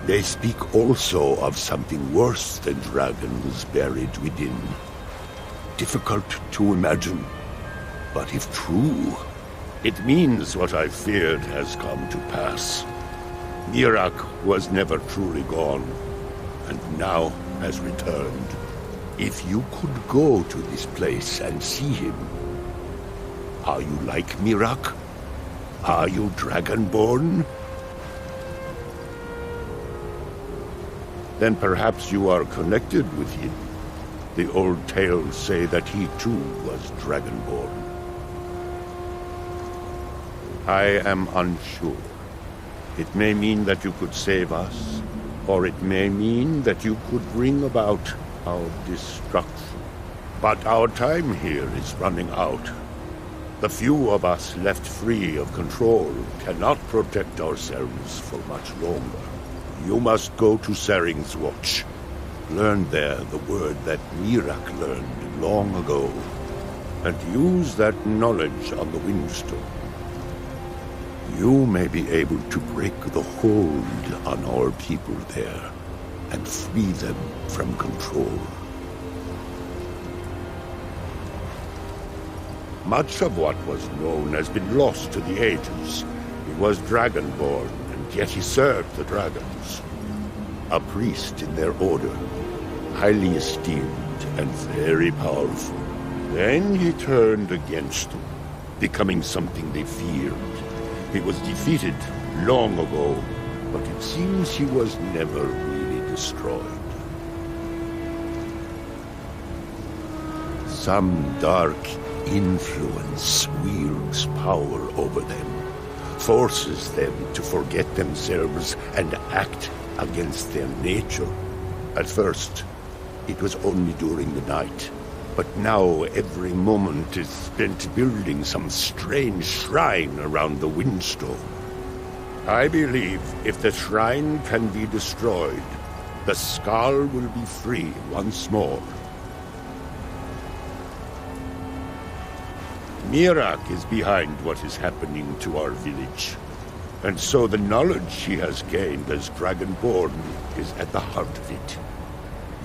They speak also of something worse than dragons buried within. Difficult to imagine, but if true, it means what I feared has come to pass. Miraak was never truly gone, and now has returned. If you could go to this place and see him, are you like Miraak? Are you Dragonborn? Then perhaps you are connected with him. The old tales say that he too was Dragonborn. I am unsure. It may mean that you could save us, or it may mean that you could bring about our destruction. But our time here is running out. The few of us left free of control cannot protect ourselves for much longer. You must go to Saring's Watch. Learn there the word that Mirak learned long ago, and use that knowledge on the Windstone. You may be able to break the hold on our people there, and free them from control. Much of what was known has been lost to the ages. He was Dragonborn, and yet he served the dragons. A priest in their order, highly esteemed and very powerful. Then he turned against them, becoming something they feared. He was defeated long ago, but it seems he was never really destroyed. Some dark influence wields power over them, forces them to forget themselves and act against their nature. At first, it was only during the night, but now every moment is spent building some strange shrine around the Windstone. I believe if the shrine can be destroyed, the Skald will be free once more. Mirak is behind what is happening to our village, and so the knowledge he has gained as Dragonborn is at the heart of it.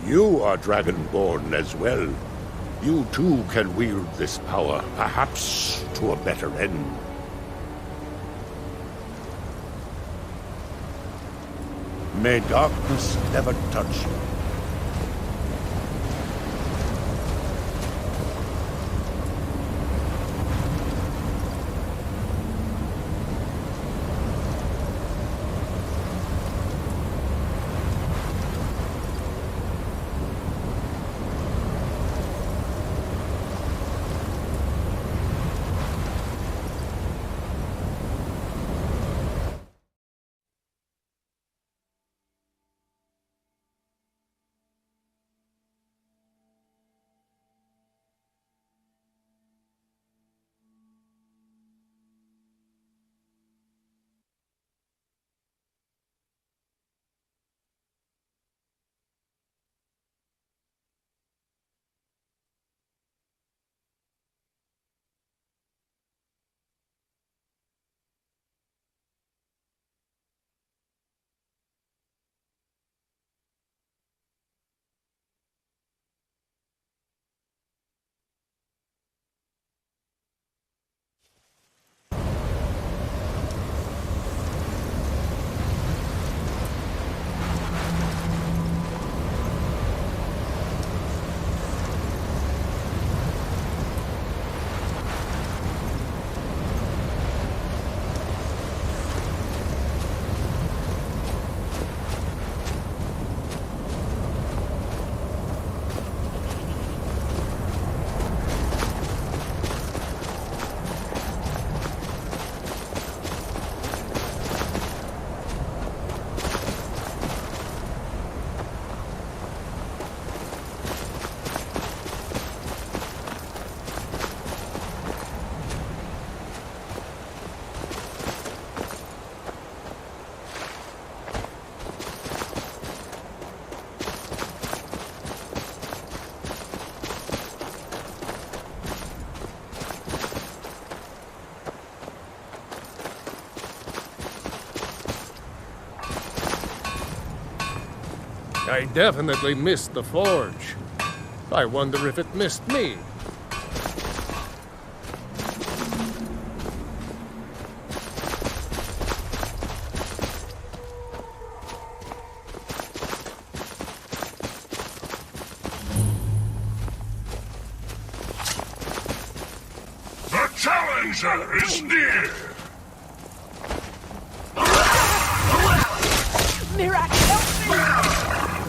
You are Dragonborn as well. You too can wield this power, perhaps to a better end. May darkness never touch you. I definitely missed the forge. I wonder if it missed me. The challenger is near! Mirak, help me!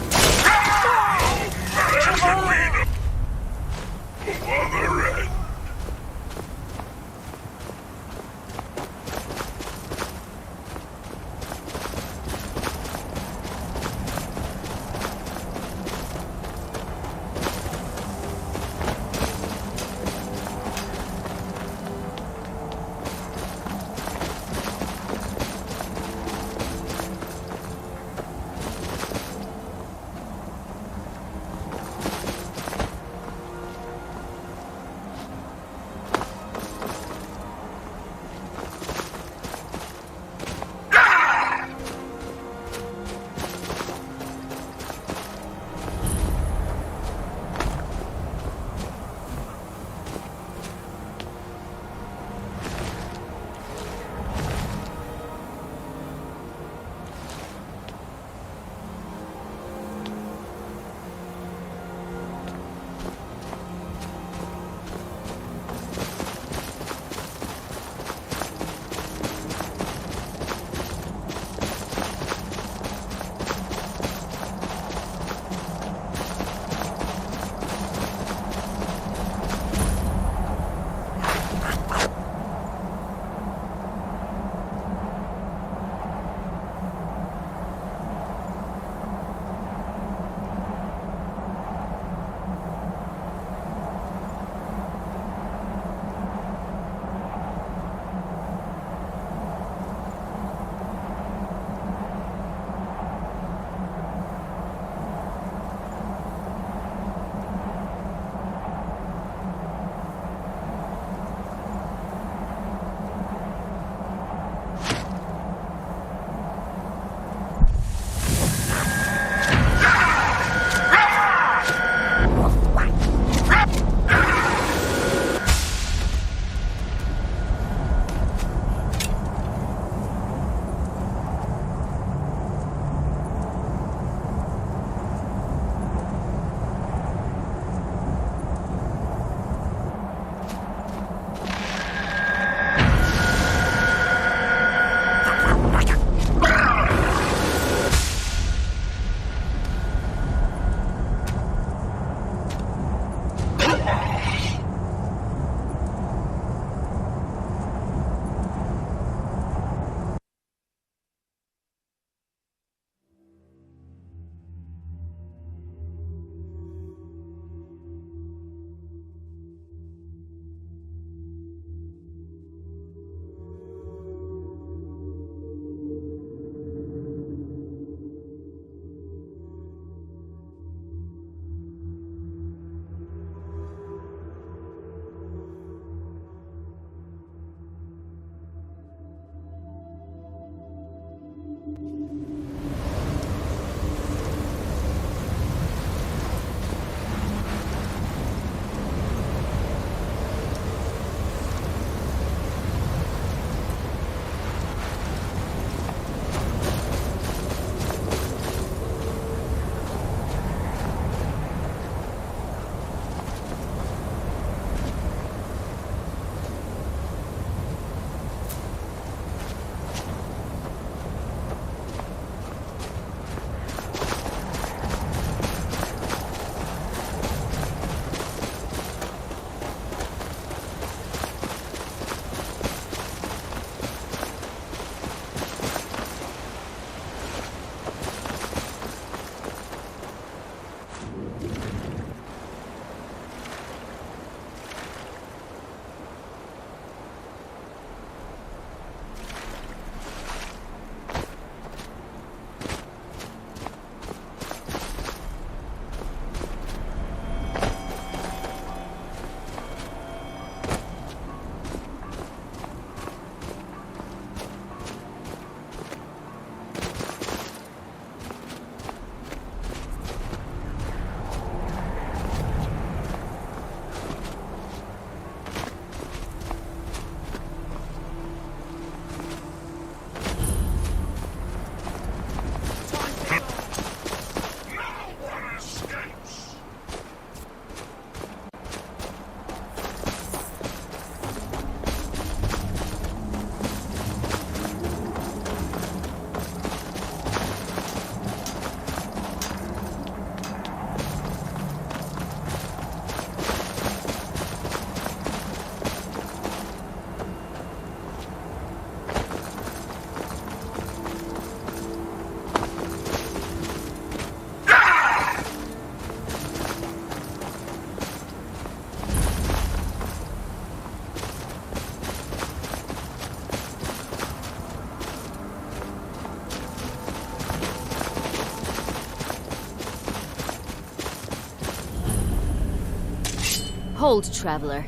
Hold, traveler.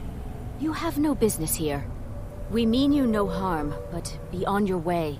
You have no business here. We mean you no harm, but be on your way.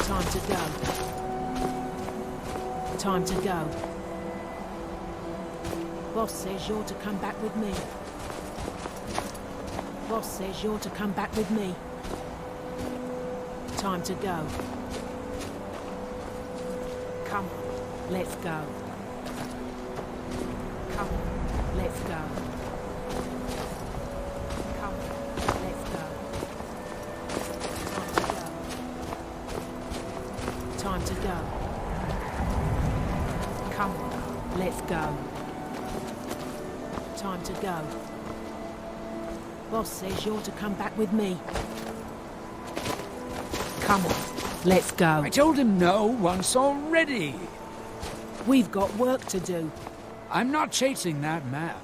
Time to go. Time to go. Boss says you're to come back with me. Boss says you're to come back with me. Time to go. Come on, let's go. Come on, let's go. Come on, let's go. Time to go. Come on, let's go. Time to go. Boss says you're to come back with me. Come on, let's go. I told him no once already. We've got work to do. I'm not chasing that map.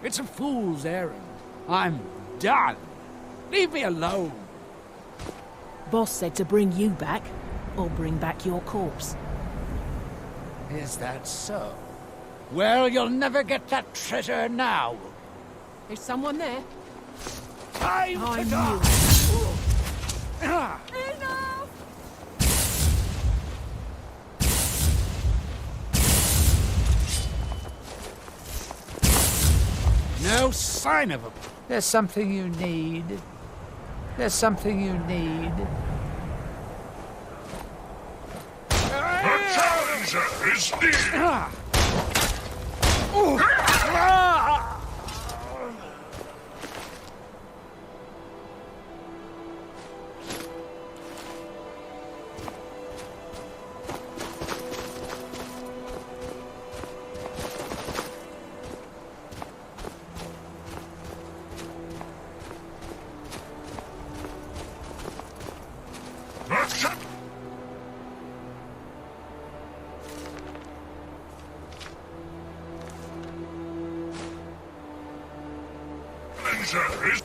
It's a fool's errand. I'm done. Leave me alone. Boss said to bring you back, or bring back your corpse. Is that so? Well, you'll never get that treasure now. Is someone there? I knew it. Enough! No sign of him. There's something you need. There's something you need. The challenger is near! Is